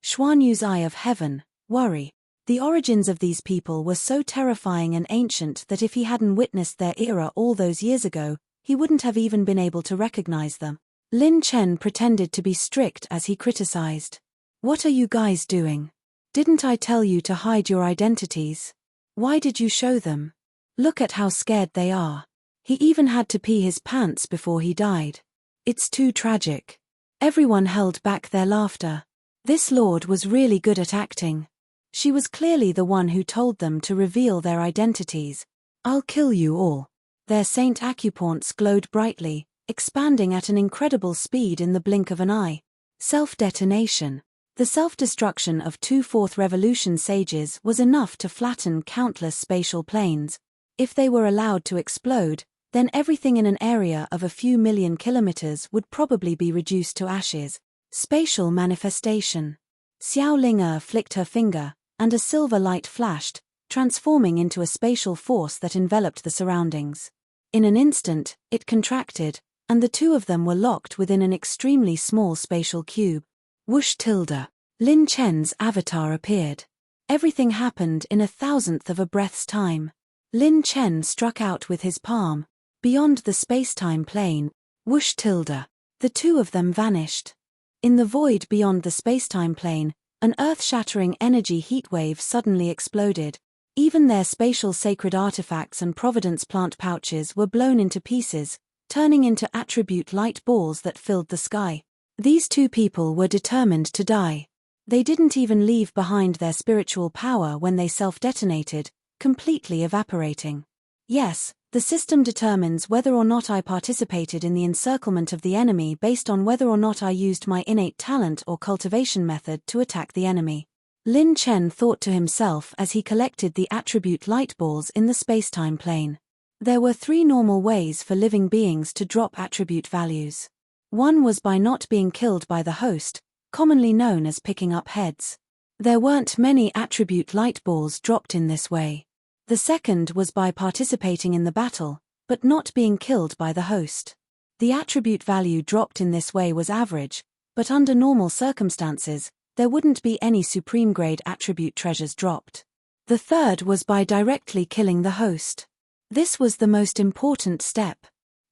[SPEAKER 1] Xuanyu's Eye of Heaven, Worry. The origins of these people were so terrifying and ancient that if he hadn't witnessed their era all those years ago, he wouldn't have even been able to recognize them. Lin Chen pretended to be strict as he criticized. What are you guys doing? Didn't I tell you to hide your identities? Why did you show them? Look at how scared they are. He even had to pee his pants before he died. It's too tragic. Everyone held back their laughter. This lord was really good at acting. She was clearly the one who told them to reveal their identities. I'll kill you all. Their Saint Acupoints glowed brightly, expanding at an incredible speed in the blink of an eye. Self-detonation. The self-destruction of 2 Fourth Revolution sages was enough to flatten countless spatial planes. If they were allowed to explode, then everything in an area of a few million kilometers would probably be reduced to ashes. Spatial manifestation. Xiao Ling flicked her finger, and a silver light flashed, transforming into a spatial force that enveloped the surroundings. In an instant, it contracted, and the two of them were locked within an extremely small spatial cube. Whoosh tilde. Lin Chen's avatar appeared. Everything happened in 1,000th of a breath's time. Lin Chen struck out with his palm. Beyond the space-time plane, whoosh tilde. The two of them vanished. In the void beyond the space-time plane, an earth-shattering energy heatwave suddenly exploded. Even their spatial sacred artifacts and providence plant pouches were blown into pieces, turning into attribute light balls that filled the sky. These two people were determined to die. They didn't even leave behind their spiritual power when they self-detonated, completely evaporating. Yes, the system determines whether or not I participated in the encirclement of the enemy based on whether or not I used my innate talent or cultivation method to attack the enemy. Lin Chen thought to himself as he collected the attribute light balls in the space-time plane. There were 3 normal ways for living beings to drop attribute values. One was by not being killed by the host, commonly known as picking up heads. There weren't many attribute light balls dropped in this way. The second was by participating in the battle, but not being killed by the host. The attribute value dropped in this way was average, but under normal circumstances, there wouldn't be any supreme-grade attribute treasures dropped. The third was by directly killing the host. This was the most important step.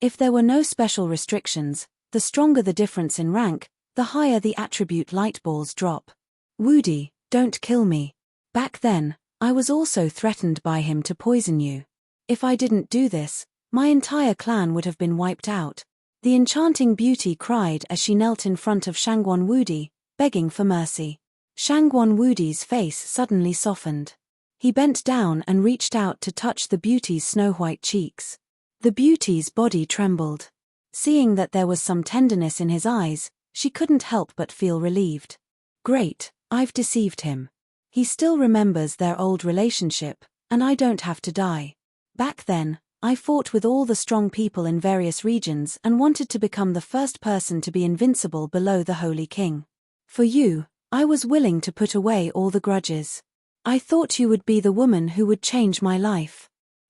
[SPEAKER 1] If there were no special restrictions, the stronger the difference in rank, the higher the attribute light balls drop. Woody, don't kill me. Back then, I was also threatened by him to poison you. If I didn't do this, my entire clan would have been wiped out. The enchanting beauty cried as she knelt in front of Shangguan Wudi, begging for mercy. Shangguan Wudi's face suddenly softened. He bent down and reached out to touch the beauty's snow-white cheeks. The beauty's body trembled. Seeing that there was some tenderness in his eyes, she couldn't help but feel relieved. Great, I've deceived him. He still remembers their old relationship, and I don't have to die. Back then, I fought with all the strong people in various regions and wanted to become the first person to be invincible below the Holy King. For you, I was willing to put away all the grudges. I thought you would be the woman who would change my life.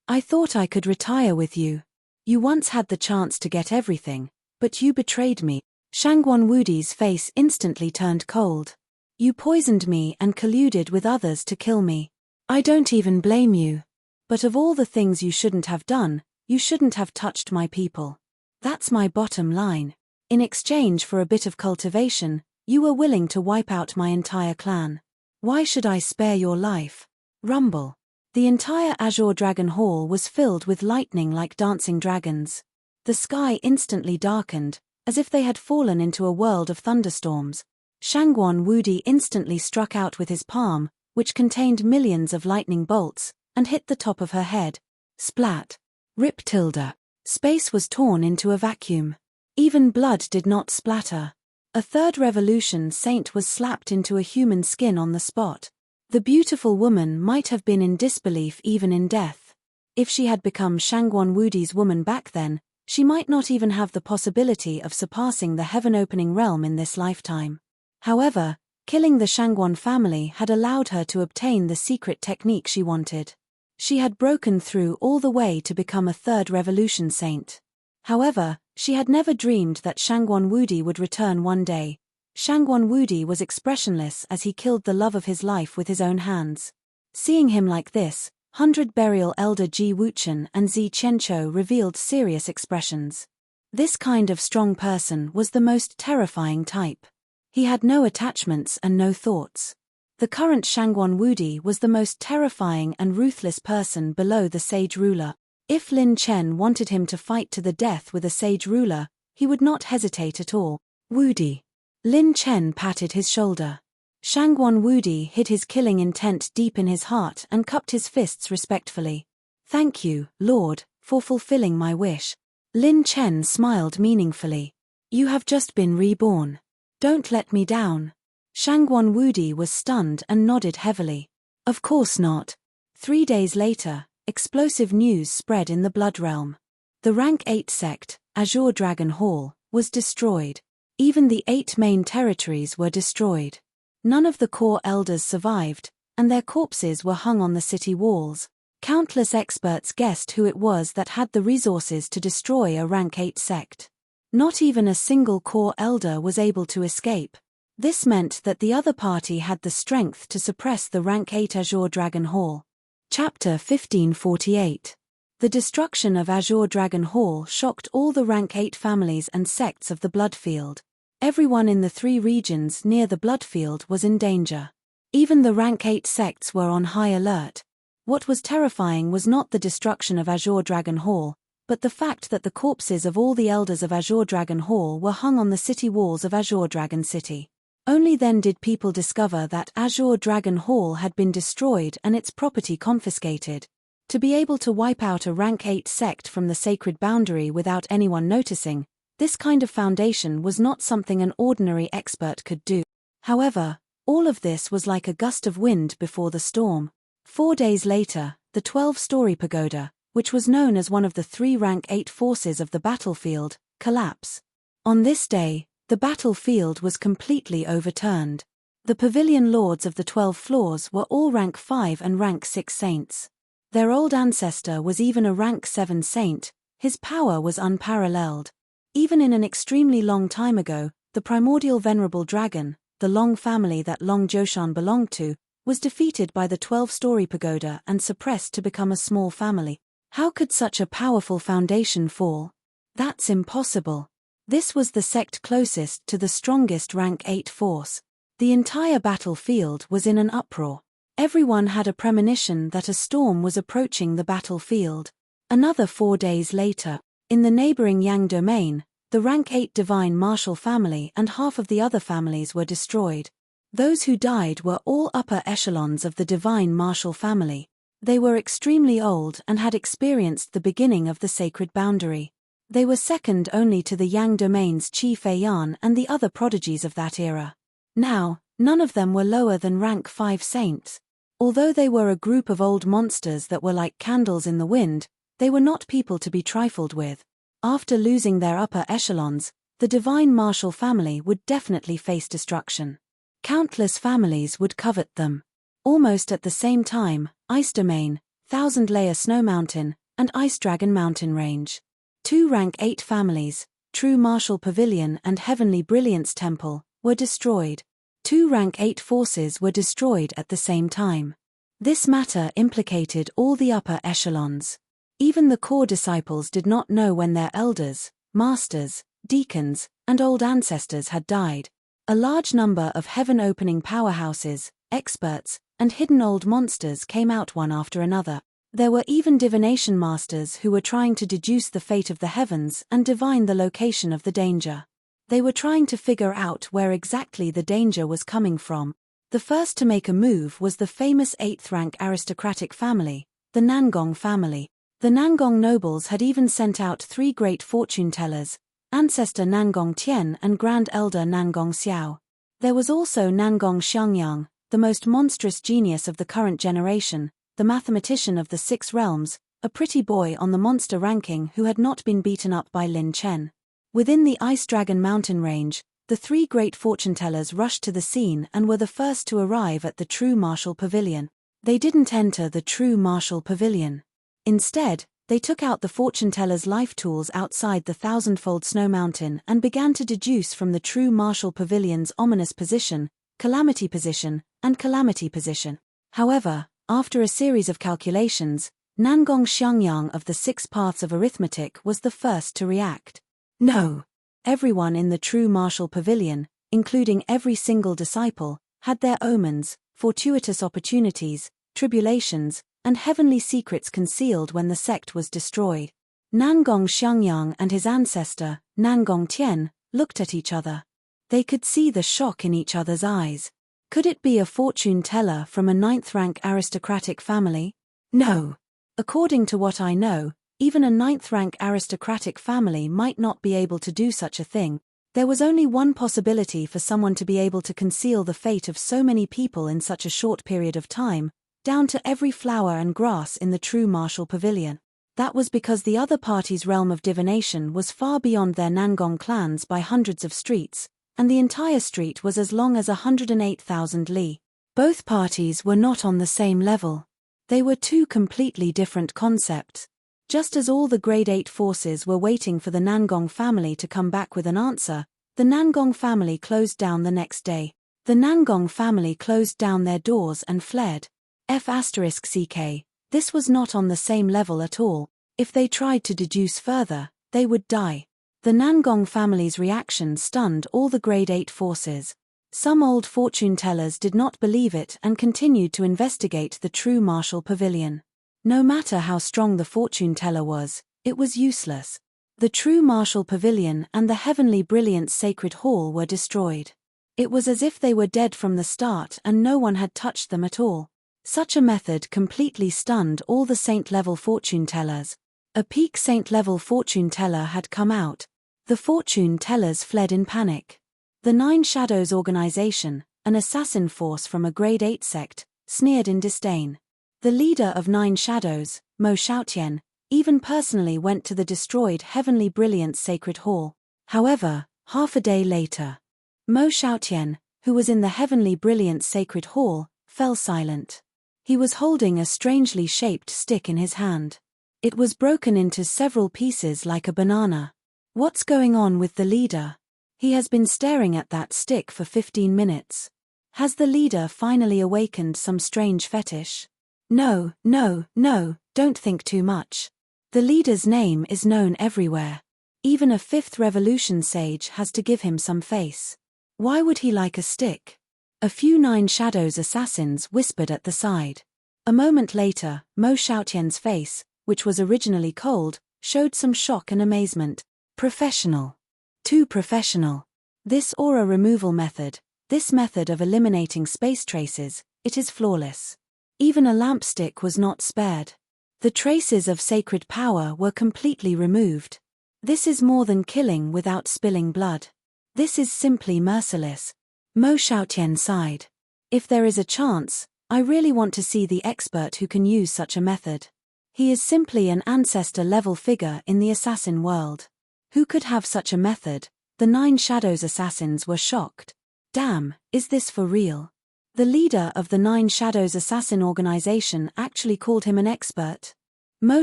[SPEAKER 1] I thought I could retire with you. You once had the chance to get everything, but you betrayed me. Shangguan Wudi's face instantly turned cold. You poisoned me and colluded with others to kill me. I don't even blame you. But of all the things you shouldn't have done, you shouldn't have touched my people. That's my bottom line. In exchange for a bit of cultivation, you were willing to wipe out my entire clan. Why should I spare your life? Rumble. The entire Azure Dragon Hall was filled with lightning like dancing dragons. The sky instantly darkened, as if they had fallen into a world of thunderstorms. Shangguan Wudi instantly struck out with his palm, which contained millions of lightning bolts, and hit the top of her head. Splat. Rip tilde. Space was torn into a vacuum. Even blood did not splatter. A third revolution saint was slapped into a human skin on the spot. The beautiful woman might have been in disbelief even in death. If she had become Shangguan Wudi's woman back then, she might not even have the possibility of surpassing the heaven-opening realm in this lifetime. However, killing the Shangguan family had allowed her to obtain the secret technique she wanted. She had broken through all the way to become a third revolution saint. However, she had never dreamed that Shangguan Wudi would return one day. Shangguan Wudi was expressionless as he killed the love of his life with his own hands. Seeing him like this, 100 Burial Elder Ji Wuchen and Zi Qianqiu revealed serious expressions. This kind of strong person was the most terrifying type. He had no attachments and no thoughts. The current Shangguan Wudi was the most terrifying and ruthless person below the sage ruler. If Lin Chen wanted him to fight to the death with a sage ruler, he would not hesitate at all. Wudi. Lin Chen patted his shoulder. Shangguan Wudi hid his killing intent deep in his heart and cupped his fists respectfully. Thank you, Lord, for fulfilling my wish. Lin Chen smiled meaningfully. You have just been reborn. Don't let me down. Shangguan Wudi was stunned and nodded heavily. Of course not. 3 days later, explosive news spread in the Blood Realm. The Rank 8 sect, Azure Dragon Hall, was destroyed. Even the 8 main territories were destroyed. None of the core elders survived, and their corpses were hung on the city walls. Countless experts guessed who it was that had the resources to destroy a Rank 8 sect. Not even a single core elder was able to escape. This meant that the other party had the strength to suppress the Rank 8 Azure Dragon Hall. Chapter 1548. The destruction of Azure Dragon Hall shocked all the Rank 8 families and sects of the Bloodfield. Everyone in the 3 regions near the Bloodfield was in danger. Even the Rank 8 sects were on high alert. What was terrifying was not the destruction of Azure Dragon Hall, but the fact that the corpses of all the elders of Azure Dragon Hall were hung on the city walls of Azure Dragon City. Only then did people discover that Azure Dragon Hall had been destroyed and its property confiscated. To be able to wipe out a Rank 8 sect from the sacred boundary without anyone noticing, this kind of foundation was not something an ordinary expert could do. However, all of this was like a gust of wind before the storm. 4 days later, the 12-story pagoda, which was known as one of the 3 Rank 8 forces of the battlefield, collapsed. On this day, the battlefield was completely overturned. The pavilion lords of the 12 floors were all Rank 5 and Rank 6 saints. Their old ancestor was even a Rank 7 saint. His power was unparalleled. Even in an extremely long time ago, the primordial venerable dragon, the Long family that Long Joshan belonged to, was defeated by the 12-story pagoda and suppressed to become a small family. How could such a powerful foundation fall? That's impossible. This was the sect closest to the strongest Rank 8 force. The entire battlefield was in an uproar. Everyone had a premonition that a storm was approaching the battlefield. Another 4 days later, in the neighboring Yang domain, the Rank 8 divine martial family and half of the other families were destroyed. Those who died were all upper echelons of the divine martial family. They were extremely old and had experienced the beginning of the sacred boundary. They were second only to the Yang domain's Qi Feiyan and the other prodigies of that era. Now, none of them were lower than Rank 5 saints. Although they were a group of old monsters that were like candles in the wind, they were not people to be trifled with. After losing their upper echelons, the divine martial family would definitely face destruction. Countless families would covet them. Almost at the same time, Ice Domain, Thousand Layer Snow Mountain, and Ice Dragon Mountain Range. 2 Rank 8 families, True Martial Pavilion and Heavenly Brilliance Temple, were destroyed. 2 Rank 8 forces were destroyed at the same time. This matter implicated all the upper echelons. Even the core disciples did not know when their elders, masters, deacons, and old ancestors had died. A large number of heaven-opening powerhouses, experts, and hidden old monsters came out one after another. There were even divination masters who were trying to deduce the fate of the heavens and divine the location of the danger. They were trying to figure out where exactly the danger was coming from. The first to make a move was the famous 8th-rank aristocratic family, the Nangong family. The Nangong nobles had even sent out 3 great fortune-tellers, ancestor Nangong Tian and grand elder Nangong Xiao. There was also Nangong Xiangyang, the most monstrous genius of the current generation, the mathematician of the 6 realms, a pretty boy on the monster ranking who had not been beaten up by Lin Chen. Within the Ice Dragon mountain range, the 3 great fortune-tellers rushed to the scene and were the first to arrive at the true martial pavilion. They didn't enter the true martial pavilion. Instead, they took out the fortune-teller's life tools outside the thousand-fold snow mountain and began to deduce from the true martial pavilion's ominous position, calamity position, and calamity position. However, after a series of calculations, Nangong Xiangyang of the 6 paths of arithmetic was the first to react. No! Everyone in the true martial pavilion, including every single disciple, had their omens, fortuitous opportunities, tribulations, and heavenly secrets concealed when the sect was destroyed. Nangong Xiangyang and his ancestor, Nangong Tian, looked at each other. They could see the shock in each other's eyes. Could it be a fortune-teller from a 9th-rank aristocratic family? No. According to what I know, even a 9th-rank aristocratic family might not be able to do such a thing. There was only one possibility for someone to be able to conceal the fate of so many people in such a short period of time, down to every flower and grass in the true martial pavilion. That was because the other party's realm of divination was far beyond their Nangong clans by hundreds of streets, and the entire street was as long as 108,000 li. Both parties were not on the same level. They were 2 completely different concepts. Just as all the Grade 8 forces were waiting for the Nangong family to come back with an answer, the Nangong family closed down the next day. The Nangong family closed down their doors and fled. F***ck, this was not on the same level at all. If they tried to deduce further, they would die. The Nangong family's reaction stunned all the Grade 8 forces. Some old fortune-tellers did not believe it and continued to investigate the true martial pavilion. No matter how strong the fortune-teller was, it was useless. The true martial pavilion and the heavenly brilliance sacred hall were destroyed. It was as if they were dead from the start and no one had touched them at all. Such a method completely stunned all the saint-level fortune-tellers. A peak saint-level fortune-teller had come out. The fortune-tellers fled in panic. The 9 Shadows organization, an assassin force from a Grade 8 sect, sneered in disdain. The leader of 9 Shadows, Mo Xiaotian, even personally went to the destroyed Heavenly Brilliance Sacred Hall. However, half a day later, Mo Xiaotian, who was in the Heavenly Brilliance Sacred Hall, fell silent. He was holding a strangely shaped stick in his hand. It was broken into several pieces like a banana. What's going on with the leader? He has been staring at that stick for 15 minutes. Has the leader finally awakened some strange fetish? No, don't think too much. The leader's name is known everywhere. Even a 5th revolution sage has to give him some face. Why would he like a stick? A few 9 Shadows assassins whispered at the side. A moment later, Mo Xiaotian's face, which was originally cold, showed some shock and amazement. Professional. Too professional. This aura removal method, this method of eliminating space traces, it is flawless. Even a lampstick was not spared. The traces of sacred power were completely removed. This is more than killing without spilling blood. This is simply merciless. Mo Xiaotian sighed. If there is a chance, I really want to see the expert who can use such a method. He is simply an ancestor-level figure in the assassin world. Who could have such a method? The 9 Shadows assassins were shocked. Damn, is this for real? The leader of the 9 Shadows assassin organization actually called him an expert. Mo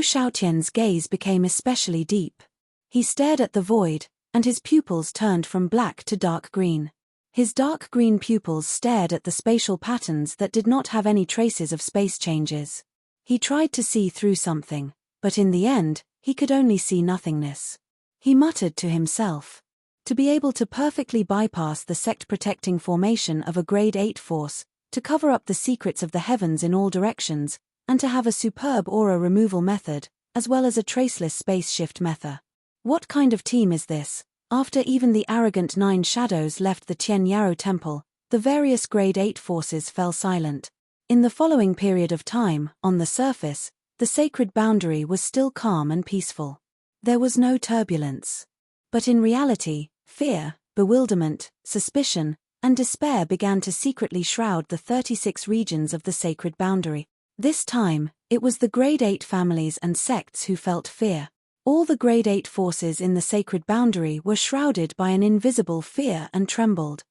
[SPEAKER 1] Xiaotian's gaze became especially deep. He stared at the void, and his pupils turned from black to dark green. His dark green pupils stared at the spatial patterns that did not have any traces of space changes. He tried to see through something, but in the end, he could only see nothingness. He muttered to himself, To be able to perfectly bypass the sect-protecting formation of a Grade 8 force, to cover up the secrets of the heavens in all directions, and to have a superb aura removal method, as well as a traceless space shift method. What kind of team is this? After even the arrogant 9 shadows left the Tian Yaro temple, the various Grade 8 forces fell silent. In the following period of time, on the surface, the sacred boundary was still calm and peaceful. There was no turbulence. But in reality, fear, bewilderment, suspicion, and despair began to secretly shroud the 36 regions of the sacred boundary. This time, it was the Grade 8 families and sects who felt fear. All the Grade 8 forces in the sacred boundary were shrouded by an invisible fear and trembled.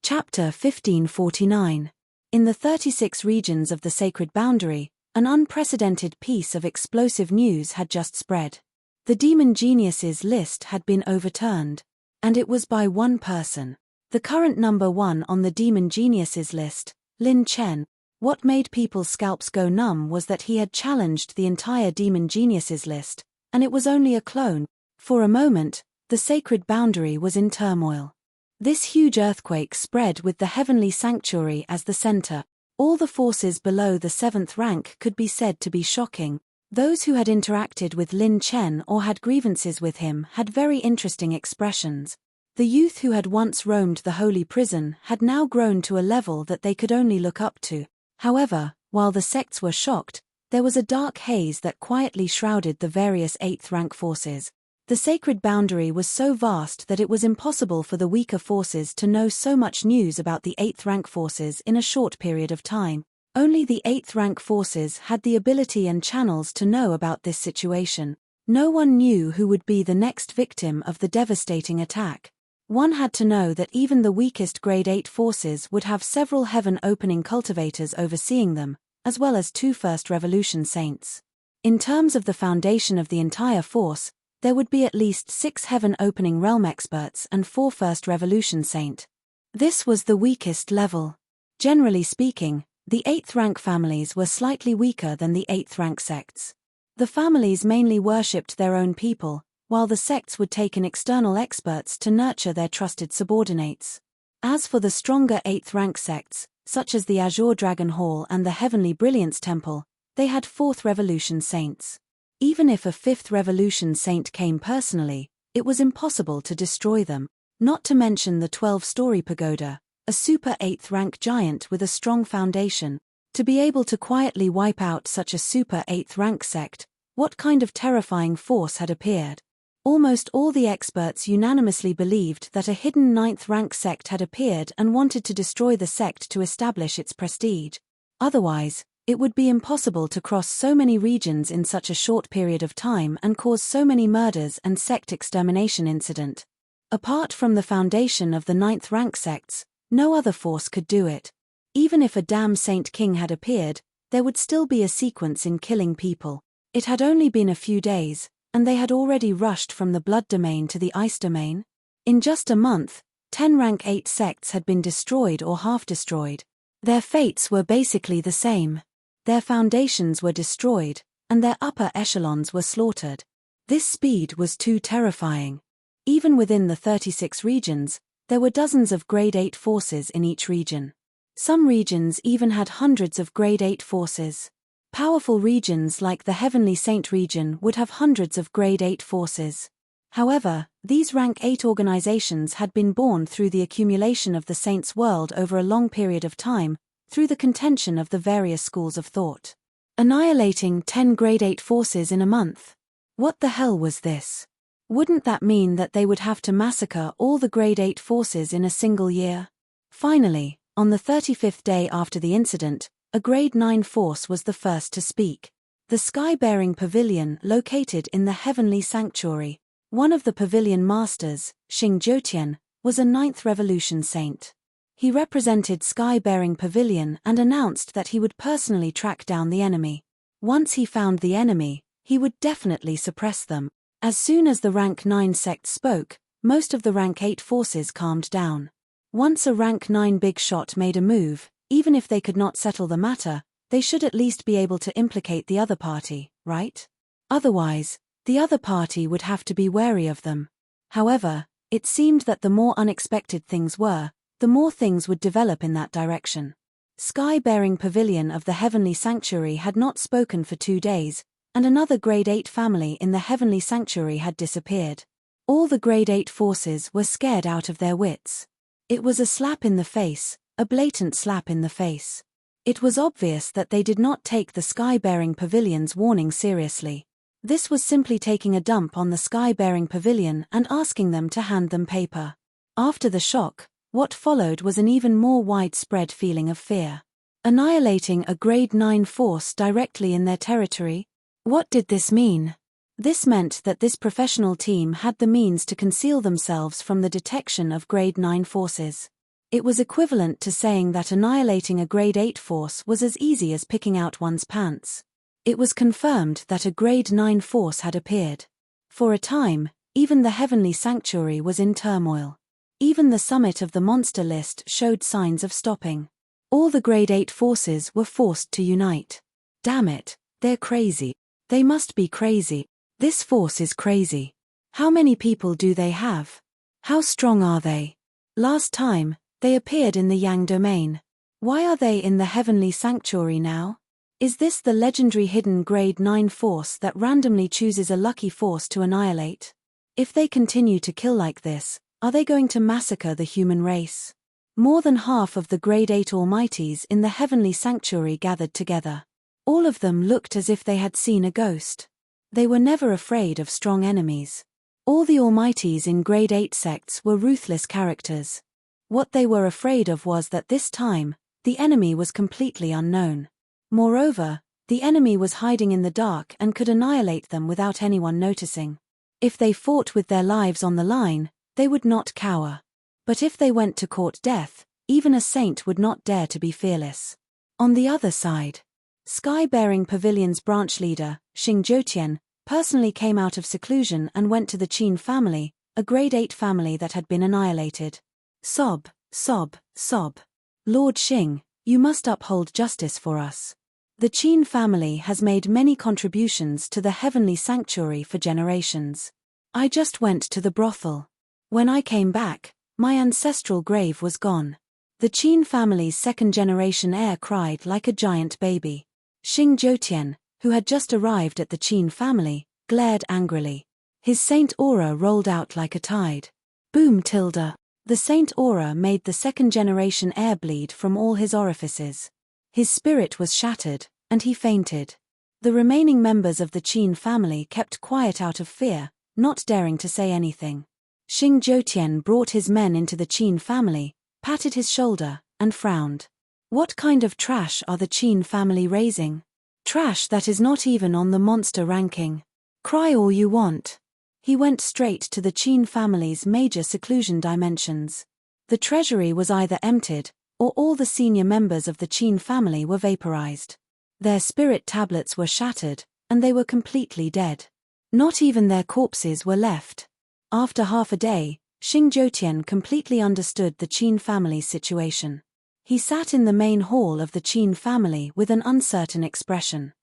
[SPEAKER 1] Chapter 1549. In the 36 regions of the sacred boundary, an unprecedented piece of explosive news had just spread. The demon geniuses list had been overturned. And it was by one person. The current number 1 on the demon geniuses list, Lin Chen. What made people's scalps go numb was that he had challenged the entire demon geniuses list, and it was only a clone. For a moment, the sacred boundary was in turmoil. This huge earthquake spread with the heavenly sanctuary as the center. All the forces below the 7th rank could be said to be shocking. Those who had interacted with Lin Chen or had grievances with him had very interesting expressions. The youth who had once roamed the holy prison had now grown to a level that they could only look up to. However, while the sects were shocked, there was a dark haze that quietly shrouded the various 8th rank forces. The sacred boundary was so vast that it was impossible for the weaker forces to know so much news about the 8th rank forces in a short period of time. Only the 8th rank forces had the ability and channels to know about this situation. No one knew who would be the next victim of the devastating attack. One had to know that even the weakest Grade 8 forces would have several heaven-opening cultivators overseeing them, as well as 2 First Revolution saints. In terms of the foundation of the entire force, there would be at least 6 heaven-opening realm experts and 4 First Revolution saint. This was the weakest level. Generally speaking, the 8th rank families were slightly weaker than the 8th rank sects. The families mainly worshipped their own people, while the sects would take in external experts to nurture their trusted subordinates. As for the stronger 8th rank sects, such as the Azure Dragon Hall and the Heavenly Brilliance Temple, they had 4th Revolution saints. Even if a 5th Revolution saint came personally, it was impossible to destroy them, not to mention the 12-story pagoda, a super 8th rank giant with a strong foundation. To be able to quietly wipe out such a super 8th rank sect, what kind of terrifying force had appeared? Almost all the experts unanimously believed that a hidden 9th rank sect had appeared and wanted to destroy the sect to establish its prestige. Otherwise, it would be impossible to cross so many regions in such a short period of time and cause so many murders and sect extermination incident. Apart from the foundation of the 9th rank sects, no other force could do it. Even if a damn Saint King had appeared, there would still be a sequence in killing people. It had only been a few days, and they had already rushed from the blood domain to the ice domain. In just a month, 10 rank 8 sects had been destroyed or half-destroyed. Their fates were basically the same. Their foundations were destroyed, and their upper echelons were slaughtered. This speed was too terrifying. Even within the 36 regions, there were dozens of Grade 8 forces in each region. Some regions even had hundreds of Grade 8 forces. Powerful regions like the Heavenly Saint region would have hundreds of Grade 8 forces. However, these Rank 8 organizations had been born through the accumulation of the Saints' world over a long period of time, through the contention of the various schools of thought. Annihilating 10 Grade 8 forces in a month. What the hell was this? Wouldn't that mean that they would have to massacre all the Grade 8 forces in a single year? Finally, on the 35th day after the incident, a Grade 9 force was the first to speak. The sky-bearing pavilion located in the Heavenly Sanctuary. One of the pavilion masters, Xing Jiutian, was a 9th Revolution saint. He represented sky-bearing pavilion and announced that he would personally track down the enemy. Once he found the enemy, he would definitely suppress them. As soon as the Rank 9 sect spoke, most of the Rank 8 forces calmed down. Once a Rank 9 big shot made a move, even if they could not settle the matter, they should at least be able to implicate the other party, right? Otherwise, the other party would have to be wary of them. However, It seemed that the more unexpected things were, the more things would develop in that direction. Sky-bearing Pavilion of the Heavenly Sanctuary had not spoken for 2 days, and another Grade 8 family in the Heavenly Sanctuary had disappeared. All the Grade 8 forces were scared out of their wits. It was a slap in the face, a blatant slap in the face. It was obvious that they did not take the Sky-bearing Pavilion's warning seriously. This was simply taking a dump on the Sky-bearing Pavilion and asking them to hand them paper. After the shock, what followed was an even more widespread feeling of fear. Annihilating a Grade 9 force directly in their territory? What did this mean? This meant that this professional team had the means to conceal themselves from the detection of Grade 9 forces. It was equivalent to saying that annihilating a Grade 8 force was as easy as picking out one's pants. It was confirmed that a Grade 9 force had appeared. For a time, even the Heavenly Sanctuary was in turmoil. Even the summit of the monster list showed signs of stopping. All the Grade 8 forces were forced to unite. Damn it, they're crazy. They must be crazy. This force is crazy. How many people do they have? How strong are they? Last time, they appeared in the Yang domain. Why are they in the Heavenly Sanctuary now? Is this the legendary hidden Grade 9 force that randomly chooses a lucky force to annihilate? If they continue to kill like this, are they going to massacre the human race? More than half of the Grade 8 Almighties in the Heavenly Sanctuary gathered together. All of them looked as if they had seen a ghost. They were never afraid of strong enemies. All the Almighties in Grade 8 sects were ruthless characters. What they were afraid of was that this time, the enemy was completely unknown. Moreover, the enemy was hiding in the dark and could annihilate them without anyone noticing. If they fought with their lives on the line, they would not cower. But if they went to court death, even a saint would not dare to be fearless. On the other side, Sky-bearing Pavilion's branch leader, Xing Jiutian, personally came out of seclusion and went to the Qin family, a Grade 8 family that had been annihilated. Sob, sob, sob. Lord Xing, you must uphold justice for us. The Qin family has made many contributions to the Heavenly Sanctuary for generations. I just went to the brothel. When I came back, my ancestral grave was gone. The Qin family's second-generation heir cried like a giant baby. Xing Jiutian, who had just arrived at the Qin family, glared angrily. His saint aura rolled out like a tide. Boom tilde. The saint aura made the second-generation heir bleed from all his orifices. His spirit was shattered, and he fainted. The remaining members of the Qin family kept quiet out of fear, not daring to say anything. Xing Jiutian brought his men into the Qin family, patted his shoulder, and frowned. What kind of trash are the Qin family raising? Trash that is not even on the monster ranking. Cry all you want. He went straight to the Qin family's major seclusion dimensions. The treasury was either emptied, or all the senior members of the Qin family were vaporized. Their spirit tablets were shattered, and they were completely dead. Not even their corpses were left. After half a day, Xing Jiutian completely understood the Qin family's situation. He sat in the main hall of the Qin family with an uncertain expression.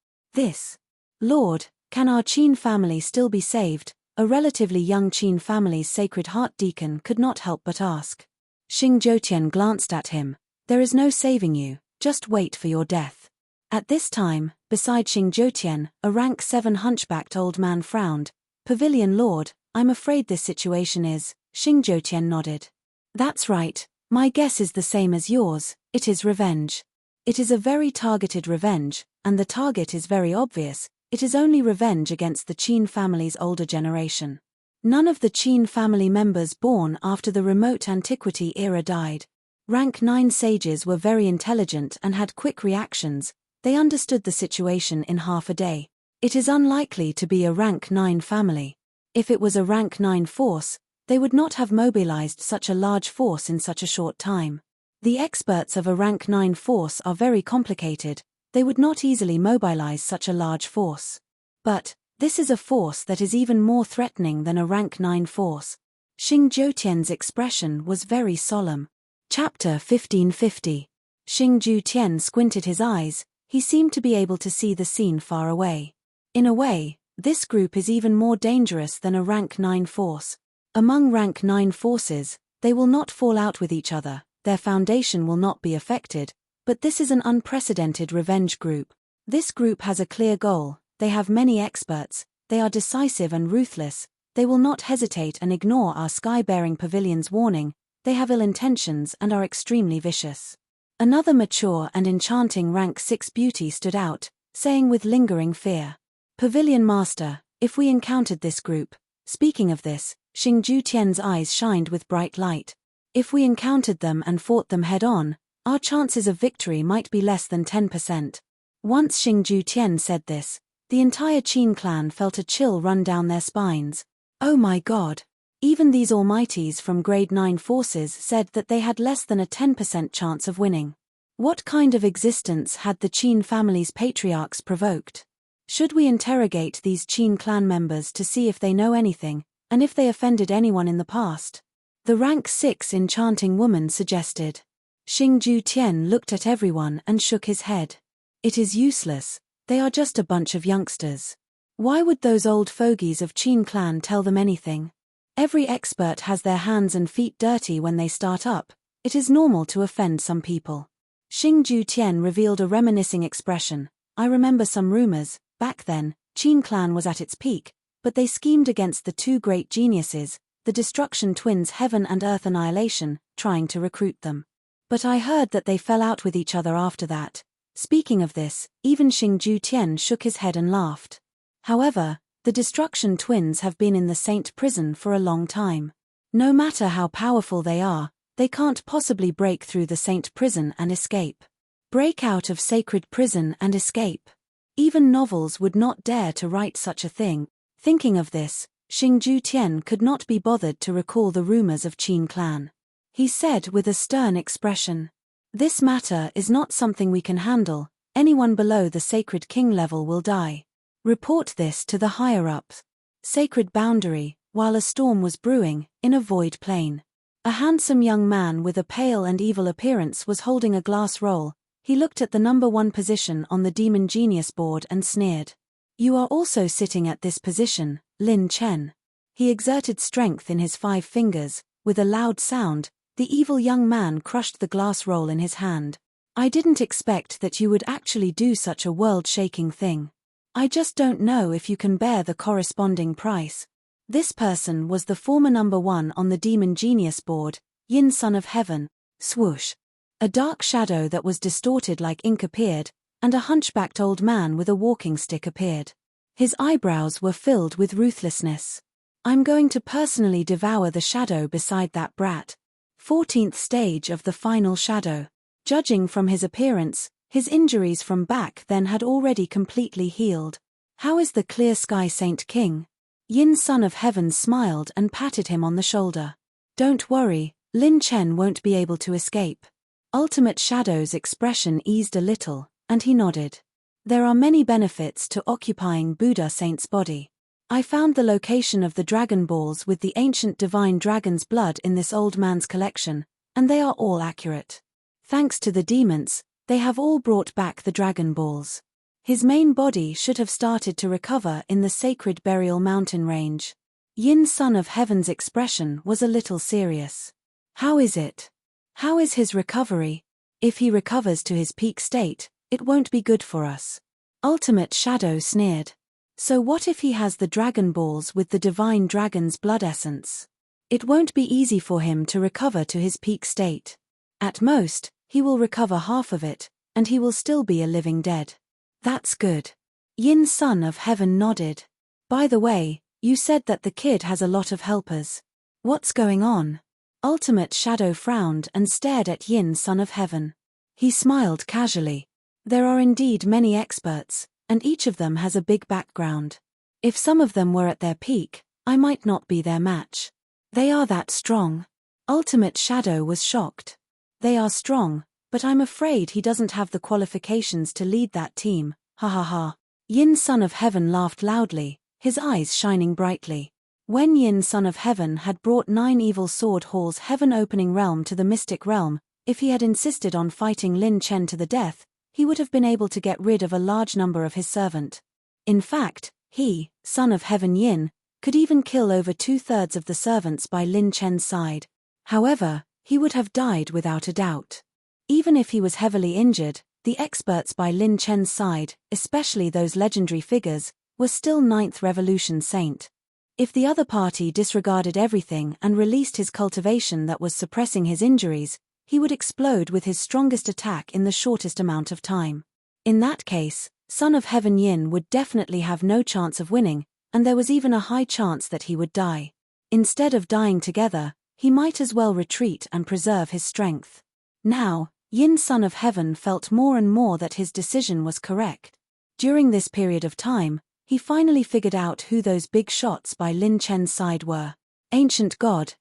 [SPEAKER 1] Lord, can our Qin family still be saved? A relatively young Qin family's Sacred Heart deacon could not help but ask. Xing Jiutian glanced at him. There is no saving you, just wait for your death. At this time, beside Xing Jiutian, a rank 7 hunchbacked old man frowned. Pavilion Lord, I'm afraid this situation is. Xing Jiutian nodded. That's right, my guess is the same as yours, it is revenge. It is a very targeted revenge, and the target is very obvious. It is only revenge against the Qin family's older generation. None of the Qin family members born after the remote antiquity era died. Rank 9 sages were very intelligent and had quick reactions. They understood the situation in half a day. It is unlikely to be a rank 9 family. If it was a rank 9 force, they would not have mobilized such a large force in such a short time. The experts of a rank 9 force are very complicated. They would not easily mobilize such a large force. But, this is a force that is even more threatening than a rank 9 force. Xing Jiutian's expression was very solemn. Chapter 1550. Xing Jiutian squinted his eyes. He seemed to be able to see the scene far away. In a way, this group is even more dangerous than a rank 9 force. Among rank 9 forces, they will not fall out with each other, their foundation will not be affected, but this is an unprecedented revenge group. This group has a clear goal, they have many experts, they are decisive and ruthless, they will not hesitate and ignore our sky-bearing pavilion's warning, they have ill intentions and are extremely vicious. Another mature and enchanting rank 6 beauty stood out, saying with lingering fear, "Pavilion Master, if we encountered this group," speaking of this, Xingju Tian's eyes shined with bright light. "If we encountered them and fought them head-on, our chances of victory might be less than 10%. Once Xingju Tian said this, the entire Qin clan felt a chill run down their spines. Oh my god! Even these almighties from grade 9 forces said that they had less than a 10% chance of winning. What kind of existence had the Qin family's patriarchs provoked? Should we interrogate these Qin clan members to see if they know anything, and if they offended anyone in the past? The rank 6 enchanting woman suggested. Xingju Tian looked at everyone and shook his head. It is useless, they are just a bunch of youngsters. Why would those old fogies of Qin clan tell them anything? Every expert has their hands and feet dirty when they start up, it is normal to offend some people. Xingju Tian revealed a reminiscing expression. I remember some rumors, back then, Qin clan was at its peak, but they schemed against the two great geniuses, the destruction twins Heaven and Earth Annihilation, trying to recruit them. But I heard that they fell out with each other after that. Speaking of this, even Xingju Tian shook his head and laughed. However, the destruction twins have been in the Saint prison for a long time. No matter how powerful they are, they can't possibly break through the Saint prison and escape. Break out of sacred prison and escape. Even novels would not dare to write such a thing. Thinking of this, Xingju Tian could not be bothered to recall the rumors of Qin clan. He said with a stern expression, "This matter is not something we can handle, anyone below the sacred king level will die. Report this to the higher-ups." Sacred boundary, while a storm was brewing, in a void plain. A handsome young man with a pale and evil appearance was holding a glass roll. He looked at the number 1 position on the Demon Genius board and sneered. "You are also sitting at this position, Lin Chen." He exerted strength in his 5 fingers. With a loud sound, the evil young man crushed the glass roll in his hand. "I didn't expect that you would actually do such a world-shaking thing. I just don't know if you can bear the corresponding price." This person was the former number 1 on the Demon Genius board, Yin Son of Heaven. Swoosh. A dark shadow that was distorted like ink appeared, and a hunchbacked old man with a walking stick appeared. His eyebrows were filled with ruthlessness. "I'm going to personally devour the shadow beside that brat." 14th stage of the final shadow. Judging from his appearance, his injuries from back then had already completely healed. "How is the clear sky Saint King?" Yin Son of Heaven smiled and patted him on the shoulder. "Don't worry, Lin Chen won't be able to escape." Ultimate Shadow's expression eased a little, and he nodded. "There are many benefits to occupying Buddha Saint's body. I found the location of the Dragon Balls with the ancient divine dragon's blood in this old man's collection, and they are all accurate. Thanks to the demons, they have all brought back the Dragon Balls. His main body should have started to recover in the sacred burial mountain range." Yin Son of Heaven's expression was a little serious. "How is it? How is his recovery? If he recovers to his peak state, it won't be good for us." Ultimate Shadow sneered. "So what if he has the Dragon Balls with the divine dragon's blood essence? It won't be easy for him to recover to his peak state. At most, he will recover half of it, and he will still be a living dead." "That's good." Yin Son of Heaven nodded. "By the way, you said that the kid has a lot of helpers. What's going on?" Ultimate Shadow frowned and stared at Yin Son of Heaven. He smiled casually. "There are indeed many experts, and each of them has a big background. If some of them were at their peak, I might not be their match." "They are that strong?" Ultimate Shadow was shocked. "They are strong, but I'm afraid he doesn't have the qualifications to lead that team, ha ha ha." Yin Son of Heaven laughed loudly, his eyes shining brightly. When Yin Son of Heaven had brought 9 Evil Sword Hall's heaven-opening realm to the mystic realm, if he had insisted on fighting Lin Chen to the death, he would have been able to get rid of a large number of his servant. In fact, he, Son of Heaven Yin, could even kill over 2/3 of the servants by Lin Chen's side. However, he would have died without a doubt. Even if he was heavily injured, the experts by Lin Chen's side, especially those legendary figures, were still 9th Revolution saint. If the other party disregarded everything and released his cultivation that was suppressing his injuries, he would explode with his strongest attack in the shortest amount of time. In that case, Son of Heaven Yin would definitely have no chance of winning, and there was even a high chance that he would die. Instead of dying together, he might as well retreat and preserve his strength. Now, Yin Son of Heaven felt more and more that his decision was correct. During this period of time, he finally figured out who those big shots by Lin Chen's side were. Ancient God,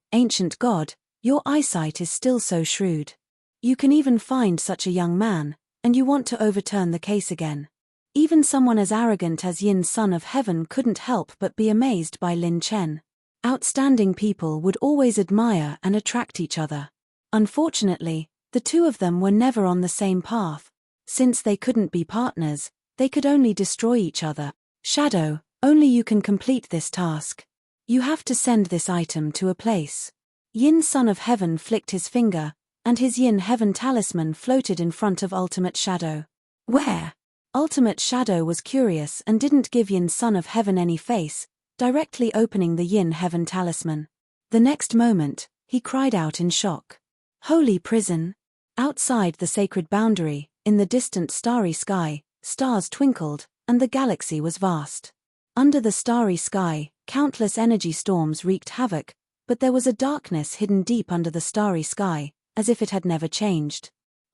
[SPEAKER 1] your eyesight is still so shrewd. You can even find such a young man, and you want to overturn the case again. Even someone as arrogant as Yin Son of Heaven couldn't help but be amazed by Lin Chen. Outstanding people would always admire and attract each other. Unfortunately, the two of them were never on the same path. Since they couldn't be partners, they could only destroy each other. Shadow, only you can complete this task. You have to send this item to a place. Yin Son of Heaven flicked his finger, and his Yin Heaven talisman floated in front of Ultimate Shadow. Where? Ultimate Shadow was curious and didn't give Yin Son of Heaven any face, directly opening the Yin Heaven talisman. The next moment, he cried out in shock. Holy prison! Outside the sacred boundary, in the distant starry sky, stars twinkled, and the galaxy was vast. Under the starry sky, countless energy storms wreaked havoc, but there was a darkness hidden deep under the starry sky, as if it had never changed.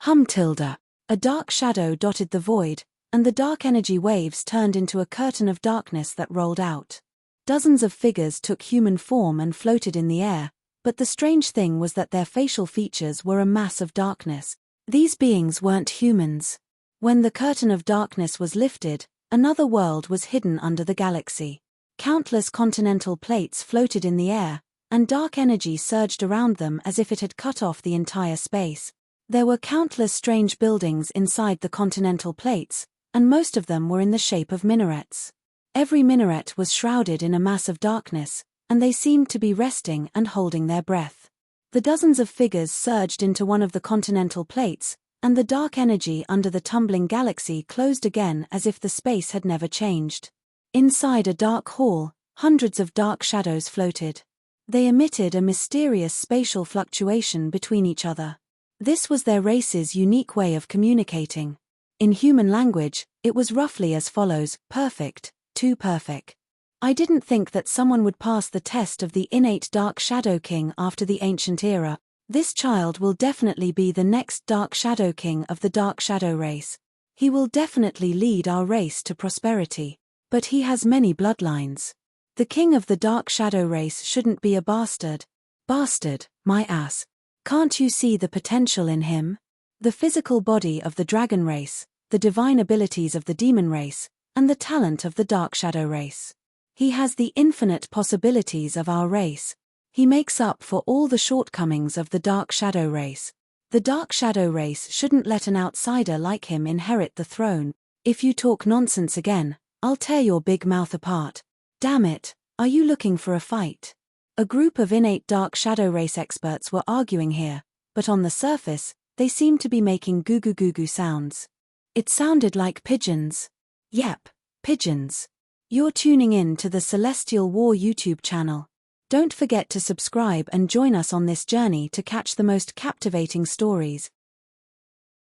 [SPEAKER 1] A dark shadow dotted the void, and the dark energy waves turned into a curtain of darkness that rolled out. Dozens of figures took human form and floated in the air, but the strange thing was that their facial features were a mass of darkness. These beings weren't humans. When the curtain of darkness was lifted, another world was hidden under the galaxy. Countless continental plates floated in the air, and dark energy surged around them as if it had cut off the entire space. There were countless strange buildings inside the continental plates, and most of them were in the shape of minarets. Every minaret was shrouded in a mass of darkness, and they seemed to be resting and holding their breath. The dozens of figures surged into one of the continental plates, and the dark energy under the tumbling galaxy closed again as if the space had never changed. Inside a dark hall, hundreds of dark shadows floated. They emitted a mysterious spatial fluctuation between each other. This was their race's unique way of communicating. In human language, it was roughly as follows: perfect, too perfect. I didn't think that someone would pass the test of the innate Dark Shadow King after the ancient era. This child will definitely be the next Dark Shadow King of the Dark Shadow race. He will definitely lead our race to prosperity. But he has many bloodlines. The king of the Dark Shadow race shouldn't be a bastard. Bastard, my ass. Can't you see the potential in him? The physical body of the dragon race, the divine abilities of the demon race, and the talent of the Dark Shadow race. He has the infinite possibilities of our race. He makes up for all the shortcomings of the Dark Shadow race. The Dark Shadow race shouldn't let an outsider like him inherit the throne. If you talk nonsense again, I'll tear your big mouth apart. Damn it, are you looking for a fight? A group of innate Dark Shadow race experts were arguing here, but on the surface, they seemed to be making goo-goo-goo-goo sounds. It sounded like pigeons. Yep, pigeons. You're tuning in to the Celestial War YouTube channel. Don't forget to subscribe and join us on this journey to catch the most captivating stories.